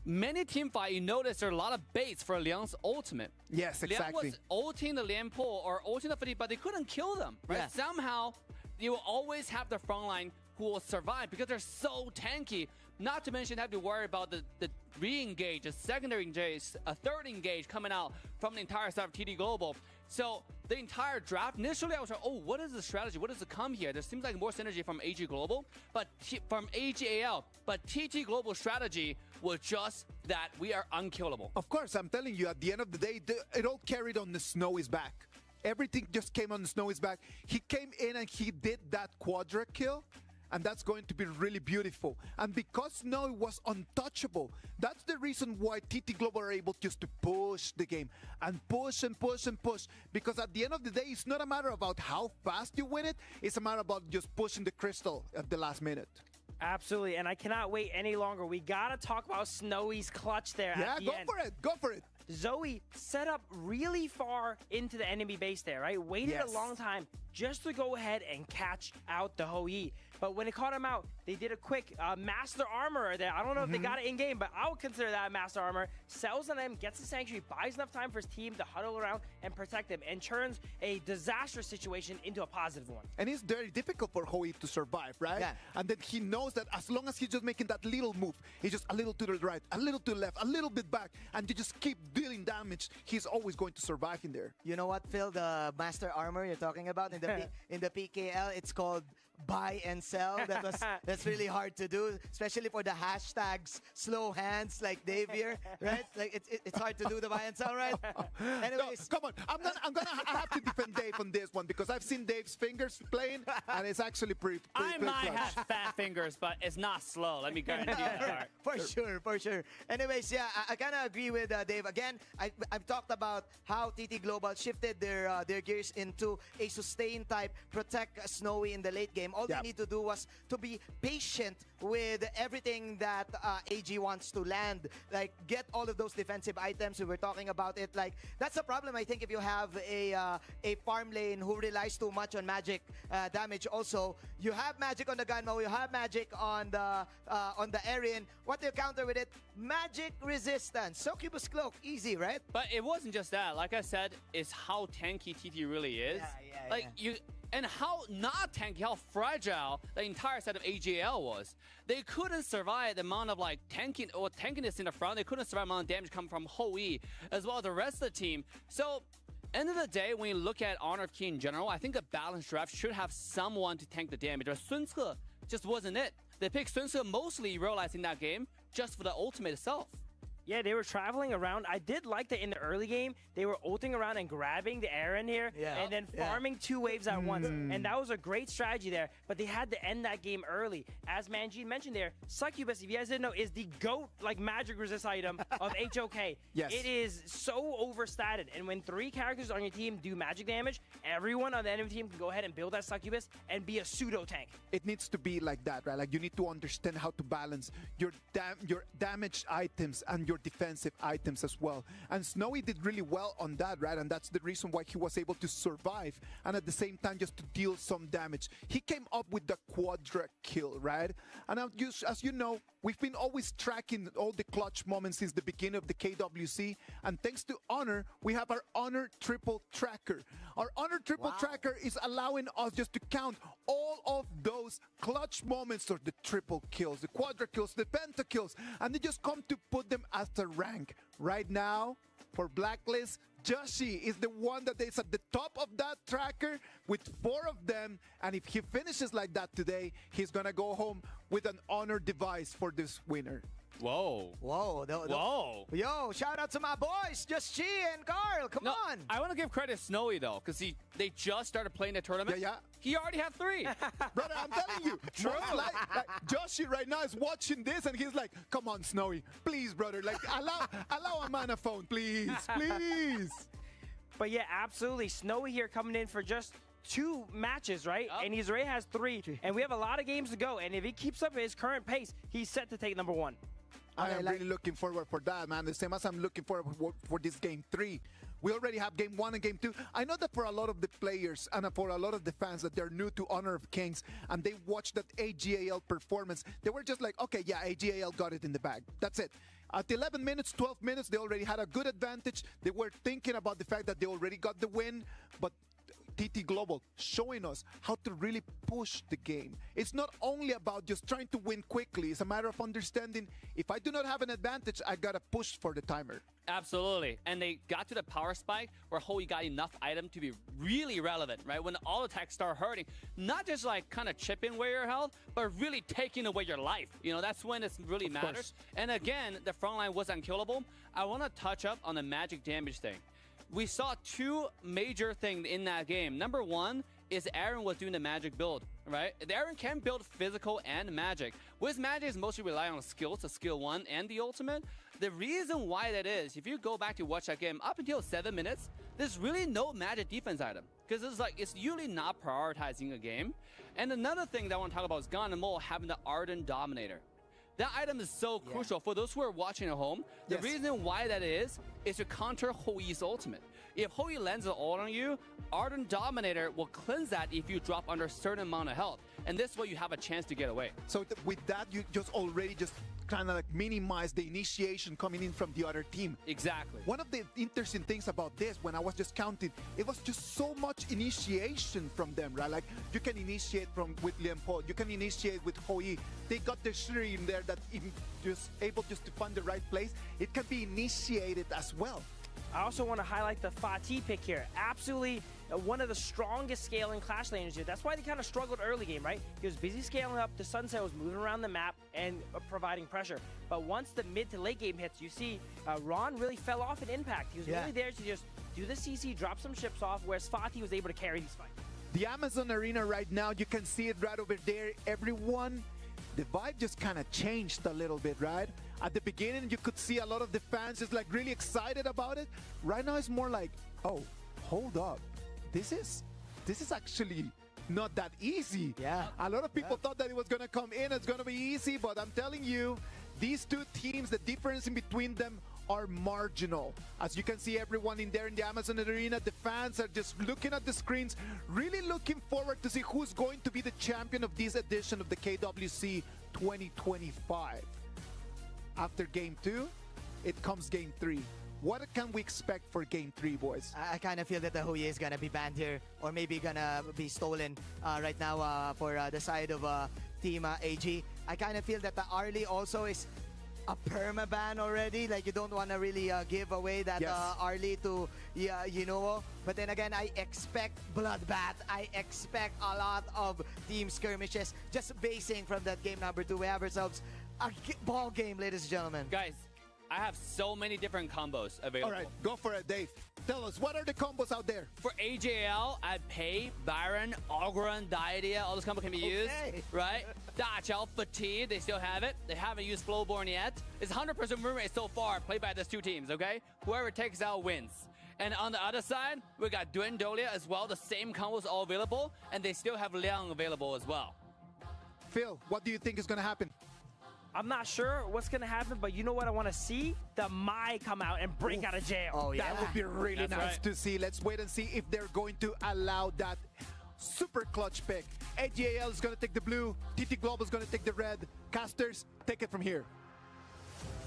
many team fight, you notice there are a lot of baits for Liang's ultimate. Yes, exactly. Liang was ulting the Lian Po or ulting the Fadi, but they couldn't kill them, right? Yeah. Somehow, you will always have the front line who will survive because they're so tanky. Not to mention have to worry about the re-engage, a secondary engage, a third engage coming out from the entire side of TD Global. So the entire draft, initially I was like, oh, what is the strategy? What does it come here? There seems like more synergy from AG Global, but from AGAL. But TT Global strategy was just that we are unkillable. Of course, I'm telling you, at the end of the day, it all carried on the Snowy's back. Everything just came on the Snowy's back. He came in and he did that quadra kill. And that's going to be really beautiful. And because Snowy was untouchable, that's the reason why TT Global are able just to push the game and push and push and push. Because at the end of the day, it's not a matter about how fast you win it. It's a matter about just pushing the crystal at the last minute. Absolutely, and I cannot wait any longer. We gotta talk about Snowy's clutch there. Yeah, at the go end. for it. Go for it. Zoe set up really far into the enemy base there, right? Waited a long time just to go ahead and catch out the Hou-Yi. But when it caught him out, they did a quick Master Armor there. I don't know if they got it in-game, but I would consider that Master Armor. Sells on them, gets the Sanctuary, buys enough time for his team to huddle around and protect him, and turns a disastrous situation into a positive one. And it's very difficult for Hou-Yi to survive, right? Yeah. And then he knows that as long as he's just making that little move, he's just a little to the right, a little to the left, a little bit back, and you just keep dealing damage, he's always going to survive in there. You know what, Phil? The Master Armor you're talking about in the PKL, it's called buy and sell. That's really hard to do, especially for the hashtags slow hands like Dave here, right? Like it's hard to do the buy and sell, right? Anyways, no, come on, I have to defend Dave on this one because I've seen Dave's fingers playing, and it's actually pretty I might clutch. have fat fingers, but it's not slow. Let me guarantee that. For sure. Anyways, yeah, I kind of agree with Dave. Again, I've talked about how TT Global shifted their gears into a sustain type, protect Snowy in the late game. All they need to do was to be patient with everything that AG wants to land. Like, get all of those defensive items. We were talking about it. Like, that's a problem, I think, if you have a farm lane who relies too much on magic damage. Also, you have magic on the Gunmo, you have magic on the Aryan. What do you counter with it? Magic resistance. Succubus Cloak, easy, right? But it wasn't just that. Like I said, it's how tanky TT really is. And how not tanky, how fragile the entire set of AGL was. They couldn't survive the amount of tankiness in the front. They couldn't survive the amount of damage coming from Hou-Yi as well as the rest of the team. So, end of the day, when you look at Honor of King in general, I think a balanced draft should have someone to tank the damage. But Sun Ce just wasn't it. They picked Sun Ce mostly realizing that game just for the ultimate itself. Yeah, they were traveling around. I did like that in the early game, they were ulting around and grabbing the Aaron here, and then farming 2 waves at once. And that was a great strategy there, but they had to end that game early. As Manjin mentioned there, Succubus, if you guys didn't know, is the GOAT, like, magic resist item of HOK. Yes. It is so overstated, and when 3 characters on your team do magic damage, everyone on the enemy team can go ahead and build that Succubus and be a pseudo-tank. It needs to be like that, right? Like, you need to understand how to balance your damaged items and your defensive items as well. And Snowy did really well on that, right? And that's the reason why he was able to survive and at the same time just to deal some damage. He came up with the quadra kill, right? And as you know, we've been always tracking all the clutch moments since the beginning of the KWC. And thanks to Honor, we have our Honor Triple Tracker. Our Honor Triple Tracker is allowing us just to count all of those clutch moments, or the triple kills, the quadra kills, the penta kills, and they just come to put them as the rank. Right now, for Blacklist, Joshi is the one that is at the top of that tracker with 4 of them, and if he finishes like that today, he's gonna go home with an Honor device for this winner. Whoa. Whoa. Whoa. Yo, shout out to my boys, Joshi and Carl. Come on. I want to give credit to Snowy, though, because they just started playing the tournament. Yeah. He already had 3. Brother, I'm telling you. Like Joshi right now is watching this, and he's like, come on, Snowy. Please, brother. Like, allow a mana phone, please. Please. But yeah, absolutely. Snowy here coming in for just 2 matches, right? And he's already has 3. And we have a lot of games to go. And if he keeps up his current pace, he's set to take number 1. I am really looking forward for that, man. The same as I'm looking forward for this game 3. We already have game 1 and game 2. I know that for a lot of the players and for a lot of the fans that they're new to Honor of Kings and they watched that AGAL performance, they were just like, okay, yeah, AGAL got it in the bag. That's it. At 11 minutes, 12 minutes, they already had a good advantage. They were thinking about the fact that they already got the win, but TT Global showing us how to really push the game. It's not only about just trying to win quickly. It's a matter of understanding, if I do not have an advantage, I gotta push for the timer. Absolutely. And they got to the power spike where Hoi got enough item to be really relevant, right? When all attacks start hurting, not just like kind of chipping away your health, but really taking away your life. You know, that's when it really matters. And again, the front line was unkillable. I want to touch up on the magic damage thing. We saw two major things in that game. Number one is Aaron was doing the magic build, right? Aaron can build physical and magic. With magic, is mostly rely on skills, the skill 1 and the ultimate. The reason why that is, if you go back to watch that game, up until 7 minutes, there's really no magic defense item. Because it's usually not prioritizing a game. And another thing that I want to talk about is Gon and Mole having the Ardent Dominator. That item is so crucial for those who are watching at home. The reason why that is to counter Hoi's ultimate. If Hoi lands an ult on you, Ardent Dominator will cleanse that if you drop under a certain amount of health. And this way you have a chance to get away. So with that, you just already kind of like minimize the initiation coming in from the other team. Exactly. One of the interesting things about this, when I was just counting, it was just so much initiation from them, right? Like, you can initiate with Liam Po, you can initiate with Hoi. They got the Shuri in there that just able just to find the right place. It can be initiated as well. I also want to highlight the Fatih pick here. Absolutely one of the strongest scaling Clash laners here. That's why they kind of struggled early game, right? He was busy scaling up, the Sunset was moving around the map and providing pressure. But once the mid to late game hits, you see Ron really fell off in impact. He was really there to just do the CC, drop some ships off, whereas Fatih was able to carry these fights. The Amazon Arena right now, you can see it right over there. Everyone, the vibe just kind of changed a little bit, right? At the beginning, you could see a lot of the fans just like really excited about it. Right now, it's more like, oh, hold up. This is actually not that easy. Yeah. A lot of people thought that it was going to come in, it's going to be easy, but I'm telling you, these two teams, the difference in between them are marginal. As you can see, everyone in there in the Amazon Arena, the fans are just looking at the screens, really looking forward to see who's going to be the champion of this edition of the KWC 2025. After game 2, it comes game 3. What can we expect for game 3, boys? I kind of feel that the Hoi is gonna be banned here, or maybe gonna be stolen right now for the side of Team AG. I kind of feel that the Arlie also is a perma-ban already. Like, you don't want to really give away that Arlie to Yunowo. But then again, I expect bloodbath. I expect a lot of team skirmishes. Just basing from that game number 2, we have ourselves a ball game, ladies and gentlemen. Guys, I have so many different combos available. All right, go for it, Dave. Tell us, what are the combos out there? For AJL, I Pei, Byron, Ogren, Diadea, all those combos can be used, right? Dachao, Fatigue, they still have it. They haven't used Flowborn yet. It's 100% win rate so far played by these two teams, okay? Whoever takes out wins. And on the other side, we got Duendolia as well. The same combos all available, and they still have Liang available as well. Phil, what do you think is going to happen? I'm not sure what's going to happen, but you know what I want to see? The Mai come out and break out of jail. Oh, yeah. That would be really nice to see. Let's wait and see if they're going to allow that super clutch pick. AGAL is going to take the blue. TT Global is going to take the red. Casters, take it from here.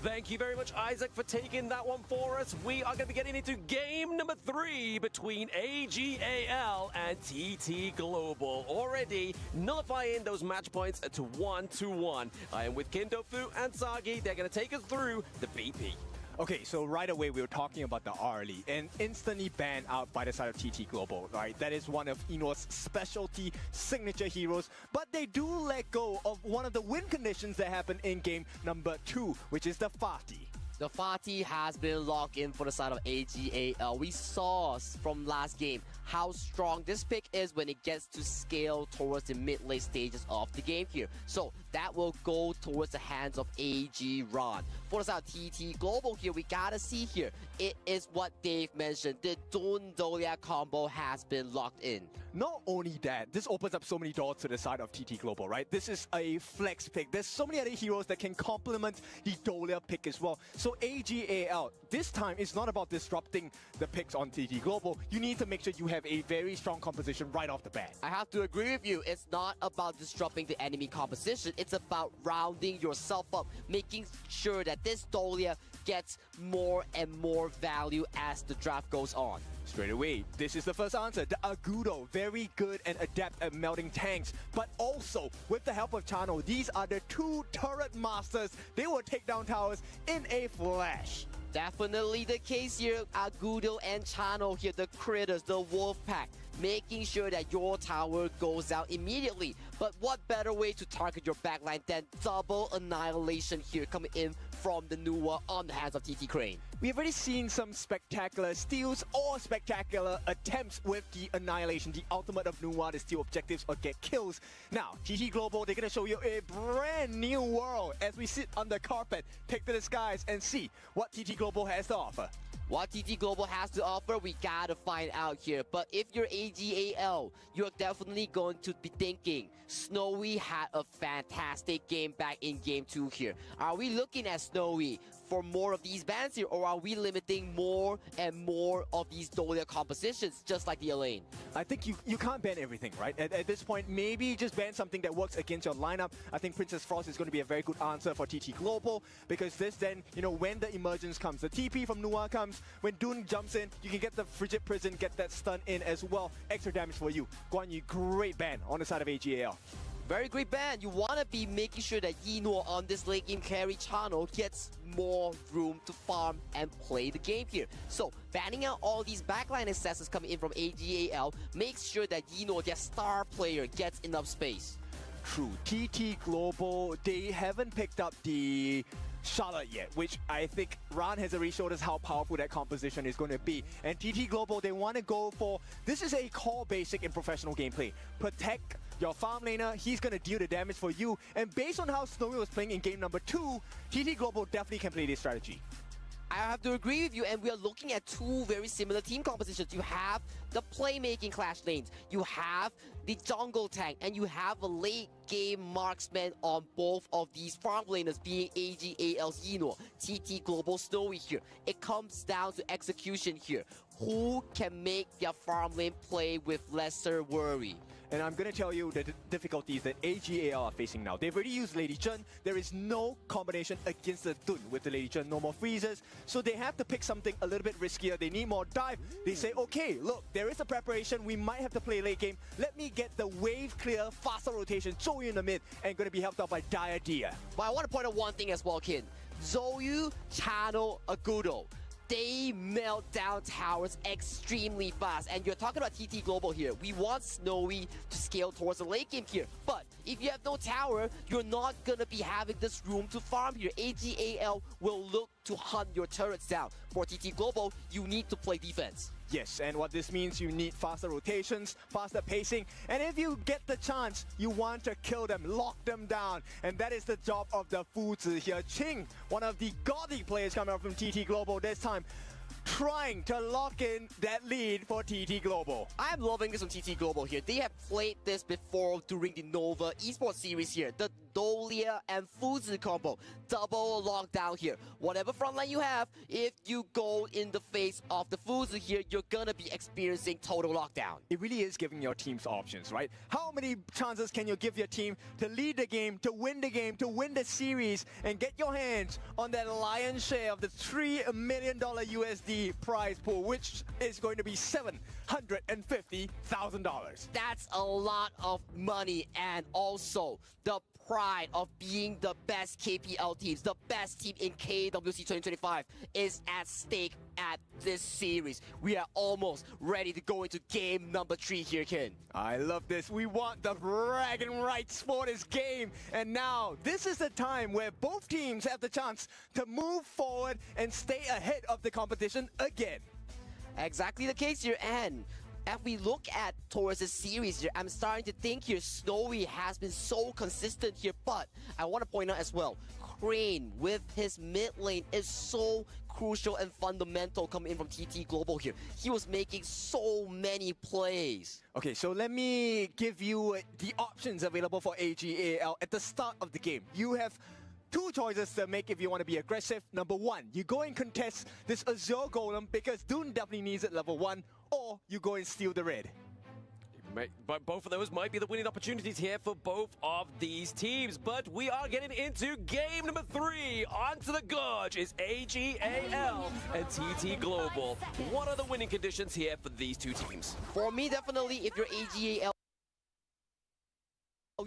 Thank you very much, Isaac, for taking that one for us. We are going to be getting into game number 3 between AGAL and TT Global. Already nullifying those match points to 1-1. I am with Kindofu and Sagi. They're going to take us through the BP. Okay, so right away we were talking about the Arlie and instantly banned out by the side of TT Global, right? That is one of Ino's specialty signature heroes, but they do let go of one of the win conditions that happened in game number 2, which is the Fatih. The Fatih has been locked in for the side of AGAL. We saw from last game how strong this pick is when it gets to scale towards the mid-late stages of the game here. So that will go towards the hands of AG Ron. For the side of TT Global here, we gotta see here. It is what Dave mentioned. The Duendolia combo has been locked in. Not only that, this opens up so many doors to the side of TT Global, right? This is a flex pick. There's so many other heroes that can complement the Dolia pick as well. So So AGAL, this time it's not about disrupting the picks on TT Global. You need to make sure you have a very strong composition right off the bat. I have to agree with you. It's not about disrupting the enemy composition. It's about rounding yourself up, making sure that this Dolia gets more and more value as the draft goes on. Straight away, this is the first answer. The Agudo, very good and adept at melting tanks. But also, with the help of Chano, these are the two turret masters. They will take down towers in a flash. Definitely the case here. Agudo and Chano here, the critters, the wolf pack, making sure that your tower goes out immediately. But what better way to target your backline than double annihilation here coming in from the Nuwa on the hands of TT Crane. We've already seen some spectacular steals or spectacular attempts with the Annihilation, the ultimate of Nuwa, to steal objectives or get kills. Now, TT Global, they're going to show you a brand new world as we sit on the carpet, take to the skies and see what TT Global has to offer. What TT Global has to offer, we gotta find out here. But if you're AGAL, you're definitely going to be thinking, Snowy had a fantastic game back in Game 2 here. Are we looking at Snowy for more of these bans here, or are we limiting more and more of these Dolia compositions, just like the Elaine? I think you can't ban everything, right? At this point, maybe just ban something that works against your lineup. I think Princess Frost is going to be a very good answer for TT Global, because this then, you know, when the emergence comes, the TP from Nuwa comes, when Dune jumps in, you can get the Frigid Prison, get that stun in as well. Extra damage for you. Guan Yu, great ban on the side of AGAL. Very great ban. You want to be making sure that Yino on this late game carry channel gets more room to farm and play the game here. So banning out all these backline accesses coming in from AGAL makes sure that Yino, their star player, gets enough space. True. TT Global, they haven't picked up the Charlotte yet, which I think Ran has already showed us how powerful that composition is going to be. And TT Global, they want to go for, this is a core basic in professional gameplay. Protect your farm laner, he's going to deal the damage for you. And based on how Snowy was playing in game number 2, TT Global definitely can play this strategy. I have to agree with you, and we are looking at two very similar team compositions. You have the playmaking clash lanes, you have the jungle tank, and you have a late game marksman on both of these farm laners, being AGAL's Yino, TT Global Snowy here. It comes down to execution here. Who can make their farm lane play with lesser worry? And I'm going to tell you the difficulties that AGAL are facing now. They've already used Lady Chen. There is no combination against the Dun with the Lady Chen. No more freezes. So they have to pick something a little bit riskier. They need more dive. They say, okay, look, there is a preparation. We might have to play late game. Let me get the wave clear, faster rotation, Zhou in the mid, and going to be helped out by Dia. But I want to point out one thing as well, Kin. Zhou, Channel, Agudo. They melt down towers extremely fast. And you're talking about TT Global here. We want Snowy to scale towards the late game here. But if you have no tower, you're not going to be having this room to farm here. AGAL will look to hunt your turrets down. For TT Global, you need to play defense. Yes, and what this means, you need faster rotations, faster pacing, and if you get the chance, you want to kill them, lock them down, and that is the job of the Fuzi here. Ching, one of the godly players coming out from TT Global this time, trying to lock in that lead for TT Global. I'm loving this from TT Global here. They have played this before during the Nova Esports series here. The Dolia and Fuzi combo. Double lockdown here. Whatever frontline you have, if you go in the face of the Fuzi here, you're gonna be experiencing total lockdown. It really is giving your teams options, right? How many chances can you give your team to lead the game, to win the series, and get your hands on that lion's share of the $3 million USD prize pool, which is going to be $750,000. That's a lot of money, and also the pride of being the best KPL teams, the best team in KWC 2025 is at stake at this series. We are almost ready to go into game number 3 here, Ken. I love this. We want the bragging rights for this game. And now, this is the time where both teams have the chance to move forward and stay ahead of the competition again. Exactly the case here, and as we look at towards the series here, I'm starting to think here Snowy has been so consistent here, but I want to point out as well, Crane with his mid lane is so crucial and fundamental coming in from TT Global here. He was making so many plays. Okay, so let me give you the options available for AGAL at the start of the game. You have two choices to make if you want to be aggressive. Number one, you go and contest this Azure Golem because Dune definitely needs it level 1, or you go and steal the red. But both of those might be the winning opportunities here for both of these teams. But we are getting into game number 3. Onto the gorge is AGAL and TT Global. What are the winning conditions here for these two teams? For me, definitely, if you're AGAL,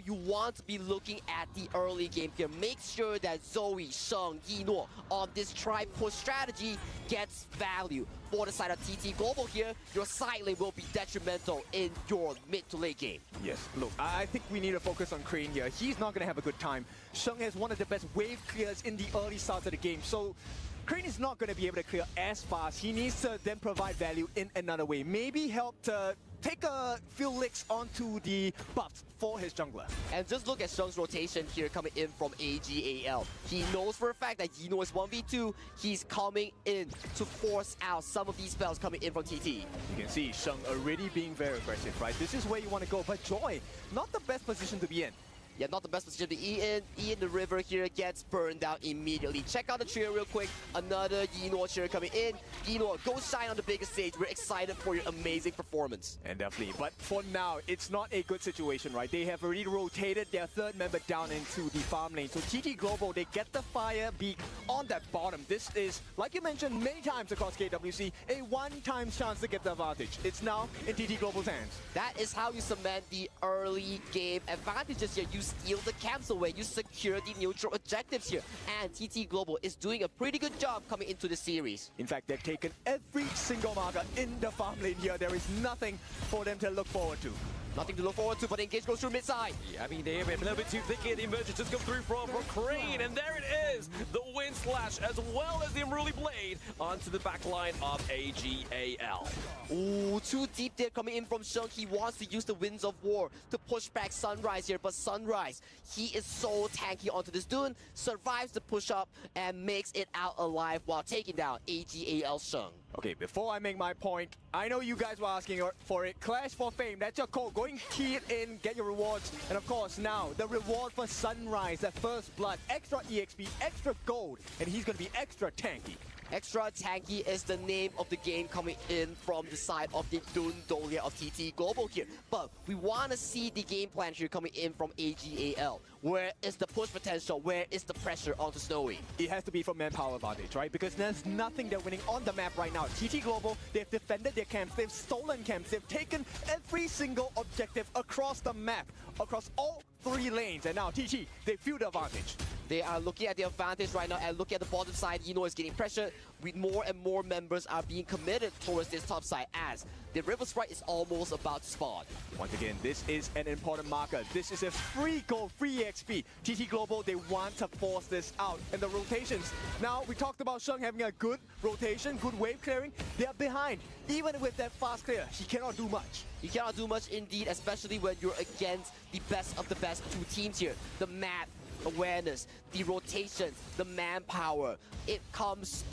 you want to be looking at the early game here. Make sure that Zoe, Sheng, Yino on this try-push strategy gets value. For the side of TT Global here, your side lane will be detrimental in your mid to late game. Yes, look, I think we need to focus on Crane here. He's not going to have a good time. Sheng has one of the best wave clears in the early starts of the game, so Crane is not going to be able to clear as fast. He needs to then provide value in another way. Maybe help to take a few licks onto the buffs for his jungler. And just look at Sheng's rotation here coming in from AGAL. He knows for a fact that Yino is 1v2. He's coming in to force out some of these spells coming in from TT. You can see Sheng already being very aggressive, right? This is where you want to go, but Joy, not the best position to be in. Yeah, not the best position to be in. Ian the River here gets burned down immediately. Check out the trio real quick. Another Yinor cheer coming in. Yinor, go shine on the biggest stage. We're excited for your amazing performance. And definitely, but for now, it's not a good situation, right? They have already rotated their third member down into the farm lane. So TT Global, they get the fire beak on that bottom. This is, like you mentioned many times across KWC, a one-time chance to get the advantage. It's now in TT Global's hands. That is how you cement the early game advantages here. You steal the camps away, you secure the neutral objectives here. And TT Global is doing a pretty good job coming into the series. In fact, they've taken every single marker in the farm lane here. There is nothing for them to look forward to. Nothing to look forward to, but the engage goes through mid-side. Yeah, I mean, they're a little bit too thick here. The emergence just come through from Crane, and there it is. The Wind Slash, as well as the Unruly Blade, onto the back line of AGAL. Ooh, too deep there coming in from Sheng. He wants to use the Winds of War to push back Sunrise here, but Sunrise, he is so tanky onto this Dune, survives the push-up, and makes it out alive while taking down AGAL Sheng. Okay, before I make my point, I know you guys were asking for it. Clash for Fame, that's your code. Go and key it in, get your rewards. And of course, now, the reward for Sunrise, that first blood, extra EXP, extra gold, and he's going to be extra tanky. Extra tanky is the name of the game coming in from the side of the Dune Dolia of TT Global here. But we want to see the game plan here coming in from AGAL. Where is the push potential? Where is the pressure onto Snowy? It has to be from manpower advantage, right? Because there's nothing they're winning on the map right now. TT Global, they've defended their camps, they've stolen camps, they've taken every single objective across the map, across all 3 lanes. And now TT, they feel the advantage. They are looking at the advantage right now, and look at the bottom side. Yino is getting pressure. With more and more members are being committed towards this top side as the River Sprite is almost about to spawn. Once again, this is an important marker. This is a free gold, free XP. TT Global, they want to force this out. And the rotations. Now, we talked about Sheng having a good rotation, good wave clearing. They are behind. Even with that fast clear, he cannot do much. You cannot do much indeed, especially when you're against the best of the best 2 teams here. The map awareness, the rotations, the manpower, it comes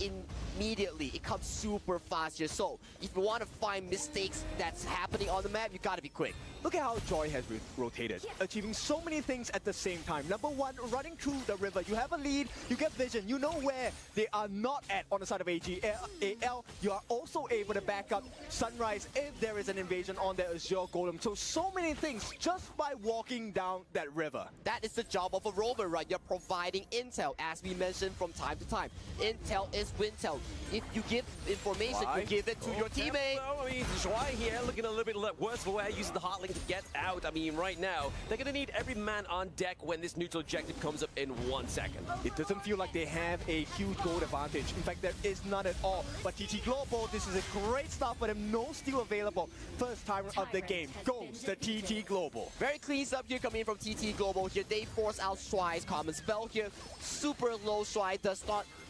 immediately. It comes super fast here. So if you want to find mistakes that's happening on the map, you gotta be quick. Look at how Joy has rotated, achieving so many things at the same time. Number one, running through the river. You have a lead, you get vision, you know where they are not at on the side of AGAL. You are also able to back up Sunrise if there is an invasion on the Azure Golem. So many things just by walking down that river. That is the job of a rover, right? You're providing intel, as we mentioned from time to time. Intel is wintel. If you give information, you give it to your teammate. I mean, Shuai here looking a little bit worse for wear, using the Heartlink to get out. I mean, right now, they're going to need every man on deck when this neutral objective comes up in 1 second. It doesn't feel like they have a huge gold advantage. In fact, there is none at all. But TT Global, this is a great start for them. No steal available. First time of the game goes to TT Global. Very clean up here coming in from TT Global here. They force out Shuai's common spell here. Super low. Shuai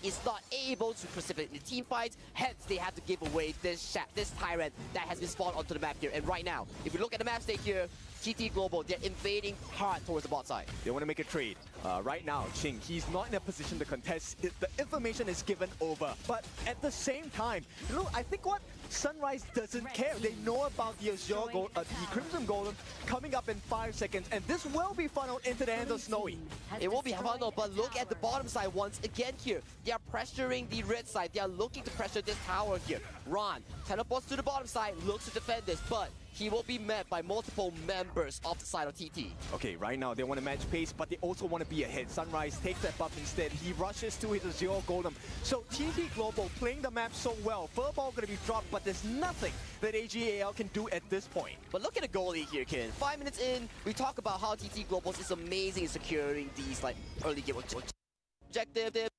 is not able to precipitate the team fights. Hence, they have to give away this tyrant that has been spawned onto the map here. And right now, if you look at the map stake here, TT Global, they're invading hard towards the bot side. They want to make a trade. Right now, Ching, he's not in a position to contest. The information is given over. But at the same time, you know, I think what Sunrise doesn't care. They know about the the Crimson Golem coming up in 5 seconds, and this will be funneled into the hands of Snowy. It will be funneled, but look at the bottom side once again here. They are pressuring the red side. They are looking to pressure this tower here. Ron teleports to the bottom side, looks to defend this, but he will be met by multiple members of the side of TT. Okay, right now they want to match pace, but they also want to be ahead. Sunrise takes that buff instead. He rushes to his Azure Golem. So TT Global playing the map so well. Furball going to be dropped, but there's nothing that AGAL can do at this point. But look at the goalie here, Ken. 5 minutes in, we talk about how TT Global is amazing in securing these like early game objective.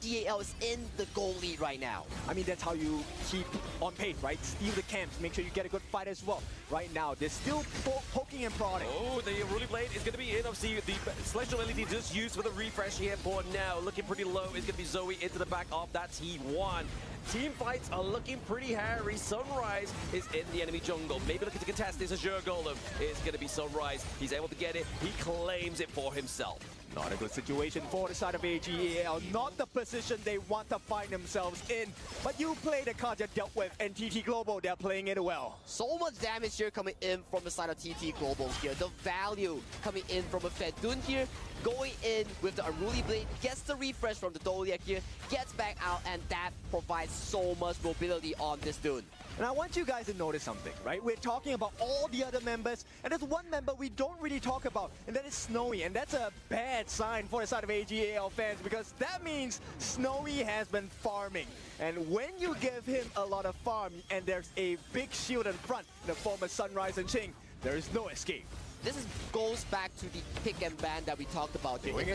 GAL is in the goal lead right now. I mean, that's how you keep on pace, right? Steal the camps, make sure you get a good fight as well. Right now, they're still poking and prodding. Oh, the Ruling Blade is going to be in. Obviously, the Celestial LED just used for the refresh here for now. Looking pretty low is going to be Zoe into the back of that T1. Team fights are looking pretty hairy. Sunrise is in the enemy jungle. Maybe looking to contest this Azure Golem. It's going to be Sunrise. He's able to get it. He claims it for himself. Not a good situation for the side of AGAL. Not the position they want to find themselves in. But you play the card you're dealt with, and TT Global, they're playing it well. So much damage here coming in from the side of TT Global here. The value coming in from a Fedun here, going in with the Unruly Blade, gets the refresh from the Doliak here, gets back out, and that provides so much mobility on this Dune. And I want you guys to notice something, right? We're talking about all the other members, and there's one member we don't really talk about, and that is Snowy. And that's a bad sign for the side of AGAL fans, because that means Snowy has been farming. And when you give him a lot of farm, and there's a big shield in front in the form of Sunrise and Ching, there is no escape. This goes back to the pick and ban that we talked about here. Wait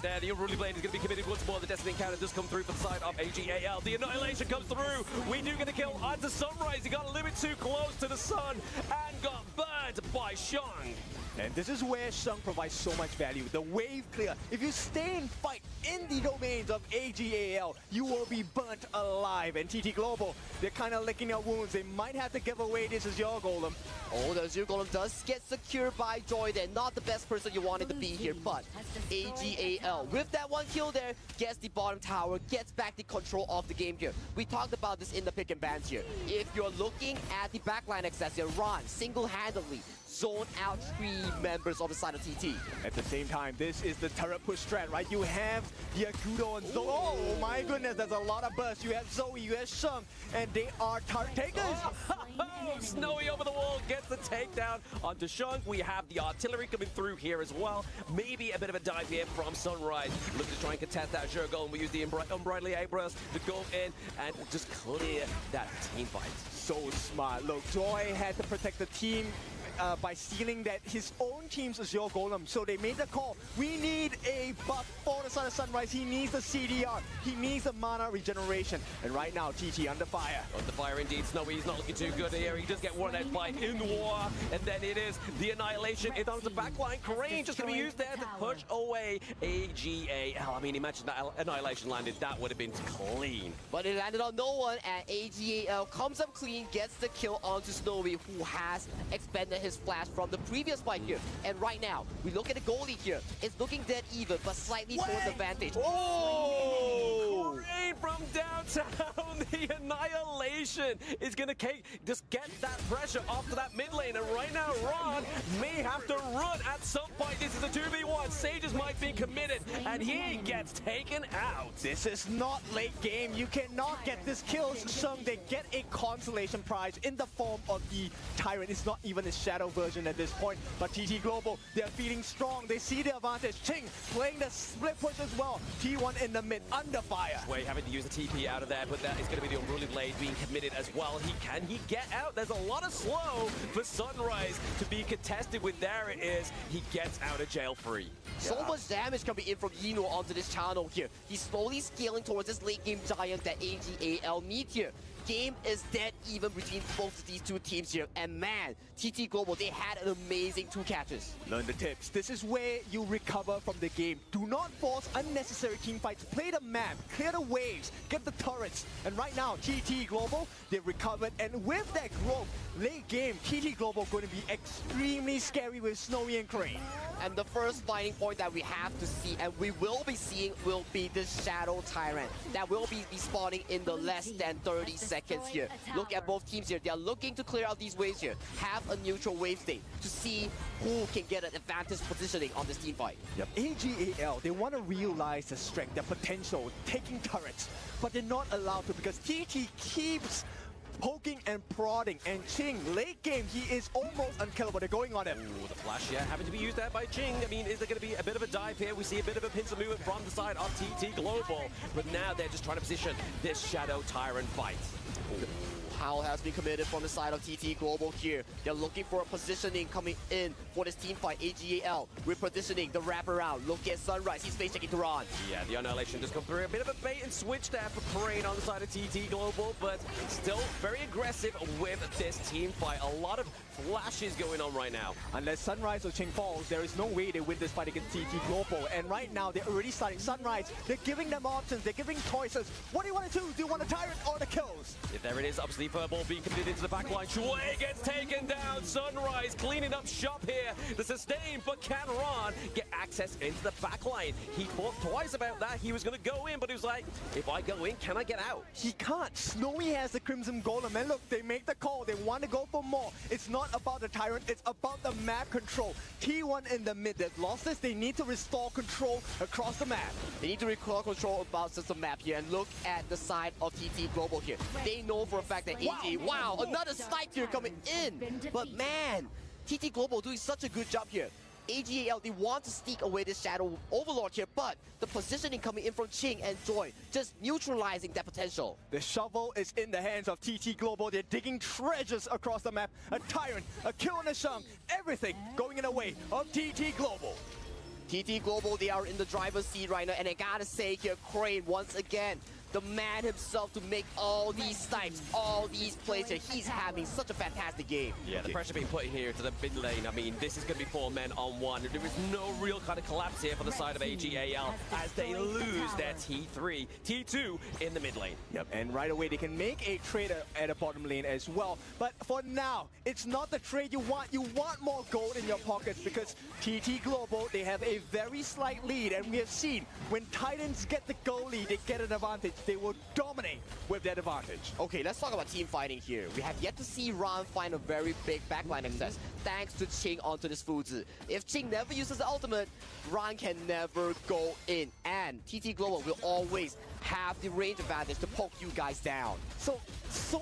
there, the Unruly Blade is going to be committed once more. The Destiny encounter does come through for the side of AGAL. The Annihilation comes through. We do get the kill onto Sunrise. He got a little bit too close to the sun and got burned by Shang. And this is where Shang provides so much value. The wave clear. If you stay and fight in the domains of AGAL, you will be burnt alive. And TT Global, they're kind of licking their wounds. They might have to give away this Azure Golem. Oh, the Azure Golem does get secured by Joy there. Not the best person you wanted to be here, but AGAL, with that one kill there, gets the bottom tower, gets back the control of the game here. We talked about this in the pick and bans here. If you're looking at the backline access here, Ron single-handedly zone out 3 members on the side of TT. At the same time, this is the turret push strat, right? You have the Agudo and Zoe. Oh my goodness, there's a lot of bursts. You have Zoe, you have Shang, and they are target takers. Snowy over the wall gets the takedown onto Shang. We have the artillery coming through here as well. Maybe a bit of a dive here from Sunrise. Looking to try and contest that Azure Golem. We use the Unbridled Abras to go in and just clear that team fight. So smart. Look, Joy had to protect the team by stealing that his own team's Azure Golem. So they made the call. We need a buff for the side of Sunrise. He needs the CDR. He needs the mana regeneration. And right now, TT under fire. Under fire indeed. Snowy is not looking too good here. He does get one edge by Inwar. And then it is the Annihilation. It's on the backline. Crane just going to be used there to push away AGAL. I mean, imagine that Annihilation landed. That would have been clean. But it landed on no one, and AGAL comes up clean, gets the kill onto Snowy, who has expended his flash from the previous fight here. And right now, we look at the goalie here. It's looking dead even, but slightly towards advantage. Oh! Rain from downtown. The Annihilation is going to just get that pressure off to that mid lane. And right now, Ron may have to run at some point. This is a 2v1. Sages might be committed, and he gets taken out. This is not late game. You cannot get this kill. Shang, they get a consolation prize in the form of the Tyrant. It's not even a shadow version at this point, but TT Global, they're feeling strong. They see the advantage. Ching playing the split push as well. T1 in the mid, under fire. Way having to use the TP out of there, but that is going to be the Unruly Blade being committed as well. Can he get out? There's a lot of slow for Sunrise to be contested with. There it is. He gets out of jail free. So much damage coming in from Yino onto this channel here. He's slowly scaling towards this late game giant that AGAL need here. Game is dead even between both of these two teams here. And man, TT Global, they had an amazing 2 catches. Learn the tips. This is where you recover from the game. Do not force unnecessary team fights. Play the map, clear the waves, get the turrets. And right now, TT Global, they recovered. And with that growth, late game, TT Global going to be extremely scary with Snowy and Crane. And the first fighting point that we have to see, and we will be seeing, will be the Shadow Tyrant. That will be spawning in the less than 30 seconds here. Look at both teams here. They are looking to clear out these waves here. Have a neutral wave state to see who can get an advantage positioning on this team fight. Yep. AGAL, they want to realize the strength, their potential, taking turrets. But they're not allowed to because TT keeps poking and prodding, and Ching, late game, he is almost unkillable. They're going on him. Ooh, the flash, yeah, having to be used there by Ching. I mean, is there going to be a bit of a dive here? We see a bit of a pincer movement from the side of TT Global, but now they're just trying to position this Shadow Tyrant fight. Ooh. Howl has been committed from the side of TT Global here. They're looking for a positioning coming in for this team fight. AGAL repositioning the wraparound. Look at Sunrise. He's face checking to Ron. Yeah, the Annihilation just come through. A bit of a bait and switch there for Crane on the side of TT Global, but still very aggressive with this team fight. A lot of flashes going on right now. Unless Sunrise or Ching falls, there is no way they win this fight against TT Global. And right now, they're already starting Sunrise. They're giving them options. They're giving choices. What do you want to do? Do you want a Tyrant or the kills? If there it is, obviously Furball being committed into the backline. Shui gets taken down. Sunrise cleaning up shop here. The sustain, but can Ron get access into the backline? He thought twice about that. He was going to go in, but he was like, if I go in, can I get out? He can't. Snowy has the Crimson Golem. And look, they make the call. They want to go for more. It's not about the Tyrant. It's about the map control. T1 in the mid. They've lost this. They need to restore control across the map. They need to restore control about the map here. And look at the side of TT Global here. They know for a fact that wow, another snipe here coming in. But man, TT Global doing such a good job here. AGAL, they want to sneak away this Shadow Overlord here, but the positioning coming in from Ching and Joy, just neutralizing that potential. The shovel is in the hands of TT Global. They're digging treasures across the map. A Tyrant, a kill on a Shang, everything going in the way of TT Global. TT Global, they are in the driver's seat right now, and I gotta say here, Crane, once again, the man himself to make all these snipes, all these plays here. He's having such a fantastic game. Yeah, the pressure being put in here to the mid lane. I mean, this is going to be 4 men on 1. There is no real kind of collapse here for the side of AGAL as they lose their T3, T2 in the mid lane. Yep, and right away they can make a trade at the bottom lane as well. But for now, it's not the trade you want. You want more gold in your pockets because TT Global, they have a very slight lead. And we have seen when Titans get the gold lead, they get an advantage. They will dominate with that advantage. Okay, let's talk about team fighting here. We have yet to see Ron find a very big backline access thanks to Ching onto this Fuzi. If Ching never uses the ultimate, Ron can never go in. And TT Global will always have the range advantage to poke you guys down. So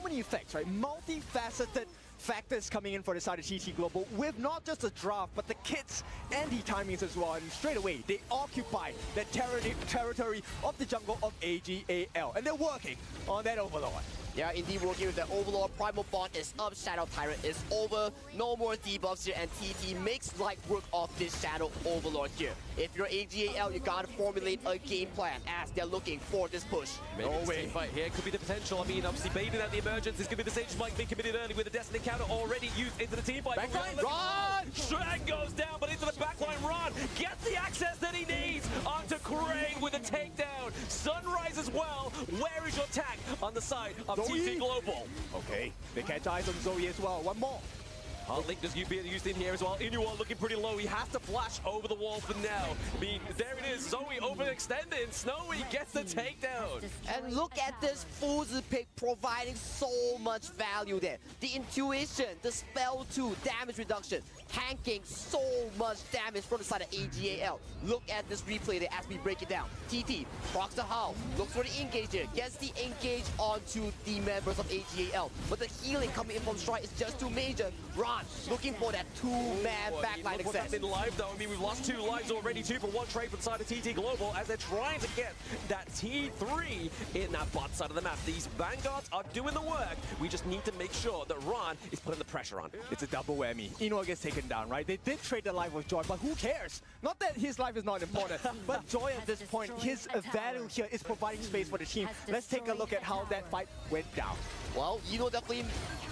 many effects, right? Multifaceted factors coming in for the side of TT Global with not just the draft, but the kits and the timings as well. And straight away, they occupy the territory of the jungle of AGAL. And they're working on that Overlord. Yeah, indeed, working with the Overlord. Primal Bond is up, Shadow Tyrant is over. No more debuffs here, and TT makes light work of this Shadow Overlord here. If you're AGAL, you gotta formulate a game plan as they're looking for this push. Maybe this team fight here could be the potential. I mean, obviously, baiting out the emergence is going to be the Sage Spike being committed early with the Destiny counter already used into the team fight. Backline, Ron! Shrag goes down, but into the backline, Ron gets the access that he needs onto Crane with a takedown. Sunrise as well. Where is your tag on the side of TT Global? Okay, they catch eyes on Zoe as well. One more. Link does be used in here as well. Inuo looking pretty low. He has to flash over the wall for now. I mean, there it is. Zoe overextended. Snowy gets the takedown. And look at this Fuzi pick providing so much value there. The intuition, the spell 2, damage reduction, tanking so much damage from the side of AGAL. Look at this replay there as we break it down. TT procs the Howl, looks for the engage there, gets the engage onto the members of AGAL. But the healing coming in from Strike is just too major. Ron looking for that 2-man backline access. In live though, I mean, we've lost 2 lives already, 2 for 1 trade for the side of TT Global as they're trying to get that T3 in that bot side of the map. These Vanguards are doing the work. We just need to make sure that Ron is putting the pressure on. It's a double whammy. Inuo gets taken down, right? They did trade the life with Joy, but who cares? Not that his life is not important, but Joy at this point, his value here is providing space for the team. Let's take a look at how that fight went down. Well, definitely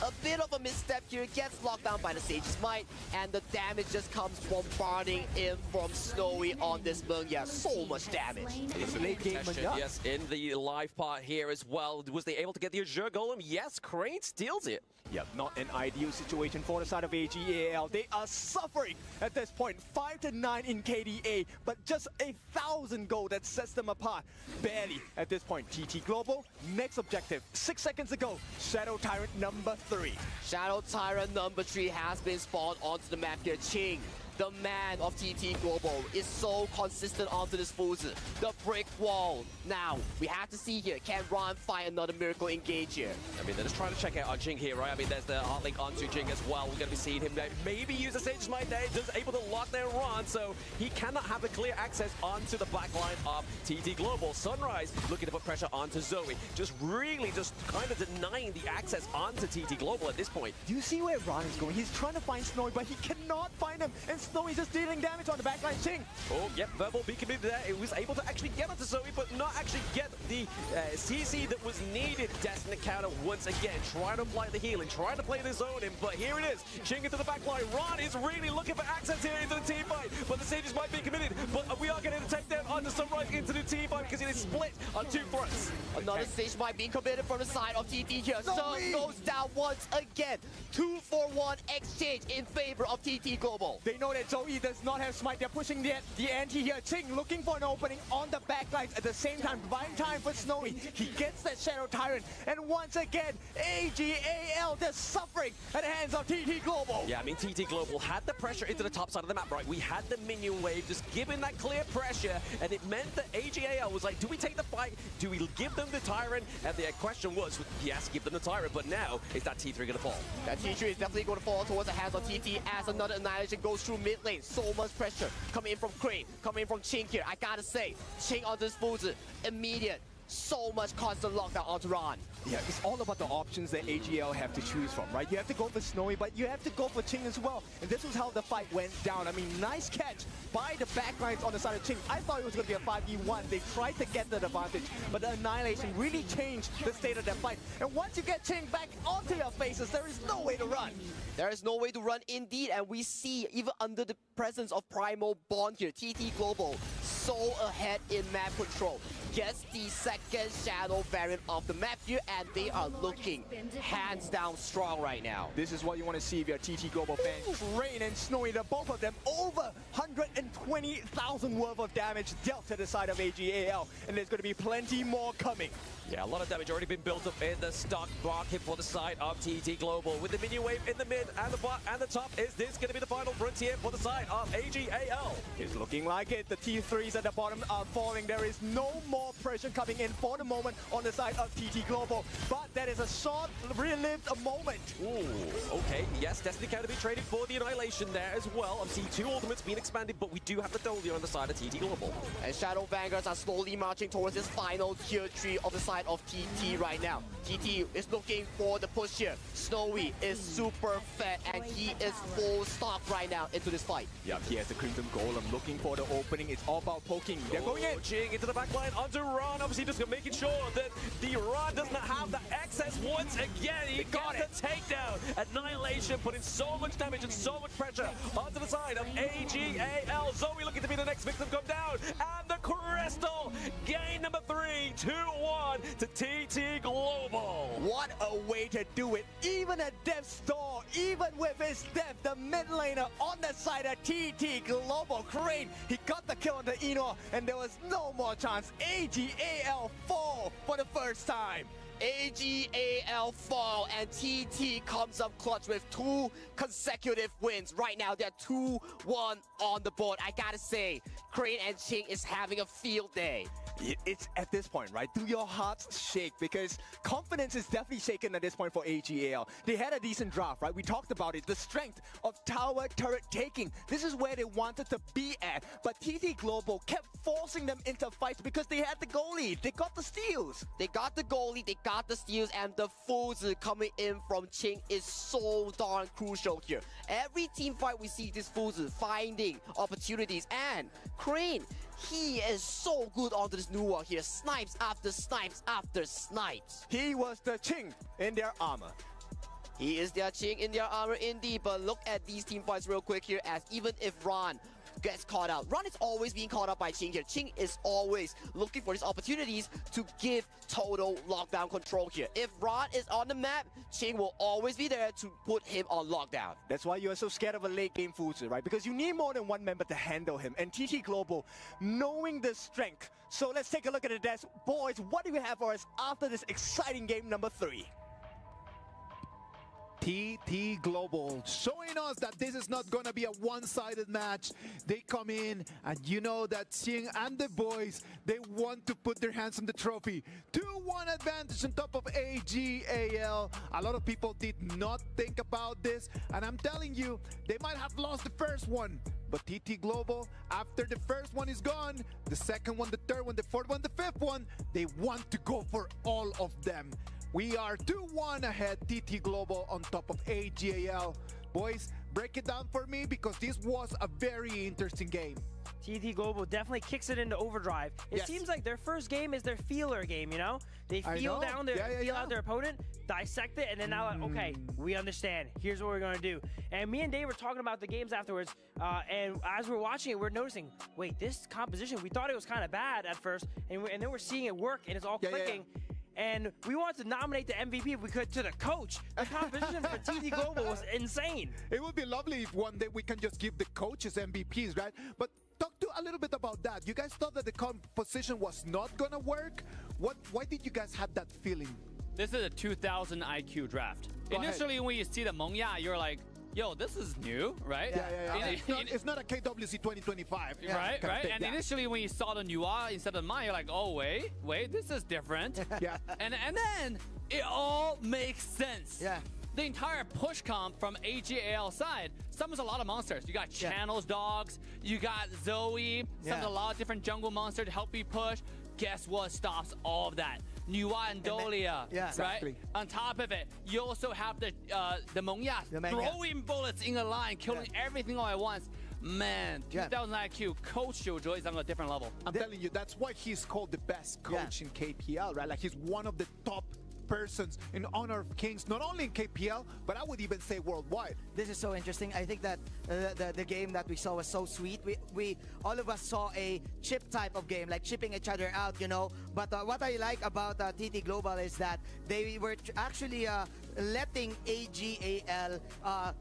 a bit of a misstep here. Gets locked down down by the Sage's Might, and the damage just comes bombarding in from Snowy on this Mengya. So much damage. It's a late game, yes, in the live part here as well. Was they able to get the Azure Golem? Yes, Crane steals it. Yep, not an ideal situation for the side of AGAL. They are suffering at this point. 5-9 in KDA, but just 1,000 gold that sets them apart. Barely at this point. TT Global, next objective. 6 seconds ago, Shadow Tyrant number 3. Shadow Tyrant number 3 has been spawned onto the map here. Ching, the man of TT Global, is so consistent onto this Fuzi. The brick wall. Now, we have to see here, can Ron find another Miracle Engage here? I mean, they're just trying to check out on Jing here, right? I mean, there's the hard link onto Jing as well. We're going to be seeing him maybe use the Sage's Might there, just able to lock their Ron, so he cannot have the clear access onto the backline of TT Global. Sunrise looking to put pressure onto Zoe, just really just kind of denying the access onto TT Global at this point. Do you see where Ron is going? He's trying to find Snowy, but he cannot find him, and Snowy's just dealing damage on the backline. Ching. Oh, yep, verbal beacon there. It was able to actually get onto Zoe, but not actually get the CC that was needed. Destined counter once again, trying to apply the healing, trying to play the zone in, but here it is. Ching into the backline. Ron is really looking for access here into the team fight, but the Sages might be committed. But we are getting to take them onto Sunrise into the team fight because it is split on 2 fronts. Another Sage might be committed from the side of TT here. Sun goes down once again. 2-for-1 exchange in favor of TT Global. They know that Zoe does not have Smite. They're pushing the anti here. Ching looking for an opening on the backlines at the same time. Buying time for Snowy. He gets that Shadow Tyrant. And once again, AGAL, they're suffering at the hands of TT Global. Yeah, I mean, TT Global had the pressure into the top side of the map, right? We had the minion wave just giving that clear pressure, and it meant that AGAL was like, do we take the fight? Do we give them the Tyrant? And the question was, yes, give them the Tyrant, but now, is that T3 going to fall? That T3 is definitely going to fall towards the hands of TT as another Annihilation goes through mid lane. So much pressure coming in from Crane, coming in from Ching here. I gotta say, Ching on this Fuzi, immediate. So much constant lockdown onto Ron. Yeah, it's all about the options that AGL have to choose from, right? You have to go for Snowy, but you have to go for Ching as well. And this was how the fight went down. I mean, nice catch by the backlines on the side of Ching. I thought it was going to be a 5v1. They tried to get the advantage, but the Annihilation really changed the state of that fight. And once you get Ching back onto your faces, there is no way to run. There is no way to run indeed, and we see, even under the presence of Primal Bond here, TT Global so ahead in map control. Gets the second Shadow variant of the map here, and they are looking hands down strong right now. This is what you want to see if you're a TT Global fan. Crane and Snowy, the both of them over 120,000 worth of damage dealt to the side of AGAL, and there's going to be plenty more coming. Yeah, a lot of damage already been built up in the stock market for the side of TT Global. With the minion wave in the mid and the bot and the top, is this going to be the final frontier for the side of AGAL? It's looking like it. The T3s at the bottom are falling. There is no more pressure coming in for the moment on the side of TT Global. But that is a short-lived moment. Ooh, okay. Yes, Destiny counter be traded for the Annihilation there as well. I'm seeing 2 ultimates being expanded, but we do have the Dolio on the side of TT Global. And Shadow Vanguards are slowly marching towards this final tier 3 of the side of TT right now. TT is looking for the push here. Snowy is super fat, and he is full stock right now into this fight. Yep, he has the Crimson Golem looking for the opening. It's all about poking. They're going in. Ching into the backline onto Ron. Obviously just making sure that the Ron does not have the access once again. He got the takedown. Annihilation putting so much damage and so much pressure onto the side of AGAL. Zoe looking to be the next victim come down. And the Crystal gain number 3, 2-1 to TT Global. What a way to do it. Even at Death's Door, even with his death, the mid laner on the side of TT Global, Crane, he got the kill on the Enor, and there was no more chance. AGAL fall for the first time. AGAL fall, and TT comes up clutch with 2 consecutive wins. Right now, they're 2-1 on the board. I gotta say, Crane and Ching is having a field day. It's at this point, right? Do your hearts shake? Because confidence is definitely shaken at this point for AGAL. They had a decent draft, right? We talked about it. The strength of tower turret taking. This is where they wanted to be at. But TT Global kept forcing them into fights because they had the goalie. They got the steals. They got the goalie, they got the steals, and the Fuzi coming in from Ching is so darn crucial here. Every team fight we see this Fuzi finding opportunities, and Crane, he is so good onto this new wall here. Snipes after snipes after snipes. He was the Ching in their armor. He is their Ching in their armor indeed, but look at these team fights real quick here, as even if Ron gets caught out, Ron is always being caught out by Ching here. Ching is always looking for these opportunities to give total lockdown control here. If Ron is on the map, Ching will always be there to put him on lockdown. That's why you are so scared of a late game Fuzi, right? Because you need more than one member to handle him. And TT Global, knowing the strength. So let's take a look at the desk. Boys, what do you have for us after this exciting game number 3? TT Global showing us that this is not going to be a one-sided match. They come in, and you know that Ching and the boys, they want to put their hands on the trophy. 2-1 advantage on top of AGAL. A lot of people did not think about this, and I'm telling you, they might have lost the first one. But TT Global, after the first one is gone, the second one, the third one, the fourth one, the fifth one, they want to go for all of them. We are 2-1 ahead, TT Global on top of AGAL. Boys, break it down for me because this was a very interesting game. TT Global definitely kicks it into overdrive. It seems like their first game is their feeler game, you know? They feel down their feel out their opponent, dissect it, and then now, okay, we understand. Here's what we're gonna do. And me and Dave were talking about the games afterwards, and as we're watching it, we're noticing, wait, this composition, we thought it was kind of bad at first, and then we're seeing it work, and it's all clicking. And we wanted to nominate the MVP if we could to the coach. The competition for TT Global was insane. It would be lovely if one day we can just give the coaches MVPs, right? But talk to a little bit about that. You guys thought that the composition was not gonna work. Why did you guys have that feeling? This is a 2000 IQ draft. Initially, when you see the Mengya, you're like, yo, this is new, right? It's not a KWC 2025. Right. And initially when you saw the Nua instead of mine, you're like, oh, wait, this is different. And then it all makes sense. The entire push comp from AGAL side summons a lot of monsters. You got Channels Dogs, you got Zoe, summons a lot of different jungle monsters to help you push. Guess what stops all of that? Nua and Dolia, right? On top of it, you also have the Mengya throwing bullets in a line, killing everything all at once. Man, 2000 IQ, Coach Jojo is on a different level. I'm telling you, that's why he's called the best coach in KPL, right? Like, he's one of the top persons in Honor of Kings, not only in KPL, but I would even say worldwide. This is so interesting. I think that the game that we saw was so sweet. We all of us saw a chip type of game, like chipping each other out, you know. But what I like about TT Global is that they were actually letting AGAL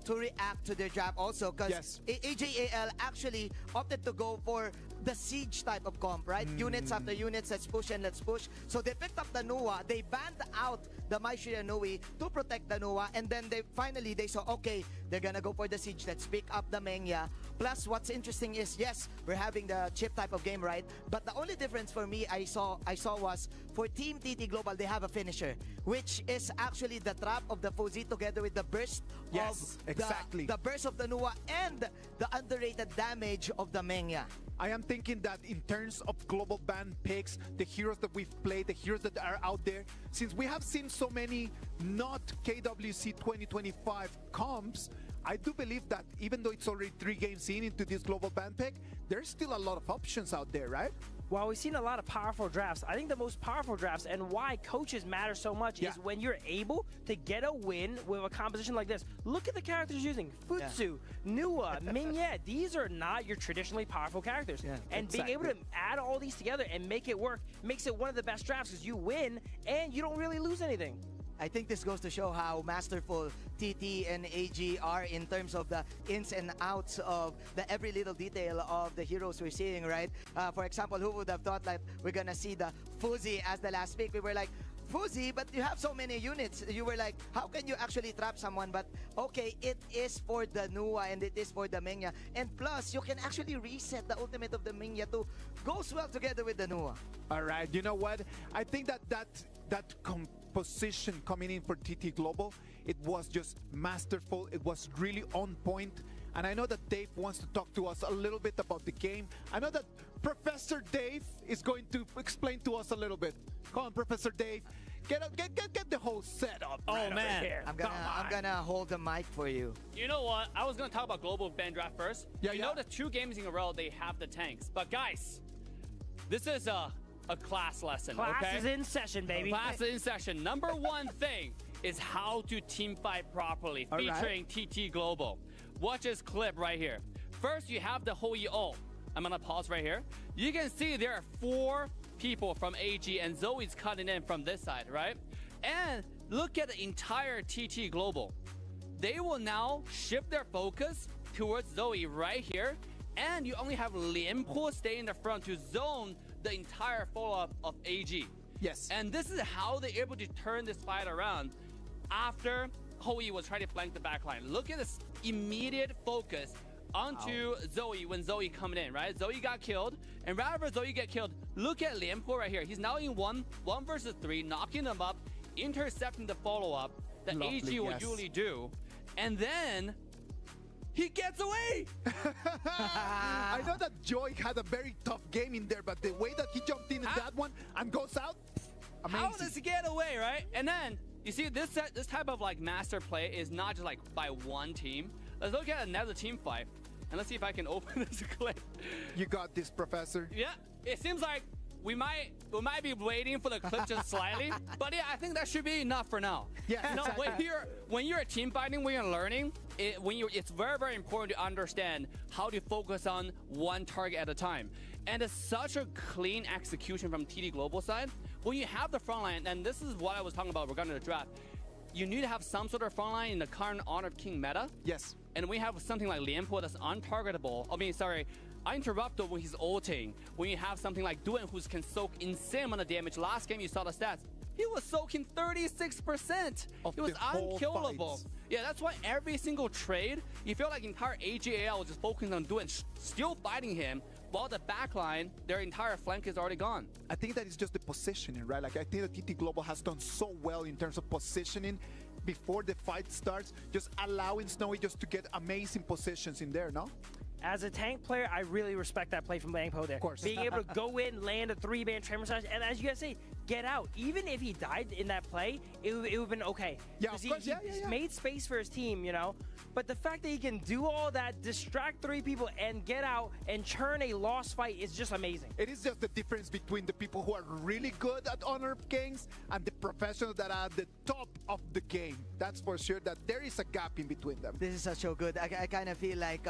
to react to their draft also, because AGAL actually opted to go for the siege type of comp, right? Units after units, let's push and let's push. So they picked up the Nua, they banned out the Maishira Nui to protect the Nua, and then they finally saw, okay, they're gonna go for the siege, let's pick up the Mengya. Plus, what's interesting is, yes, we're having the chip type of game, right? But the only difference for me I saw was for Team TT Global, they have a finisher, which is actually the trap of the Fuzi together with the burst of the burst of the Nua and the underrated damage of the Mengya. I am thinking that in terms of global band picks, the heroes that we've played, the heroes that are out there, since we have seen so many not KWC 2025 comps, I do believe that even though it's already 3 games into this global band pick, there's still a lot of options out there, right? While we've seen a lot of powerful drafts, I think the most powerful drafts and why coaches matter so much is when you're able to get a win with a composition like this. Look at the characters using. Futsu, Nua, Mingye. These are not your traditionally powerful characters. And being able to add all these together and make it work makes it one of the best drafts because you win and you don't really lose anything. I think this goes to show how masterful TT and AG are in terms of the ins and outs of the every little detail of the heroes we're seeing, right? For example, who would have thought that we're gonna see the Fuzi as the last pick? We were like, Fuzi, but you have so many units. You were like, how can you actually trap someone? But okay, it is for the Nua and it is for the Mengya. And plus, you can actually reset the ultimate of the Mengya too. Goes well together with the Nua. All right, you know what? I think that composition coming in for TT Global, it was just masterful. It was really on point. And I know that Dave wants to talk to us a little bit about the game. I know that Professor Dave is going to explain to us a little bit. Come on, Professor Dave. Get the whole setup. Oh, man. I'm gonna hold the mic for you. You know what? I was gonna talk about global band draft first. You know the 2 games in a row they have the tanks. But guys, this is a class lesson. Class is in session, baby. Class is in session. Number 1 thing, is how to team fight properly, All right. featuring TT Global. Watch this clip right here. First, you have the Hoi O. I'm gonna pause right here. You can see there are 4 people from AG, and Zoe's cutting in from this side, right? And look at the entire TT Global. They will now shift their focus towards Zoe right here, and you only have Lianpo stay in the front to zone the entire follow-up of AG. Yes. And this is how they're able to turn this fight around after Hoi was trying to flank the backline. Look at this immediate focus onto Zoe when Zoe coming in, right? Zoe got killed, and rather Zoe get killed, look at Lianpo right here. He's now in 1 versus 3, knocking them up, intercepting the follow-up that Lovely, AG will yes. usually do. And then he gets away! I know that Joy had a very tough game in there, but the way that he jumped in that one and goes out, amazing. How does he get away, right? And then, you see, this type of like master play is not just like by one team. Let's look at another team fight. And let's see if I can open this clip. You got this, Professor. Yeah, it seems like we might be waiting for the clip just slightly, but yeah, I think that should be enough for now. Yeah, you know, exactly. when you're team fighting, when you're learning, it's very, very important to understand how to focus on one target at a time. And it's such a clean execution from TD Global side. When you have the front line, and this is what I was talking about regarding the draft, you need to have some sort of front line in the current Honor of King meta. Yes. And we have something like Lianpo that's untargetable. Uninterruptible when he's ulting. When you have something like Duan who can soak insane amount of damage. Last game you saw the stats. He was soaking 36%. It was unkillable. Yeah, that's why every single trade, you feel like entire AGAL was just focusing on Duan, still fighting him, while the backline, their entire flank is already gone. I think that is just the positioning, right? Like, I think that TT Global has done so well in terms of positioning before the fight starts, just allowing Snowy just to get amazing positions in there, no? As a tank player, I really respect that play from Lianpo there. Of course. Being able to go in, land a 3-man Tremor Slash, and as you guys say, get out. Even if he died in that play, it would have been okay. Yeah, of course. He made space for his team, you know? But the fact that he can do all that, distract 3 people, and get out and churn a lost fight is just amazing. It is just the difference between the people who are really good at Honor of Kings and the professionals that are at the top of the game. That's for sure that there is a gap in between them. This is so good. I kind of feel like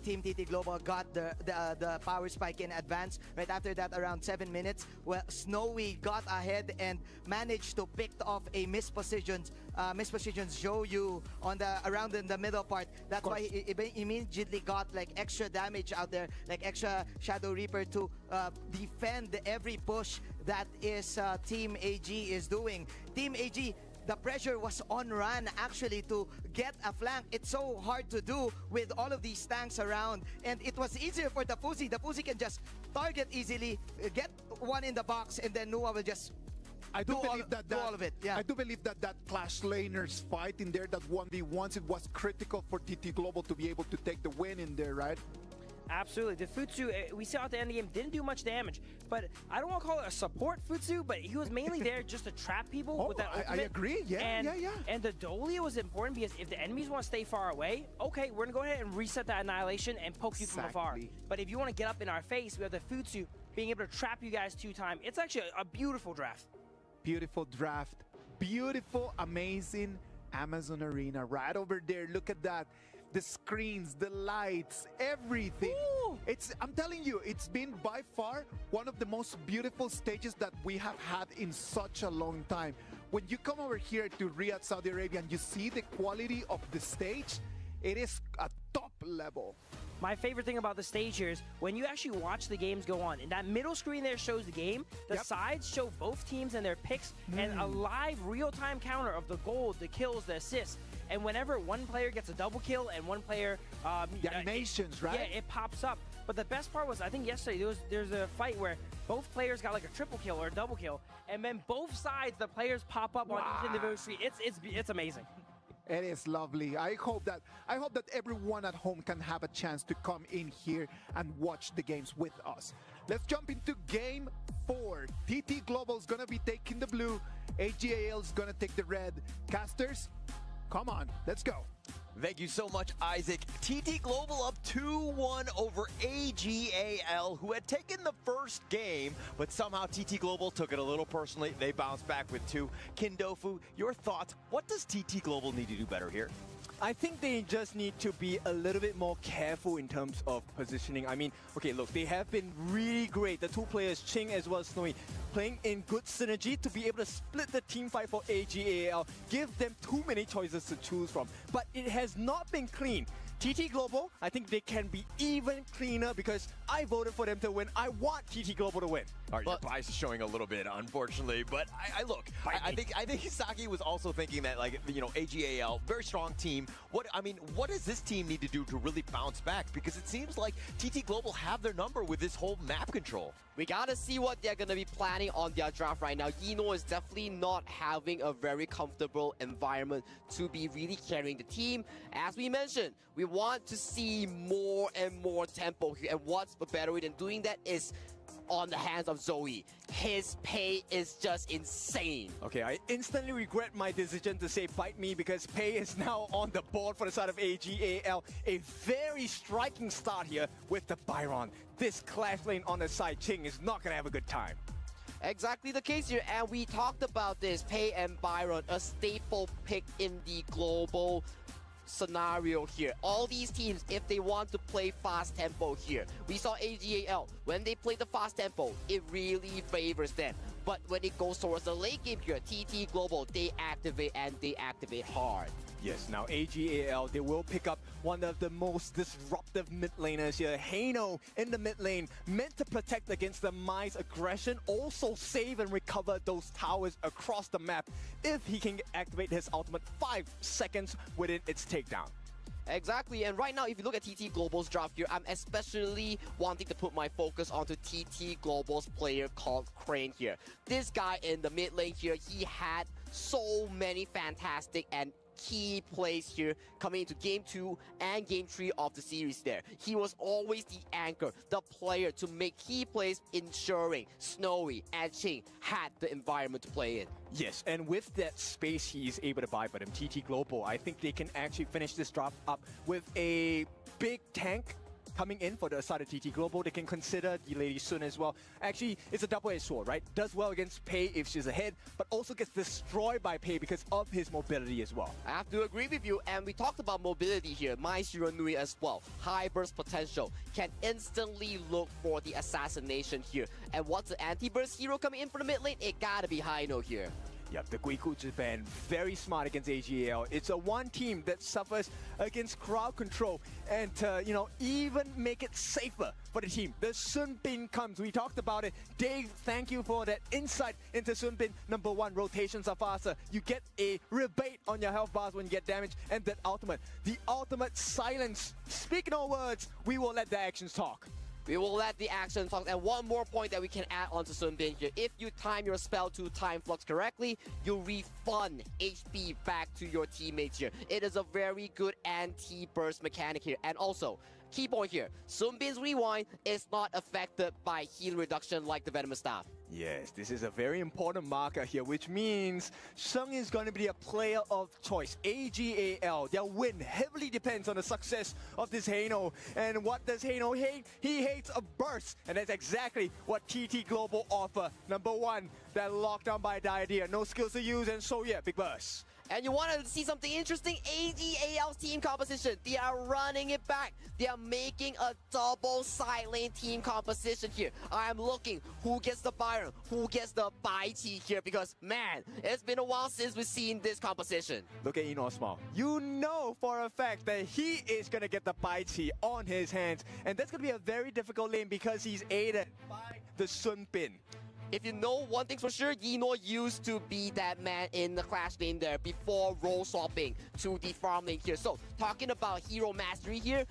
Team TT Global got the power spike in advance. Right after that, around 7 minutes, well, Snowy got ahead and managed to pick off a mispositioned Zhou on around in the middle part. That's why he immediately got like extra damage out there, like extra Shadow Reaper to defend every push that is Team AG is doing. Team AG, the pressure was on Ran actually to get a flank. It's so hard to do with all of these tanks around, and it was easier for the Fuzi. The Fuzi can just target easily, get one in the box, and then Nua will just do all of it. Yeah. I do believe that Clash Laners fight in there, that 1v1s, it was critical for TT Global to be able to take the win in there, right? Absolutely. The Futsu, we saw at the end of the game, didn't do much damage. But I don't want to call it a support Futsu, but he was mainly there just to trap people with that ultimate. I agree. Yeah, yeah. And the Dolia was important because if the enemies want to stay far away, okay, we're going to go ahead and reset that annihilation and poke you from afar. But if you want to get up in our face, we have the Futsu being able to trap you guys 2 times. It's actually a beautiful draft. Beautiful draft. Beautiful, amazing Amazon Arena right over there. Look at that. The screens, the lights, everything. I'm telling you, it's been by far one of the most beautiful stages that we have had in such a long time. When you come over here to Riyadh, Saudi Arabia, and you see the quality of the stage, it is a top level. My favorite thing about the stage here is when you actually watch the games go on, and that middle screen there shows the game, the sides show both teams and their picks, and a live real-time counter of the gold, the kills, the assists. And whenever one player gets a double kill and one player... the animations, right? Yeah, it pops up. But the best part was, I think yesterday, there's a fight where both players got like a triple kill or a double kill, and then both sides, the players pop up on each individual street. It's amazing. It is lovely. I hope that everyone at home can have a chance to come in here and watch the games with us. Let's jump into game 4. TT Global is gonna be taking the blue. AGAL is gonna take the red. Casters, Come on, let's go. Thank you so much, Isaac. TT Global up 2-1 over AGAL, who had taken the first game, but somehow TT Global took it a little personally. They bounced back with 2. Kindofu, your thoughts? What does TT Global need to do better here? I think they just need to be a little bit more careful in terms of positioning. I mean, okay, look, they have been really great. The 2 players, Ching as well as Snowy, playing in good synergy to be able to split the team fight for AGAL, give them too many choices to choose from. But it has not been clean. TT Global, I think they can be even cleaner because I voted for them to win. I want TT Global to win. All right, your bias is showing a little bit, unfortunately. But I look, I think Hisaki was also thinking that, like, you know, AGAL, very strong team. What does this team need to do to really bounce back? Because it seems like TT Global have their number with this whole map control. We gotta see what they're gonna be planning on their draft right now. Yino is definitely not having a very comfortable environment to be really carrying the team. As we mentioned, we want to see more and more tempo here. And what's a better way than doing that is on the hands of Zoe. His pay is just insane. Okay, I instantly regret my decision to say bite me because Pei is now on the board for the side of AGAL. A very striking start here with the Byron. This clash lane on the side, Ching is not going to have a good time. Exactly the case here, and we talked about this. Pei and Byron, a staple pick in the global scenario here. All these teams, if they want to play fast tempo here, we saw AGAL, when they play the fast tempo, it really favors them. But when it goes towards the late game here, TT Global, they activate and they activate hard. Yes, now AGAL, they will pick up one of the most disruptive mid laners here. Haino in the mid lane, meant to protect against the Mai's aggression, also save and recover those towers across the map if he can activate his ultimate 5 seconds within its takedown. Exactly, and right now, if you look at TT Global's draft here, I'm especially wanting to put my focus onto TT Global's player called Crane here. This guy in the mid lane here, he had so many fantastic and key plays here coming into game 2 and game 3 of the series there. He was always the anchor, the player to make key plays, ensuring Snowy and Ching had the environment to play in. Yes, and with that space he is able to buy for them, TT Global, I think they can actually finish this draft up with a big tank coming in for the side of TT Global. They can consider the Lady Sun as well. Actually, it's a double-edged sword, right? Does well against Pei if she's ahead, but also gets destroyed by Pei because of his mobility as well. I have to agree with you, and we talked about mobility here. My Shiranui as well. High burst potential. Can instantly look for the assassination here. And what's the anti-burst hero coming in for the mid lane? It gotta be Haino here. Yep, the Guiku Japan, very smart against AGAL. It's a one team that suffers against crowd control and, you know, even make it safer for the team. The Sun Bin comes. We talked about it. Dave, thank you for that insight into Sun Bin. Number 1, rotations are faster. You get a rebate on your health bars when you get damaged. And that ultimate, the ultimate silence. Speak no words, we will let the actions talk. We will let the action talk. And one more point that we can add on to Sun Bin here. If you time your spell to time flux correctly, you refund HP back to your teammates here. It is a very good anti-burst mechanic here. And also, key point here, Sun Bin's rewind is not affected by heal reduction like the Venomous Staff. Yes, this is a very important marker here, which means Sheng is going to be a player of choice. AGAL, their win heavily depends on the success of this Haino. And what does Haino hate? He hates a burst, and that's exactly what TT Global offer. Number 1, that lockdown by Diadea, no skills to use, and so yeah, big burst. And you want to see something interesting? AGAL's team composition. They are running it back. They are making a double side lane team composition here. I am looking who gets the Byron, who gets the Baiti here, because, man, it's been a while since we've seen this composition. Look at Eno Small. You know for a fact that he is going to get the Baiti on his hands. And that's going to be a very difficult lane because he's aided by the Sun Bin. If you know one thing for sure, Yino used to be that man in the clash lane there before role swapping to the farm lane here. So, talking about hero mastery here,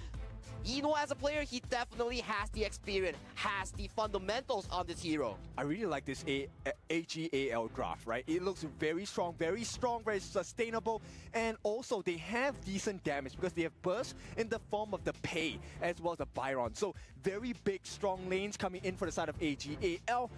Yino as a player, he definitely has the experience, has the fundamentals on this hero. I really like this AGAL draft, right? It looks very strong, very sustainable, and also they have decent damage because they have burst in the form of the Pei as well as the Byron. So, very big, strong lanes coming in for the side of AGAL.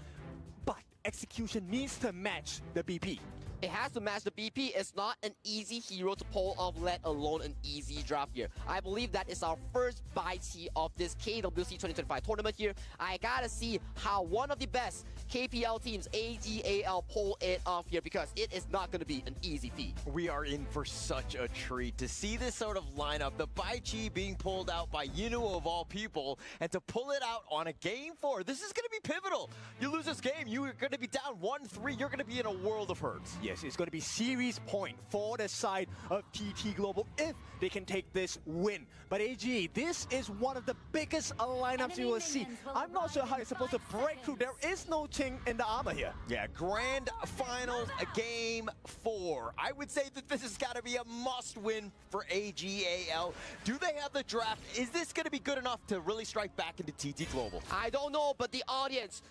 But execution needs to match the BP. It has to match the BP. It's not an easy hero to pull off, let alone an easy draft here. I believe that is our first ByteZ of this KWC 2025 tournament here. I gotta see how one of the best KPL teams, AGAL, pull it off here, because it is not gonna be an easy feat. We are in for such a treat to see this sort of lineup. The ByteZ being pulled out by Yinuo of all people, and to pull it out on a game 4. This is gonna be pivotal. You lose this game, you're gonna be down 1-3. You're gonna be in a world of hurt. Yes, it's going to be series point for the side of TT Global if they can take this win. But AG, this is one of the biggest lineups you will see. I'm not sure how you're supposed to break through. There is no Ching in the armor here. Yeah, grand finals, game 4. I would say that this has got to be a must-win for AGAL. Do they have the draft? Is this going to be good enough to really strike back into TT Global? I don't know, but the audience,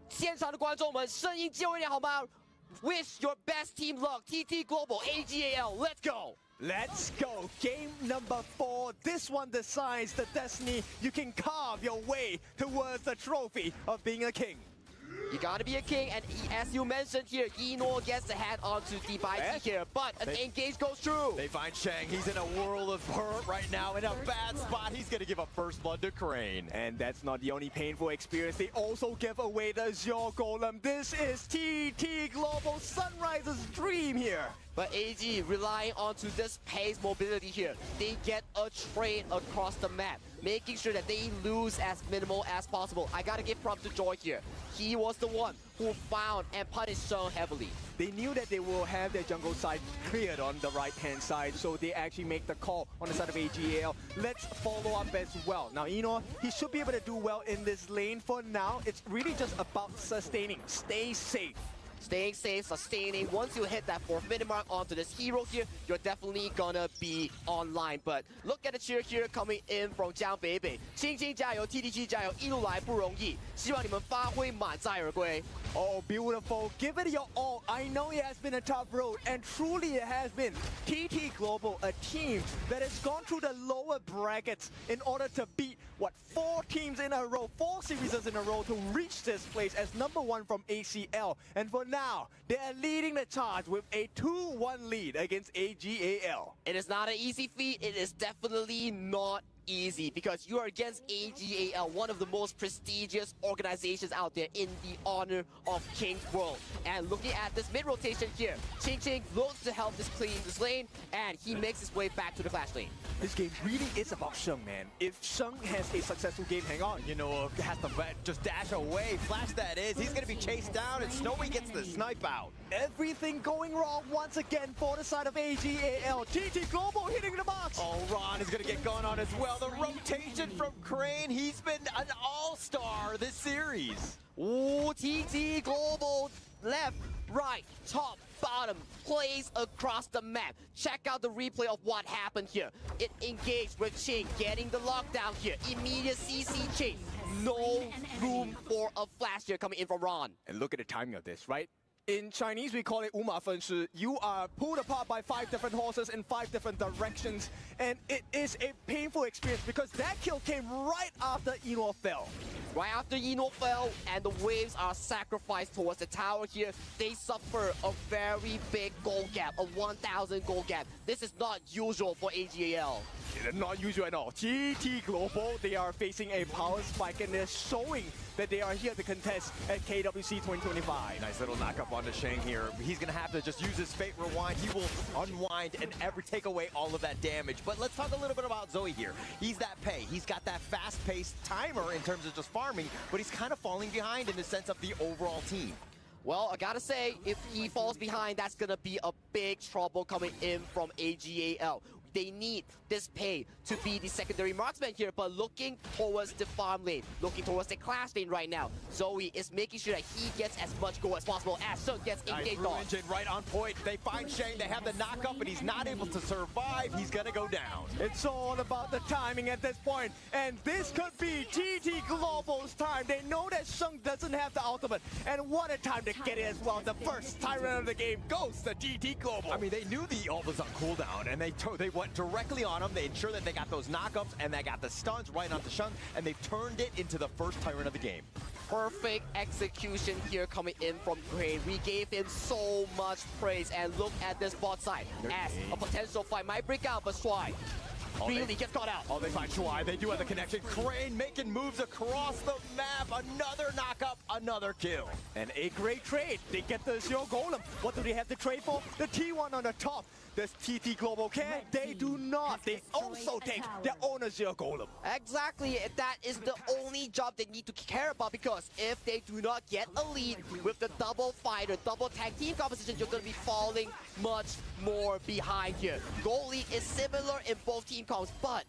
现场的观众们，声音借我一点好吗？ Wish your best team luck, TT Global, AGAL, let's go! Let's go. Game number 4. This one decides the destiny. You can carve your way towards the trophy of being a king. You gotta be a king, and as you mentioned here, Yinuo gets the head onto the ByteZ here, but an engage goes through. They find Shang. He's in a world of hurt right now, in a bad spot. He's gonna give up first blood to Crane. And that's not the only painful experience. They also give away the Azure Golem. This is TT Global Sunrise's dream here. But AG relying onto this pace mobility here. They get a trade across the map, making sure that they lose as minimal as possible. I gotta give props to Joy here. He was the one who found and punished Shang heavily. They knew that they will have their jungle side cleared on the right-hand side, so they actually make the call on the side of AGAL. Let's follow up as well. Now, he should be able to do well in this lane for now. It's really just about sustaining. Stay safe. Staying safe, sustaining. Once you hit that 4th-minute mark onto this hero here, you're definitely gonna be online. But look at the cheer here coming in from Jiang Beibei. 青青加油 ，TTG 加油，一路来不容易，希望你们发挥满载而归。 Oh, beautiful. Give it your all. I know it has been a tough road, and truly it has been. TT Global, a team that has gone through the lower brackets in order to beat, 4 teams in a row, 4 series in a row to reach this place as #1 from ACL. And for now, they are leading the charge with a 2-1 lead against AGAL. It is not an easy feat. It is definitely not easy, because you are against AGAL, one of the most prestigious organizations out there in the honor of King's World. And looking at this mid-rotation here, Ching Ching looks to help this clean this lane, and he makes his way back to the Clash lane. This game really is about Sheng, man. If Sheng has a successful game, hang on. Has to just dash away. Flash that is. He's going to be chased down, and Snowy gets the snipe out. Everything going wrong once again for the side of AGAL. TT Global hitting the box. Oh, Ron is going to get going on as well. The rotation from Crane. He's been an all-star this series. Ooh, TT Global left, right, top, bottom, plays across the map. Check out the replay of what happened here. It engaged with Ching, getting the lockdown here. Immediate CC chase. No room for a flash here coming in from Ron. And look at the timing of this, right? In Chinese, we call it 五马分尸. You are pulled apart by 5 different horses in 5 different directions. And it is a painful experience because that kill came right after Yinuo fell. Right after Yinuo fell and the waves are sacrificed towards the tower here, they suffer a very big goal gap, a 1,000 goal gap. This is not usual for AGAL. Not usual at all. TT Global, they are facing a power spike and they're showing that they are here to contest at KWC 2025. Nice little knockup onto Shang here. He's going to have to just use his Fate Rewind. He will unwind and take away all of that damage. But let's talk a little bit about Zoe here. He's that pay. He's got that fast-paced timer in terms of just farming, but he's kind of falling behind in the sense of the overall team. Well, I gotta say, if he falls behind, that's gonna be a big trouble coming in from AGAL. They need this pay to be the secondary marksman here, but looking towards the farm lane, looking towards the clash lane right now. Zoe is making sure that he gets as much goal as possible as Sheng gets engaged on. Engine right on point. They find Shang, they have the knockup, but he's not able to survive. He's gonna go down. It's all about the timing at this point, and this could be TT Global's time. They know that Sheng doesn't have the ultimate, and what a time to get it as well. The first tyrant of the game goes to TT Global. I mean, they knew the ult was on cooldown, and they went directly on him. They ensured that they got those knockups and they got the stuns right onto Shung, and they've turned it into the first Tyrant of the game. Perfect execution here coming in from Crane. We gave him so much praise, and look at this bot side as a potential fight might break out, but Swai really gets caught out. Oh, they find Shuai. They do have the connection. Crane making moves across the map. Another knockup, another kill. And a great trade. They get the Zero Golem. What do they have to trade for? The T1 on the top. Does TT Global care? They do not. They also take their own Zero Golem. Exactly. That is the only job they need to care about, because if they do not get a lead with the double fighter, double tag team composition, you're going to be falling much more behind here. Goal lead is similar in both team comps, but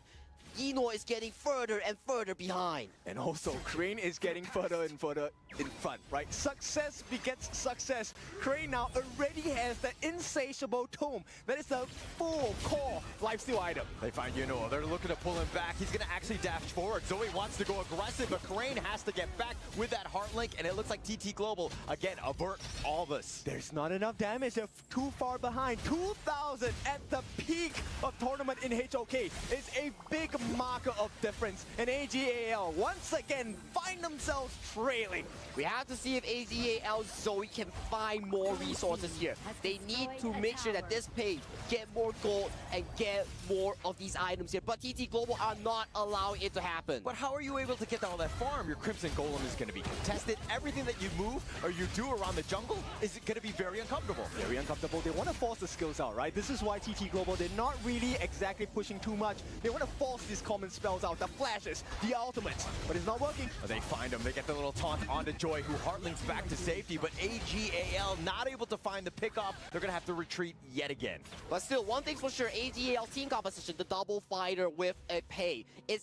Eno is getting further and further behind. And also, Crane is getting further and further in front, right? Success begets success. Crane now already has the insatiable tome. That is the full core lifesteal item. They find Yuno. They're looking to pull him back. He's going to actually dash forward. Zoe wants to go aggressive, but Crane has to get back with that heart link, and it looks like TT Global, again, avert all this. There's not enough damage. They're too far behind. 2,000 at the peak of tournament in HOK is a big marker of difference. And AGAL once again find themselves trailing. We have to see if AGAL Zoe can find more resources here. They need to make sure that this page get more gold and get more of these items here. But TT Global are not allowing it to happen. But how are you able to get all that farm? Your Crimson Golem is going to be contested. Everything that you move or you do around the jungle is going to be very uncomfortable. Very uncomfortable. They want to force the skills out, right? This is why TT Global, they're not really exactly pushing too much. They want to force these common spells out, the flashes, the ultimates, but it's not working. But they find them. They get the little taunt onto Joy, who heartlinks back to safety, but AGAL not able to find the pickoff. They're going to have to retreat yet again. But still, one thing's for sure, AGAL team composition, the double fighter with a pay, it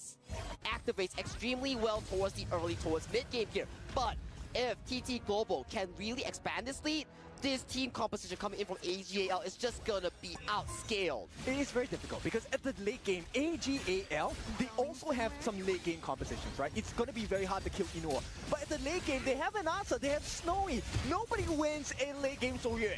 activates extremely well towards the early, towards mid-game here. But if TT Global can really expand this lead, this team composition coming in from AGAL is just gonna be outscaled. It is very difficult because at the late game, AGAL, they also have some late game compositions, right? It's gonna be very hard to kill Inoue. But at the late game, they have an answer. They have Snowy. Nobody wins a late game Soyue.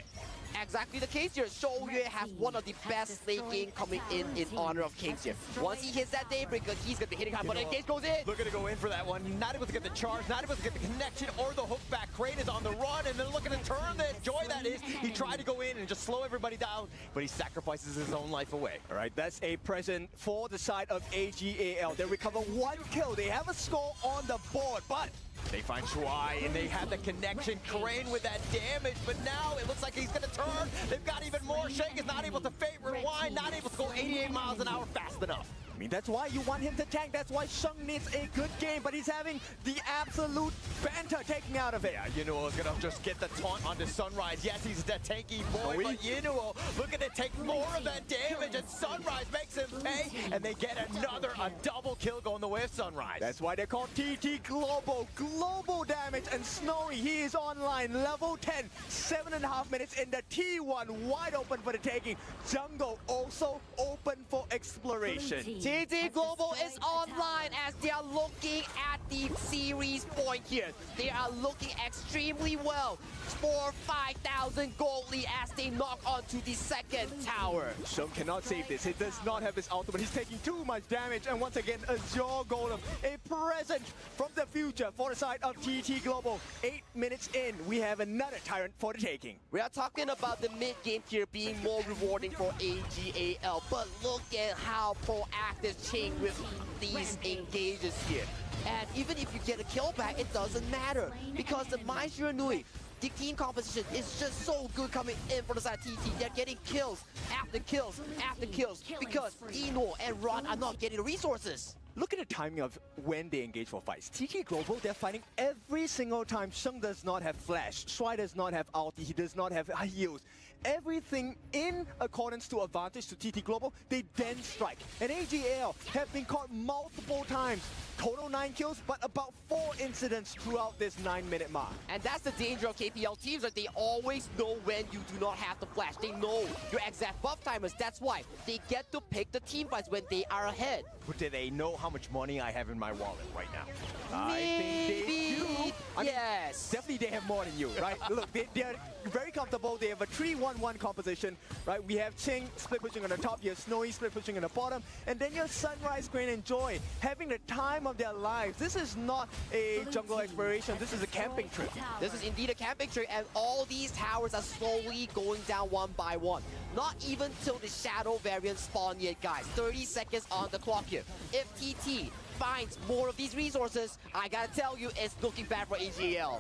Exactly the case here. Shouyue has one of the best late game coming in Honor of Kings here. Once he hits that Daybreaker, he's going to be hitting hard, but Engage goes in. Looking to go in for that one. Not able to get the charge, not able to get the connection or the hook back. Crane is on the run, and then looking to turn it. Joy, that is. He tried to go in and just slow everybody down, but he sacrifices his own life away. All right, that's a present for the side of AGAL. They recover one kill. They have a score on the board, but they find Shuai, and they have the connection. Crane with that damage, but now it looks like he's going to turn. They've got even more. Shake is not able to fate rewind, not able to go 88 miles an hour fast enough. I mean, that's why you want him to tank. That's why Shung needs a good game, but he's having the absolute banter taken out of it. Yeah, Yunuo is going to just get the taunt onto Sunrise. Yes, he's the tanky boy, but Yunuo looking to take more of that damage, and Sunrise makes him pay, and they get a double kill going the way of Sunrise. That's why they're called TT Global. Global damage, and Snowy, he is online, level 10, 7.5 minutes in the T1, wide open for the taking. Jungle also open for exploration. TT Global is online as they are looking at the series point here. They are looking extremely well for 5,000 gold lead as they knock onto the second tower. Shung cannot save this. He does not have his ultimate. He's taking too much damage, and once again, Azure Golem, a present from the future for the side of TT Global. 8 minutes in, we have another Tyrant for the taking. We are talking about the mid-game here being more rewarding for AGAL, but look at how proactive Ching with these engages here. And even if you get a kill back, it doesn't matter, because the Maestro Nui, the team composition is just so good coming in for the side of TT. They're getting kills after kills after kills because Eno and Ron are not getting the resources. Look at the timing of when they engage for fights. TT Global, they're fighting every single time. Shung does not have flash. Shuai does not have ulti. He does not have heals. Everything in accordance to advantage to TT Global, they then strike. And AGAL have been caught multiple times. Total 9 kills, but about 4 incidents throughout this 9-minute mark. And that's the danger of KPL teams, that they always know when you do not have the flash. They know your exact buff timers. That's why they get to pick the team fights when they are ahead. But do they know how how much money I have in my wallet right now? Maybe, I think they do. I mean, yes. Definitely they have more than you, right? Look, they're very comfortable. They have a 3-1-1 composition, right? We have Ching split pushing on the top, you have Snowy split pushing on the bottom, and then you have Sunrise, Crane, and Joy having the time of their lives. This is not a jungle exploration, this is a camping trip. This is indeed a camping trip, and all these towers are slowly going down one by one. Not even till the Shadow variant spawn yet, guys. 30 seconds on the clock here. If TT finds more of these resources, I gotta tell you, it's looking bad for AGL.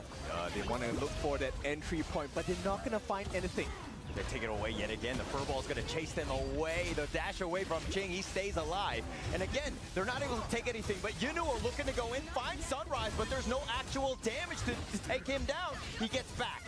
They want to look for that entry point, but they're not going to find anything. They take it away yet again. The Furball's going to chase them away. The dash away from Ching. He stays alive. And again, they're not able to take anything. But Yunu are looking to go in, find Sunrise, but there's no actual damage to take him down. He gets back.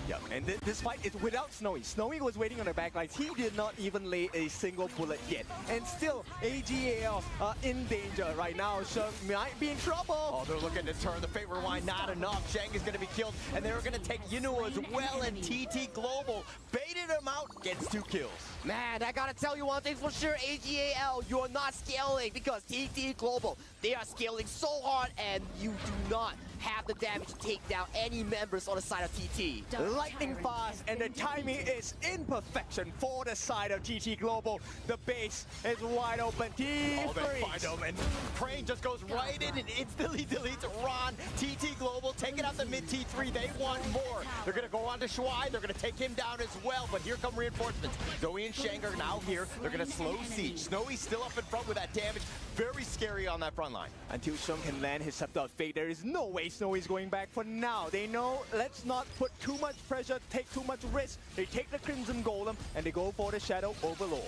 Yep, and this fight is without Snowy. Snowy was waiting on the backlines. He did not even lay a single bullet yet. And still, AGAL in danger right now. Sheng might be in trouble. Oh, they're looking to turn the fate rewind. Not enough. Shang is going to be killed. And they're going to take Yunu as well. And TT Global baited him out. Gets 2 kills. Man, I gotta tell you one thing for sure, AGAL, you're not scaling because TT Global, they are scaling so hard and you do not have the damage to take down any members on the side of TT. Lightning fast, and the timing is in perfection for the side of TT Global. The base is wide open. Oh, they find him, and Crane just goes right in and instantly deletes Ron. TT Global taking out the mid T3. They want more. They're going to go on to Shuai. They're going to take him down as well, but here come reinforcements. Zoe and Shang are now here. They're going to slow siege. Snowy's still up in front with that damage. Very scary on that front line. Until Sheng can land his Scepter of Fate, there is no way Snowy's going back for now. They know, let's not put too much pressure, take too much risk. They take the Crimson Golem, and they go for the Shadow Overlord.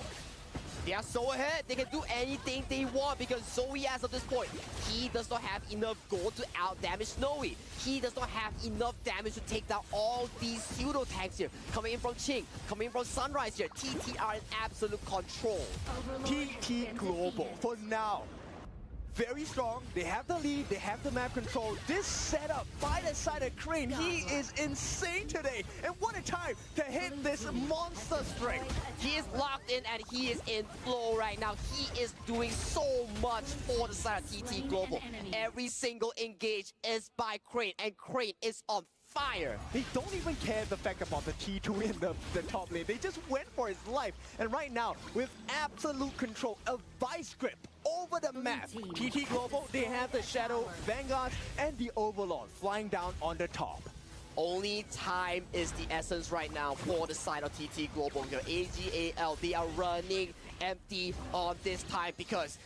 They are so ahead, they can do anything they want because Zoe, as of this point, he does not have enough gold to out-damage Snowy. He does not have enough damage to take down all these pseudo tanks here. Coming in from Ching, coming in from Sunrise here. TT are in absolute control. TT Global, for now, very strong. They have the lead, they have the map control. This setup by the side of Crane, he is insane today. And what a time to hit this monster strength. He is locked in and he is in flow right now. He is doing so much for the side of TT Global. Every single engage is by Crane, and Crane is on fire. They don't even care the fact about the T2 in the top lane. They just went for his life. And right now, with absolute control, a vice grip over the map, TT Global, they have the Shadow Vanguard and the Overlord flying down on the top. Only time is the essence right now for the side of TT Global. Your AGAL, they are running empty on this time because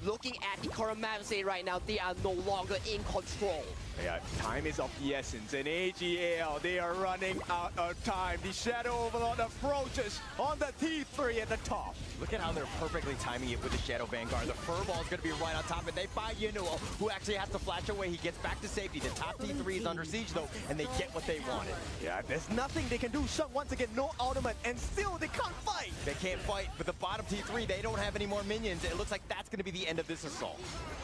looking at the current map state right now, they are no longer in control. Yeah, time is of the essence, and AGAL, they are running out of time. The Shadow Overlord approaches on the T3 at the top. Look at how they're perfectly timing it with the Shadow Vanguard. The Furball is going to be right on top, and they find Yunuo, who actually has to flash away. He gets back to safety. The top T3 is under siege, though, and they get what they wanted. Yeah, there's nothing they can do. Sheng, once again, no ultimate, and still they can't fight. They can't fight, but the bottom T3, they don't have any more minions. It looks like that's going to be the end of this assault.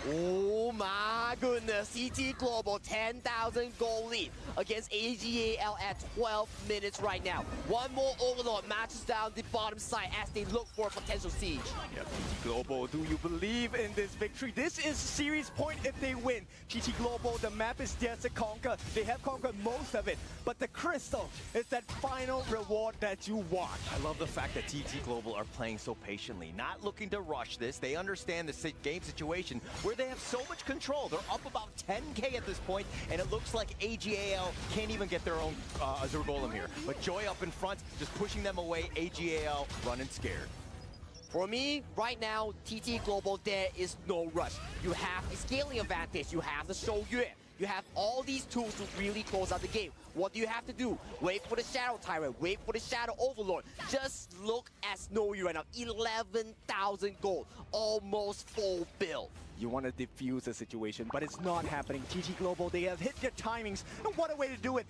Oh my goodness, TT Global 10,000 gold lead against AGAL at 12 minutes right now. One more Overlord matches down the bottom side as they look for a potential siege. Yep, TT Global, do you believe in this victory? This is series point if they win. TT Global, the map is theirs to conquer. They have conquered most of it, but the crystal is that final reward that you want. I love the fact that TT Global are playing so patiently, not looking to rush this. They understand the game situation where they have so much control. They're up about 10k at this point, and it looks like AGAL can't even get their own Azure Golem here. But Joy up in front, just pushing them away. AGAL running scared. For me, right now, TT Global, there is no rush. You have the scaling advantage. You have the Shouyue. You have all these tools to really close out the game. What do you have to do? Wait for the Shadow Tyrant. Wait for the Shadow Overlord. Just look at Snowy right now. 11,000 gold. Almost full build. You want to defuse the situation, but it's not happening. TT Global, they have hit their timings, and what a way to do it.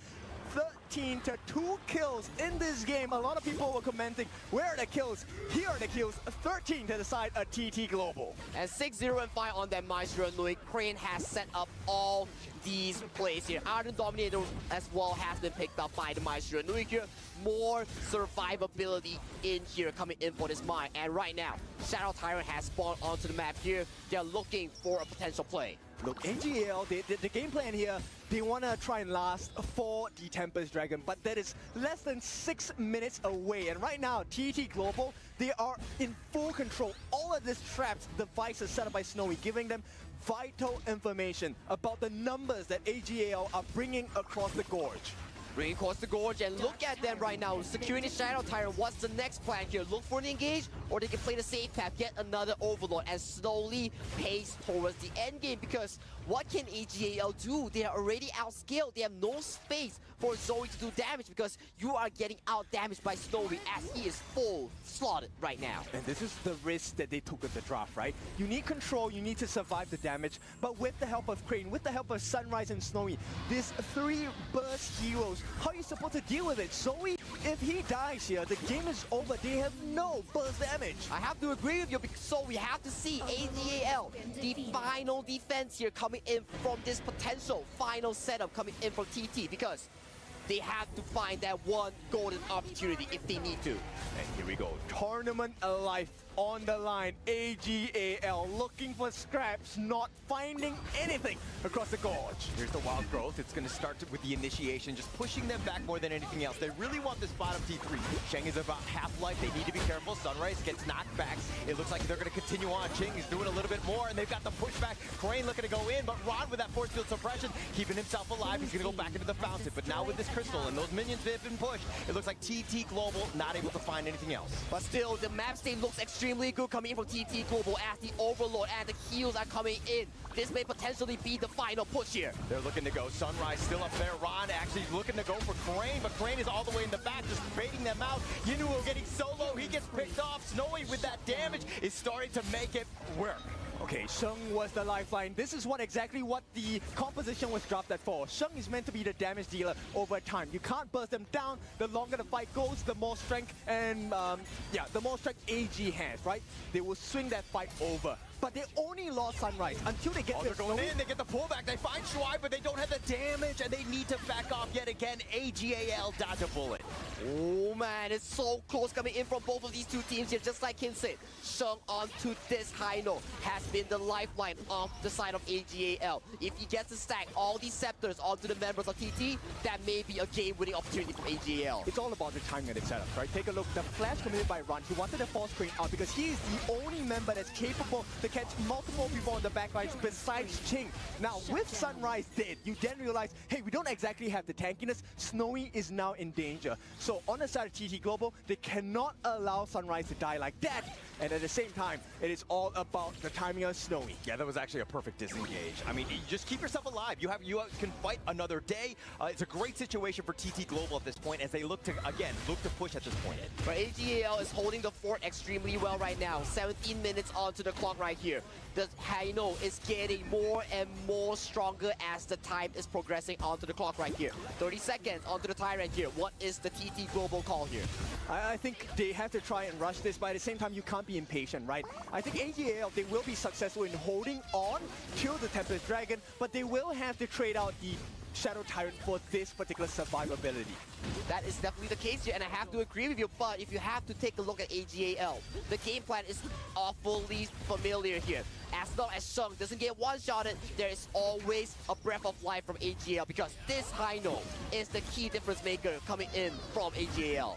13 to 2 kills in this game. A lot of people were commenting, where are the kills? Here are the kills, 13 to the side of TT Global. And 6-0 and 5 on that Maestro Nui. Crane has set up all these plays here. Ardent Dominator as well has been picked up by the Maestro Nui here. More survivability in here coming in for this mine. And right now, Shadow Tyrant has spawned onto the map here. They're looking for a potential play. Look, AGL, the game plan here, they want to try and last for the Tempest Dragon, but that is less than 6 minutes away. And right now, TT Global, they are in full control. All of these traps, devices set up by Snowy, giving them vital information about the numbers that AGL are bringing across the gorge. Bring across the gorge and look at them right now. Securing the Shadow Tyrant. What's the next plan here? Look for an engage, or they can play the safe path, get another Overlord, and slowly pace towards the end game. Because what can AGAL do? They are already outscaled. They have no space for Zoe to do damage because you are getting out damaged by Snowy as he is full slotted right now. And this is the risk that they took with the draft, right? You need control, you need to survive the damage, but with the help of Crane, with the help of Sunrise and Snowy, these 3 burst heroes, how are you supposed to deal with it? Zoe, if he dies here, the game is over. They have no burst damage. I have to agree with you, because so we have to see AGAL, the final defense here coming in from this potential final setup coming in from TT, because they have to find that one golden opportunity if they need to. And here we go. Tournament life on the line. AGAL looking for scraps, not finding anything across the gorge. Here's the wild growth. It's going to start with the initiation, just pushing them back more than anything else. They really want this bottom T3. Sheng is about half-life. They need to be careful. Sunrise gets knockbacks. It looks like they're going to continue on. Ching is doing a little bit more, and they've got the pushback. Crane looking to go in, but Rod with that force field suppression, keeping himself alive. He's going to go back into the fountain. But now with this crystal and those minions that have been pushed, it looks like TT Global not able to find anything else. But still, the map state looks extremely good coming in from TT Global as the Overlord and the heals are coming in. This may potentially be the final push here. They're looking to go. Sunrise still up there. Ron actually looking to go for Crane, but Crane is all the way in the back, just baiting them out. Yinuo getting solo. He gets picked off. Snowy with that damage is starting to make it work. Okay, Sheng was the lifeline. This is exactly what the composition was drafted for. Sheng is meant to be the damage dealer over time. You can't burst them down. The longer the fight goes, the more strength and the more strength AG has, right? They will swing that fight over. But they only lost Sunrise until they get they're going in, they get the pullback, they find Shuai, but they don't have the damage, and they need to back off yet again. AGAL dodge a bullet. Oh man, it's so close coming in from both of these two teams here, just like Kim said. Sheng onto this high note has been the lifeline on the side of AGAL. If he gets to stack all these scepters onto the members of TT, that may be a game-winning opportunity for AGAL. It's all about the timing of the setup, right? Take a look, the flash committed by Ron, he wanted to force Crane out because he is the only member that's capable to catch multiple people on the backlines besides Ching. Now, with Sunrise dead, you then realize, hey, we don't exactly have the tankiness. Snowy is now in danger. So on the side of TT Global, they cannot allow Sunrise to die like that. And at the same time, it is all about the timing of Snowy. Yeah, that was actually a perfect disengage. I mean, you just keep yourself alive. You can fight another day. It's a great situation for TT Global at this point as they look to push at this point. But AGAL is holding the fort extremely well right now. 17 minutes onto the clock right here. The Haino is getting more and more stronger as the time is progressing onto the clock right here. 30 seconds onto the Tyrant here. What is the TT Global call here? I think they have to try and rush this, but at the same time, you can't be impatient, right? I think AGAL, they will be successful in holding on to the Tempest Dragon, but they will have to trade out the Shadow Tyrant for this particular survivability. That is definitely the case here, and I have to agree with you, but if you have to take a look at AGAL, the game plan is awfully familiar here. As long as Sheng doesn't get one-shotted, there is always a breath of life from AGAL because this high note is the key difference maker coming in from AGAL.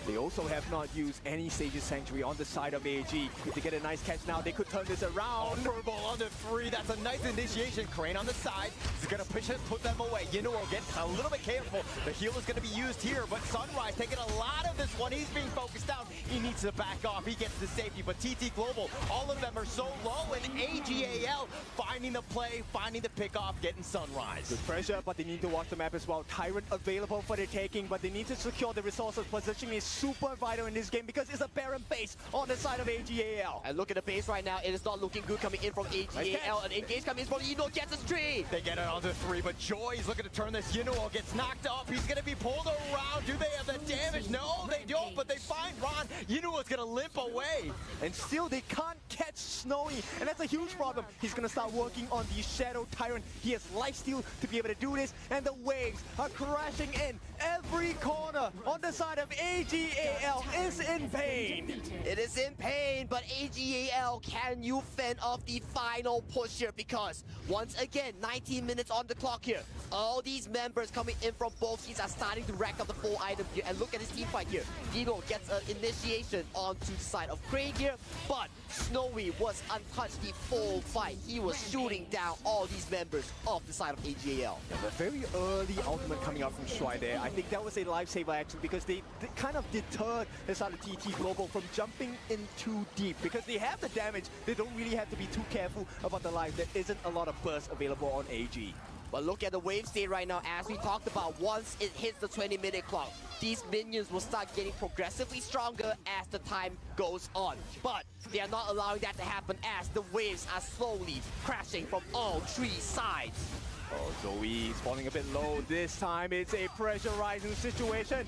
They also have not used any Sage's Sanctuary on the side of AG. If they get a nice catch now, they could turn this around. Furball on the 3, that's a nice initiation. Crane on the side, he's gonna push it, put them away. Yinuo gets a little bit careful. The heal is gonna be used here, but Sunrise taking a lot of this one. He's being focused out. He needs to back off. He gets the safety, but TT Global, all of them are so low, and AGAL finding the play, finding the pickoff, getting Sunrise. Good pressure, but they need to watch the map as well. Tyrant available for the taking, but they need to secure the resources. Positioning is super vital in this game because it's a barren base on the side of AGAL. And look at the base right now. It is not looking good coming in from AGAL. And Engage coming in from Eno gets a 3. They get it onto 3, but Joy is looking to turn this. Yinuo gets knocked up. He's going to be pulled around. Do they have the damage? No, they don't, but they find Ron. Yinuo is going to limp away. And still, they can't catch Snowy, and that's a huge problem. He's going to start working on the Shadow Tyrant. He has lifesteal to be able to do this, and the waves are crashing in. Every corner on the side of AGAL is in pain. It is in pain, but AGAL, can you fend off the final push here? Because once again, 19 minutes on the clock here. All these members coming in from both teams are starting to rack up the full item here. And look at his team fight here. Dino gets an initiation onto the side of Crane here, but Snowy was untouched the full fight. He was shooting down all these members of the side of AGAL. Yeah, but very early ultimate coming out from Shuai there. I think that was a lifesaver actually because they kind of deterred the side of TT Global from jumping in too deep. Because they have the damage, they don't really have to be too careful about the life. There isn't a lot of burst available on AG. But look at the wave state right now, as we talked about. Once it hits the 20-minute clock, these minions will start getting progressively stronger as the time goes on. But they are not allowing that to happen as the waves are slowly crashing from all 3 sides. Oh, Zoe is falling a bit low. This time it's a pressurizing situation.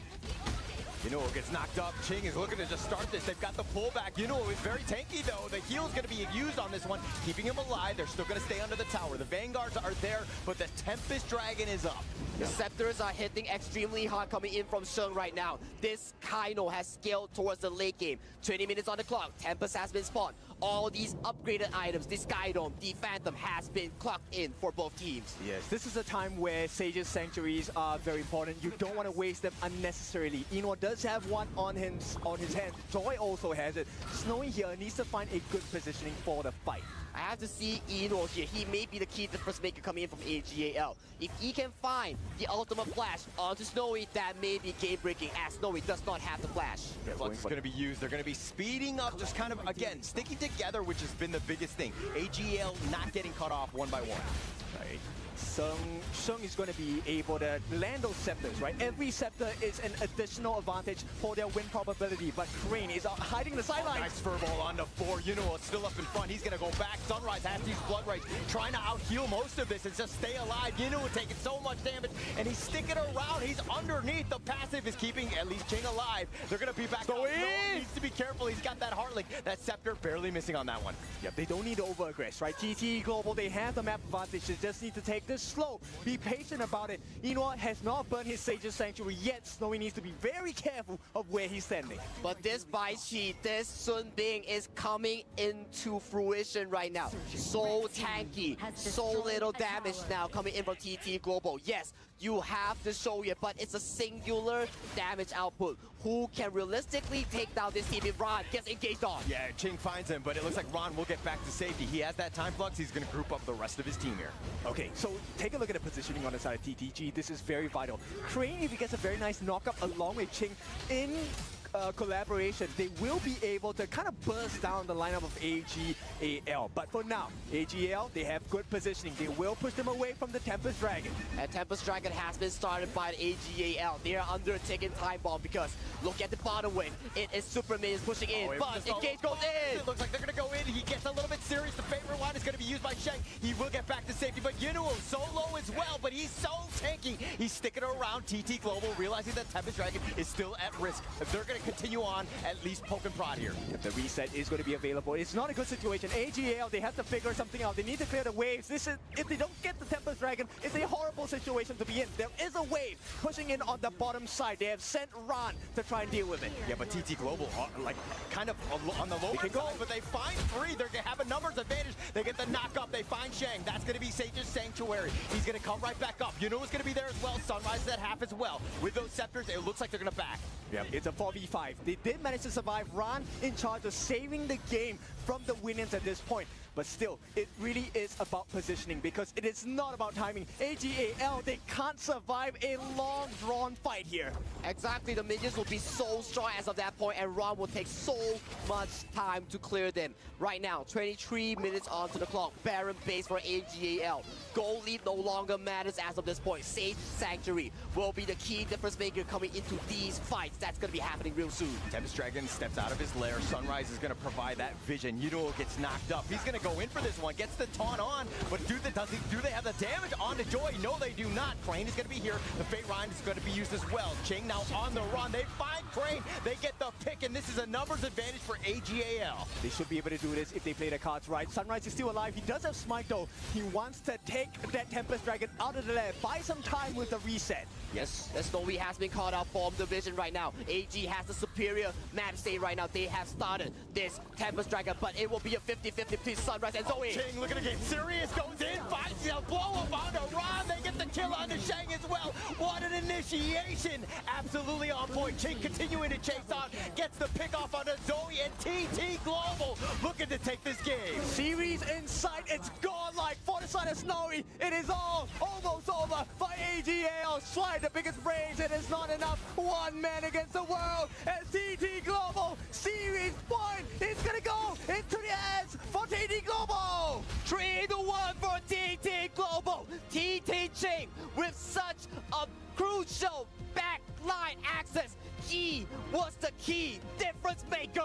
Yinuo gets knocked up. Ching is looking to just start this. They've got the pullback. Yinuo is very tanky though. The heal is going to be used on this one, keeping him alive. They're still going to stay under the tower. The Vanguards are there, but the Tempest Dragon is up. The Scepters are hitting extremely hard coming in from Sheng right now. This Kaino has scaled towards the late game. 20 minutes on the clock. Tempest has been spawned. All these upgraded items, the Sky Dome, the Phantom has been clocked in for both teams. Yes, this is a time where Sage's Sanctuaries are very important. You don't want to waste them unnecessarily. Eno does have one on his hand. Joy also has it. Snowy here needs to find a good positioning for the fight. I have to see Eno here. He may be the key difference maker coming in from AGAL. If he can find the ultimate flash onto Snowy, that may be game-breaking, as Snowy does not have the flash. Yeah, Flux is going to be used. They're going to be speeding up, just kind of, again, sticking together, which has been the biggest thing. AGAL not getting cut off one by one. Right. Sheng is going to be able to land those scepters, right? Every scepter is an additional advantage for their win probability, but Crane is hiding in the sidelines. Nice furball on the 4. Yinuo still up in front. He's going to go back. Sunrise has these blood rays, trying to out-heal most of this and just stay alive. Yinuo taking so much damage, and he's sticking around. He's underneath. The passive is keeping at least Ching alive. They're going to be back. No, needs to be careful. He's got that heart link. That scepter barely missing on that one. Yep, they don't need to over-aggress, right? TT Global, they have the map advantage. They just need to take this slow. Be patient about it. Eno has not burned his Sage's Sanctuary yet. Snowy needs to be very careful of where he's standing. But this Bai Qi, this Sun Bing is coming into fruition right now. So tanky, so little damage now coming in from TT Global. Yes, you have to show it, but it's a singular damage output. Who can realistically take down this team if Ron gets engaged on? Yeah, Ching finds him, but it looks like Ron will get back to safety. He has that time flux. He's going to group up the rest of his team here. Okay, so take a look at the positioning on the side of TTG. This is very vital. Crane, if he gets a very nice knock-up along with Ching in collaboration, they will be able to kind of burst down the lineup of AGAL. But for now, AGAL, they have good positioning. They will push them away from the Tempest Dragon. And Tempest Dragon has been started by the AGAL. They are under a ticking time bomb because look at the bottom wave. It is Super Minions pushing in, but Engage goes in. It looks like they're going to go in. He gets a little bit serious. The favorite one is going to be used by Sheng. He will get back to safety, but Yinuo so low as well, but he's so tanky. He's sticking around TT Global, realizing that Tempest Dragon is still at risk. If they're going to continue on, at least poke and prod here. The reset is going to be available. It's not a good situation. AGAL, they have to figure something out. They need to clear the waves. This is, if they don't get the Tempest Dragon, it's a horrible situation to be in. There is a wave pushing in on the bottom side. They have sent Ron to try and deal with it. Yeah, but TT Global, like, kind of on the lower side, but they find 3. They're going to have a numbers advantage. They get the knock up. They find Sheng. That's going to be Sage's Sanctuary. He's going to come right back up. You know who's going to be there as well. Sunrise is at half as well. With those scepters, it looks like they're going to back. Yep, it's a 4v5. They did manage to survive. Ron in charge of saving the game from the Winions at this point. but still, it really is about positioning because it is not about timing. AGAL, they can't survive a long drawn fight here. Exactly, the minions will be so strong as of that point, and Ron will take so much time to clear them. Right now, 23 minutes onto the clock, Baron base for AGAL. Goal lead no longer matters as of this point. Sage Sanctuary will be the key difference maker coming into these fights. That's going to be happening real soon. Tempest Dragon steps out of his lair. Sunrise is going to provide that vision. Yuno gets knocked up. He's going to go in for this one. Gets the taunt on, but do they have the damage on to Joy? No, they do not. Crane is going to be here. The Fate Rhyme is going to be used as well. Ching now on the run. They find Crane. They get the pick, and this is a numbers advantage for AGAL. They should be able to do this if they play the cards right. Sunrise is still alive. He does have Smite though. He wants to take that Tempest Dragon out of the lair. Buy some time with the reset. Yes, Snowy has been caught out from the vision right now. AG has the superior map state right now. They have started this Tempest Dragon, but it will be a 50-50 between Sunrise and Zoe. Ching looking to get serious, goes in, finds a blow up on the Ron. They get the kill on the Shang as well. What an initiation. Absolutely on point. Ching continuing to chase on, gets the pick off on the Zoe, and TT Global looking to take this game. Series in sight, it's gone like for the side of Snowy. It is all almost over by AGAL. Slide the biggest brains, it is not enough. One man against the world, and TT Global, series point, it's gonna go into the hands for TT Global. 3-1 for TT Global. TT Ching with such a crucial backline access. He was the key difference maker.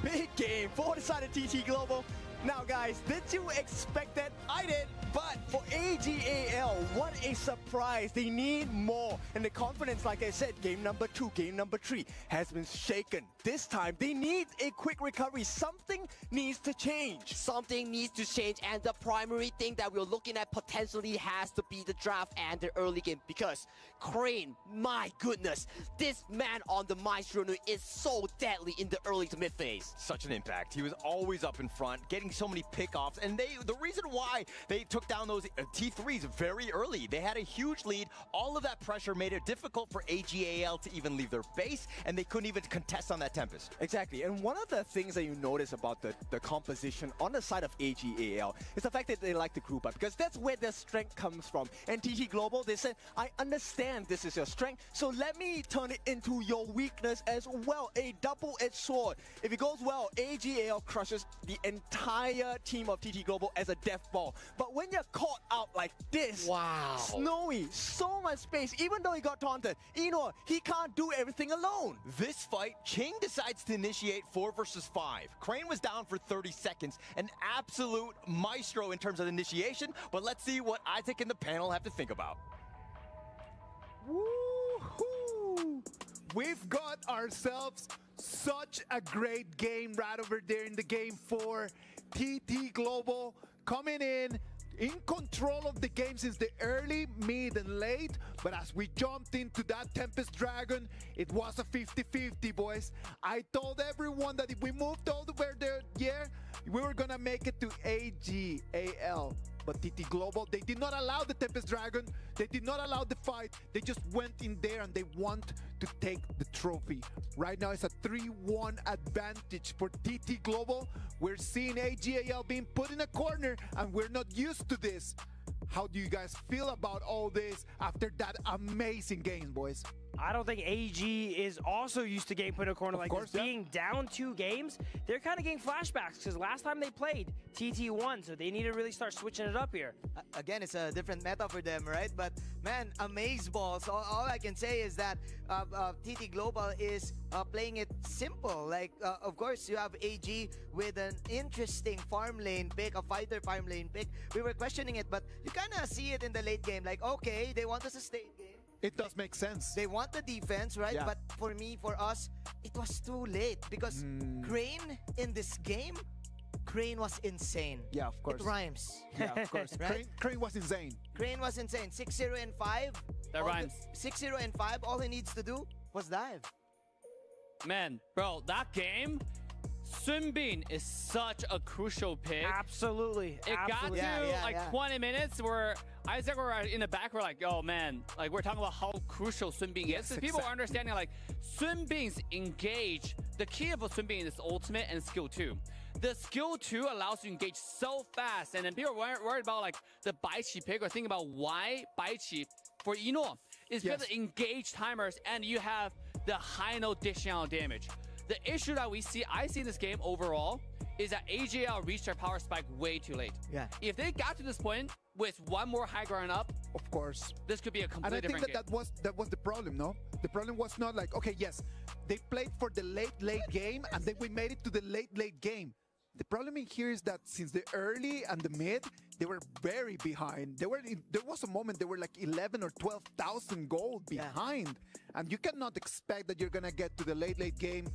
Big game for the side of TT Global. Now guys, did you expect that? I did, but for AGAL, what a surprise. They need more. And the confidence, like I said, game number 2, game number 3 has been shaken. This time, they need a quick recovery. Something needs to change. Something needs to change, and the primary thing that we're looking at potentially has to be the draft and the early game, because Crane, my goodness, this man on the Maestro is so deadly in the early to mid phase. Such an impact. He was always up in front, getting so many pickoffs, and the reason why they took down those T3s very early, they had a huge lead. All of that pressure made it difficult for AGAL to even leave their base, and they couldn't even contest on that Tempest. Exactly, and one of the things that you notice about the composition on the side of AGAL is the fact that they like to group up, because that's where their strength comes from. And TT Global, they said, I understand this is your strength, so let me turn it into your weakness as well. A double-edged sword. If it goes well, AGAL crushes the entire team of TT Global as a death ball. But when you're caught out like this, wow, Snowy, so much space, even though he got taunted, Eno, he can't do everything alone. This fight, Ching decides to initiate 4 versus 5. Crane was down for 30 seconds, an absolute maestro in terms of initiation, but let's see what Isaac and the panel have to think about. Woohoo! We've got ourselves such a great game right over there in the game 4. TT Global coming in control of the game since the early, mid, and late. But as we jumped into that Tempest Dragon, it was a 50-50, boys. I told everyone that if we moved over there, we were gonna make it to AGAL. But TT Global, they did not allow the Tempest Dragon. They did not allow the fight. They just went in there and they want to take the trophy. Right now, it's a 3-1 advantage for TT Global. We're seeing AGAL being put in a corner, and we're not used to this. How do you guys feel about all this after that amazing game, boys? I don't think AG is also used to getting put in a corner like this. Being down 2 games, they're kind of getting flashbacks because last time they played, TT won, so they need to really start switching it up here. Again, it's a different meta for them, right? But man, amazeballs. All I can say is that TT Global is playing it simple. Like, of course, you have AG with an interesting farm lane pick, a fighter farm lane pick. We were questioning it, but you kind of see it in the late game. Like, okay, they want to sustain game. It does make sense. They want the defense, right? Yeah. But for us, it was too late because Crane in this game, Crane was insane. Yeah, of course. It rhymes. Yeah, of course. Right? Crane was insane. Crane was insane. 6-0 and 5. That rhymes. 6-0 and 5. All he needs to do was dive. Man, bro, that game, Sun Bin is such a crucial pick. Absolutely. It got to 20 minutes where Isaac were in the back. We're like, oh man, like we're talking about how crucial Sun Bin is. People are understanding like Sun Bin's engage. The key of a Sun Bin is ultimate and skill 2. the skill 2 allows you to engage so fast, and then people are worried about like the Baiqi pick or thinking about why Baiqi for Ino is because of engage timers, and you have the high note dishing out damage. The issue that I see in this game overall is that AJL reached their power spike way too late. Yeah. If they got to this point with one more high ground up, of course, this could be a completely different game. And I think that was the problem, no? The problem was not like, okay, yes, they played for the late game, and then we made it to the late game. The problem in here is that since the early and the mid, they were very behind. There was a moment they were like 11 or 12,000 gold behind, and you cannot expect that you're gonna get to the late game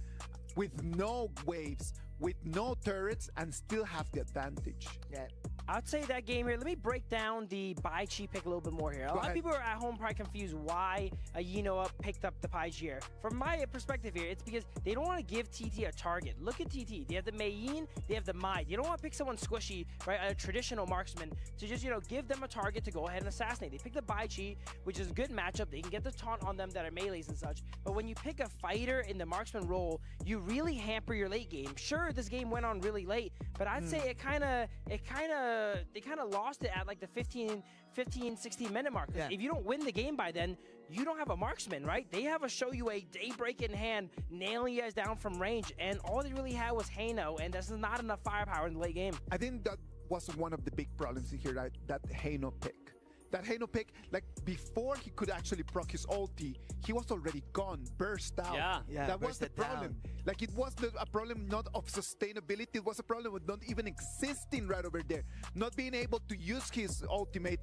with no waves, with no turrets, and still have the advantage. Yeah. I'd say that game here, let me break down the Baiqi pick a little bit more here. A lot of people are at home probably confused why Yinoa picked up the Baiqi here. From my perspective here, it's because they don't want to give TT a target. Look at TT. They have the Mei Yin, they have the Mai. You don't want to pick someone squishy, right, a traditional marksman, to just, give them a target to go ahead and assassinate. They pick the Baiqi, which is a good matchup. They can get the taunt on them that are melees and such. But when you pick a fighter in the marksman role, you really hamper your late game. Sure, this game went on really late, but I'd say they kind of lost it at like the 15, 16 minute mark. If you don't win the game by then, you don't have a marksman, right? They have a Shoyue Daybreak in hand, nailing you guys down from range, and all they really had was Heino, and there's not enough firepower in the late game. I think that was one of the big problems in here, right? That Heino pick. That Heino pick, like before he could actually proc his ulti, he was already gone, burst out. Yeah, that was the problem. Like it was a problem not of sustainability, it was a problem with not even existing right over there. Not being able to use his ultimate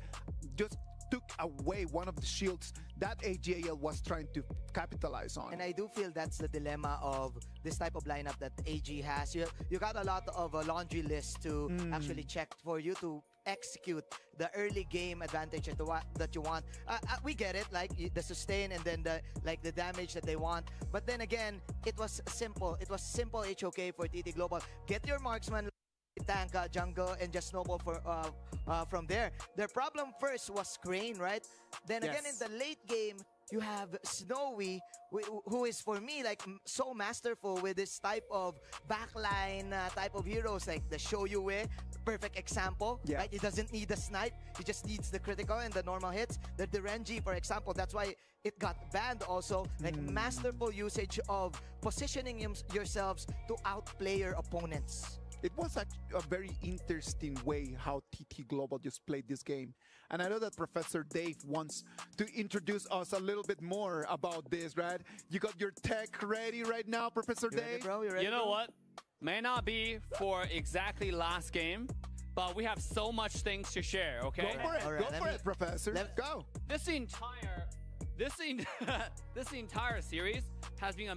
just took away one of the shields that AGAL was trying to capitalize on. And I do feel that's the dilemma of this type of lineup that AG has. You got a lot of a laundry list to actually check for you to execute the early game advantage that you want. We get it, like the sustain and then the damage that they want. But then again, it was simple. It was simple HOK for TT Global. Get your marksman, tank jungle, and just snowball from there. Their problem first was Crane, right? Then again in the late game, you have Snowy, who is for me like so masterful with this type of backline type of heroes, like the Shoyue, perfect example. Right? He doesn't need the snipe, he just needs the critical and the normal hits. The Renji, for example, that's why it got banned also. Like masterful usage of positioning yourselves to outplay your opponents. It was a very interesting way how TT Global just played this game. And I know that Professor Dave wants to introduce us a little bit more about this, right? You got your tech ready right now, Professor Dave? Ready, bro? You ready, you know what? May not be for exactly last game, but we have so much things to share, okay? Go for it, go for it, Professor. Go. This entire series has been a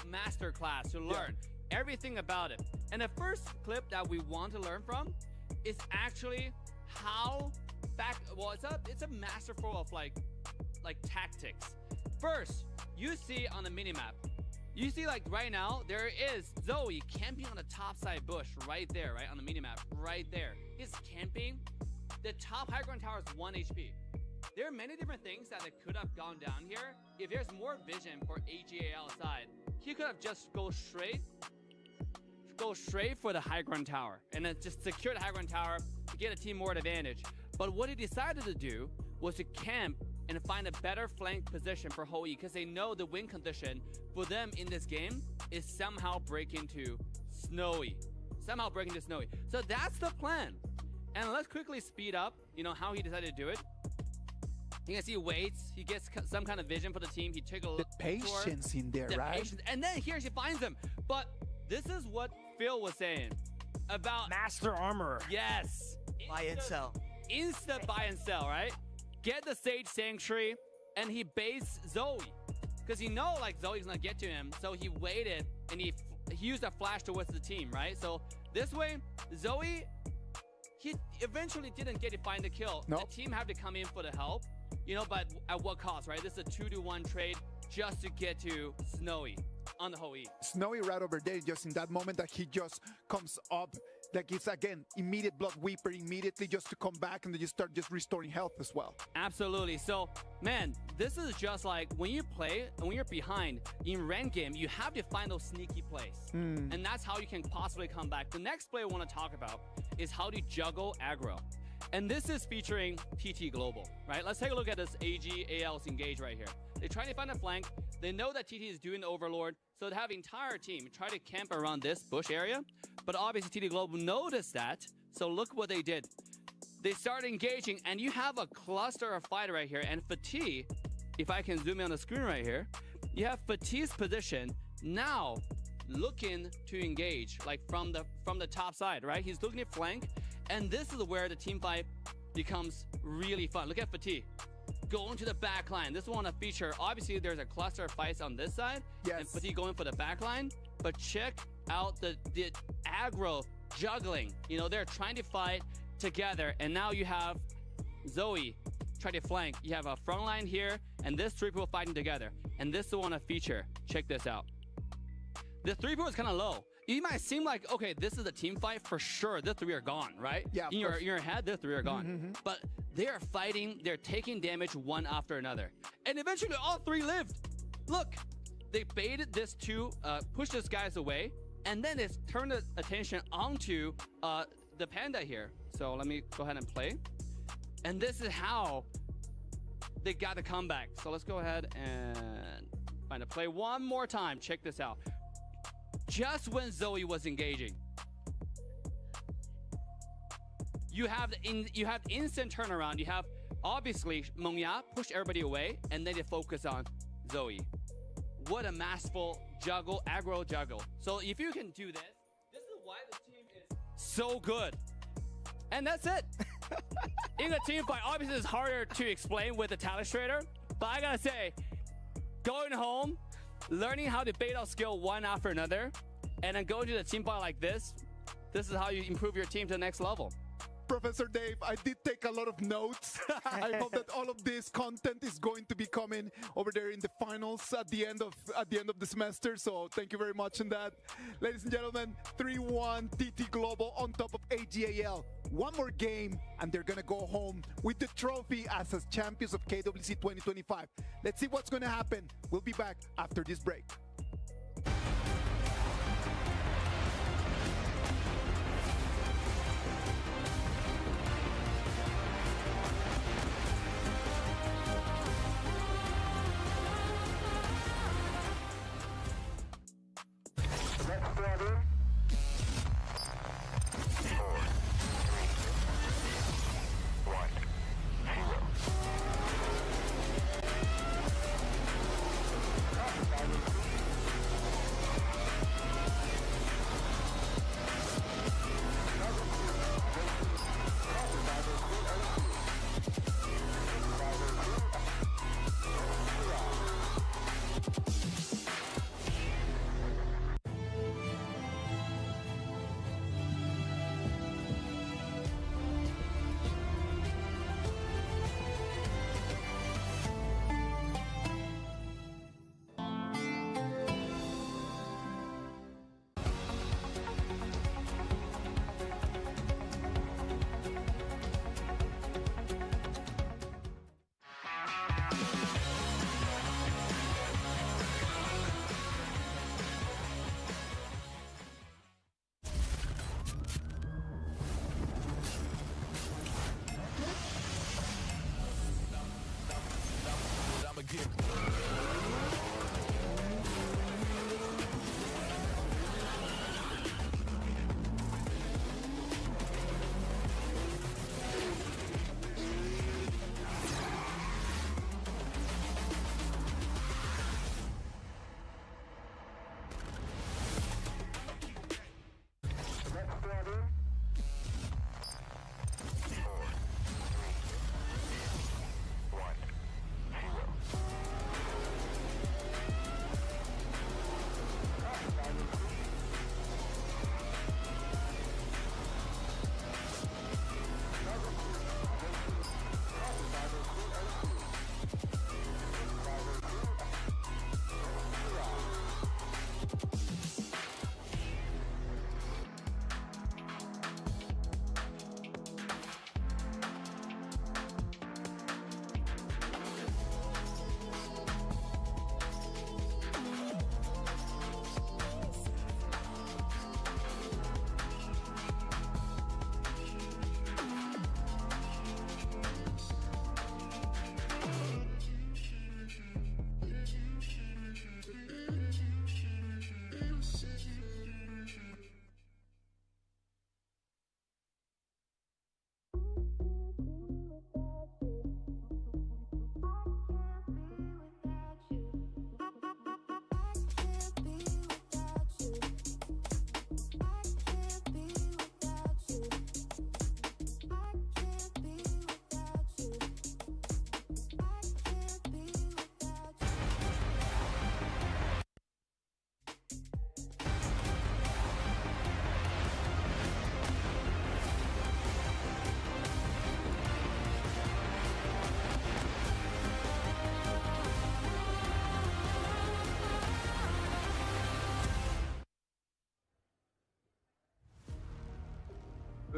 master class to learn everything about it. And the first clip that we want to learn from is actually how it's a masterful of like tactics. First, you see on the minimap, you see like right now there is Zoe camping on the top side bush right there, right on the minimap, right there. He's camping. The top high ground tower is 1 HP. There are many different things that could have gone down here. If there's more vision for AGAL side, he could have just go straight for the high ground tower and then just secure the high ground tower to get a team more advantage. But what he decided to do was to camp and find a better flank position for Hoi, because they know the win condition for them in this game is somehow breaking to Snowy. So that's the plan. And let's quickly speed up, how he decided to do it. You can see he waits, he gets some kind of vision for the team, he took a look. The patience in there, right? Patience. And then here she finds him. But this is what Phil was saying about Master Armorer. Yes. Buy and sell. Instant buy and sell, right? Get the Sage Sanctuary, and he baits Zoe. Because he know like Zoe's gonna get to him, so he waited, and he used a flash towards the team, right? So this way, Zoe, he eventually didn't get to find the kill. Nope. The team had to come in for the help, but at what cost, right? This is a 2-to-1 trade just to get to Snowy on the Hoi. Snowy right over there, just in that moment that he just comes up like it's again immediate blood weeper immediately just to come back and then you start just restoring health as well. Absolutely. So, man, this is just like when you play and when you're behind in ranked game, you have to find those sneaky plays. And that's how you can possibly come back. The next play I want to talk about is how to juggle aggro. And this is featuring TT Global, right? Let's take a look at this AGAL's engage right here. They're trying to find a flank. They know that TT is doing the Overlord, so they have the entire team try to camp around this bush area. But obviously TT Global noticed that, so look what they did. They started engaging, and you have a cluster of fighter right here. And Fatih, if I can zoom in on the screen right here, you have Fatih's position now looking to engage, like from the top side, right? He's looking at flank, and this is where the team fight becomes really fun. Look at Fatih. Going to the back line. This one a feature. Obviously, there's a cluster of fights on this side, and Fatih going for the back line. But check out the aggro juggling. You know, they're trying to fight together, and now you have Zoe try to flank. You have a front line here, and this three people fighting together. And this is one a feature. Check this out. The three people is kind of low. It might seem like, okay, this is a team fight for sure. The three are gone, right? Yeah. In your head, the three are gone. But they are fighting. They're taking damage one after another, and eventually all three lived. Look, they baited this two, pushed this guys away, and then it's turned the attention onto the panda here. So let me go ahead and play. And this is how they got the comeback. So let's go ahead and find a play one more time. Check this out. Just when Zoe was engaging, you have instant turnaround. You have obviously Mengya push everybody away, and then they focus on Zoe. What a masterful juggle, aggro juggle. So if you can do this is why the team is so good. And that's it. In a team fight, obviously it's harder to explain with the Telestrator, but I gotta say, going home, learning how to bait out skill one after another, and then going to the team fight like this is how you improve your team to the next level. Professor Dave, I did take a lot of notes. I hope that all of this content is going to be coming over there in the finals at the end of the semester. So thank you very much on that. Ladies and gentlemen, 3-1 TT Global on top of AGAL. One more game and they're gonna go home with the trophy as champions of KWC 2025. Let's see what's gonna happen. We'll be back after this break.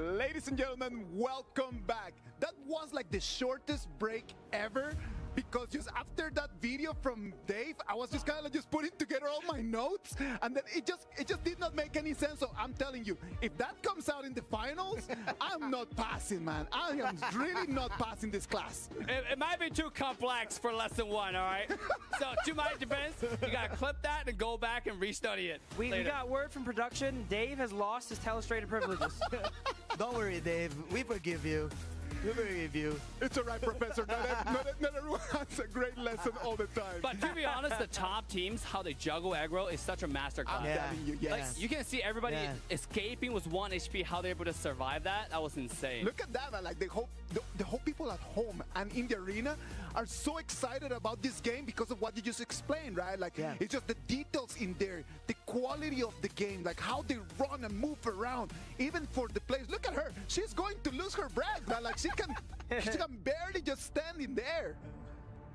Ladies and gentlemen, welcome back. That was like the shortest break ever, because just after that video from Dave, I was just kind of just putting together all my notes, and then it just did not make any sense. So I'm telling you, if that comes out in the finals, I'm not passing, man. I am really not passing this class. It might be too complex for lesson 1, all right? So to my defense, you got to clip that and go back and restudy it. We got word from production. Dave has lost his telestrated privileges. Don't worry, Dave. We forgive you. We forgive you. It's all right, Professor. Not everyone has a great lesson all the time. But to be honest, the top teams, how they juggle aggro is such a masterclass. I'm telling you, yes. Like, you can see everybody escaping with 1 HP, how they're able to survive that. That was insane. Look at that, man. Like the whole people at home and in the arena are so excited about this game because of what you just explained, right? Like it's just the details in there, the quality of the game, like how they run and move around. Even for the players, look at her. She's going to lose her breath, man. Like she can barely just stand in there.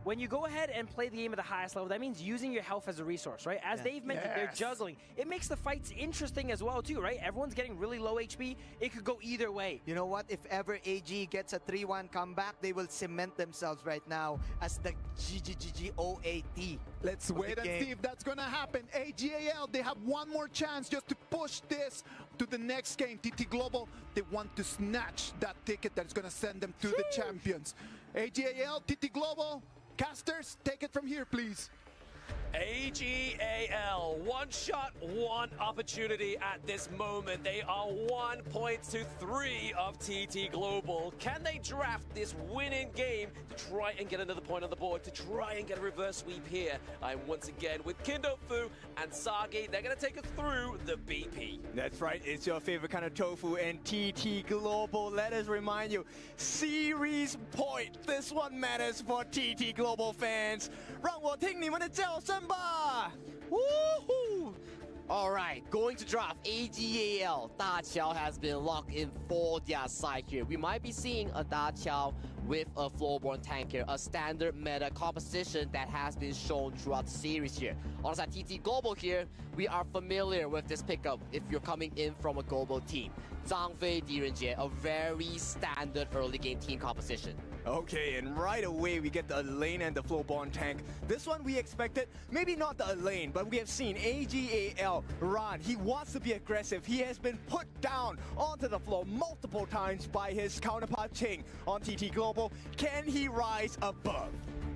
When you go ahead and play the game at the highest level, that means using your health as a resource, right? As Dave mentioned, they're juggling. It makes the fights interesting as well, too, right? Everyone's getting really low HP. It could go either way. You know what? If ever AG gets a 3-1 comeback, they will cement themselves right now as the GGGOAT. Let's wait and see if that's going to happen. AGAL, they have one more chance just to push this to the next game. TT Global, they want to snatch that ticket that's going to send them to the champions. AGAL, TT Global, casters, take it from here, please. AGAL, one shot, one opportunity at this moment. They are 1 point to 3 of TT Global. Can they draft this winning game to try and get another point on the board, to try and get a reverse sweep here? I'm once again with Kindo Fu and Sagi. They're going to take us through the BP. That's right, it's your favorite kind of tofu and TT Global. Let us remind you, series point. This one matters for TT Global fans. 让我听你们的叫声吧! Woohoo! All right, going to draft AGAL. Da Qiao has been locked in for their side here. We might be seeing a Da Qiao with a floorborne tank here, a standard meta composition that has been shown throughout the series here. On the side, TT Global here, we are familiar with this pickup if you're coming in from a global team. Zhang Fei, Direnjie, a very standard early game team composition. Okay, and right away we get the Elaine and the Flowborn tank. This one we expected, maybe not the Elaine, but we have seen AGAL run. He wants to be aggressive. He has been put down onto the floor multiple times by his counterpart Ching on TT Global. Can he rise above?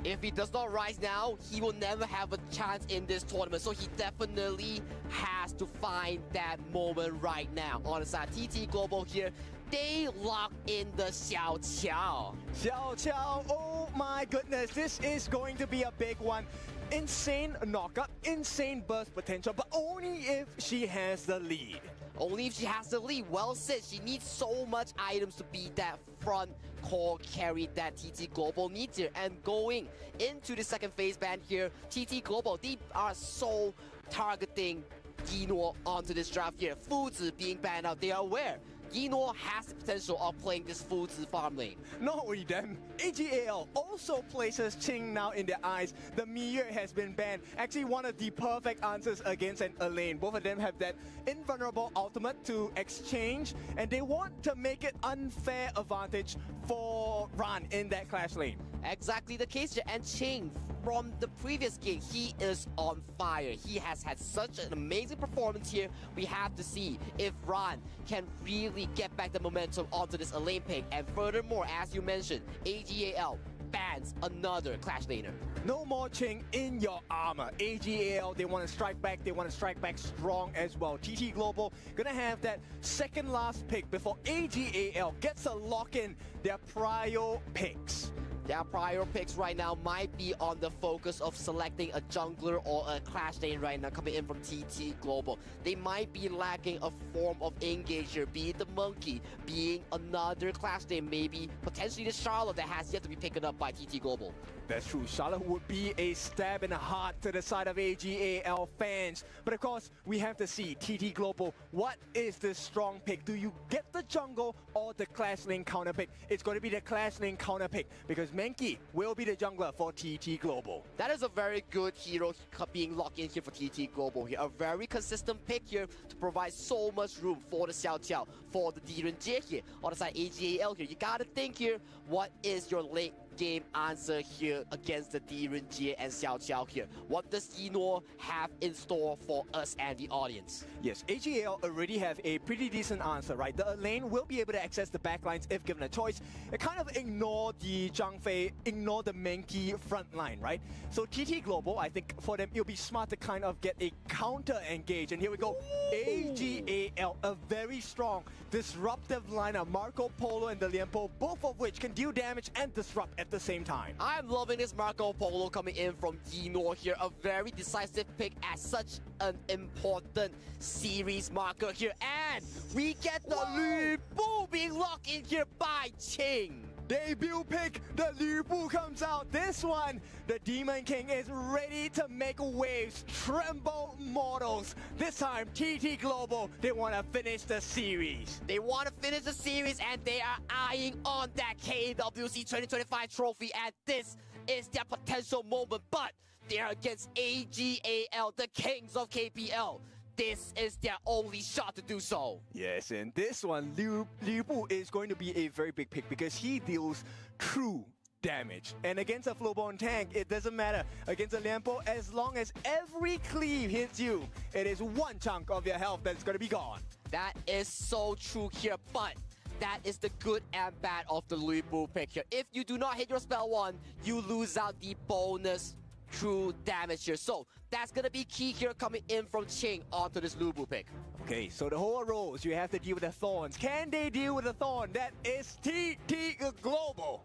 If he does not rise now, he will never have a chance in this tournament. So he definitely has to find that moment right now. On the side, TT Global here, they lock in the Xiao Qiao. Xiao Qiao, oh my goodness, this is going to be a big one. Insane knockup, insane burst potential, but only if she has the lead. Only if she has the lead. Well said, she needs so much items to be that front core carry that TT Global needs here. And going into the second phase ban here, TT Global, they are so targeting Yinor onto this draft here. Fuzi being banned out, they are aware. Yinor has the potential of playing this Fuzi farm lane. Not only them, AGAL also places Ching now in their eyes. The Miyu has been banned. Actually one of the perfect answers against an Elaine. Both of them have that invulnerable ultimate to exchange, and they want to make it unfair advantage for Ran in that clash lane. Exactly the case here. And Ching, from the previous game, he is on fire. He has had such an amazing performance here. We have to see if Ran can really get back the momentum onto this Elaine pick. And furthermore, as you mentioned, AGAL bans another clash laner. No more Ching in your armor. AGAL, they want to strike back. They want to strike back strong as well. TT Global gonna have that second last pick before AGAL gets a lock in their prior picks. Their prior picks right now might be on the focus of selecting a jungler or a clash lane right now coming in from TT Global. They might be lacking a form of engager, be it the Monkey, being another clash lane, maybe potentially the Charlotte that has yet to be picked up by TT Global. That's true. Charlotte would be a stab in the heart to the side of AGAL fans. But of course, we have to see TT Global. What is the strong pick? Do you get the jungle or the clash lane counter pick? It's going to be the clash lane counter pick because Menki will be the jungler for TT Global. That is a very good hero being locked in here for TT Global here. A very consistent pick here to provide so much room for the Xiao Qiao, for the Direnjie here. On the side, AGAL here. You gotta think here, what is your late game answer here against the Direnjie and Xiao Qiao here? What does Yinor have in store for us and the audience? Yes, AGAL already have a pretty decent answer, right? The lane will be able to access the backlines if given a choice. It kind of ignore the Zhang Fei, ignore the Menki front line, right? So TT Global, I think for them, it'll be smart to kind of get a counter engage. And here we go. AGAL, a very strong, disruptive lineup. Marco Polo and the Lianpo, both of which can deal damage and disrupt at the same time. I'm loving this Marco Polo coming in from Yinor here. A very decisive pick at such an important series marker here. And we get the Lu Bu being locked in here by Qing. Debut pick, the Lu Bu comes out. This one, the Demon King is ready to make waves. Tremble Mortals. This time, TT Global, they want to finish the series. They want to finish the series and they are eyeing on that KWC 2025 trophy. And this is their potential moment. But they are against AGAL, the kings of KPL. This is their only shot to do so. Yes, and this one, Liu Bu is going to be a very big pick because he deals true damage. And against a Flowborn tank, it doesn't matter. Against a Lianpo, as long as every cleave hits you, it is one chunk of your health that's going to be gone. That is so true here, but that is the good and bad of the Lu Bu pick here. If you do not hit your spell one, you lose out the bonus true damage here. So that's gonna be key here coming in from Qing onto this Lu Bu pick. Okay, so the whole roles, you have to deal with the thorns. Can they deal with the thorn? That is TT Global.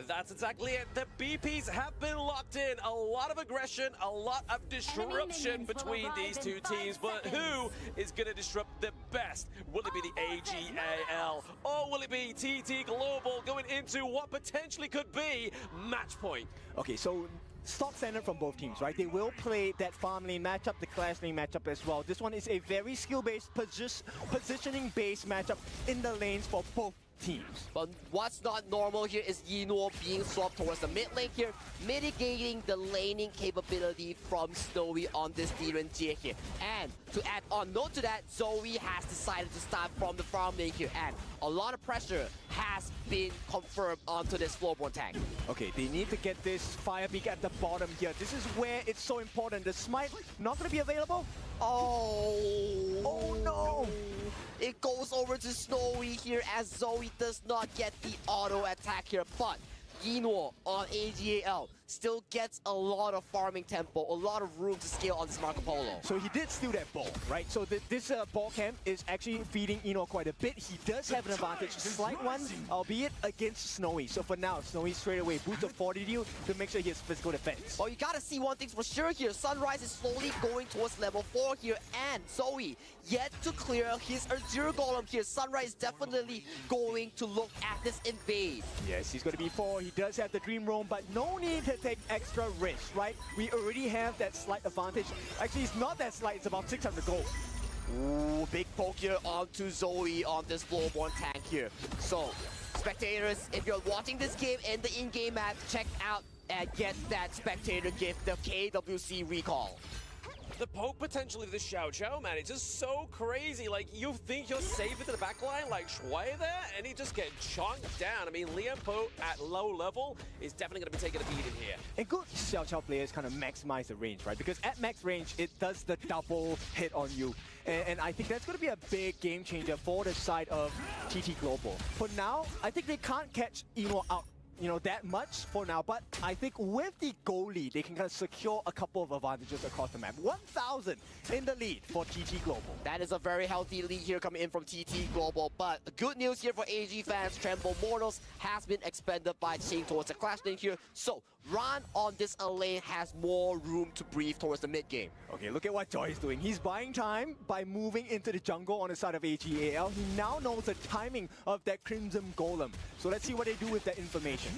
That's exactly it. The BPs have been locked in. A lot of aggression, a lot of disruption between these two teams. But who is going to disrupt the best? Will it be the AGAL or will it be TT Global going into what potentially could be match point? Okay, so stock standard from both teams, right? They will play that farm lane matchup, the clash lane matchup as well. This one is a very skill-based, positioning-based matchup in the lanes for both teams. But what's not normal here is Yinor being swapped towards the mid lane here, mitigating the laning capability from Snowy on this Direnjie here. And to add on note to that, Zoe has decided to start from the farm lane here, and a lot of pressure has been confirmed onto this Flowborn tank. Okay, they need to get this Fire Beak at the bottom here. This is where it's so important. The Smite not going to be available. Oh no! It goes over to Snowy here as Zoe does not get the auto attack here, but Yinor on AGAL still gets a lot of farming tempo, a lot of room to scale on this Marco Polo. So he did steal that ball, right? So this ball camp is actually feeding Yinor quite a bit. He does have an advantage, slight one, albeit against Snowy. So for now, Snowy straight away boosts a 40 deal to make sure he has physical defense. Oh, you gotta see one thing for sure here. Sunrise is slowly going towards level 4 here, and Zoe yet to clear his Azure Golem here. Sunrise is definitely going to look at this invade. Yes, he's going to be 4. He does have the Dream Roam, but no need to take extra risk, right? We already have that slight advantage. Actually, it's not that slight, it's about 600 gold. Ooh, big poke here onto Zoe on this Flowborn tank here. So, spectators, if you're watching this game in the in-game map, check out and get that spectator gift, the KWC Recall. The poke potential of the Xiao Qiao, man, it's just so crazy. Like, you think you're safe into the backline, like Shui there, and he just gets chonked down. I mean, Lianpo at low level is definitely going to be taking a beating here. And good Xiao Qiao players kind of maximize the range, right? Because at max range, it does the double hit on you. And I think that's going to be a big game changer for the side of TT Global. For now, I think they can't catch Yinor out, you know, that much for now, but I think with the goal lead, they can kind of secure a couple of advantages across the map. 1,000 in the lead for TT Global. That is a very healthy lead here coming in from TT Global, but good news here for AG fans, Tremble Mortals has been expended by Qing towards the clash lane here, so Ran on this lane has more room to breathe towards the mid game. Okay, look at what Joy is doing. He's buying time by moving into the jungle on the side of AGAL. He now knows the timing of that Crimson Golem. So let's see what they do with that information.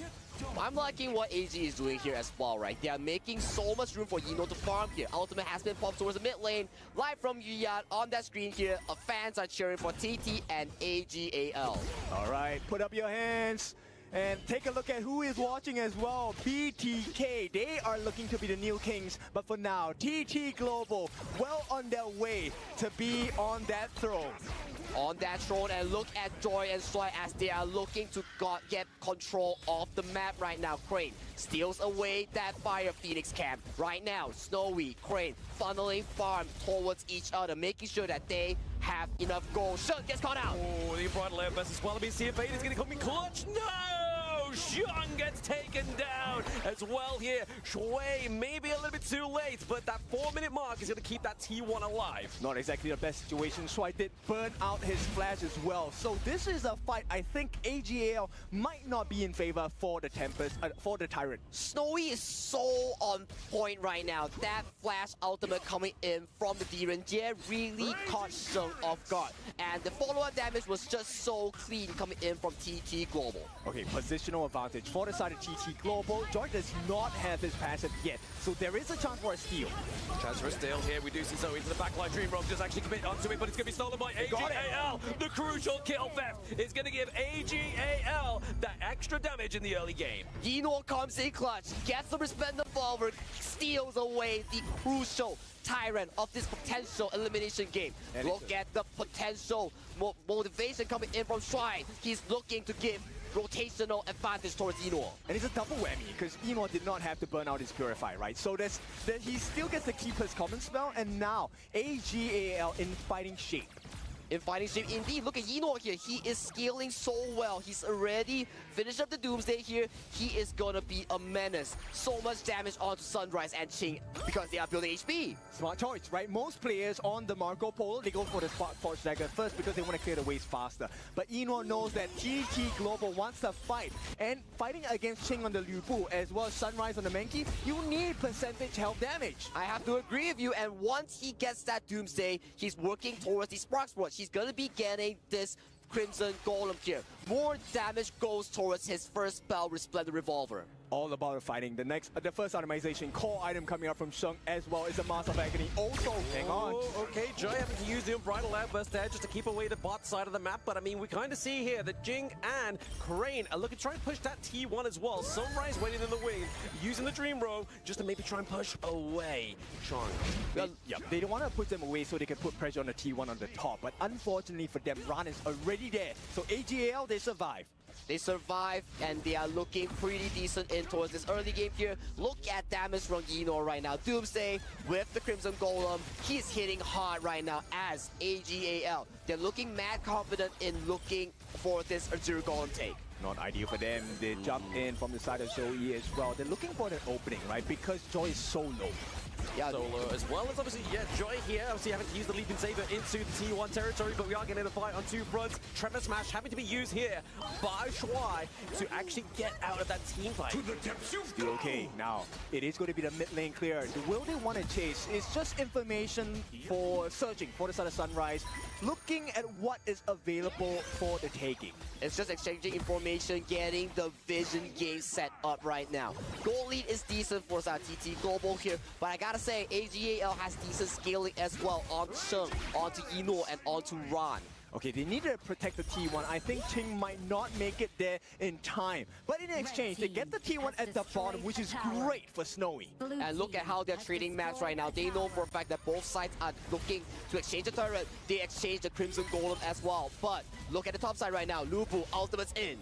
I'm liking what AG is doing here as well, right? They are making so much room for Yinor to farm here. Ultimate has been popped towards the mid lane. Live from Yuyan on that screen here. Fans are cheering for TT and AGAL. All right, put up your hands. And take a look at who is watching as well. BTK, they are looking to be the new kings. But for now, TT Global, well on their way to be on that throne. On that throne, and look at Joy and Sly as they are looking to get control of the map right now. Crane steals away that Fire Phoenix camp. Right now, Snowy, Crane funneling farm towards each other, making sure that they have enough gold. Shun gets caught out. Oh, the Bridal Air versus Wallaby. CFA is going to come in clutch. No! Shun gets taken down as well here. Shui maybe a little bit too late, but that 4-minute mark is going to keep that T1 alive. Not exactly the best situation. Shui did burn out his flash as well. So this is a fight I think AGAL might not be in favor for the Tempest, for the Tyrant. Snowy is so on point right now. That flash ultimate coming in from the Diren Jie really caught Shun off guard. And the follow-up damage was just so clean coming in from TT Global. Okay, positional advantage for the side of TT Global. Joy does not have his passive yet, so there is a chance for a steal. Chance for a steal here. We do see Zoe into the backline. Dream Rogue does actually commit onto it, but it's going to be stolen by AGAL. The crucial kill theft is going to give AGAL that extra damage in the early game. Yinor comes in clutch, gets the Resplendent Revolver, steals away the crucial Tyrant of this potential elimination game. Look at the potential motivation coming in from Shrine. He's looking to give rotational advantage towards Yinor. And it's a double whammy, because Yinor did not have to burn out his Purify, right? So he still gets to keep his common spell, and now AGAL in fighting shape. In fighting shape, indeed. Look at Yinor here. He is scaling so well. He's already finished up the Doomsday here. He is gonna be a menace. So much damage onto Sunrise and Ching because they are building HP. Smart choice, right? Most players on the Marco Polo, they go for the Spot Forge Dagger first because they want to clear the ways faster. But Yinor knows that TT Global wants to fight. And fighting against Ching on the Liu Bu as well as Sunrise on the Menki, you need percentage health damage. I have to agree with you. And once he gets that Doomsday, he's working towards the Spark Sword. He's gonna be getting this Crimson Golem here. More damage goes towards his first spell, Resplendent Revolver. All about the fighting. The first itemization core item coming up from Shun as well is a Mass of Agony. Also, hang on. Okay, Joy having to use the Unbridled Outburst there just to keep away the bot side of the map. But I mean, we kind of see here that Jing and Crane are looking to try and push that T1 as well. Sunrise waiting in the wing, using the Dream Row just to maybe try and push away Shun. They don't want to put them away so they can put pressure on the T1 on the top. But unfortunately for them, Ran is already there. So AGAL, they survive. They survive, and they are looking pretty decent in towards this early game here. Look at damage from Yinor right now. Doomsday with the Crimson Golem. He's hitting hard right now as AGAL. They're looking mad confident in looking for this Azure Golem take. Not ideal for them. They jump in from the side of Zoe as well. They're looking for the opening, right? Because Joy is so low. Yeah, Solo as well as obviously, Joy here, obviously having to use the Leaping Saber into the T1 territory, but we are getting a fight on two fronts. Tremor Smash having to be used here by Shui to actually get out of that team fight. Still okay. Now, it is going to be the mid lane clear. Will they want to chase? It's just information for searching for the side of Sunrise, looking at what is available for the taking. It's just exchanging information, getting the vision game set up right now. Goal lead is decent for TT Global here, but I gotta say, AGAL has decent scaling as well on Shun, onto Yinor, and onto Ran. Okay, they need to protect the T1. I think Ching might not make it there in time. But in exchange, they get the T1 at the bottom, which is great for Snowy. And look at how they're trading maps right now. They know for a fact that both sides are looking to exchange the turret. They exchange the Crimson Golem as well. But look at the top side right now. Liu Bu, ultimate's in.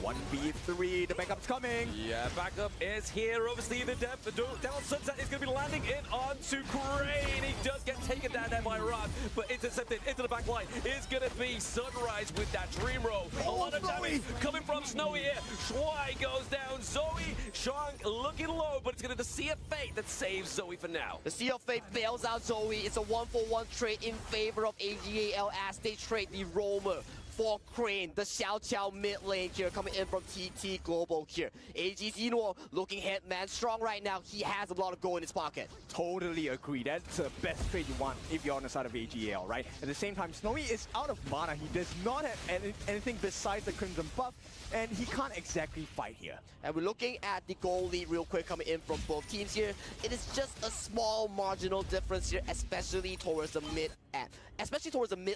1v3, the backup's coming. Yeah, backup is here. Obviously, the depth, the down Sunset is going to be landing in onto Crane. He does get taken down there by Ran, but intercepted into the back line is going to be Sunrise with that Dream Roll. A lot of damage coming from Snowy here. Shui goes down. Zoe, Shang looking low, but it's going to be the Sea of Fate that saves Zoe for now. The Sea of Fate bails out Zoe. It's a 1-for-1 trade in favor of AGAL as they trade the Roamer for Crane, the Xiao Qiao mid lane here coming in from TT Global here. AG's Yinor looking Hitman strong right now. He has a lot of gold in his pocket. Totally agree. That's the best trade you want if you're on the side of AGAL, right? At the same time, Snowy is out of mana. He does not have anything besides the Crimson buff, and he can't exactly fight here. And we're looking at the goal lead real quick coming in from both teams here. It is just a small marginal difference here, especially towards the mid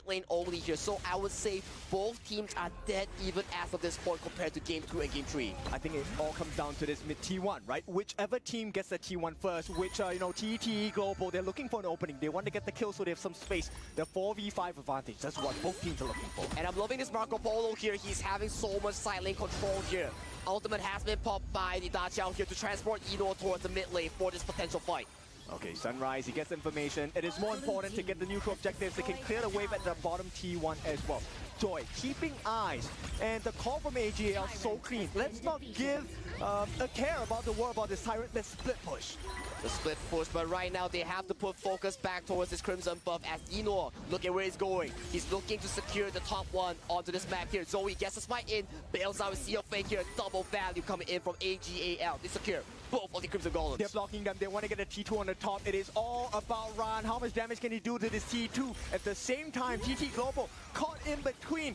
lane only here. So I would say both teams are dead even as of this point compared to Game 2 and Game 3. I think it all comes down to this mid T1, right? Whichever team gets the T1 first, which, TT, Global, they're looking for an opening. They want to get the kill so they have some space. The 4v5 advantage, that's what both teams are looking for. And I'm loving this Marco Polo here. He's having so much side lane control here. Ultimate has been popped by the Da Qiao here to transport Eno towards the mid lane for this potential fight. Okay, Sunrise, he gets information. It is more important to get the neutral objectives. They can clear the wave at the bottom T1 as well. Joy, keeping eyes. And the call from AGL so clean. Let's not give a care about the war about this Tyrant. Let's split push. The split push, but right now they have to put focus back towards this Crimson buff as Eno, look at where he's going. He's looking to secure the top one onto this map here. Zoe gets a smite in, bails out with Sea of Fake here. Double value coming in from AGAL. They secure both of the Crimson Golems. They're blocking them. They want to get a T2 on the top. It is all about Ran. How much damage can he do to this T2? At the same time, TT Global caught in between,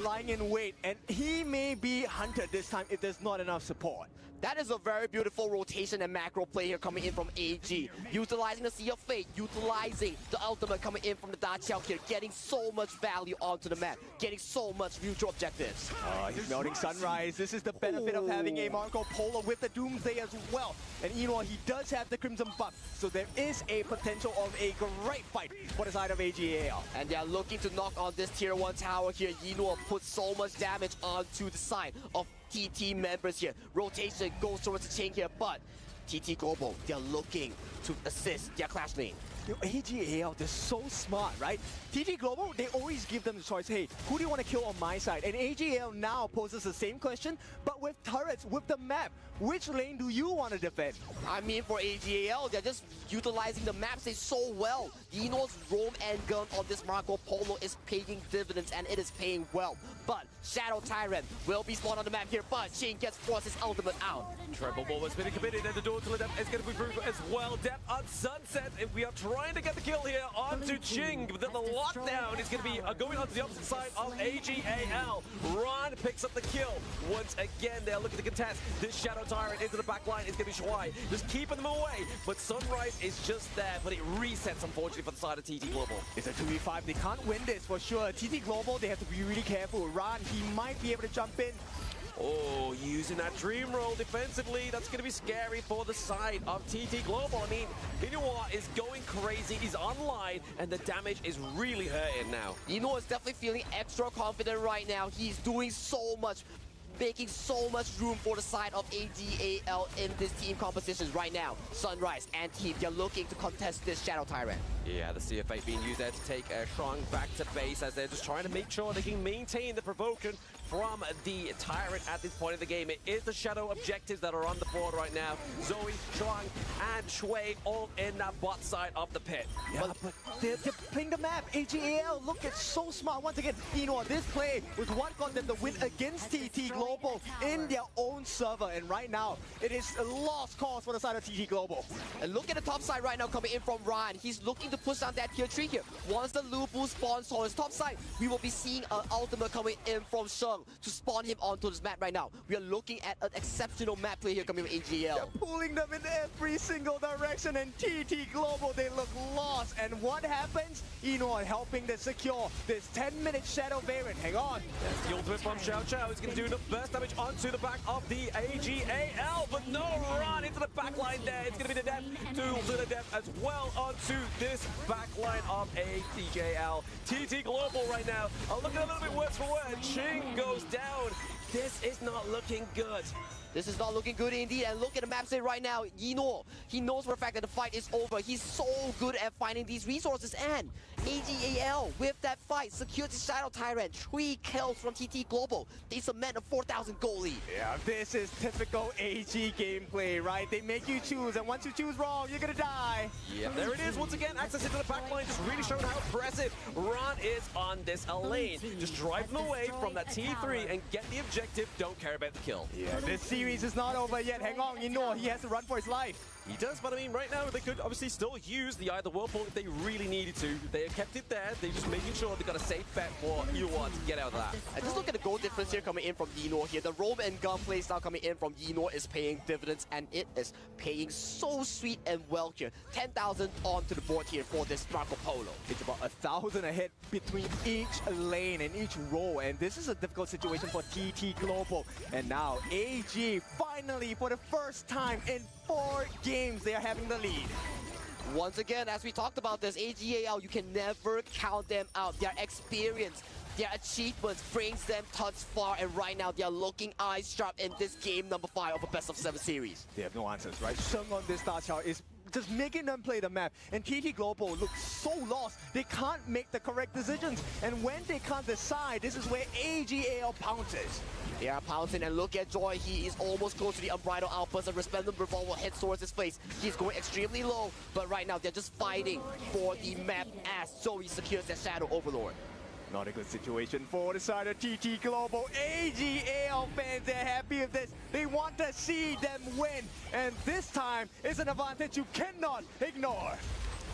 lying in wait. And he may be hunted this time if there's not enough support. That is a very beautiful rotation and macro play here coming in from AG. Utilizing the Sea of Fate, utilizing the ultimate coming in from the Da Qiao here, getting so much value onto the map, getting so much mutual objectives. He's melting Sunrise. This is the benefit of having a Marco Polo with the Doomsday as well. And he does have the Crimson buff, so there is a potential of a great fight for the side of AGAL. And they are looking to knock on this tier 1 tower here. Eno puts so much damage onto the side of TT members here. Rotation goes towards the chain here, but TT Global, they're looking to assist their clash lane. AGAL, they're so smart, right? TT Global, they always give them the choice, hey, who do you want to kill on my side? And AGAL now poses the same question, but with turrets, with the map. Which lane do you want to defend? I mean, for AGAL, they're just utilizing the map stage so well. Eno's roam and gun on this Marco Polo is paying dividends, and it is paying well. But Shadow Tyrant will be spawned on the map here, but Shin gets forced his ultimate out. Treble Ball has been committed, and the door to the depth is going to be through as well. Depth on Sunset, if we are trying to get the kill here onto Ching, but then the lockdown is going to be going onto the opposite side of AGAL. Ron picks up the kill. Once again, they're looking to contest this Shadow Tyrant into the back line. It's going to be Shuai, just keeping them away. But Sunrise is just there, but it resets, unfortunately, for the side of TT Global. It's a 2v5. They can't win this for sure. TT Global, they have to be really careful. Ran, he might be able to jump in. Oh, using that dream roll defensively, that's going to be scary for the side of TT Global. I mean, Inoa is going crazy, he's online, and the damage is really hurting now. Inoa is definitely feeling extra confident right now. He's doing so much, making so much room for the side of AGAL in this team compositions right now. Sunrise and team, they're looking to contest this Shadow Tyrant. Yeah, the CFA being used there to take Shrong back to base as they're just trying to make sure they can maintain the provocation from the Tyrant at this point of the game. It is the Shadow objectives that are on the board right now. Zoe, Shrong, and Shui all in that bot side of the pit. Yeah, but they're playing the map. AGAL, look, it's so smart. Once again, this play was what got them the win against TT Global in their own server. And right now, it is a lost cause for the side of TT Global. And look at the top side right now coming in from Ryan. He's looking to push down that tier 3 here. Once the Lubu spawns on his top side, we will be seeing an ultimate coming in from Sheng to spawn him onto this map right now. We are looking at an exceptional map play here coming from AGL. They're pulling them in every single direction, and TT Global, they look lost. And what happens? Helping to secure this 10-minute Shadow variant. Hang on. There's the ultimate from Xiao Xiao. He's going to do enough burst damage onto the back of the AGAL, but no run into the back line there. It's going to be the depth, to the depth as well onto this back line of AGAL. TT Global right now are looking a little bit worse for wear. Ching goes down. This is not looking good. This is not looking good indeed, and look at the map state right now. Eno, he knows for a fact that the fight is over. He's so good at finding these resources, and AGAL, with that fight, secured the Shadow Tyrant. 3 kills from TT Global. They cement a 4,000 goal lead. Yeah, this is typical AG gameplay, right? They make you choose, and once you choose wrong, you're gonna die. Yeah, there it is. Once again, access into the back line, just really showing how impressive Ron is on this lane. Just drive them away from that T3 and get the objective. objective, don't care about the kill. Yeah, this series is not over yet. Hang on, he has to run for his life. He does, but I mean, right now, they could obviously still use the either whirlpool if they really needed to. They have kept it there. They're just making sure they got a safe bet for Yinor to get out of that. And just look at the goal difference here coming in from Yinor here. The roam and gun playstyle coming in from Yinor is paying dividends, and it is paying so sweet and well here. 10,000 onto the board here for this Marco Polo. It's about 1,000 ahead between each lane and each row, and this is a difficult situation for TT Global. And now AG finally, for the first time in 4 games, they are having the lead. Once again, as we talked about this, AGAL, you can never count them out. Their experience, their achievements brings them thus far, and right now they are looking eyes sharp in this game number 5 of a best of 7 series. They have no answers, right? Sheng on this star chart is just making them play the map, and TT Global looks so lost. They can't make the correct decisions, and when they can't decide, this is where AGAL pounces. They are pouncing, and look at Joy. He is almost close to the Unbridled Outburst. A Resplendent Revolver heads towards his face. He's going extremely low, but right now they're just fighting for the map as Zoe secures their Shadow Overlord. Not a good situation for the side of TT Global. AGAL fans, they're happy with this. They want to see them win, and this time is an advantage you cannot ignore.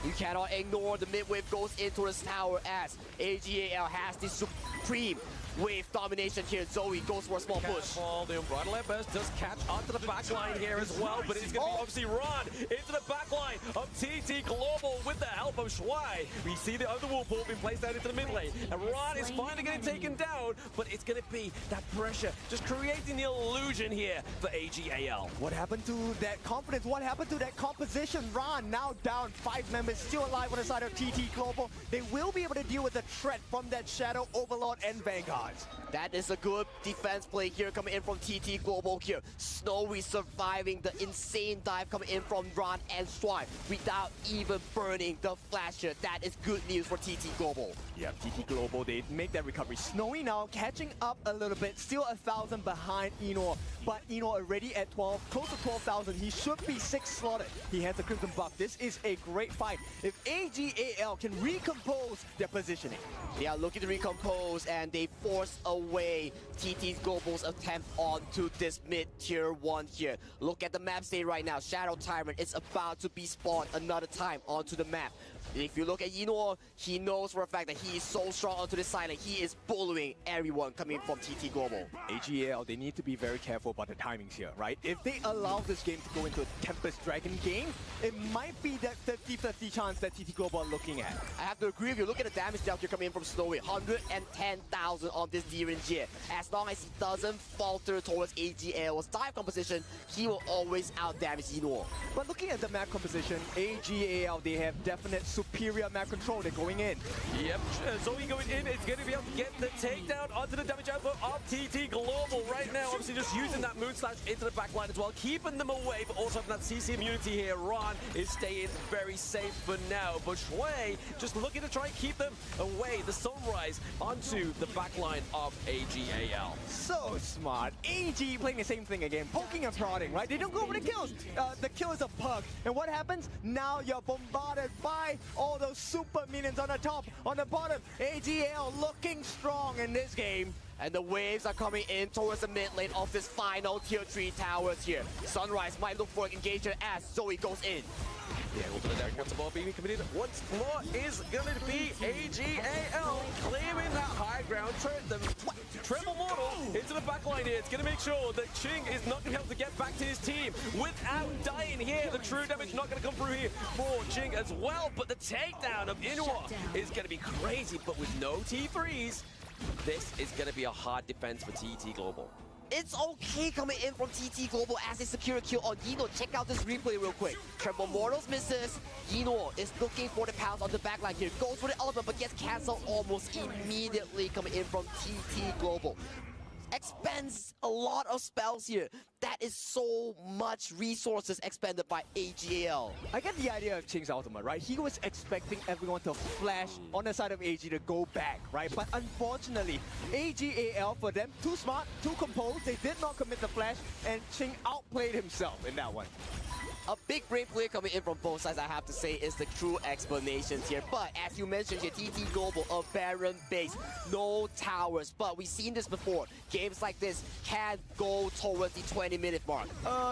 You cannot ignore the mid-wave goes into this tower as AGAL has the supreme wave domination here. Zoe goes for a small push. The Unbridled Outburst does catch onto the backline here as well, but it's going to be obviously Ron into the backline of TT Global with the help of Shuai. We see the other whirlpool being placed out into the mid lane, and Ron is finally getting taken down, but it's going to be that pressure, just creating the illusion here for AGAL. What happened to that confidence? What happened to that composition? Ron now down, 5 members still alive on the side of TT Global. They will be able to deal with the threat from that Shadow Overlord and Vanguard. That is a good defense play here coming in from TT Global here. Snowy surviving the insane dive coming in from Ron and Shuai without even burning the flasher. That is good news for TT Global. Yeah, TT Global, they make that recovery. Snowy now catching up a little bit, still 1,000 behind Yinor, but Yinor already at 12, close to 12,000. He should be 6 slotted. He has the Crimson buff. This is a great fight. If AGAL can recompose their positioning. They are looking to recompose, and they force away TT Global's attempt onto this mid-tier 1 here. Look at the map state right now. Shadow Tyrant is about to be spawned another time onto the map. If you look at Yinor, he knows for a fact that he is so strong onto this side, and he is bullying everyone coming from TT Global. AGAL, they need to be very careful about the timings here, right? If they allow this game to go into a Tempest Dragon game, it might be that 50-50 chance that TT Global are looking at. I have to agree with you. Look at the damage down here coming in from Snowy. 110,000 on this D-Ring. As long as he doesn't falter towards AGAL's dive composition, he will always out-damage Yinor. But looking at the map composition, AGAL, they have definite superior map control. They're going in. Yep, Zoe going in. It's going to be able to get the takedown onto the damage output of TT Global right now. Obviously just using that moon slash into the backline as well, keeping them away, but also having that CC immunity here. Ron is staying very safe for now, but Shui just looking to try and keep them away. The Sunrise onto the backline of AGAL. So smart. AG playing the same thing again, poking and prodding, right? They don't go for the kills. The kill is a bug. And what happens? Now you're bombarded by all those super minions on the top, on the bottom. AGAL looking strong in this game. And the waves are coming in towards the mid lane of this final tier 3 towers here. Sunrise might look for an engagement as Zoe goes in. Yeah, over the deck, once the ball being committed once more is going to be AGAL claiming that high ground. The Tremble Mortal into the backline here. It's going to make sure that Ching is not going to be able to get back to his team without dying here. The true damage not going to come through here for Ching as well. But the takedown of Inua is going to be crazy. But with no T3s, this is going to be a hard defense for TT Global. It's okay coming in from TT Global as they secure a kill on Yinor. Check out this replay real quick. Tremble Mortals misses. Yinor is looking for the pounce on the backline here. Goes for the element but gets cancelled almost immediately coming in from TT Global. Expends a lot of spells here. that is so much resources expended by AGL. I get the idea of Ching's ultimate, right? He was expecting everyone to flash on the side of AG to go back, right? But unfortunately, AGAL, for them, too smart, too composed, they did not commit the flash, and Ching outplayed himself in that one. A big brain play coming in from both sides, I have to say, is the true explanations here. But as you mentioned here, TT Global, a Baron base, no towers. But we've seen this before. Games like this can go towards the 20-minute mark.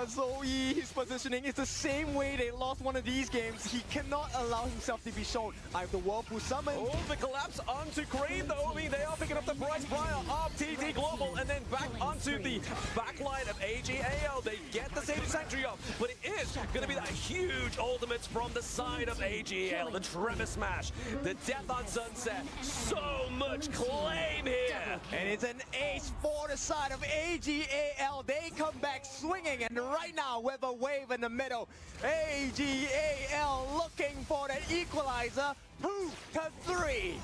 Zoe, his positioning is the same way they lost one of these games. He cannot allow himself to be shown. I have the Whirlpool summon. Oh, the collapse onto Crane, though. I mean, they are picking up the price prior of TT Global, and then back onto the backline of AGAL. They get the Sage Sanctuary off, but it is going to be that huge ultimates from the side of AGL. The Tremor Smash, the Death on Sunset. So much claim here. And it's an ace for the side of AGAL. They come back swinging, and right now with a wave in the middle, AGAL looking for the equalizer. 2-3.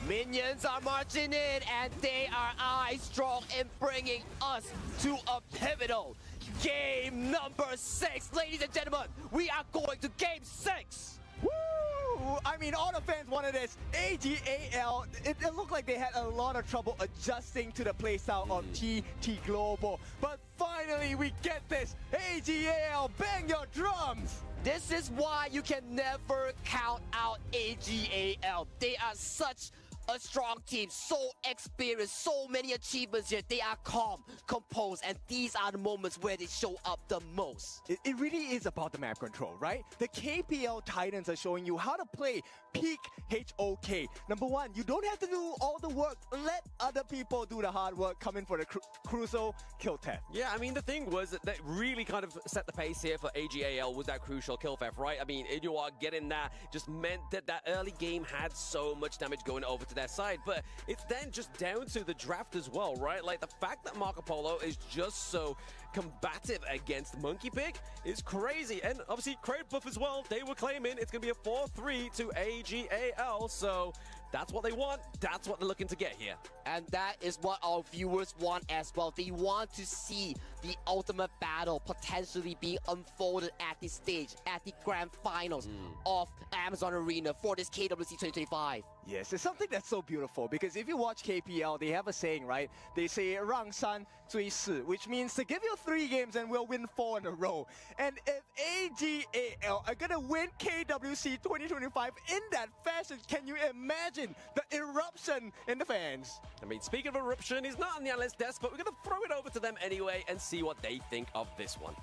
Minions are marching in, and they are eye-strong in bringing us to a pivotal game number 6. Ladies and gentlemen, we are going to game 6. Woo! I mean, all the fans wanted this. AGAL, it looked like they had a lot of trouble adjusting to the playstyle of TT Global. But finally, we get this. AGAL, bang your drums! This is why you can never count out AGAL. They are such a strong team, so experienced, so many achievements here. They are calm, composed, and these are the moments where they show up the most. It really is about the map control, right? The KPL Titans are showing you how to play peak HOK. Number one, you don't have to do all the work. Let other people do the hard work. Come in for the crucial kill theft. Yeah, I mean, the thing was that really kind of set the pace here for AGAL was that crucial kill theft, right? I mean, you are getting that just meant that that early game had so much damage going over to their side, but it's then just down to the draft as well, right? Like the fact that Marco Polo is just so combative against Monkey Pig is crazy. And obviously Crane Buff as well, they were claiming it's going to be a 4-3 to AGAL, so that's what they want. That's what they're looking to get here. And that is what our viewers want as well. They want to see the ultimate battle potentially being unfolded at this stage, at the grand finals of Amazon Arena for this KWC 2025. Yes, it's something that's so beautiful, because if you watch KPL, they have a saying, right? They say, 让山追四, which means to give you 3 games and we'll win 4 in a row. And if AGAL are gonna win KWC 2025 in that fashion, can you imagine the eruption in the fans? I mean, speaking of eruption, he's not on the analyst desk, but we're going to throw it over to them anyway and see what they think of this one.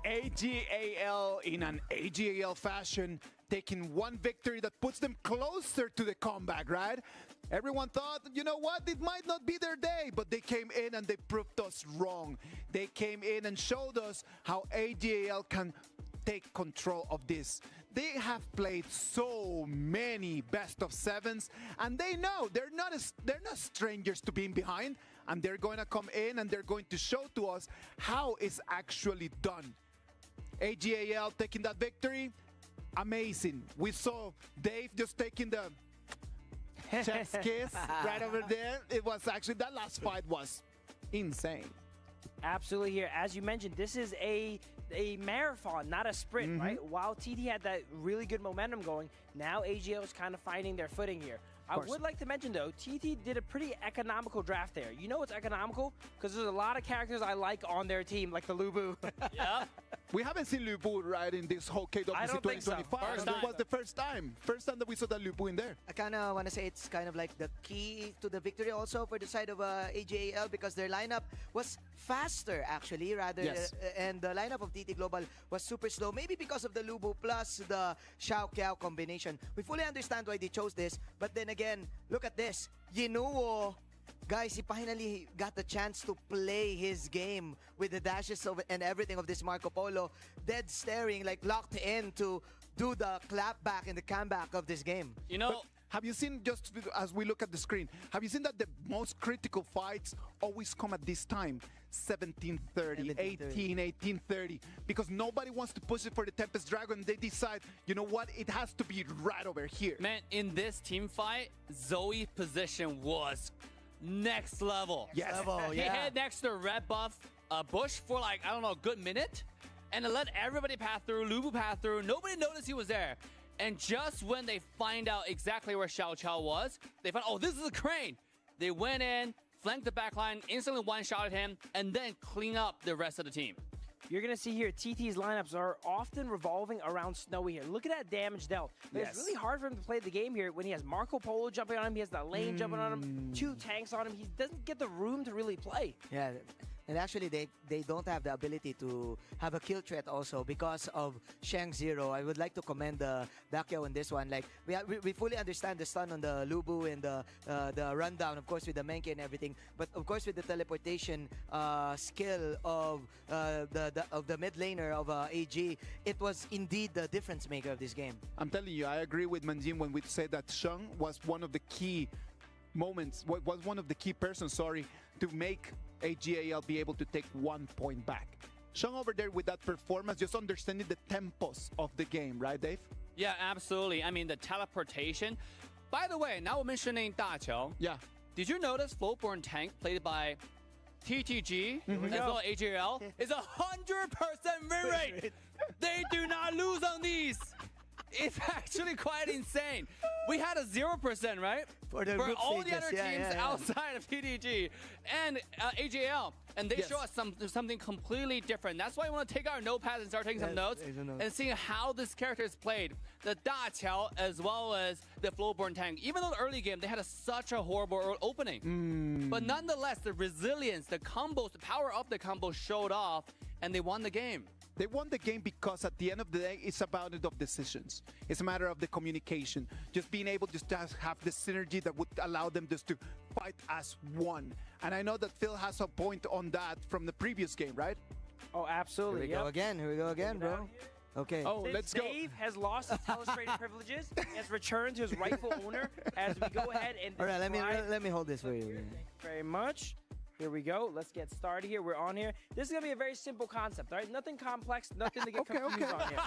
AGAL in an AGAL fashion, taking one victory that puts them closer to the comeback, right? Everyone thought, you know what, it might not be their day, but they came in and they proved us wrong. They came in and showed us how AGAL can take control of this. They have played so many best of 7s, and they know they're not strangers to being behind, and they're going to come in and they're going to show to us how it's actually done. AGAL taking that victory, amazing. We saw Dave just taking the chef's kiss right over there. It was actually, that last fight was insane. Absolutely here. As you mentioned, this is a marathon, not a sprint, right? While TT had that really good momentum going, now AGL is kind of finding their footing here. I would like to mention, though, TT did a pretty economical draft there. You know what's economical? Because there's a lot of characters I like on their team, like the Lubu. Yeah. We haven't seen Lubu right in this whole KWC 2025. That was the first time. First time that we saw that Lubu in there. I kind of want to say it's kind of like the key to the victory also for the side of AGAL, because their lineup was faster, actually, rather. And the lineup of TT Global was super slow, maybe because of the Lubu plus the Xiao Kiao combination. We fully understand why they chose this, but then again, look at this. Yinuo, guys, he finally got the chance to play his game with the dashes and everything of this Marco Polo. Dead staring, like locked in to do the clap back and the comeback of this game. You know, but have you seen, just as we look at the screen, have you seen that the most critical fights always come at this time? 17:30, 18, 18:30, because nobody wants to push it for the Tempest Dragon. They decide, you know what, it has to be right over here. Man, in this team fight, Zoe's position was next level. Yes. He had next to red buff bush for like, I don't know, a good minute. And then let everybody pass through, Lubu pass through. Nobody noticed he was there. And just when they find out exactly where Xiao Chao was, they find, oh, this is a crane. They went in, flanked the back line, instantly one-shotted him, and then clean up the rest of the team. You're going to see here, TT's lineups are often revolving around Snowy here. Look at that damage dealt. But It's really hard for him to play the game here when he has Marco Polo jumping on him, he has that lane jumping on him, 2 tanks on him. He doesn't get the room to really play. Yeah, and actually they don't have the ability to have a kill threat also because of Shang Zero. I would like to commend the Dakyo in this one. Like we fully understand the stun on the Lubu and the rundown, of course, with the Menke and everything. But of course, with the teleportation skill of the mid laner of AG, it was indeed the difference maker of this game. I'm telling you, I agree with Manjin when we said that Shang was one of the key moments, was one of the key persons, to make AGAL be able to take 1 point back. Shang over there with that performance, just understanding the tempos of the game, right, Dave? Yeah, absolutely. I mean, the teleportation. By the way, now we're mentioning Daqiao. Yeah. Did you notice Floatborne Tank played by TTG as well as AGL is 100% win rate. They do not lose on these. It's actually quite insane. We had a 0%, right? For all the other teams outside of TTG and AGL. And they show us something completely different. That's why I want to take our notepads and start taking some notes and seeing how this character is played. The Daqiao as well as the Floatborne Tank. Even though the early game, they had such a horrible opening. But nonetheless, the resilience, the combos, the power of the combos showed off, and they won the game. They won the game because at the end of the day, it's about it of decisions. It's a matter of the communication. Just being able just to have the synergy that would allow them just to fight as one. And I know that Phil has a point on that from the previous game, right? Oh, absolutely. Here we go again, bro. Okay. Oh, let's go. Dave has lost his telestrated privileges. He has returned to his rightful owner as we go ahead and all right, let me hold this for you. Thank you very much. Here we go. Let's get started here. We're on here. This is going to be a very simple concept, all right? Nothing complex, nothing to get confused on here.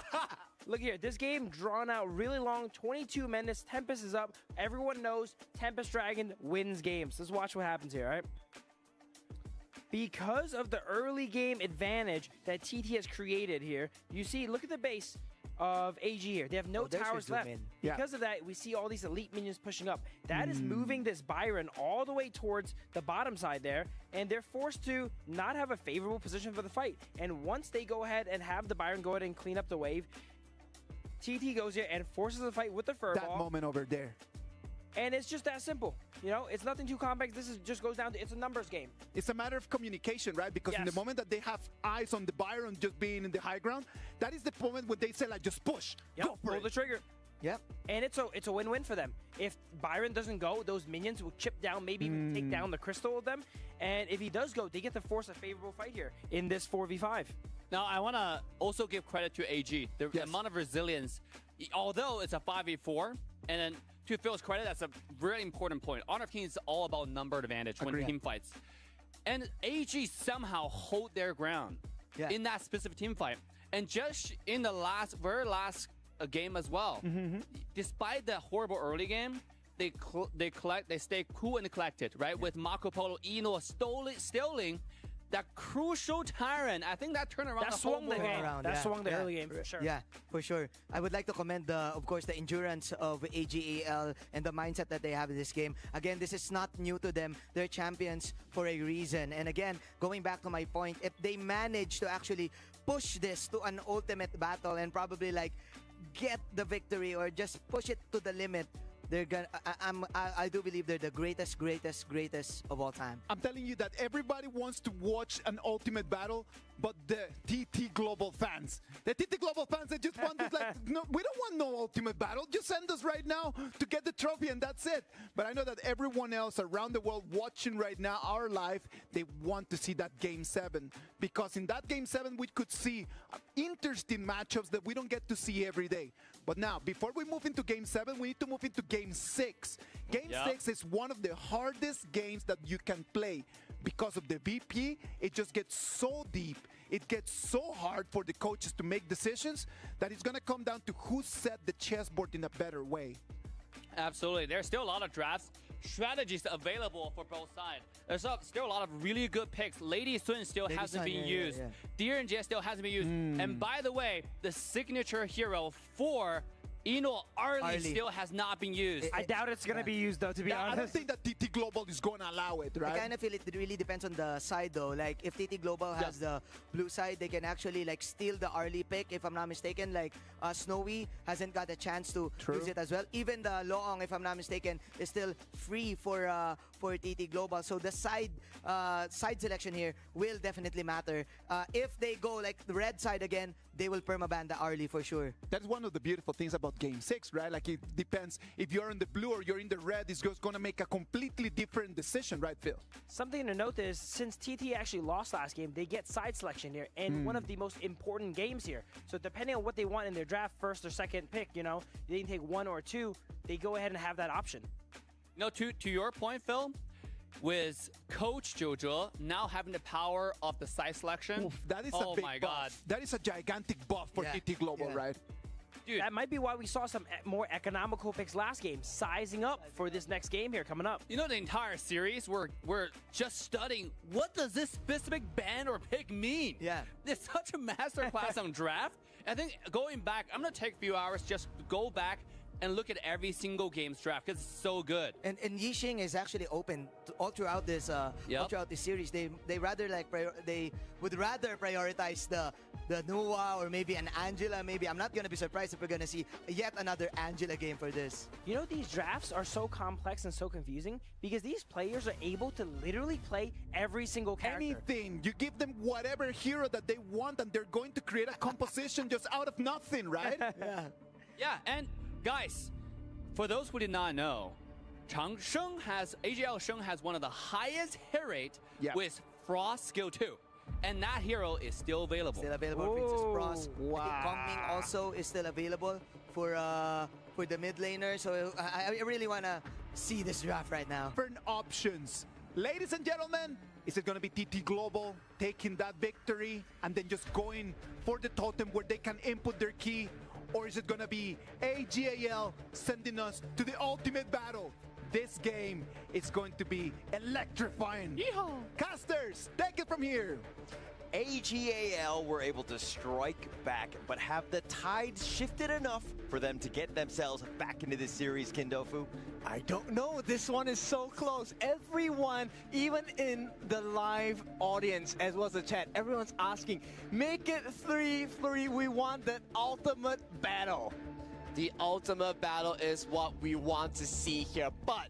Look here. This game drawn out really long, 22 minutes. Tempest is up. Everyone knows Tempest Dragon wins games. Let's watch what happens here, all right? Because of the early game advantage that TT has created here, you see, look at the base of AG here. They have no towers left. Because of that, we see all these elite minions pushing up. That is moving this Byron all the way towards the bottom side there, and they're forced to not have a favorable position for the fight. And once they go ahead and have the Byron go ahead and clean up the wave, TT goes here and forces the fight with the Furball. That moment over there. And it's just that simple. You know, it's nothing too complex. This is just goes down to, it's a numbers game. It's a matter of communication, right? Because in the moment that they have eyes on the Byron just being in the high ground, that is the moment when they say, like, just push. Go for pull it. the trigger. Yep. And it's a win-win for them. If Byron doesn't go, those minions will chip down, maybe even take down the crystal of them. And if he does go, they get to force a favorable fight here in this 4v5. Now, I want to also give credit to AG. The amount of resilience, although it's a 5v4, and then to Phil's credit, that's a really important point. Honor of Kings is all about number advantage when team fights. And AG somehow hold their ground in that specific team fight. And just in the very last game as well, despite the horrible early game, they stay cool and collected, right? With Marco Polo, Ino stealing that crucial Tyrant. I think that turned around that swung the game. That swung the early game for sure. Yeah, for sure. I would like to commend of course, the endurance of AGAL and the mindset that they have in this game. Again, this is not new to them. They're champions for a reason. And again, going back to my point, if they manage to actually push this to an ultimate battle and probably like get the victory or just push it to the limit, they're gonna. I do believe they're the greatest of all time. I'm telling you that everybody wants to watch an ultimate battle, but the TT Global fans, they just want to like, no, we don't want no ultimate battle. Just send us right now to get the trophy, and that's it. But I know that everyone else around the world watching right now our live, they want to see that Game 7 because in that Game 7 we could see interesting matchups that we don't get to see every day. But now, before we move into Game 7, we need to move into Game 6. Game 6 is one of the hardest games that you can play. Because of the VP, it just gets so deep. It gets so hard for the coaches to make decisions that it's going to come down to who set the chessboard in a better way. Absolutely. There's still a lot of drafts strategies available for both sides. There's still a lot of really good picks. Lady Sun still hasn't been used. Direnjie still hasn't been used. And by the way, the signature hero for Eno Arlie still has not been used. I doubt it's going to be used, though, to be honest. I don't think that TT Global is going to allow it, right? I kind of feel it really depends on the side, though. Like, if TT Global has the blue side, they can actually, like, steal the Arlie pick, if I'm not mistaken. Like, Snowy hasn't got a chance to use it as well. Even the Loong, if I'm not mistaken, is still free for TT Global. So the side selection here will definitely matter. If they go, like, the red side again, they will permaban the Arlie for sure. That's one of the beautiful things about Game 6, right? Like, it depends if you're in the blue or you're in the red, it's just going to make a completely different decision, right, Phil? Something to note is, since TT actually lost last game, they get side selection here, and one of the most important games here. So depending on what they want in their draft, first or second pick, you know, they can take one or two, they go ahead and have that option. You know, to your point, Phil, with Coach Jojo now having the power of the side selection. Oof, that is a big buff. That is a gigantic buff for TT Global, right? Dude, that might be why we saw some more economical picks last game, sizing up for this next game here coming up. You know, the entire series, we're just studying what does this specific ban or pick mean? Yeah. It's such a masterclass on draft. I think going back, I'm going to take a few hours just to go back and look at every single game's draft because it's so good. And Yixing is actually open all throughout this series. They would rather prioritize the Noah or maybe an Angela. Maybe I'm not gonna be surprised if we're gonna see yet another Angela game for this. You know, these drafts are so complex and so confusing because these players are able to literally play every single character. Anything. You give them whatever hero that they want and they're going to create a composition just out of nothing, right? Yeah, and guys, for those who did not know, AGL Sheng has one of the highest hit rate with Frost skill 2. And that hero is still available. Still available, Princess Frost. Wow. I think Kong Ming also is still available for the mid laner. So I really want to see this draft right now. Different options. Ladies and gentlemen, is it going to be TT Global taking that victory and then just going for the totem where they can input their key? Or is it going to be AGAL sending us to the ultimate battle? This game is going to be electrifying. Yeehaw! Casters, take it from here. AGAL were able to strike back, but have the tide shifted enough for them to get themselves back into this series, Kindofu? I don't know. This one is so close. Everyone, even in the live audience as well as the chat, everyone's asking, make it 3-3. We want that ultimate battle. The ultimate battle is what we want to see here, but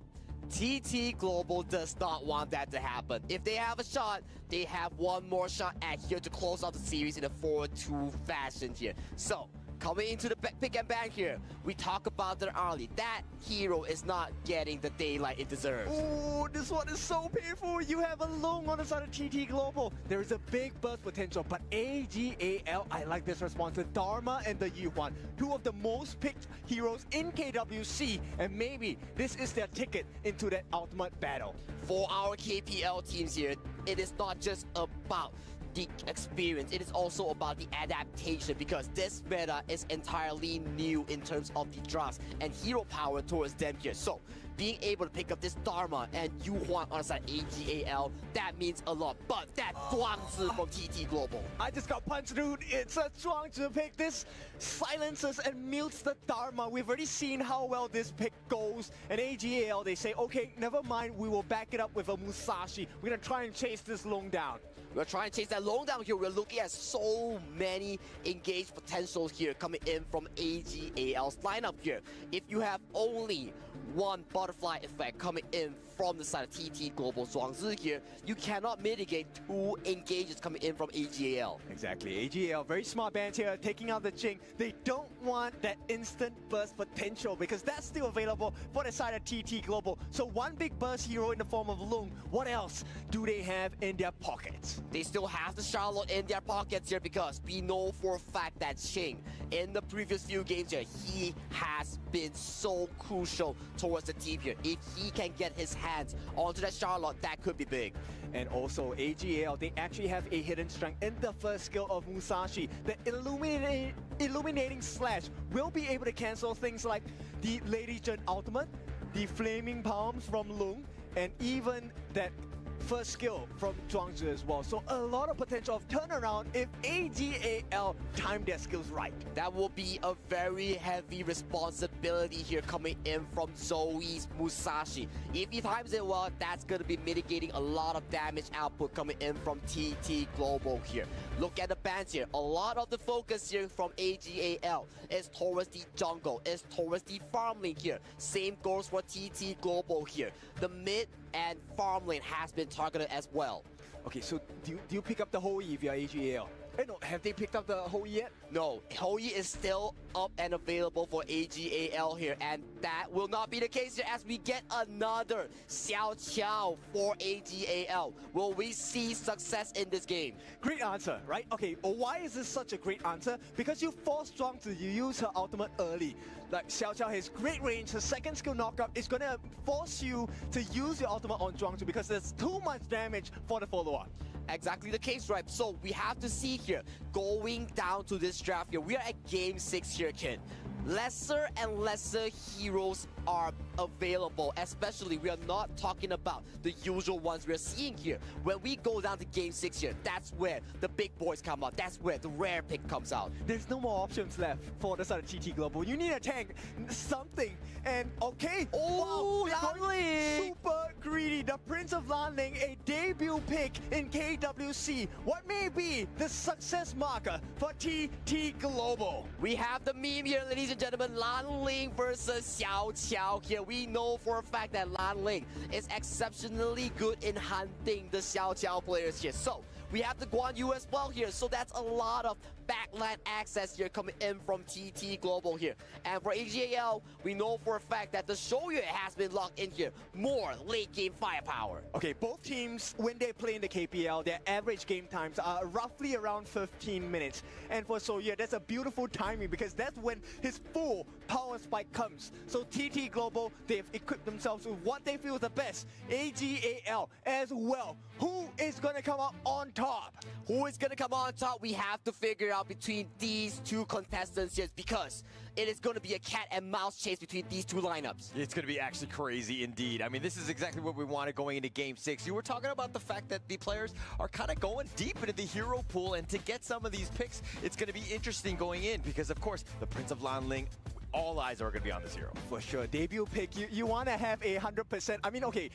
TT Global does not want that to happen. If they have a shot, they have one more shot at here to close out the series in a 4-2 fashion here. So, coming into the pick and ban here, we talk about their Arlie. That hero is not getting the daylight it deserves. Oh, this one is so painful. You have a Long on the side of TT Global. There is a big burst potential, but AGAL, I like this response. The Dharma and the Yuan, two of the most picked heroes in KWC, and maybe this is their ticket into that ultimate battle. For our KPL teams here, it is not just about the experience, it is also about the adaptation because this meta is entirely new in terms of the drafts and hero power towards them here. So being able to pick up this Dharma and Yuan on the side AGAL, that means a lot. But that Zhuangzi from TT Global. I just got punched, dude. It's a Zhuangzi pick. This silences and mutes the Dharma. We've already seen how well this pick goes. And AGAL, they say, okay, never mind. We will back it up with a Musashi. We're going to try and chase this Long down. We're trying to chase that Long down here. We're looking at so many engaged potentials here coming in from AGAL's lineup here. If you have only one butterfly effect coming in from the side of TT Global Zhuangzi here, you cannot mitigate two engages coming in from AGAL. Exactly. AGAL, very smart band here, taking out the Jing. They don't want that instant burst potential because that's still available for the side of TT Global. So one big burst hero in the form of Lung. What else do they have in their pockets? They still have the Charlotte in their pockets here because we know for a fact that Ching, in the previous few games here, he has been so crucial towards the team here. If he can get his hands onto that Charlotte, that could be big. And also AGAL, they actually have a hidden strength in the first skill of Musashi. The illuminating slash will be able to cancel things like the Lady Jun ultimate, the flaming palms from Lung, and even that first skill from Zhuangzi as well. So a lot of potential of turnaround if AGAL time their skills right. That will be a very heavy responsibility here coming in from Zoe's Musashi. If he times it well, that's going to be mitigating a lot of damage output coming in from TT Global here. Look at the bans here. A lot of the focus here from AGAL is towards the jungle, is towards the farm lane here. Same goes for TT Global here. The mid and farm lane has been targeted as well. Okay, so do you pick up the Hoi if you're AGAL? No, have they picked up the Hoi yet? No, Hoi is still up and available for AGAL here, and that will not be the case here as we get another Xiao Qiao for AGAL. Will we see success in this game? Great answer, right? Okay, why is this such a great answer? Because you force Zhuang to use her ultimate early. Like Xiao Qiao has great range, her second skill knockup is gonna force you to use your ultimate on Zhuangzi because there's too much damage for the follow-up. Exactly the case, right? So we have to see here, going down to this draft here, we are at game 6 here, kid. Lesser and lesser heroes are available, especially we are not talking about the usual ones we're seeing here. When we go down to game 6 here, that's where the big boys come out. That's where the rare pick comes out. There's no more options left for the side of TT Global. You need a tank, something, and okay. Oh, wow, Lanling! Super greedy. The Prince of Lanling, a debut pick in KWC. What may be the success marker for TT Global? We have the meme here, ladies and gentlemen. Lanling versus Xiao Qiao here. We know for a fact that Lanling is exceptionally good in hunting the Xiao Qiao players here. So we have the Guan Yu as well here. So that's a lot of backline access here coming in from TT Global here. And for AGAL, we know for a fact that the Shoyu has been locked in here. More late game firepower. Okay, both teams, when they play in the KPL, their average game times are roughly around 15 minutes. And for Soya, that's a beautiful timing because that's when his full power spike comes. So TT Global, they've equipped themselves with what they feel is the best. AGAL as well. Who is going to come out on top? Who is going to come on top? We have to figure out between these two contestants here because it is going to be a cat and mouse chase between these two lineups. It's going to be actually crazy indeed. I mean, this is exactly what we wanted going into Game 6. You were talking about the fact that the players are kind of going deep into the hero pool, and to get some of these picks, it's going to be interesting going in because, of course, the Prince of Lanling, all eyes are going to be on this hero. For sure. Debut pick, you want to have 100%. I mean, okay,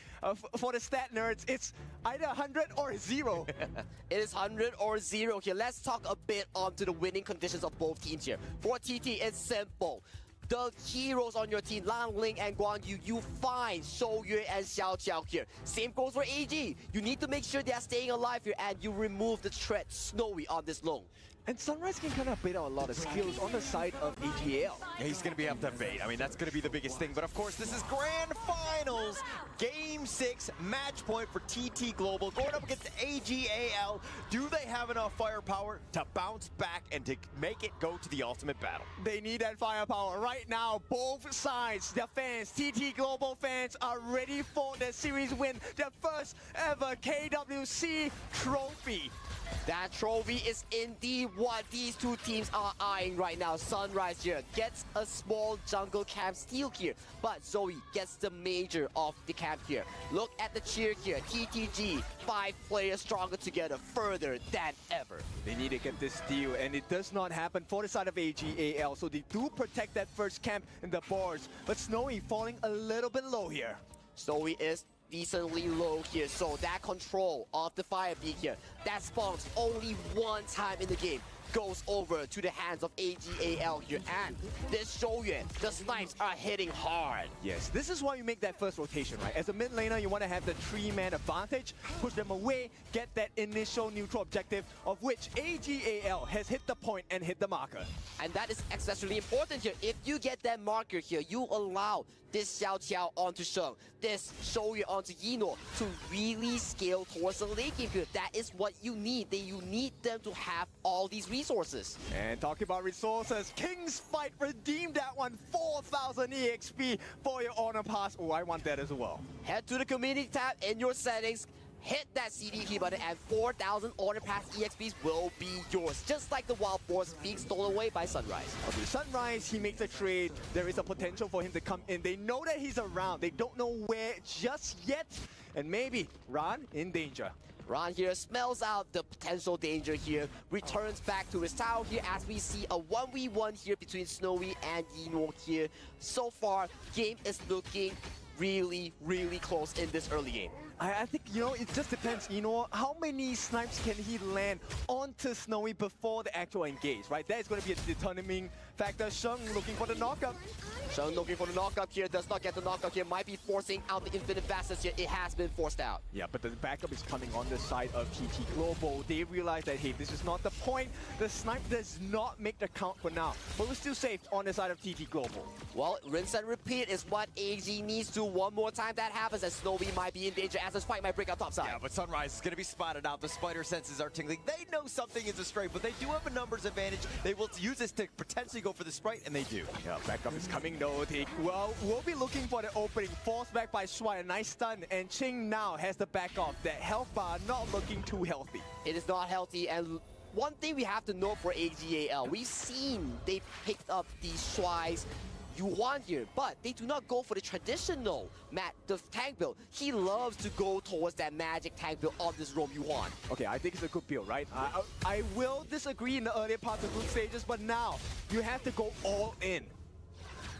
for the stat nerds, it's either 100 or 0. It is 100 or 0 here. Let's talk a bit onto the winning conditions of both teams here. For TT, it's simple. The heroes on your team, Lanling and Guan Yu, you find Shouyue and Xiao Qiao here. Same goes for AG. You need to make sure they are staying alive here and you remove the threat Snowy on this Long. And Sunrise can kind of bait out a lot of skills on the side of AGAL. Yeah, he's going to be able to bait. I mean, that's going to be the biggest thing. But of course, this is Grand Finals, Game 6, match point for TT Global. Going up against AGAL. Do they have enough firepower to bounce back and to make it go to the ultimate battle? They need that firepower right now. Both sides, the fans, TT Global fans are ready for the series win. The first ever KWC trophy. That trophy is indeed what these two teams are eyeing right now. Sunrise here gets a small jungle camp steal here, but Zoe gets the major of the camp here. Look at the cheer here. TTG, 5 players stronger together, further than ever. They need to get this steal, and it does not happen for the side of AGAL, so they do protect that first camp in the bars, but Snowy falling a little bit low here. Snowy is decently low here, so that control of the fire beat here, that spawns only one time in the game, goes over to the hands of AGAL here, and this Shouyue, the snipes are hitting hard. Yes, this is why you make that first rotation, right? As a mid laner, you want to have the 3-man advantage, push them away, get that initial neutral objective, of which AGAL has hit the point and hit the marker. And that is especially important here. If you get that marker here, you allow this Xiao Qiao onto Sheng, this Shouyue onto Yino to really scale towards the late game here. That is what you need. You need them to have all these resources. And talking about resources, King's Fight redeemed that one. 4,000 EXP for your Honor Pass. Oh, I want that as well. Head to the community tab in your settings. hit that CD key button and 4,000 Honor Pass EXPs will be yours. Just like the Wild Force being stolen away by Sunrise. Okay, Sunrise, he makes a trade. There is a potential for him to come in. They know that he's around. They don't know where just yet. And maybe Ran in danger. Ran here smells out the potential danger here, returns back to his tower here as we see a 1v1 here between Snowy and Yinor here. So far, game is looking really, really close in this early game. I think, you know, it just depends, you know, how many snipes can he land onto Snowy before the actual engage, right? That is going to be a determining factor. Sheng looking for the knockup. Sheng looking for the knockup here, does not get the knockup here, might be forcing out the infinite fastest here. It has been forced out. Yeah, but the backup is coming on the side of TT Global. They realize that, hey, this is not the point. The snipe does not make the count for now, but we're still safe on the side of TT Global. Well, rinse and repeat is what AG needs to. One more time that happens, and Snowy might be in danger as this fight might break out topside. Yeah, but Sunrise is going to be spotted out. The spider senses are tingling. They know something is astray, but they do have a numbers advantage. They will use this to potentially go for the Sprite, and they do. Yeah, backup is coming, though. Well, we'll be looking for the opening. Forced back by Shuai, a nice stun, and Ching now has the back off. That health bar not looking too healthy. It is not healthy, and one thing we have to note for AGAL, we've seen they picked up these Shuai's Yuan here, but they do not go for the traditional the tank build. He loves to go towards that magic tank build of this Roam Yuan. Okay, I think it's a good build, right? I will disagree in the earlier parts of group stages, but now you have to go all in.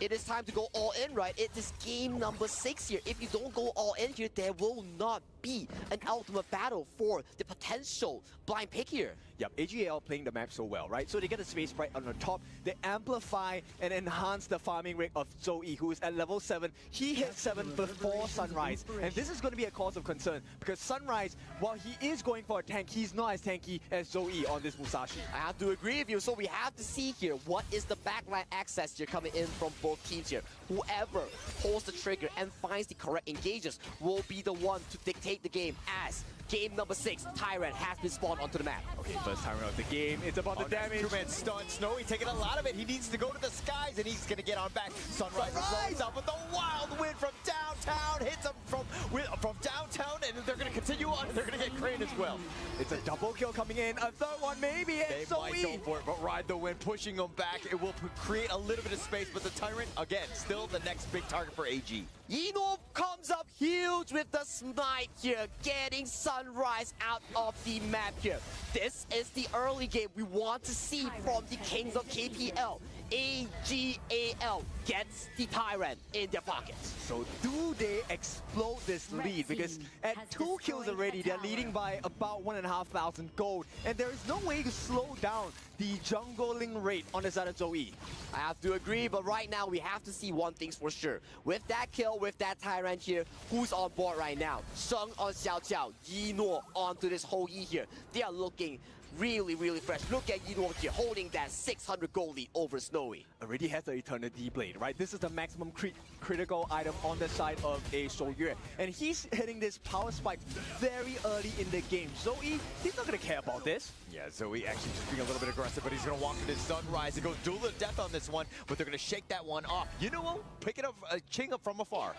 It is time to go all in, right? It is game number 6 here. If you don't go all in here, there will not be an ultimate battle for the potential blind pick here. Yep, AGL playing the map so well, right? So they get a space sprite on the top. They amplify and enhance the farming rate of Zoe, who is at level 7. He hit 7 before Sunrise. And this is going to be a cause of concern because Sunrise, while he is going for a tank, he's not as tanky as Zoe on this Musashi. I have to agree with you. So we have to see here what is the backline access here coming in from both teams here. Whoever pulls the trigger and finds the correct engages will be the one to dictate the game as game number 6, Tyrant has been spawned onto the map. Okay, first Tyrant of the game. It's about the damage. Two-man stun. Snowy taking a lot of it. He needs to go to the skies, and he's going to get on back. Sunrise is out, but the wild wind from downtown hits him from downtown, and they're going to continue on. They're going to get Crane as well. It's a double kill coming in. A third one maybe. They might go for it, but ride the wind, pushing them back. It will create a little bit of space, but the Tyrant, again, still the next big target for AG. Yinor comes up huge with the smite here, getting Sunrise out of the map here. This is the early game we want to see from the Kings of KPL. AGAL gets the Tyrant in their pockets. So do they explode this lead? Because at 2 kills already, they're leading by about 1,500 gold. And there is no way to slow down the jungling rate on the side of Zoe. I have to agree, but right now we have to see one thing's for sure. With that kill, with that Tyrant here, who's on board right now? Sheng on Xiao Xiao, Yinor onto this HOK here. They are looking really, really fresh. Look at Yinor here, holding that 600 gold lead over Snowy. Already has the Eternity Blade, right? This is the maximum critical item on the side of a Shoyue. And he's hitting this power spike very early in the game. Zoe, he's not going to care about this. Yeah, Zoe actually just being a little bit aggressive, but he's going to walk into Sunrise and go duel to death on this one, but they're going to shake that one off. You know what? Pick it up, Ching up from afar.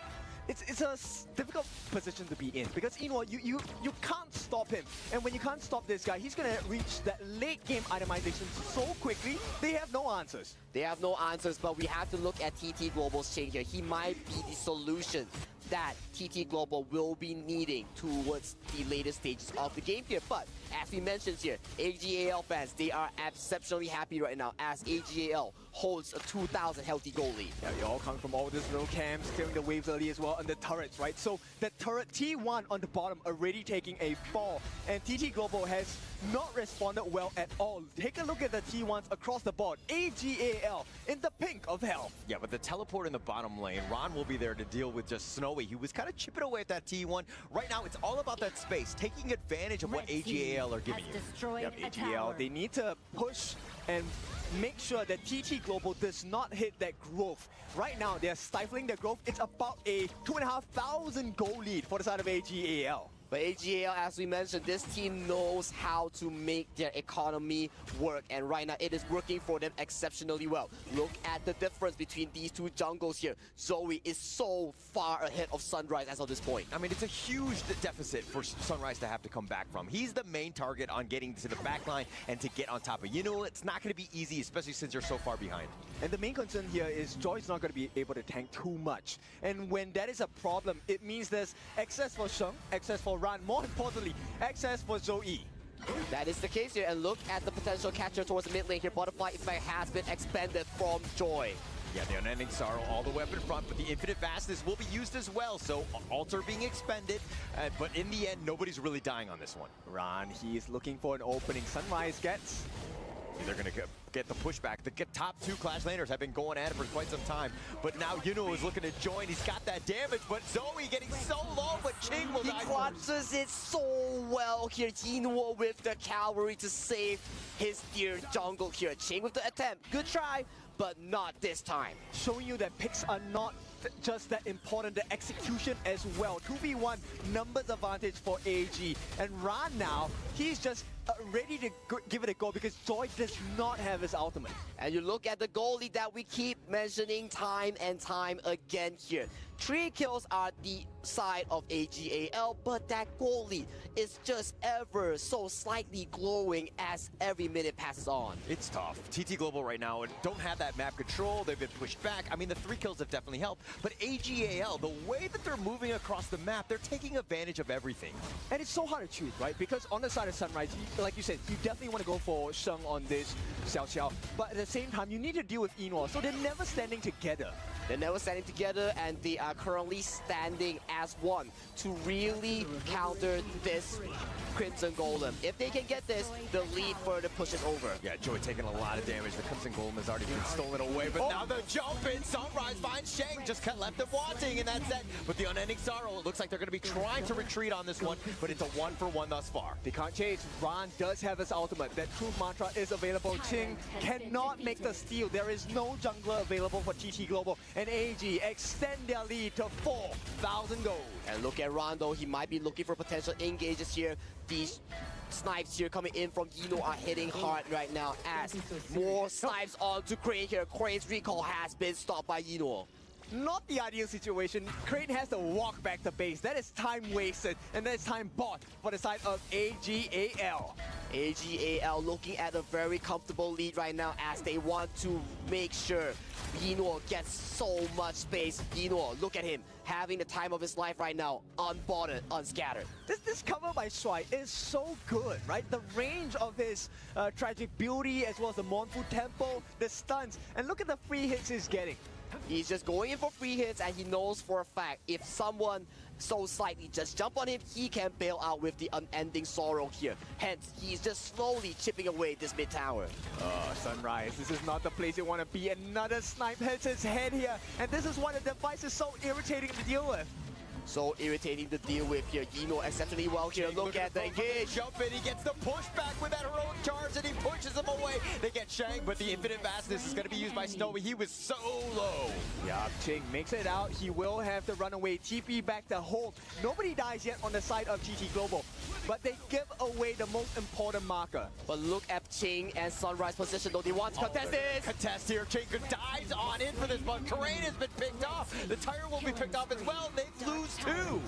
It's a difficult position to be in because you know you can't stop him, and when you can't stop this guy, he's gonna reach that late game itemization so quickly. They have no answers. They have no answers, but we have to look at TT Global's chain here. He might be the solution that TT Global will be needing towards the later stages of the game here. But as we mentioned here, AGAL fans, they are exceptionally happy right now as AGAL holds a 2,000 healthy goal lead. Yeah, they all come from all these little camps, clearing the waves early as well, and the turrets, right? So the turret T1 on the bottom already taking a fall, and TT Global has not responded well at all. Take a look at the T1s across the board. AGAL in the pink of hell. Yeah, but the teleport in the bottom lane, Ron will be there to deal with just Snowy. He was kind of chipping away at that T1. Right now, it's all about that space, taking advantage of what AGAL are giving you. Yep, AGAL, they need to push and make sure that TT Global does not hit that growth. Right now, they're stifling their growth. It's about a 2,500 goal lead for the side of AGAL. But AGAL, as we mentioned, this team knows how to make their economy work, and right now it is working for them exceptionally well. Look at the difference between these two jungles here. Zoe is so far ahead of Sunrise as of this point. I mean, it's a huge deficit for Sunrise to have to come back from. He's the main target on getting to the back line and to get on top of. It's not going to be easy, especially since you're so far behind. And the main concern here is Joy's not going to be able to tank too much. And when that is a problem, it means there's access for Sheng, access for Ran, more importantly, access for Zoe. That is the case here, and look at the potential catcher towards the mid lane here. Butterfly effect has been expended from Joy. Yeah, the Unending Sorrow all the way up in front, but the Infinite Vastness will be used as well, so Altar being expended, but in the end, nobody's really dying on this one. Ran, he's looking for an opening. Sunrise gets... They're going to get the pushback. The top two Clash laners have been going at it for quite some time, but now Yuno is looking to join. He's got that damage, but Zoe getting so low, but Ching will die. He clutches it so well here. Yuno with the cavalry to save his dear jungle here. Ching with the attempt. Good try, but not this time. Showing you that picks are not just that important, the execution as well. 2v1 numbers advantage for AG. And Ran now, he's just ready to give it a go because Joy does not have his ultimate. And you look at the goalie that we keep mentioning time and time again here. 3 kills are the side of AGAL, but that goalie is just ever so slightly glowing as every minute passes on. It's tough. TT Global right now don't have that map control. They've been pushed back. I mean, the 3 kills have definitely helped, but AGAL, the way that they're moving across the map, they're taking advantage of everything. And it's so hard to choose, right? Because on the side of Sunrise, like you said, you definitely want to go for Sheng on this Xiao Xiao, but at the same time, you need to deal with Enoa, so they're never standing together. They're never standing together, and they are currently standing as one to really counter this Crimson Golem. If they can get this, the lead further pushes over. Yeah, Joy taking a lot of damage. The Crimson Golem has already been stolen away, but now the jump in. Sunrise finds Shang, just left them wanting, and that's it. But the Unending Sorrow, it looks like they're going to be trying to retreat on this one, but it's a 1-for-1 thus far. They can't chase. Ran does have his ultimate. That Truth Mantra is available. Ching cannot make the steal. There is no jungler available for TT Global, and AG extend their lead to 4,000 gold. And look at Rondo, he might be looking for potential engages here. These snipes here coming in from Yino are hitting hard right now as more snipes onto Crane here. Crane's recall has been stopped by Yino. Not the ideal situation. Crane has to walk back to base. That is time wasted, and that is time bought for the side of AGAL. AGAL looking at a very comfortable lead right now as they want to make sure Yino gets so much space. Yino, look at him, having the time of his life right now, unbothered, unscattered. This cover by Shuai is so good, right? The range of his Tragic Beauty as well as the Mournful Tempo, the stuns, and look at the free hits he's getting. He's just going in for free hits, and he knows for a fact if someone so slightly just jump on him, he can bail out with the Unending Sorrow here. Hence, he's just slowly chipping away this mid tower. Sunrise, this is not the place you want to be. Another snipe hits his head here, and this is why the device is so irritating to deal with. So irritating to deal with here. Yino exceptionally well here. Look at the engage. Jump in, he gets the pushback with that heroic charge, and he pushes him away. They get Shang, but the Infinite Vastness is going to be used by Snowy. He was so low. Yeah, Ching makes it out. He will have to run away. TP back to hold. Nobody dies yet on the side of TT Global, but they give away the most important marker. But look at Ching and Sunrise position, though. They want to contest this. Contest here. Ching dives on in for this, but Terrain has been picked off. The tire will be picked off as well. They lose 2.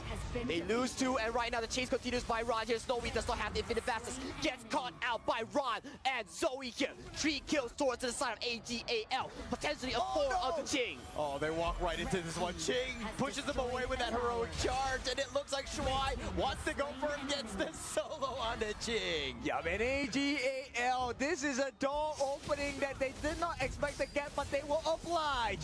They lose 2, and right now the chase continues by Ron here. Snowy does not have the Infinite Vastness. Gets caught out by Ron and Zoe here. 3 kills towards the side of AGAL. Potentially a 4 onto Ching. Oh, they walk right into this one. Ching pushes him away with that heroic charge, and it looks like Shuai wants to go for him, gets the solo onto Ching. Yeah, man, AGAL, this is a door opening that they did not expect to get, but they will oblige.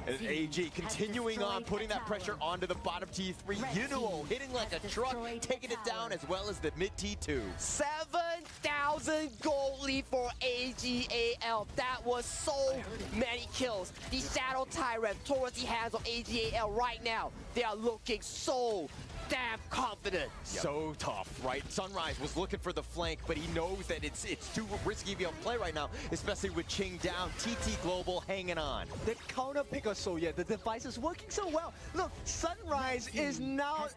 And AG continuing on, putting that pressure onto the bottom T3. Yunuo hitting like a truck, taking it down as well as the mid T2. 7,000 gold lead for AGAL. That was so many kills. The Shadow Tyrant towards the hands of AGAL right now. They are looking so damn confident. So tough, right? Sunrise was looking for the flank, but he knows that it's too risky of a play right now, especially with Ching down. TT Global hanging on. The counter pick or so, yeah, the device is working so well. Look, Sunrise is now,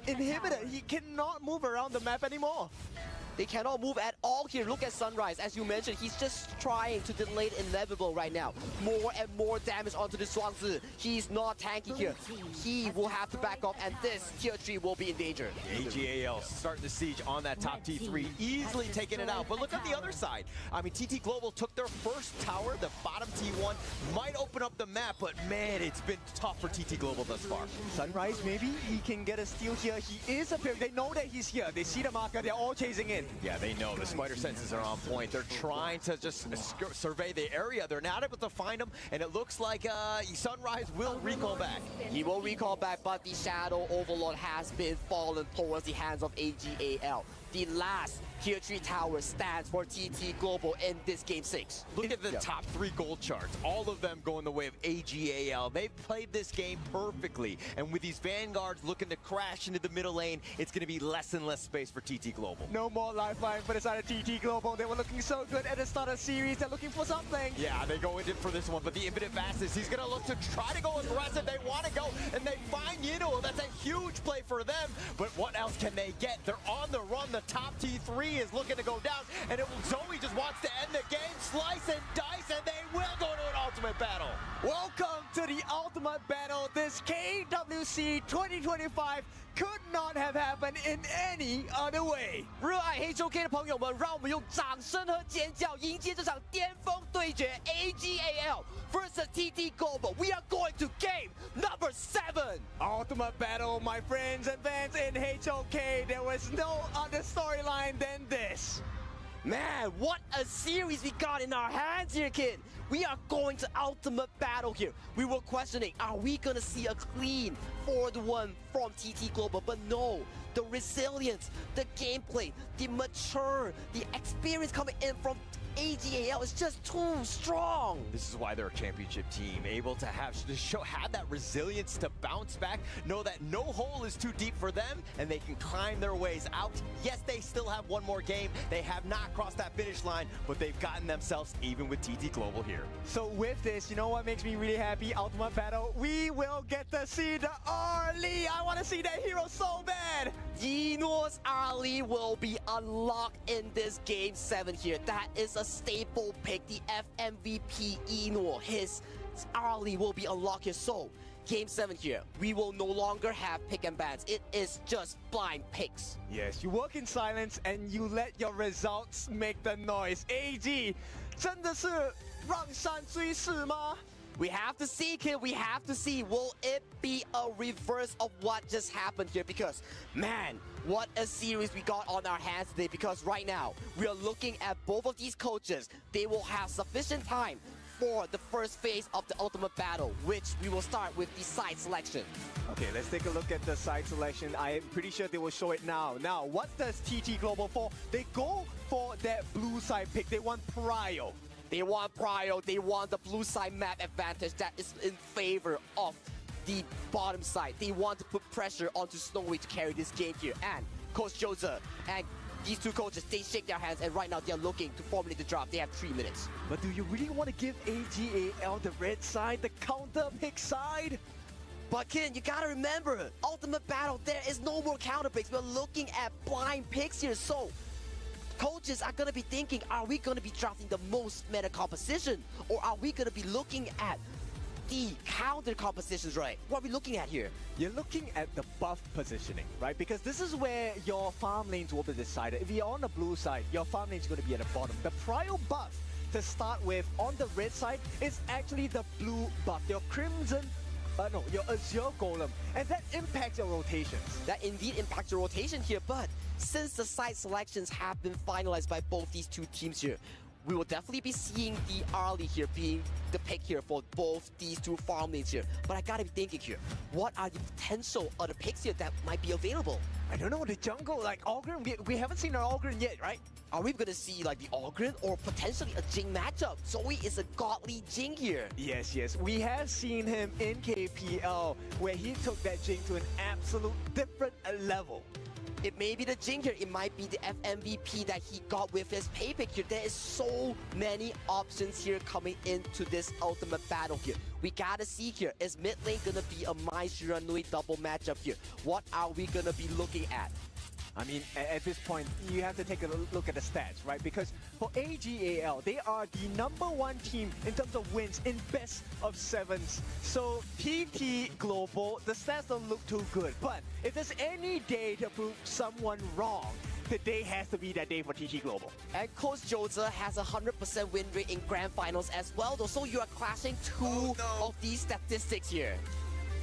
inhibited. He cannot move around the map anymore. They cannot move at all here. Look at Sunrise. As you mentioned, he's just trying to delay the inevitable right now. More and more damage onto the Zhuangzi. He's not tanky here. He will have to back off, and this tier 3 will be in danger. AGAL starting the siege on that top T3, easily taking it out. But look on the other side. I mean, TT Global took their first tower. The bottom T1 might open up the map, but man, it's been tough for TT Global thus far. Sunrise, maybe he can get a steal here. He is appearing. They know that he's here. They see the marker. They're all chasing in. Yeah, they know the spider senses are on point. They're trying to just survey the area. They're not able to find him, and it looks like Sunrise will recall back. He will recall back, but the Shadow Overlord has been fallen towards the hands of AGAL. The last tier 3 tower stands for TT Global in this game 6. Look at the top 3 gold charts. All of them going the way of AGAL. They've played this game perfectly. And with these Vanguards looking to crash into the middle lane, it's going to be less and less space for TT Global. No more lifeline for the side of TT Global. They were looking so good at the start of the series. They're looking for something. Yeah, they go in for this one. But the Infinite Fastness, he's going to look to try to go aggressive. They want to go, and they find Yino. That's a huge play for them. But what else can they get? They're on the run. The top T3 is looking to go down, and Zoe just wants to end the game. Slice and dice, and they will go to an ultimate battle. Welcome to the ultimate battle. This KWC 2025 could not have happened in any other way. 热爱黑球 K 的朋友们，让我们用掌声和尖叫迎接这场巅峰对决 AGAL versus TT Global. We are going to game number 7. Ultimate battle, my friends and fans in HOK. There was no other storyline than this. Man, what a series we got in our hands here, kid. We are going to ultimate battle here. We were questioning, are we going to see a clean 4-1 from TT Global? But no, the resilience, the gameplay, the mature, the experience coming in from AGAL is just too strong. This is why they're a championship team, able to have that resilience to bounce back, know that no hole is too deep for them, and they can climb their ways out. Yes, they still have one more game. They have not crossed that finish line, but they've gotten themselves even with TT Global here. So with this, you know what makes me really happy? Ultimate battle, we will get to see the early. I want to see that hero so bad. Yino's early will be unlocked in this game 7 here. That is a staple pick, the FMVP Eno. His early will be unlocked here. So, game 7 here, we will no longer have pick and bans. It is just blind picks. Yes, you work in silence and you let your results make the noise. AG, 真的是让山追势吗? We have to see, kid. We have to see. Will it be a reverse of what just happened here? Because, man, what a series we got on our hands today. Because right now, we are looking at both of these coaches. They will have sufficient time for the first phase of the ultimate battle, which we will start with the side selection. Okay, let's take a look at the side selection. I am pretty sure they will show it now. Now, what does TT Global for? They go for that blue side pick. They want Prio. They want Prio, they want the blue side map advantage that is in favor of the bottom side. They want to put pressure onto Snowy to carry this game here. And Coach Jose and these two coaches, they shake their hands, and right now they are looking to formulate the drop. They have 3 minutes. But do you really want to give AGAL the red side, the counter pick side? But Ken, you gotta remember, ultimate battle, there is no more counter picks. We're looking at blind picks here, so coaches are going to be thinking, are we going to be drafting the most meta composition? Or are we going to be looking at the counter compositions, right? What are we looking at here? You're looking at the buff positioning, right? Because this is where your farm lanes will be decided. If you're on the blue side, your farm lane is going to be at the bottom. The Prio buff to start with on the red side is actually the blue buff. Your Crimson your Azure Golem, and that impacts your rotations. That indeed impacts your rotation here, but since the side selections have been finalized by both these two teams here, we will definitely be seeing the early here being the pick here for both these two farm lanes here. But I gotta be thinking here, what are the potential other picks here that might be available? I don't know, the jungle, like Ogren, we haven't seen an Ogren yet, right? Are we gonna see like the Ogren or potentially a Jing matchup? Zoe is a godly Jing here. Yes, we have seen him in KPL where he took that Jing to an absolute different level. It may be the Jing here, it might be the FMVP that he got with his pay pick here. There is so many options here coming into this ultimate battle here. We gotta see here, is mid lane gonna be a Mai Shiranui double matchup here? What are we gonna be looking at? I mean, at this point, you have to take a look at the stats, right? Because for AGAL, they are the #1 team in terms of wins in best of 7s. So TT Global, the stats don't look too good. But if there's any day to prove someone wrong, today has to be that day for TT Global. And Coach Jose has a 100% win rate in Grand Finals as well, though. So you are clashing two of these statistics here.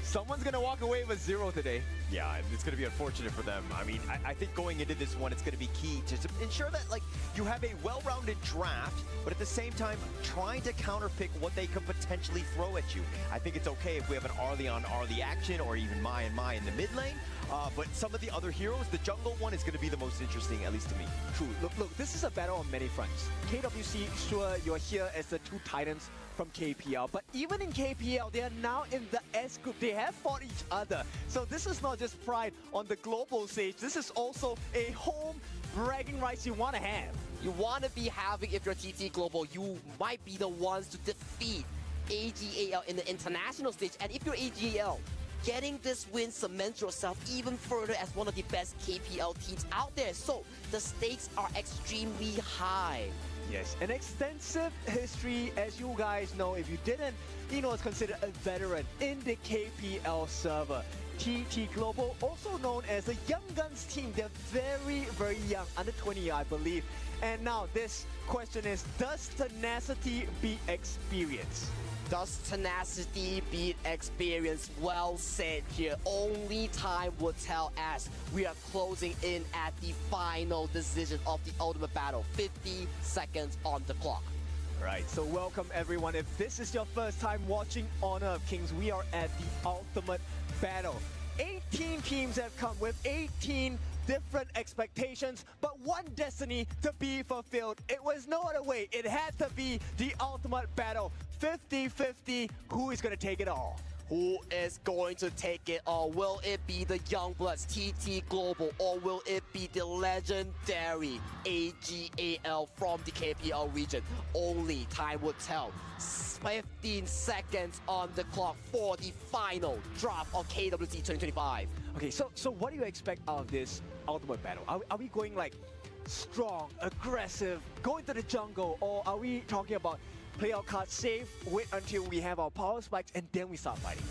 Someone's going to walk away with 0 today. Yeah, it's going to be unfortunate for them. I mean, I think going into this one, it's going to be key to ensure that, like, you have a well-rounded draft, but at the same time, trying to counterpick what they could potentially throw at you. I think it's okay if we have an Arlie on Arlie action or even Mai and Mai in the mid lane. But some of the other heroes, the jungle one is going to be the most interesting, at least to me. True. Look, this is a battle on many fronts. KWC, sure, you're here as the 2 Titans from KPL, but even in KPL, they are now in the S group. They have fought each other. So this is not just pride on the global stage. This is also a home bragging rights you want to have. You want to be having, if you're TT Global, you might be the ones to defeat AGAL in the international stage. And if you're AGAL, getting this win cements yourself even further as one of the best KPL teams out there. So the stakes are extremely high. Yes, an extensive history, as you guys know. If you didn't, Eno is considered a veteran in the KPL server. TT Global, also known as the Young Guns team. They're very, very young, under 20, I believe. And now this question is, does tenacity beat experience? Does tenacity beat experience? Well said here. Only time will tell as we are closing in at the final decision of the ultimate battle. 50 seconds on the clock. Right, so welcome everyone. If this is your first time watching Honor of Kings, we are at the ultimate battle. 18 teams have come with 18 different expectations, but one destiny to be fulfilled. It was no other way. It had to be the ultimate battle. 50-50, who is going to take it all? Who is going to take it all? Will it be the Youngbloods, TT Global, or will it be the legendary AGAL from the KPL region? Only time will tell. 15 seconds on the clock for the final drop of KWC 2025. Okay, so what do you expect out of this ultimate battle? Are we going like strong, aggressive, going to the jungle, or are we talking about play our cards safe, wait until we have our power spikes, and then we start fighting?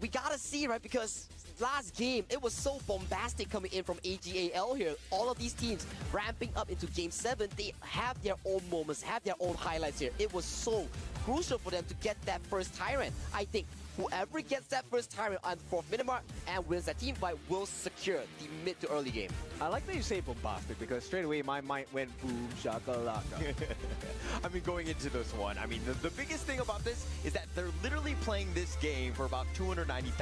We gotta see, right? Because last game, it was so bombastic coming in from AGAL here. All of these teams ramping up into Game 7, they have their own moments, have their own highlights here. It was so crucial for them to get that first Tyrant. I think whoever gets that first Tyrant on the 4th minute mark and wins that team fight will secure the mid to early game. I like that you say bombastic because straight away my mind went boom shakalaka. I mean, going into this one, I mean, the biggest thing about this is that they're literally playing this game for about $290,000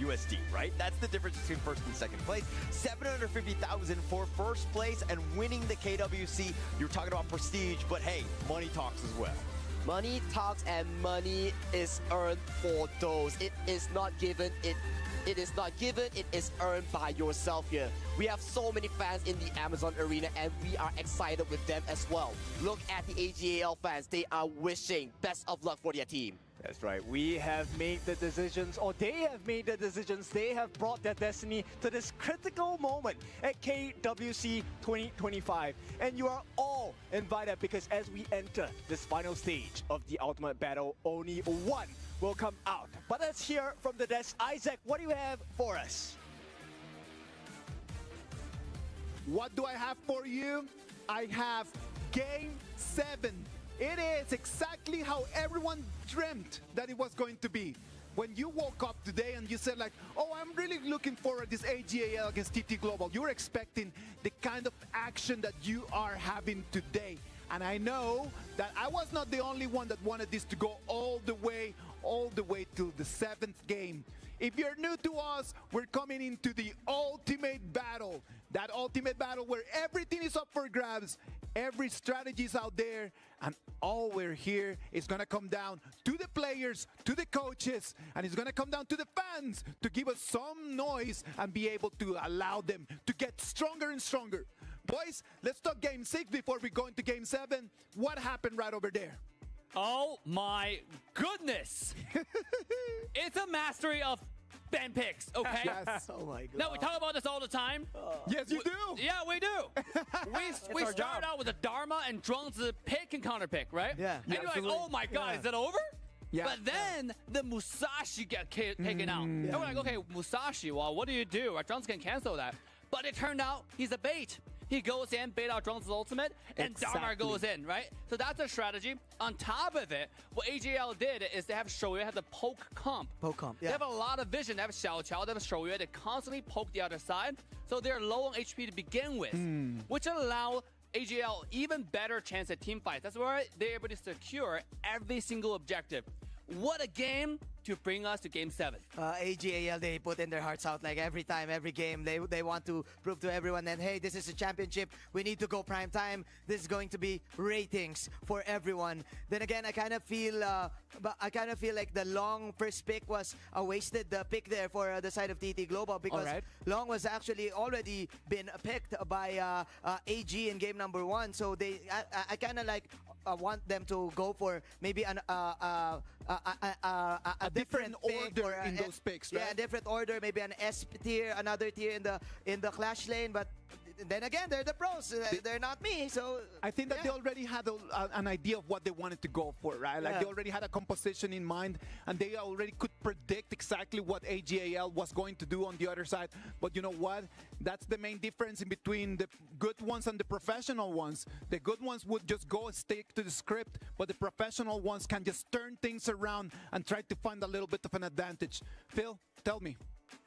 USD, right? That's the difference between first and second place. $750,000 for first place and winning the KWC. You're talking about prestige, but hey, money talks as well. Money talks and money is earned for those. It is not given, it is not given, it is earned by yourself here. We have so many fans in the Amazon arena and we are excited with them as well. Look at the AGAL fans, they are wishing best of luck for their team. That's right. We have made the decisions, or they have made the decisions. They have brought their destiny to this critical moment at KWC 2025. And you are all invited because as we enter this final stage of the ultimate battle, only one will come out. But let's hear from the desk. Isaac, what do you have for us? What do I have for you? I have Game 7. It is exactly how everyone dreamt that it was going to be. When you woke up today and you said like, oh, I'm really looking forward to this AGAL against TT Global, you're expecting the kind of action that you are having today. And I know that I was not the only one that wanted this to go all the way till the 7th game. If you're new to us, we're coming into the ultimate battle. That ultimate battle where everything is up for grabs, every strategy is out there, and all we're here is gonna come down to the players, to the coaches, and it's gonna come down to the fans to give us some noise and be able to allow them to get stronger and stronger. Boys, let's talk game 6 before we go into game 7. What happened right over there? Oh my goodness! It's a mastery of ban picks, okay? Yes. Oh my god. Now, we talk about this all the time. Yes, you do. Yeah, we do. we start out with a Dharma and Zhuangzi pick and counter pick, right? Yeah. And you're like, oh my god, is it over? Yeah. But then the Musashi get taken out. And we're like, okay, Musashi, well, what do you do? Zhuangzi can cancel that. But it turned out he's a bait. He goes in, bait out Zhuangzi's ultimate, and Dharma goes in, right? So that's a strategy. On top of it, what AJL did is they have Shoyu have the poke comp. Poke comp, They have a lot of vision. They have Xiao Qiao, they have Shoyu. They constantly poke the other side. So they're low on HP to begin with, which allow AJL even better chance at team fights. That's why they're able to secure every single objective. What a game to bring us to game 7. AGAL, they put in their hearts out like every time, every game. They want to prove to everyone that, hey, this is a championship. We need to go prime time. This is going to be ratings for everyone. Then again, I kind of feel like the Long first pick was a wasted pick there for the side of TT Global, because Long was actually already been picked by AG in game number 1. So I kind of like want them to go for maybe a different order in those picks, right? Yeah, a different order, maybe an S tier, another tier in the Clash lane, but then again, they're the pros. They're not me, so I think that they already had an idea of what they wanted to go for, right? Like they already had a composition in mind, and they already could predict exactly what AGAL was going to do on the other side. But you know what? That's the main difference in between the good ones and the professional ones. The good ones would just go and stick to the script, but the professional ones can just turn things around and try to find a little bit of an advantage. Phil, tell me.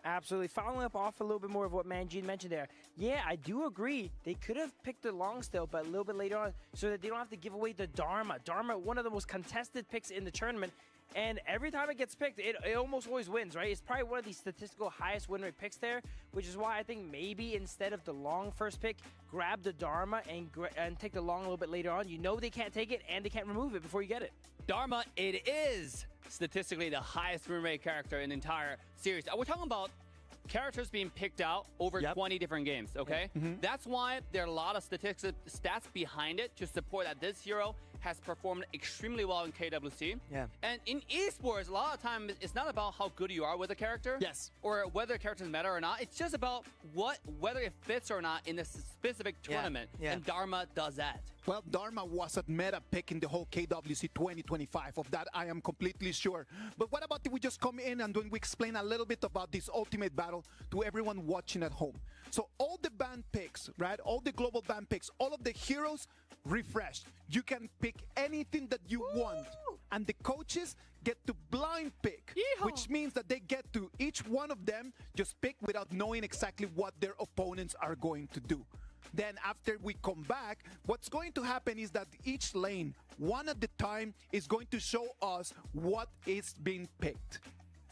Absolutely. Following up off a little bit more of what Manjin mentioned there. Yeah, I do agree. They could have picked the long still, but a little bit later on, so that they don't have to give away the Dharma. Dharma, one of the most contested picks in the tournament. And every time it gets picked, it almost always wins, right? It's probably one of the statistical highest win rate picks there, which is why I think maybe instead of the long first pick, grab the Dharma and take the long a little bit later on. You know they can't take it, and they can't remove it before you get it. Dharma, it is statistically the highest win rate character in the entire series. We're talking about characters being picked out over 20 different games, okay? That's why there are a lot of stats behind it to support that this hero has performed extremely well in KWC. Yeah. And in esports, a lot of times, it's not about how good you are with a character. Yes. Or whether a character is meta or not. It's just about whether it fits or not in a specific tournament. Yeah. And Dharma does that. Well, Dharma was a meta pick in the whole KWC 2025. Of that, I am completely sure. But what about if we just come in and then we explain a little bit about this ultimate battle to everyone watching at home? So all the band picks, right? All the global band picks, all of the heroes refreshed. You can pick anything that you want. And the coaches get to blind pick, which means that they get to, each one of them, just pick without knowing exactly what their opponents are going to do. Then after we come back, what's going to happen is that each lane, one at a time, is going to show us what is being picked.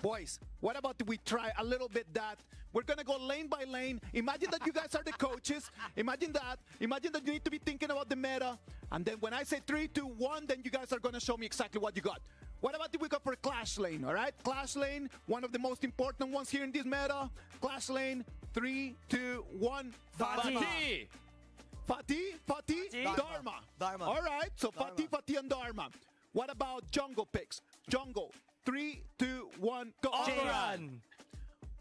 Boys, what about if we try a little bit that? We're going to go lane by lane. Imagine that you guys are the coaches. Imagine that. Imagine that you need to be thinking about the meta. And then when I say 3, 2, 1, then you guys are going to show me exactly what you got. What about if we go for Clash lane, all right? Clash lane, one of the most important ones here in this meta. Clash lane, 3, 2, 1. Fatih! Fatih? Dharma. All right, so Fatih and Dharma. What about jungle picks? Jungle, 3, 2, 1, go.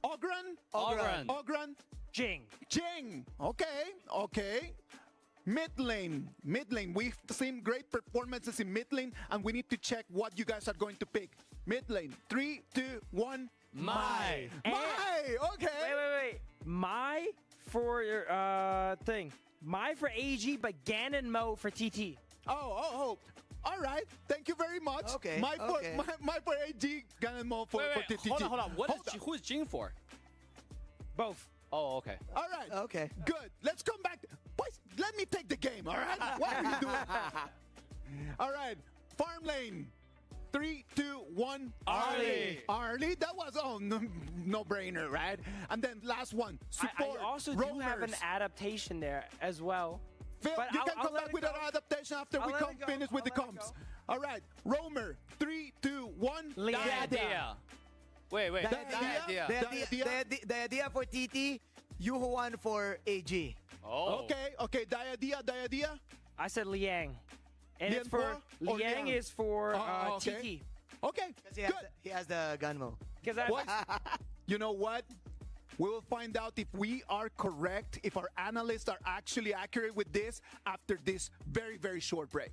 Ogran. Jing. Okay. Mid lane. We've seen great performances in mid lane, and we need to check what you guys are going to pick. Mid lane, 3, 2, 1. Mai. Okay. Wait. Mai for your thing. Mai for AG, but Ganon Mo for TT. Oh. All right. Thank you very much. Okay. My for AG, Ganon Mo for TT. Hold on. Who is Jing for? Both. Oh, okay. All right. Okay. Good. Let's come back. Boys, let me take the game, all right? What are you doing? All right, farm lane. 3, 2, 1. Arlie. Arlie? That was, no-brainer, right? And then last one, support. I also roamers. do have an adaptation there as well. Phil, But you I'll can come let back it with go. an adaptation after I'll we let come it go. finish with the I'll let it comps. go. All right, roamer. 3, 2, 1. Idea. Wait. The idea for TT, you won for AG. Oh. Okay, Diadia. I said Liang. And it's Liang for Po or Liang Liang? is for okay. TT. Okay, Because good. he has the Gunmo. Because What? You know what? We will find out if we are correct, if our analysts are actually accurate with this after this very, very short break.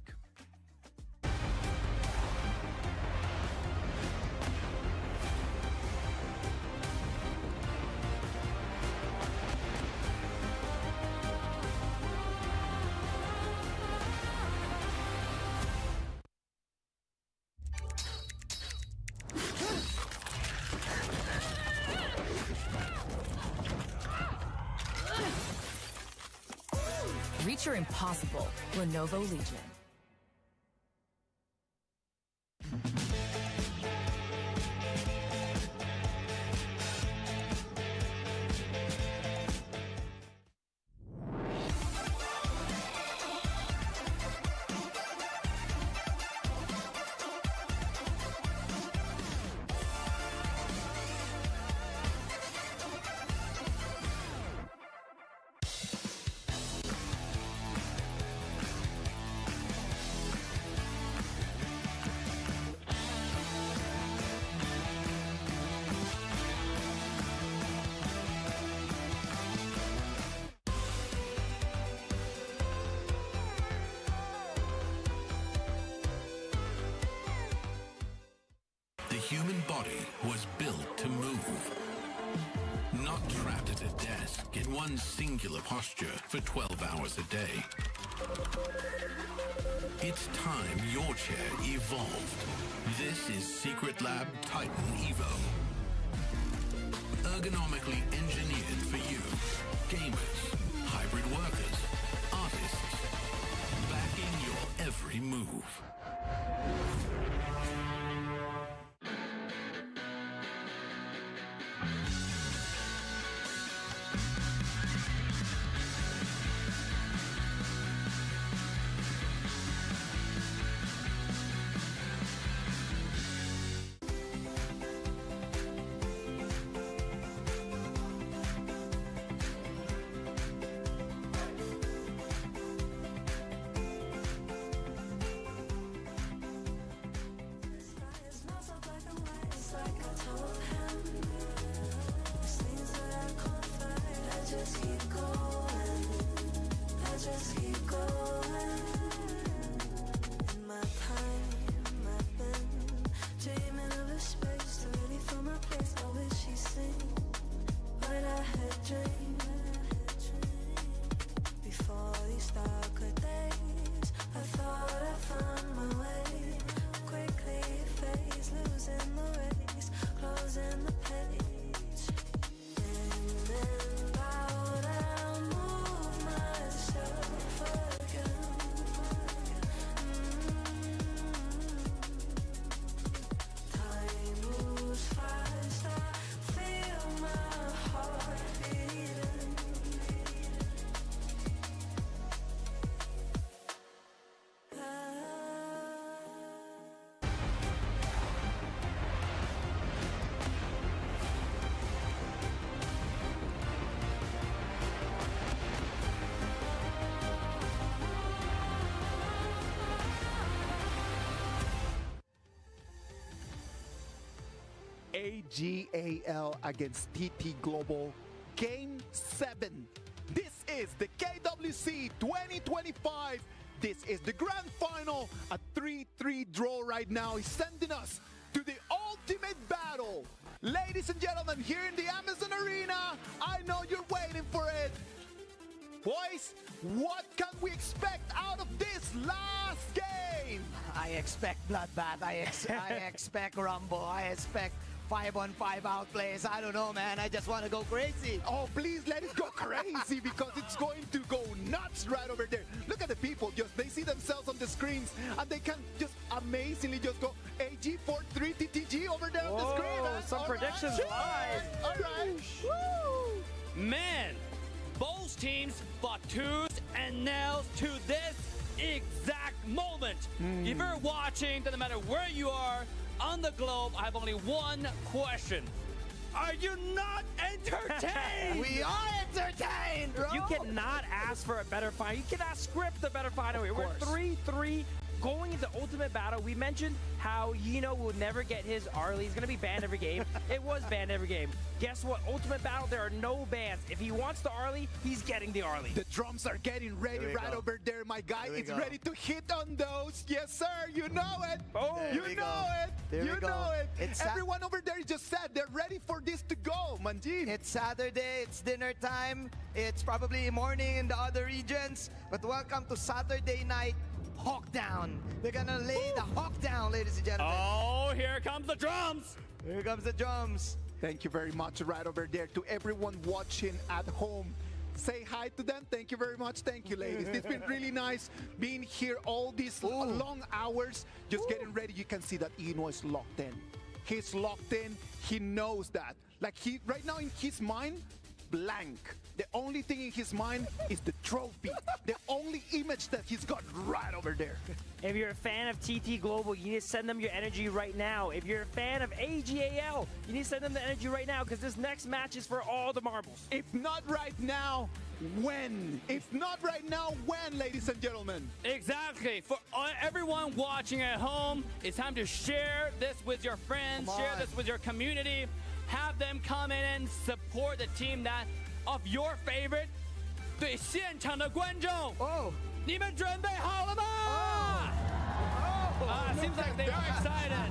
Reach your impossible. Lenovo Legion. The human body was built to move. Not trapped at a desk in one singular posture for 12 hours a day. It's time your chair evolved. This is Secret Lab Titan Evo. Ergonomically engineered for you, gamers, hybrid workers, artists, backing your every move. AGAL against TT Global, Game 7. This is the KWC 2025. This is the grand final. A 3-3 draw right now is sending us to the ultimate battle. Ladies and gentlemen, here in the Amazon Arena, I know you're waiting for it. Boys, what can we expect out of this last game? I expect bloodbath. I expect rumble. I expect 5-on-5 outplays. I don't know, man. I just want to go crazy. Oh, please let it go crazy because it's going to go nuts right over there. Look at the people. Just they see themselves on the screens and they can just amazingly just go AG43 TTG over there on the screen. Man. Some predictions live. All right. Woo! Man, both teams fought tooth and nails to this exact moment. If you're watching, doesn't matter where you are on the globe, I have only one question. Are you not entertained? We are entertained, bro. You cannot ask for a better final. You cannot script a better final here. We're 3-3 going into Ultimate Battle. We mentioned how Yino will never get his Arlie. He's going to be banned every game. It was banned every game. Guess what? Ultimate Battle, there are no bans. If he wants the Arlie, he's getting the Arlie. The drums are getting ready right over there, my guy. It's ready to hit on those. Yes, sir. You know it. Oh, you know it. You know it. Everyone over there just said they're ready for this to go, Manjin. It's Saturday. It's dinner time. It's probably morning in the other regions. But welcome to Saturday night. Hawk down. They're gonna lay the Hawk down, ladies and gentlemen. Oh, here comes the drums. Here comes the drums. Thank you very much right over there to everyone watching at home. Say hi to them. Thank you very much. Thank you, ladies. It's been really nice being here all these long hours, just getting ready. You can see that Ino is locked in. He's locked in. He knows that. Like right now in his mind, blank. The only thing in his mind is the trophy. The only image that he's got right over there. If you're a fan of TT Global, you need to send them your energy right now. If you're a fan of AGAL, you need to send them the energy right now because this next match is for all the marbles. If not right now, when? If not right now, when, ladies and gentlemen? Exactly. For everyone watching at home, it's time to share this with your friends, share this with your community, have them come in and support the team that of your favorite. 对现场的观众，你们准备好了吗？Seems like they are excited.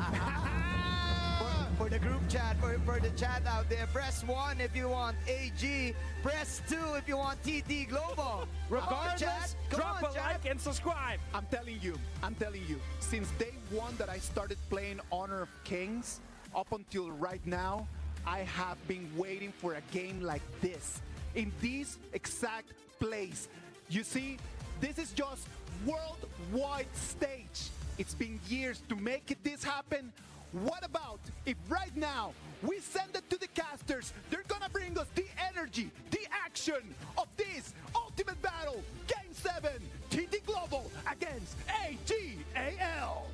For the group chat, for the chat out there, press 1 if you want AG, press 2 if you want TT Global. Regardless, drop a like and subscribe. I'm telling you, since day one that I started playing Honor of Kings, up until right now, I have been waiting for a game like this, in this exact place. You see, this is just worldwide stage. It's been years to make this happen. What about if right now we send it to the casters? They're gonna bring us the energy, the action of this Ultimate Battle Game 7, TT Global against AGAL.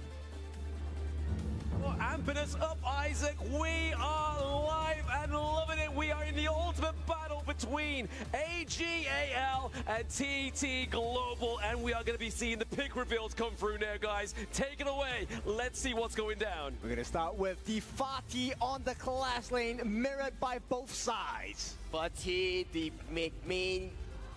Amping us up, Isaac. We are live and loving it. We are in the ultimate battle between AGAL and TT Global, and we are going to be seeing the pick reveals come through now, guys. Take it away. Let's see what's going down. We're going to start with the Fatih on the class lane, mirrored by both sides. Fatih, the main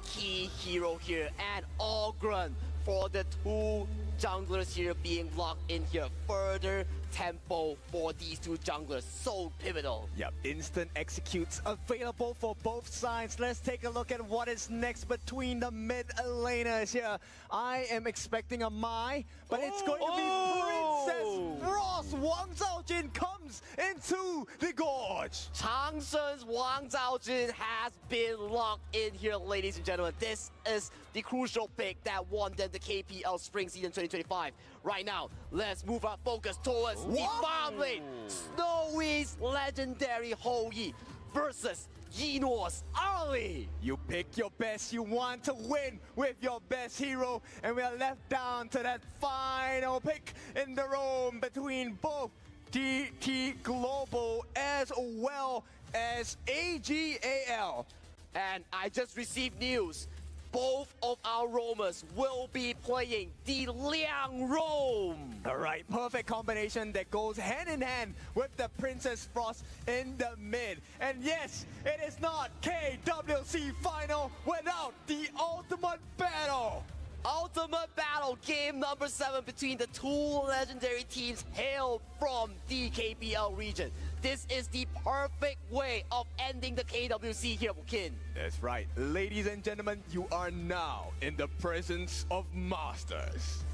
key hero here, and Ogren for the two junglers here being locked in here. Further tempo for these two junglers, so pivotal. Yep, instant executes available for both sides. Let's take a look at what is next between the mid laners here. I am expecting a Mai, but it's going to be Princess Frost. Wang Zhaojin comes into the gorge. Changshen's Wang Zhaojin has been locked in here, ladies and gentlemen. This is the crucial pick that won them the KPL Spring Season 2025. Right now, let's move our focus towards the farm lane. Snowy's legendary Hou-Yi versus Yino's Arlie. You pick your best. You want to win with your best hero. And we are left down to that final pick in the room between both TT Global as well as AGAL. And I just received news. Both of our roamers will be playing the Liang Roam. All right, perfect combination that goes hand in hand with the Princess Frost in the mid. And yes, it is not KWC final without the Ultimate Battle. Ultimate Battle, game number 7 between the two legendary teams hailed from the KPL region. This is the perfect way of ending the KWC here, Kin. That's right. Ladies and gentlemen, you are now in the presence of masters.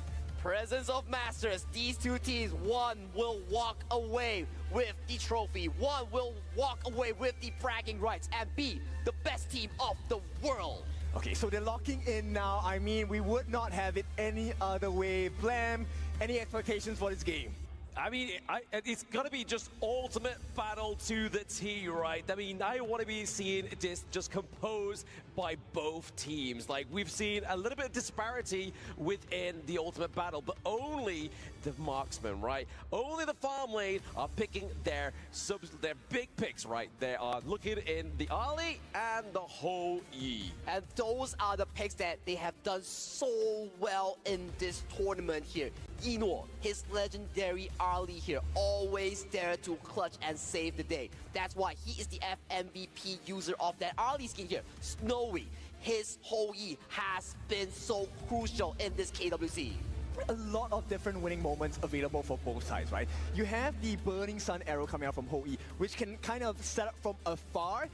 presence of masters, these two teams, one will walk away with the trophy, one will walk away with the bragging rights, and be the best team of the world. Okay, so they're locking in now. I mean, we would not have it any other way. Blam, any expectations for this game? I mean, it's got to be just ultimate battle to the T, right? I mean, I want to be seeing this just composed by both teams. Like, we've seen a little bit of disparity within the ultimate battle, but only the marksmen, right? Only the farm lane are picking their big picks, right? They are looking in the Ali and the Ho Yi. And those are the picks that they have done so well in this tournament here. Eno, his legendary Ali here, always there to clutch and save the day. That's why he is the FMVP user of that Ali skin here. Snowy, his Ho Yi has been so crucial in this KWC. A lot of different winning moments available for both sides, right? You have the Burning Sun arrow coming out from Ho Yi, which can kind of set up from afar.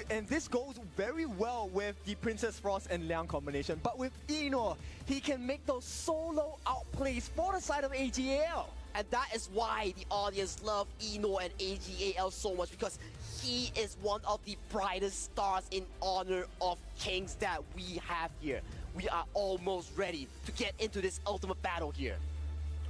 And this goes very well with the Princess Frost and Liang combination. But with Eno, he can make those solo outplays for the side of AGAL. And that is why the audience love Eno and AGAL so much, because he is one of the brightest stars in Honor of Kings that we have here. We are almost ready to get into this ultimate battle here.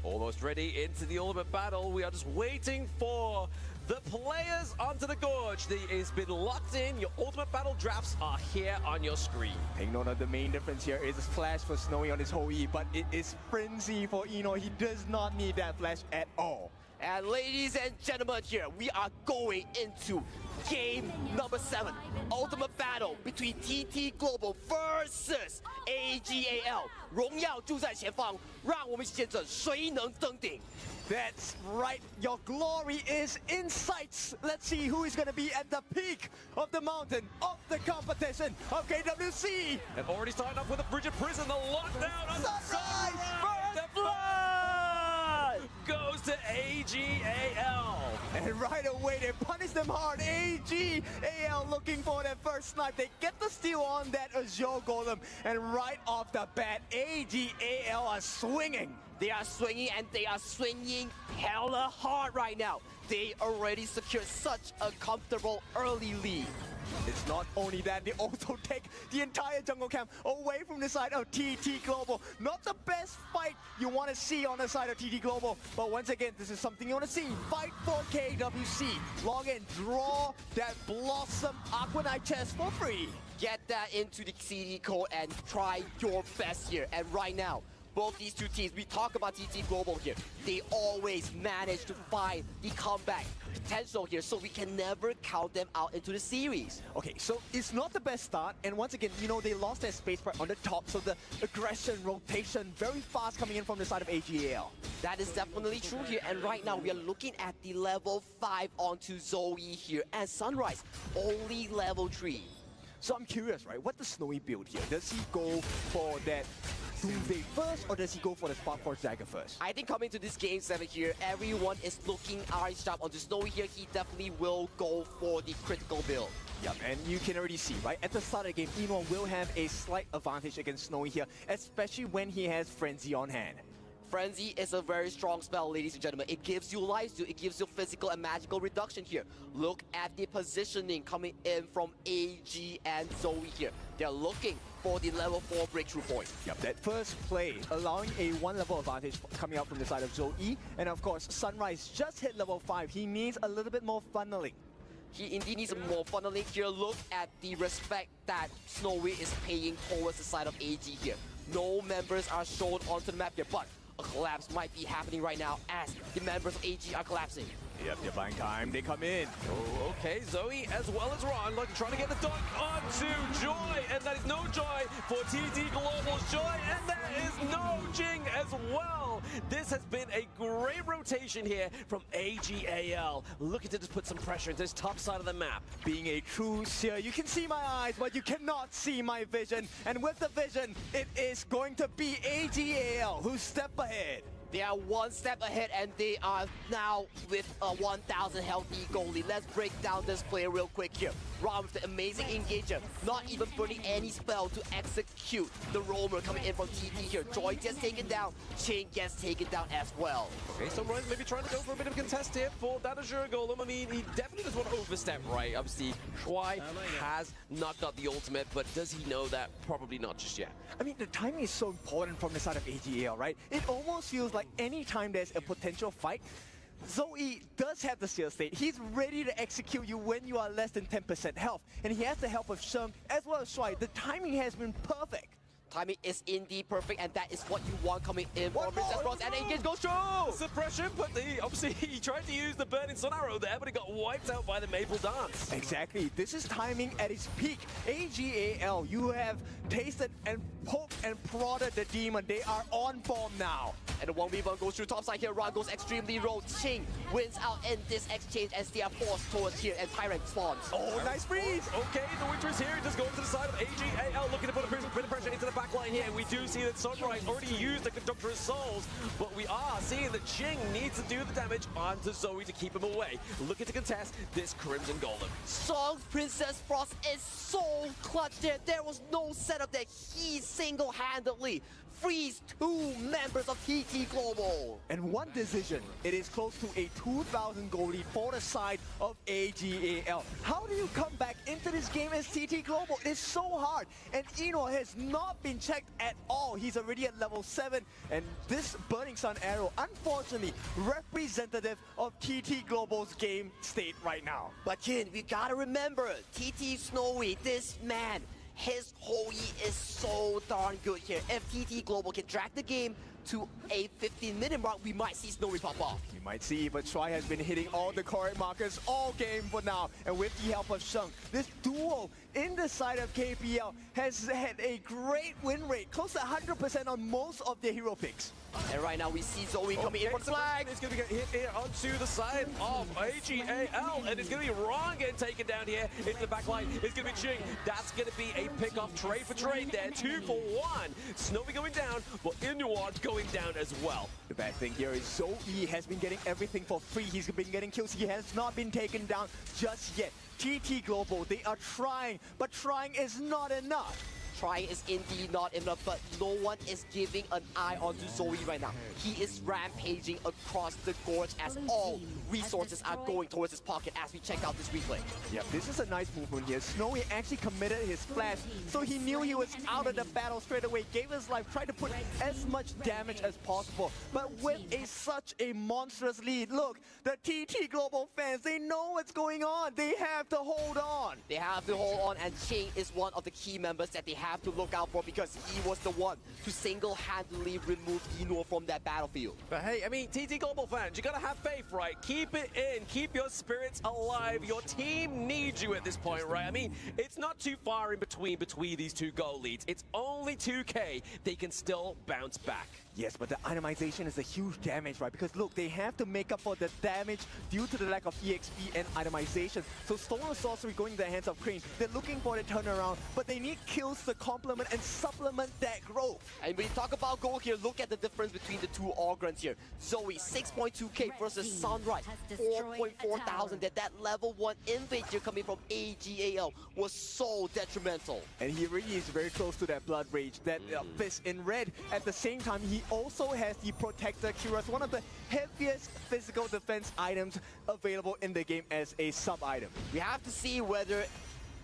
Almost ready into the ultimate battle. We are just waiting for the players onto the gorge. It's been locked in. Your ultimate battle drafts are here on your screen. Take note of the main difference here is flash for Snowy on his Ho Yi, but it is frenzy for Eno. He does not need that flash at all. And ladies and gentlemen here, we are going into game number 7. Ultimate battle between TT Global versus AGAL. 荣耀就在前方，让我们一起见证谁能登顶。 That's right, your glory is in sights. Let's see who is going to be at the peak of the mountain of the competition of KWC. And already starting off with a Frigid Prison, the lockdown on Sunrise! The flood goes to AGAL. And right away, they punish them hard. AGAL looking for their first snipe. They get the steal on that Azure Golem. And right off the bat, AGAL are swinging. They are swinging, and they are swinging hella hard right now. They already secured such a comfortable early lead. It's not only that, they also take the entire jungle camp away from the side of TT Global. Not the best fight you want to see on the side of TT Global, but once again, this is something you want to see. Fight for KWC. Log in, draw that Blossom Aquanite chest for free. Get that into the CD code and try your best here. And right now, both these two teams, we talk about TT Global here, they always manage to find the comeback potential here, so we can never count them out into the series. Okay, so it's not the best start, and once again, you know, they lost their space right on the top, so the aggression, rotation, very fast coming in from the side of AGAL. That is definitely true here, and right now we are looking at the level 5 onto Zoe here, and Sunrise, only level 3. So I'm curious, right, what does Snowy build here? Does he go for that Doomsday first, or does he go for the Spark Force Dagger first? I think coming to this game 7 here, everyone is looking eyes sharp onto Snowy here. He definitely will go for the critical build. Yep, and you can already see, right? At the start of the game, Eno will have a slight advantage against Snowy here, especially when he has Frenzy on hand. Frenzy is a very strong spell, ladies and gentlemen. It gives you lifesteal, it gives you physical and magical reduction here. Look at the positioning coming in from AG and Zoe here. They're looking for the level 4 breakthrough point. Yep, that first play allowing a 1 level advantage coming out from the side of Zoe. And of course, Sunrise just hit level 5. He needs a little bit more funneling. He indeed needs more funneling here. Look at the respect that Snowy is paying towards the side of AG here. No members are shown onto the map here, but a collapse might be happening right now as the members of AG are collapsing. Yep, they're buying time. They come in. Oh, okay, Zoe as well as Ron trying to get the dunk onto Joy, and that is no Joy for TT Global's Joy, and that is no Jing as well. This has been a great rotation here from AGAL, looking to just put some pressure into this top side of the map. Being a true seer, you can see my eyes, but you cannot see my vision. And with the vision, it is going to be AGAL who step ahead. They are 1 step ahead, and they are now with a 1,000 healthy goalie. Let's break down this play real quick here. Ra with the amazing engager, not even burning any spell to execute the roamer coming in from TT here. Joy gets taken down, Ching gets taken down as well. Okay, Sunrise maybe trying to go for a bit of a contest here for that Azure Golem. I mean, he definitely doesn't want to overstep, right? Obviously, Shuai has not got the ultimate, but does he know that? Probably not just yet. I mean, the timing is so important from the side of AGL, right? It almost feels like anytime there's a potential fight, Zoe does have the seal state. He's ready to execute you when you are less than 10% health. And he has the help of Sheng as well as Shuai. The timing has been perfect. Timing is indeed perfect, and that is what you want coming in from Princess Bronze, and engage goes through! Suppression, but obviously he tried to use the Burning Sun Arrow there, but he got wiped out by the Maple Dance. Exactly. This is timing at its peak. AGAL, you have tasted and poked and prodded the demon. They are on form now. And the 1v1 goes through topside here. Ra goes extremely low. Ching wins out in this exchange as they are forced towards here, and Tyrant spawns. Oh, nice freeze! Okay, the Winter is here. Just going to the side of AGAL, looking to put a bit of pressure into the back line here. We do see that Sunrise already used the Conductor's Souls, but we are seeing that Ching needs to do the damage onto Zoe to keep him away. Looking to contest this Crimson Golem. Song's Princess Frost is so clutch there. There was no setup that he single-handedly frees 2 members of TT Global. And one decision, it is close to a 2,000 gold lead for the side of AGAL. How do you come back into this game as TT Global? It is so hard. And Eno has not been checked at all. He's already at level 7. And this Burning Sun Arrow, unfortunately, representative of TT Global's game state right now. But Kin, we gotta remember, TT Snowy, this man, his Hoi is so darn good here. If TT Global can drag the game to a 15-minute mark, we might see Snowy pop off. You might see, but Shuai has been hitting all the correct markers all game for now. And with the help of Sheng, this duo in the side of KPL has had a great win rate, close to 100% on most of their hero picks. And right now we see Zoe coming in for the flag. It's going to get hit here onto the side of AGAL, and it's going to be Ron getting taken down here into the back line. It's going to be Ching. That's going to be a pick-off trade for trade there. 2 for 1. Snowy going down, but Inuart going down as well. The bad thing here is Zoe has been getting everything for free. He's been getting kills. He has not been taken down just yet. TT Global, they are trying, but trying is not enough. Trying is indeed not enough, but no one is giving an eye onto Zoe right now. He is rampaging across the gorge as all resources are going towards his pocket as we check out this replay. Yeah, this is a nice movement here. Snowy actually committed his flash, so he knew he was out of the battle straight away, gave his life, tried to put as much damage as possible. But with such a monstrous lead, look, the TT Global fans, they know what's going on. They have to hold on. They have to hold on, and Ching is one of the key members that they have to look out for because he was the one to single-handedly remove Eno from that battlefield. But hey, I mean, TT Global fans, you gotta have faith, right? Keep it in, keep your spirits alive. Your team needs you at this point, right? I mean, it's not too far in between these 2 goal leads. It's only 2K. They can still bounce back. Yes, but the itemization is a huge damage, right? Because look, they have to make up for the damage due to the lack of EXP and itemization. So Stolen Sorcery going in the hands of Crane. They're looking for the turnaround, but they need kills to complement and supplement that growth. And when you talk about gold here, look at the difference between the 2 Ogrons here. Zoe, 6.2k versus Sunrise, 4.4 thousand. That level 1 invade here coming from AGAL was so detrimental. And he really is very close to that Blood Rage, that fist in red. At the same time, he also has the Protector Cuirass, one of the heaviest physical defense items available in the game as a sub-item. We have to see whether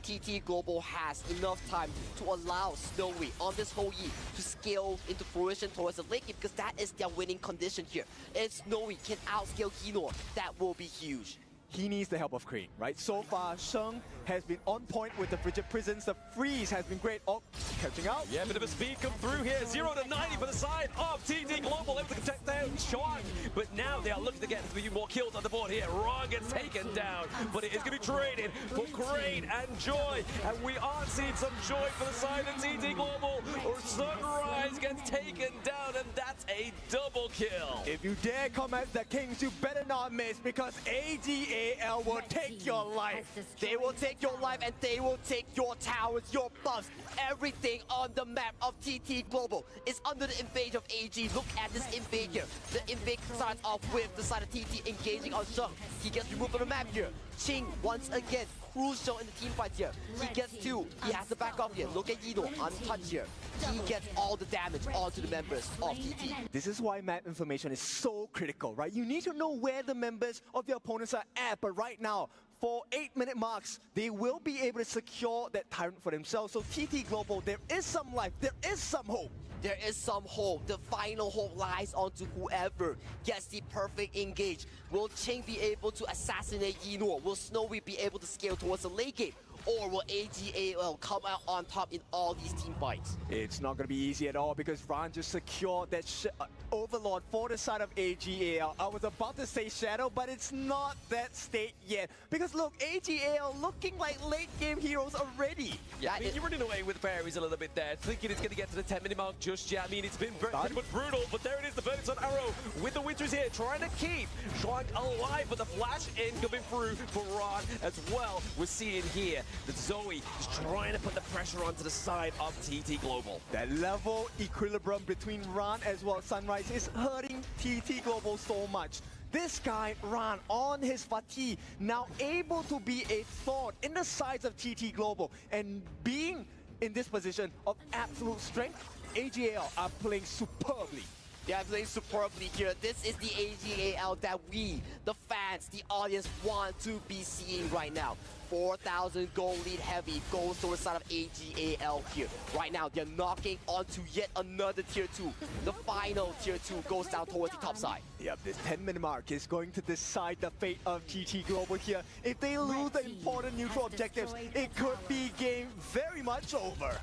TT Global has enough time to allow Snowy on this whole Yi to scale into fruition towards the late game, because that is their winning condition here. If Snowy can outscale Hino, that will be huge. He needs the help of Crane, right? So far, Sheng has been on point with the Frigid Prisons. The freeze has been great. Oh, catching out. Yeah, bit of a speed come through here. 0 to 90 for the side of TT Global. Able to protect down Chuan. But now they are looking to get a few more kills on the board here. Ron gets taken down. But it is going to be traded for Crane and Joy. And we are seeing some joy for the side of TT Global. Or Sunrise gets taken down, and that's a double kill. If you dare come at the Kings, you better not miss, because AGAL will take your life. They will take your life, and they will take your towers, your buffs, everything on the map of TT Global is under the invasion of AG. Look at this invade here. The invade starts off with the side of TT engaging on Sheng. He gets removed from the map here. Ching once again crucial in the team fight here. He gets 2. He has to back off here. Look at Yino, untouched here. He gets all the damage onto the members of TT. This is why map information is so critical, right? You need to know where the members of your opponents are at, but right now, for 8-minute marks, they will be able to secure that Tyrant for themselves. So TT Global, there is some life, there is some hope. There is some hope. The final hope lies onto whoever gets the perfect engage. Will Ching be able to assassinate Yinor? Will Snowy be able to scale towards the late game? Or will AGAL come out on top in all these team fights? It's not going to be easy at all because Ran just secured that Overlord for the side of AGAL. I was about to say Shadow, but it's not that state yet. Because look, AGAL looking like late game heroes already. Yeah, I mean, you're running away with the berries a little bit there, thinking it's going to get to the 10-minute mark just yet. I mean, it's been pretty much brutal, but there it is, the Burns on Arrow with the Winters here, trying to keep Shuang alive, but the flash in coming through for Ran as well. We're seeing here that Zoe is trying to put the pressure onto the side of TT Global. That level equilibrium between Ran as well as Sunrise is hurting TT Global so much. This guy, Ran, on his fatigue, now able to be a thorn in the sides of TT Global, and being in this position of absolute strength, AGAL are playing superbly. They are playing superbly here. This is the AGAL that we, the fans, the audience, want to be seeing right now. 4,000 gold lead heavy goes towards the side of AGAL here. Right now, they're knocking onto yet another tier 2. The final tier 2 goes down towards the top side. Yep, this 10-minute mark is going to decide the fate of TT Global here. If they lose the important neutral objectives, it could be game very much over.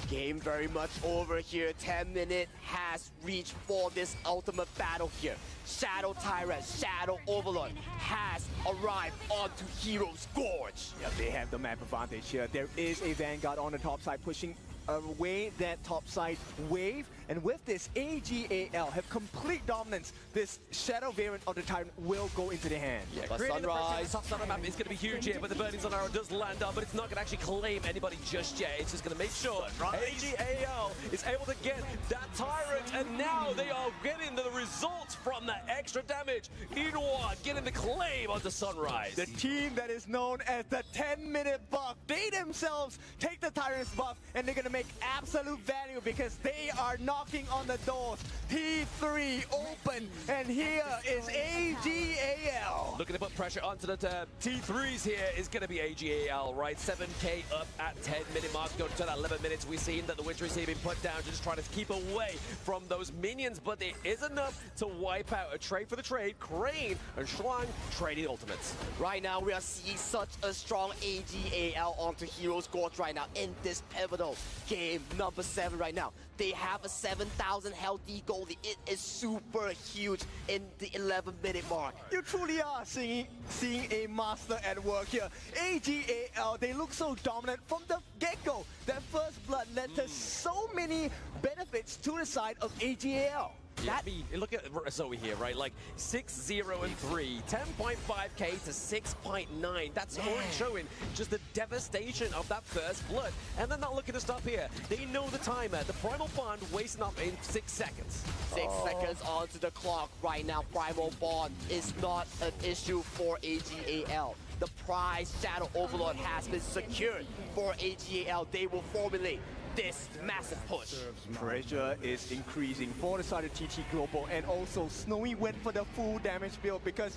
Game very much over here. 10 minutes has reached for this ultimate battle here. Shadow Tyrant, Shadow Overlord has arrived onto Heroes Gorge. Yeah, they have the map advantage here. There is a Vanguard on the top side pushing away that top side wave, and with this, AGAL have complete dominance. This Shadow variant of the Tyrant will go into their hand. Yeah, creating the pressure, the top side of the map is going to be huge here, but the Burnings on Arrow does land up, but it's not going to actually claim anybody just yet. It's just going to make sure AGAL is able to get that Tyrant, and now they are getting the results from that extra damage. Inward getting the claim onto Sunrise. The team that is known as the 10-minute buff, they themselves take the Tyrant's buff, and they're going to make absolute value because they are knocking on the doors. T3 open, and here is AGAL. Looking to put pressure onto the T3s here is going to be AGAL, right? 7k up at 10-minute mark. Going to that 11 minutes. We've seen that the Winters here been put down to just try to keep away from those minions, but it is enough to wipe out. A trade for the trade. Crane and Shuang trading ultimates. Right now, we are seeing such a strong AGAL onto Heroes Gorge right now in this pivotal game number 7 right now. They have a 7,000 healthy goalie. It is super huge in the 11-minute mark. You truly are seeing a master at work here. AGAL, they look so dominant from the get-go. That first blood led to so many benefits to the side of AGAL. Yeah, I mean, look at Zoe here, right? Like 6-0 and 3, 10.5k to 6.9. That's already showing just the devastation of that first blood. And they're not looking to stop here. They know the timer. The Primal Bond wasting up in 6 seconds. 6 seconds onto the clock right now. Primal Bond is not an issue for AGAL. The prize Shadow Overlord has been secured for AGAL. They will formulate this massive push. Pressure is increasing for the side of TT Global, and also Snowy went for the full damage build because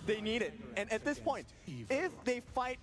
they need it. And at this point, if they fight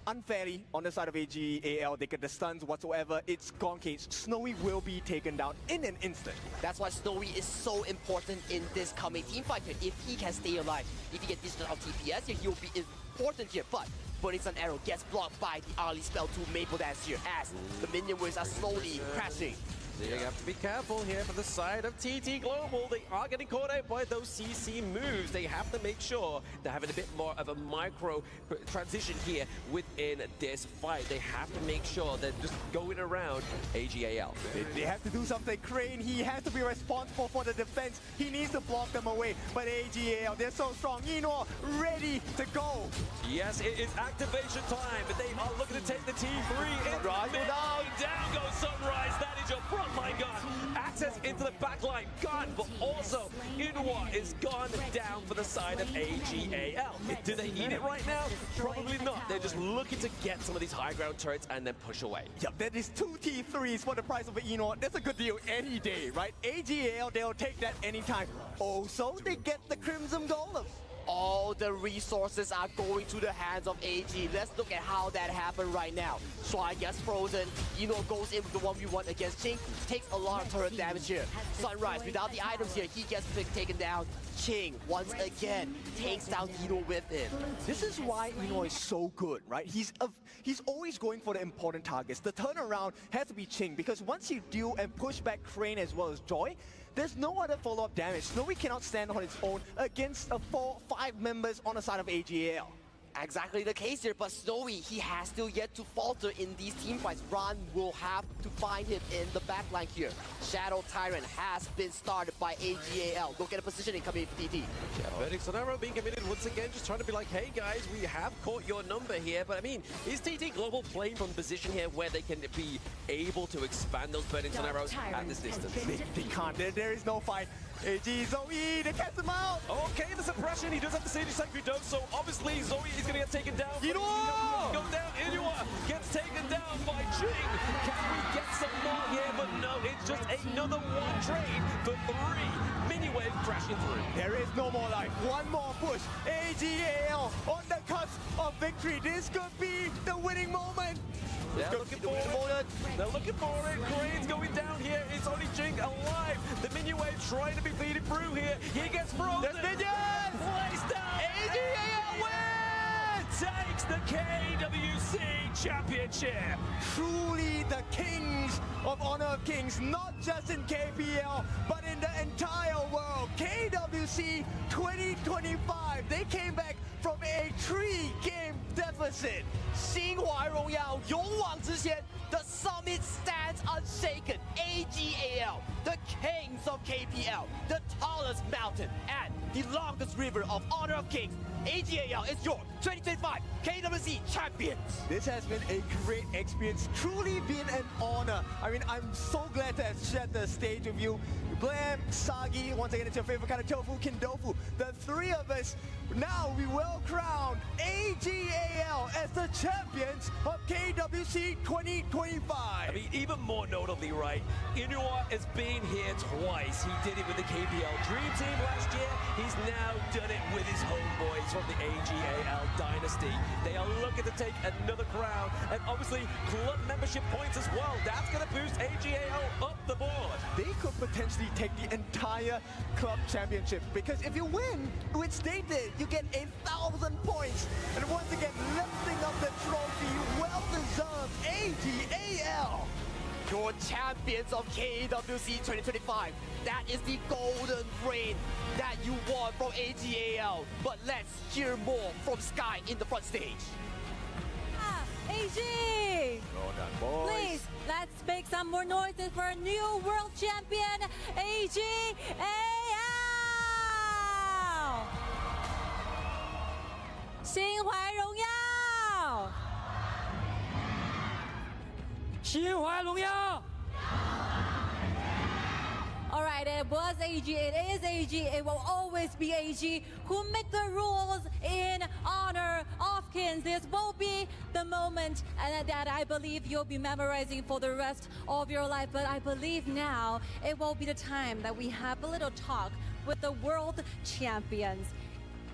unfairly on the side of AGAL, they get the stuns whatsoever, it's gone case. Snowy will be taken down in an instant. That's why Snowy is so important in this coming team fight here. If he can stay alive, if he gets this of TPS here, he will be important here. But Burning Sun Arrow gets blocked by the early spell to Maple Dance here as the minion waves are slowly crashing. You have to be careful here for the side of TT Global. They are getting caught out by those CC moves. They have to make sure they're having a bit more of a micro transition here within this fight. They have to make sure they're just going around AGAL. They have to do something. Crane, he has to be responsible for the defense. He needs to block them away. But AGAL, they're so strong. Eno ready to go. Yes, it is activation time. But they are looking to take the T3 in. Right, down goes Sunrise. That is your Oh my god! Access into the backline, gone, but also Inwa is gone down for the side of AGAL. Do they need it right now? Probably not. They're just looking to get some of these high ground turrets and then push away. Yep, that is 2 T3s for the price of an Eno. That's a good deal any day, right? AGAL, they'll take that anytime. Also, they get the Crimson Golem. All the resources are going to the hands of AG. Let's look at how that happened right now. Shuai gets frozen. Eno goes in with the 1v1 against Ching. Takes a lot of turret damage here. Sunrise, without the items here, he gets taken down. Ching, once again, takes down Eno with him. This is why Eno is so good, right? He's always going for the important targets. The turnaround has to be Ching, because once you deal and push back Crane as well as Joy, there's no other follow-up damage. Snowy cannot stand on its own against 4-5 members on the side of AGAL. Exactly the case here, but Snowy, he has still yet to falter in these team fights. Ron will have to find him in the backline here. Shadow Tyrant has been started by AGAL. Look at the positioning coming from TT. Yeah, Verdict Sonaro being committed once again, just trying to be like, hey guys, we have caught your number here. But I mean, is TT Global playing from a position here where they can be able to expand those Verdict Sonaros at this distance? They can't. There is no fight. AG, Zoe, they cast him out. Okay, the suppression. He does have the Sage Sacred Dose, so obviously Zoe is going to get taken down. Inua! Go down. Inua gets taken down by Ching. Can we get some more here? But no, it's just another one trade for 3. Miniwave crashing through. There is no more life. One more push. AGAL on the cusp of victory. This could be the winning moment. They're looking for it. They're looking for it. Crane's going down here. It's only Ching alive. The Miniwave trying to be feeding through here. He gets frozen. There's minions! Placed down. AGAL wins! Takes the KWC Championship. Truly the kings of Honor of Kings, not just in KPL, but in the entire world. KWC 2025. They came back from a 3-game deficit. 心怀荣耀，勇往直前。The summit stands unshaken. AGAL, the kings of KPL, the tallest mountain and the longest river of Honor of Kings. AGAL is your 2025 KWC champions. This has been a great experience, truly been an honor. I mean, I'm so glad to have shared the stage with you. Blam, Sagi, once again, it's your favorite kind of tofu, Kindofu. The 3 of us, now we will crown AGAL as the champions of KWC 2025. I mean, even more notably, right, Inua has been here twice. He did it with the KPL Dream Team last year. He's now done it with his homeboys from the AGAL Dynasty. They are looking to take another crown, and obviously club membership points as well. That's going to boost AGAL up the board. They could potentially take the entire club championship, because if you win, which they did, you get 1,000 points. And once again, lifting up the trophy, well-deserved AGAL. Your champions of KWC 2025. That is the golden reign that you won from AGAL. But let's hear more from Sky in the front stage. AG! Well done, boys. Please, let's make some more noises for a new world champion, AGAL! 心怀荣耀！心怀荣耀！ All right, it was AG, it is AG, it will always be AG who make the rules in honor of Kings. This will be the moment that I believe you'll be memorizing for the rest of your life. But I believe now it will be the time that we have a little talk with the world champions.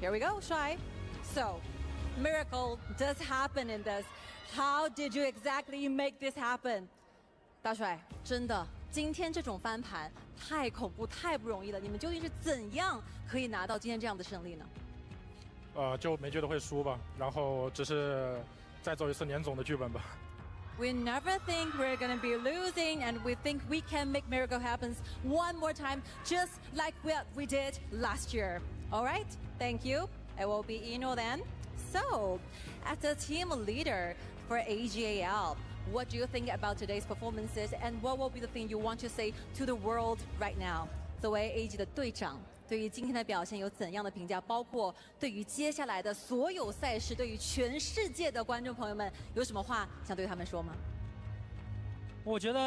Here we go, Shuai. So, miracle does happen in this. How did you exactly make this happen? 大帅，真的，今天这种翻盘太恐怖、太不容易了。你们究竟是怎样可以拿到今天这样的胜利呢？就没觉得会输吧，然后只是再走一次年总的剧本吧。We never think we're gonna be losing, and we think we can make miracle happen one more time, just like what we did last year. All right, thank you. It will be Eno then. So, as a team leader for AGAL, what do you think about today's performances, and what will be the thing you want to say to the world right now? 作为 AG 的队长，对于今天的表现有怎样的评价？包括对于接下来的所有赛事，对于全世界的观众朋友们，有什么话想对他们说吗？我觉得。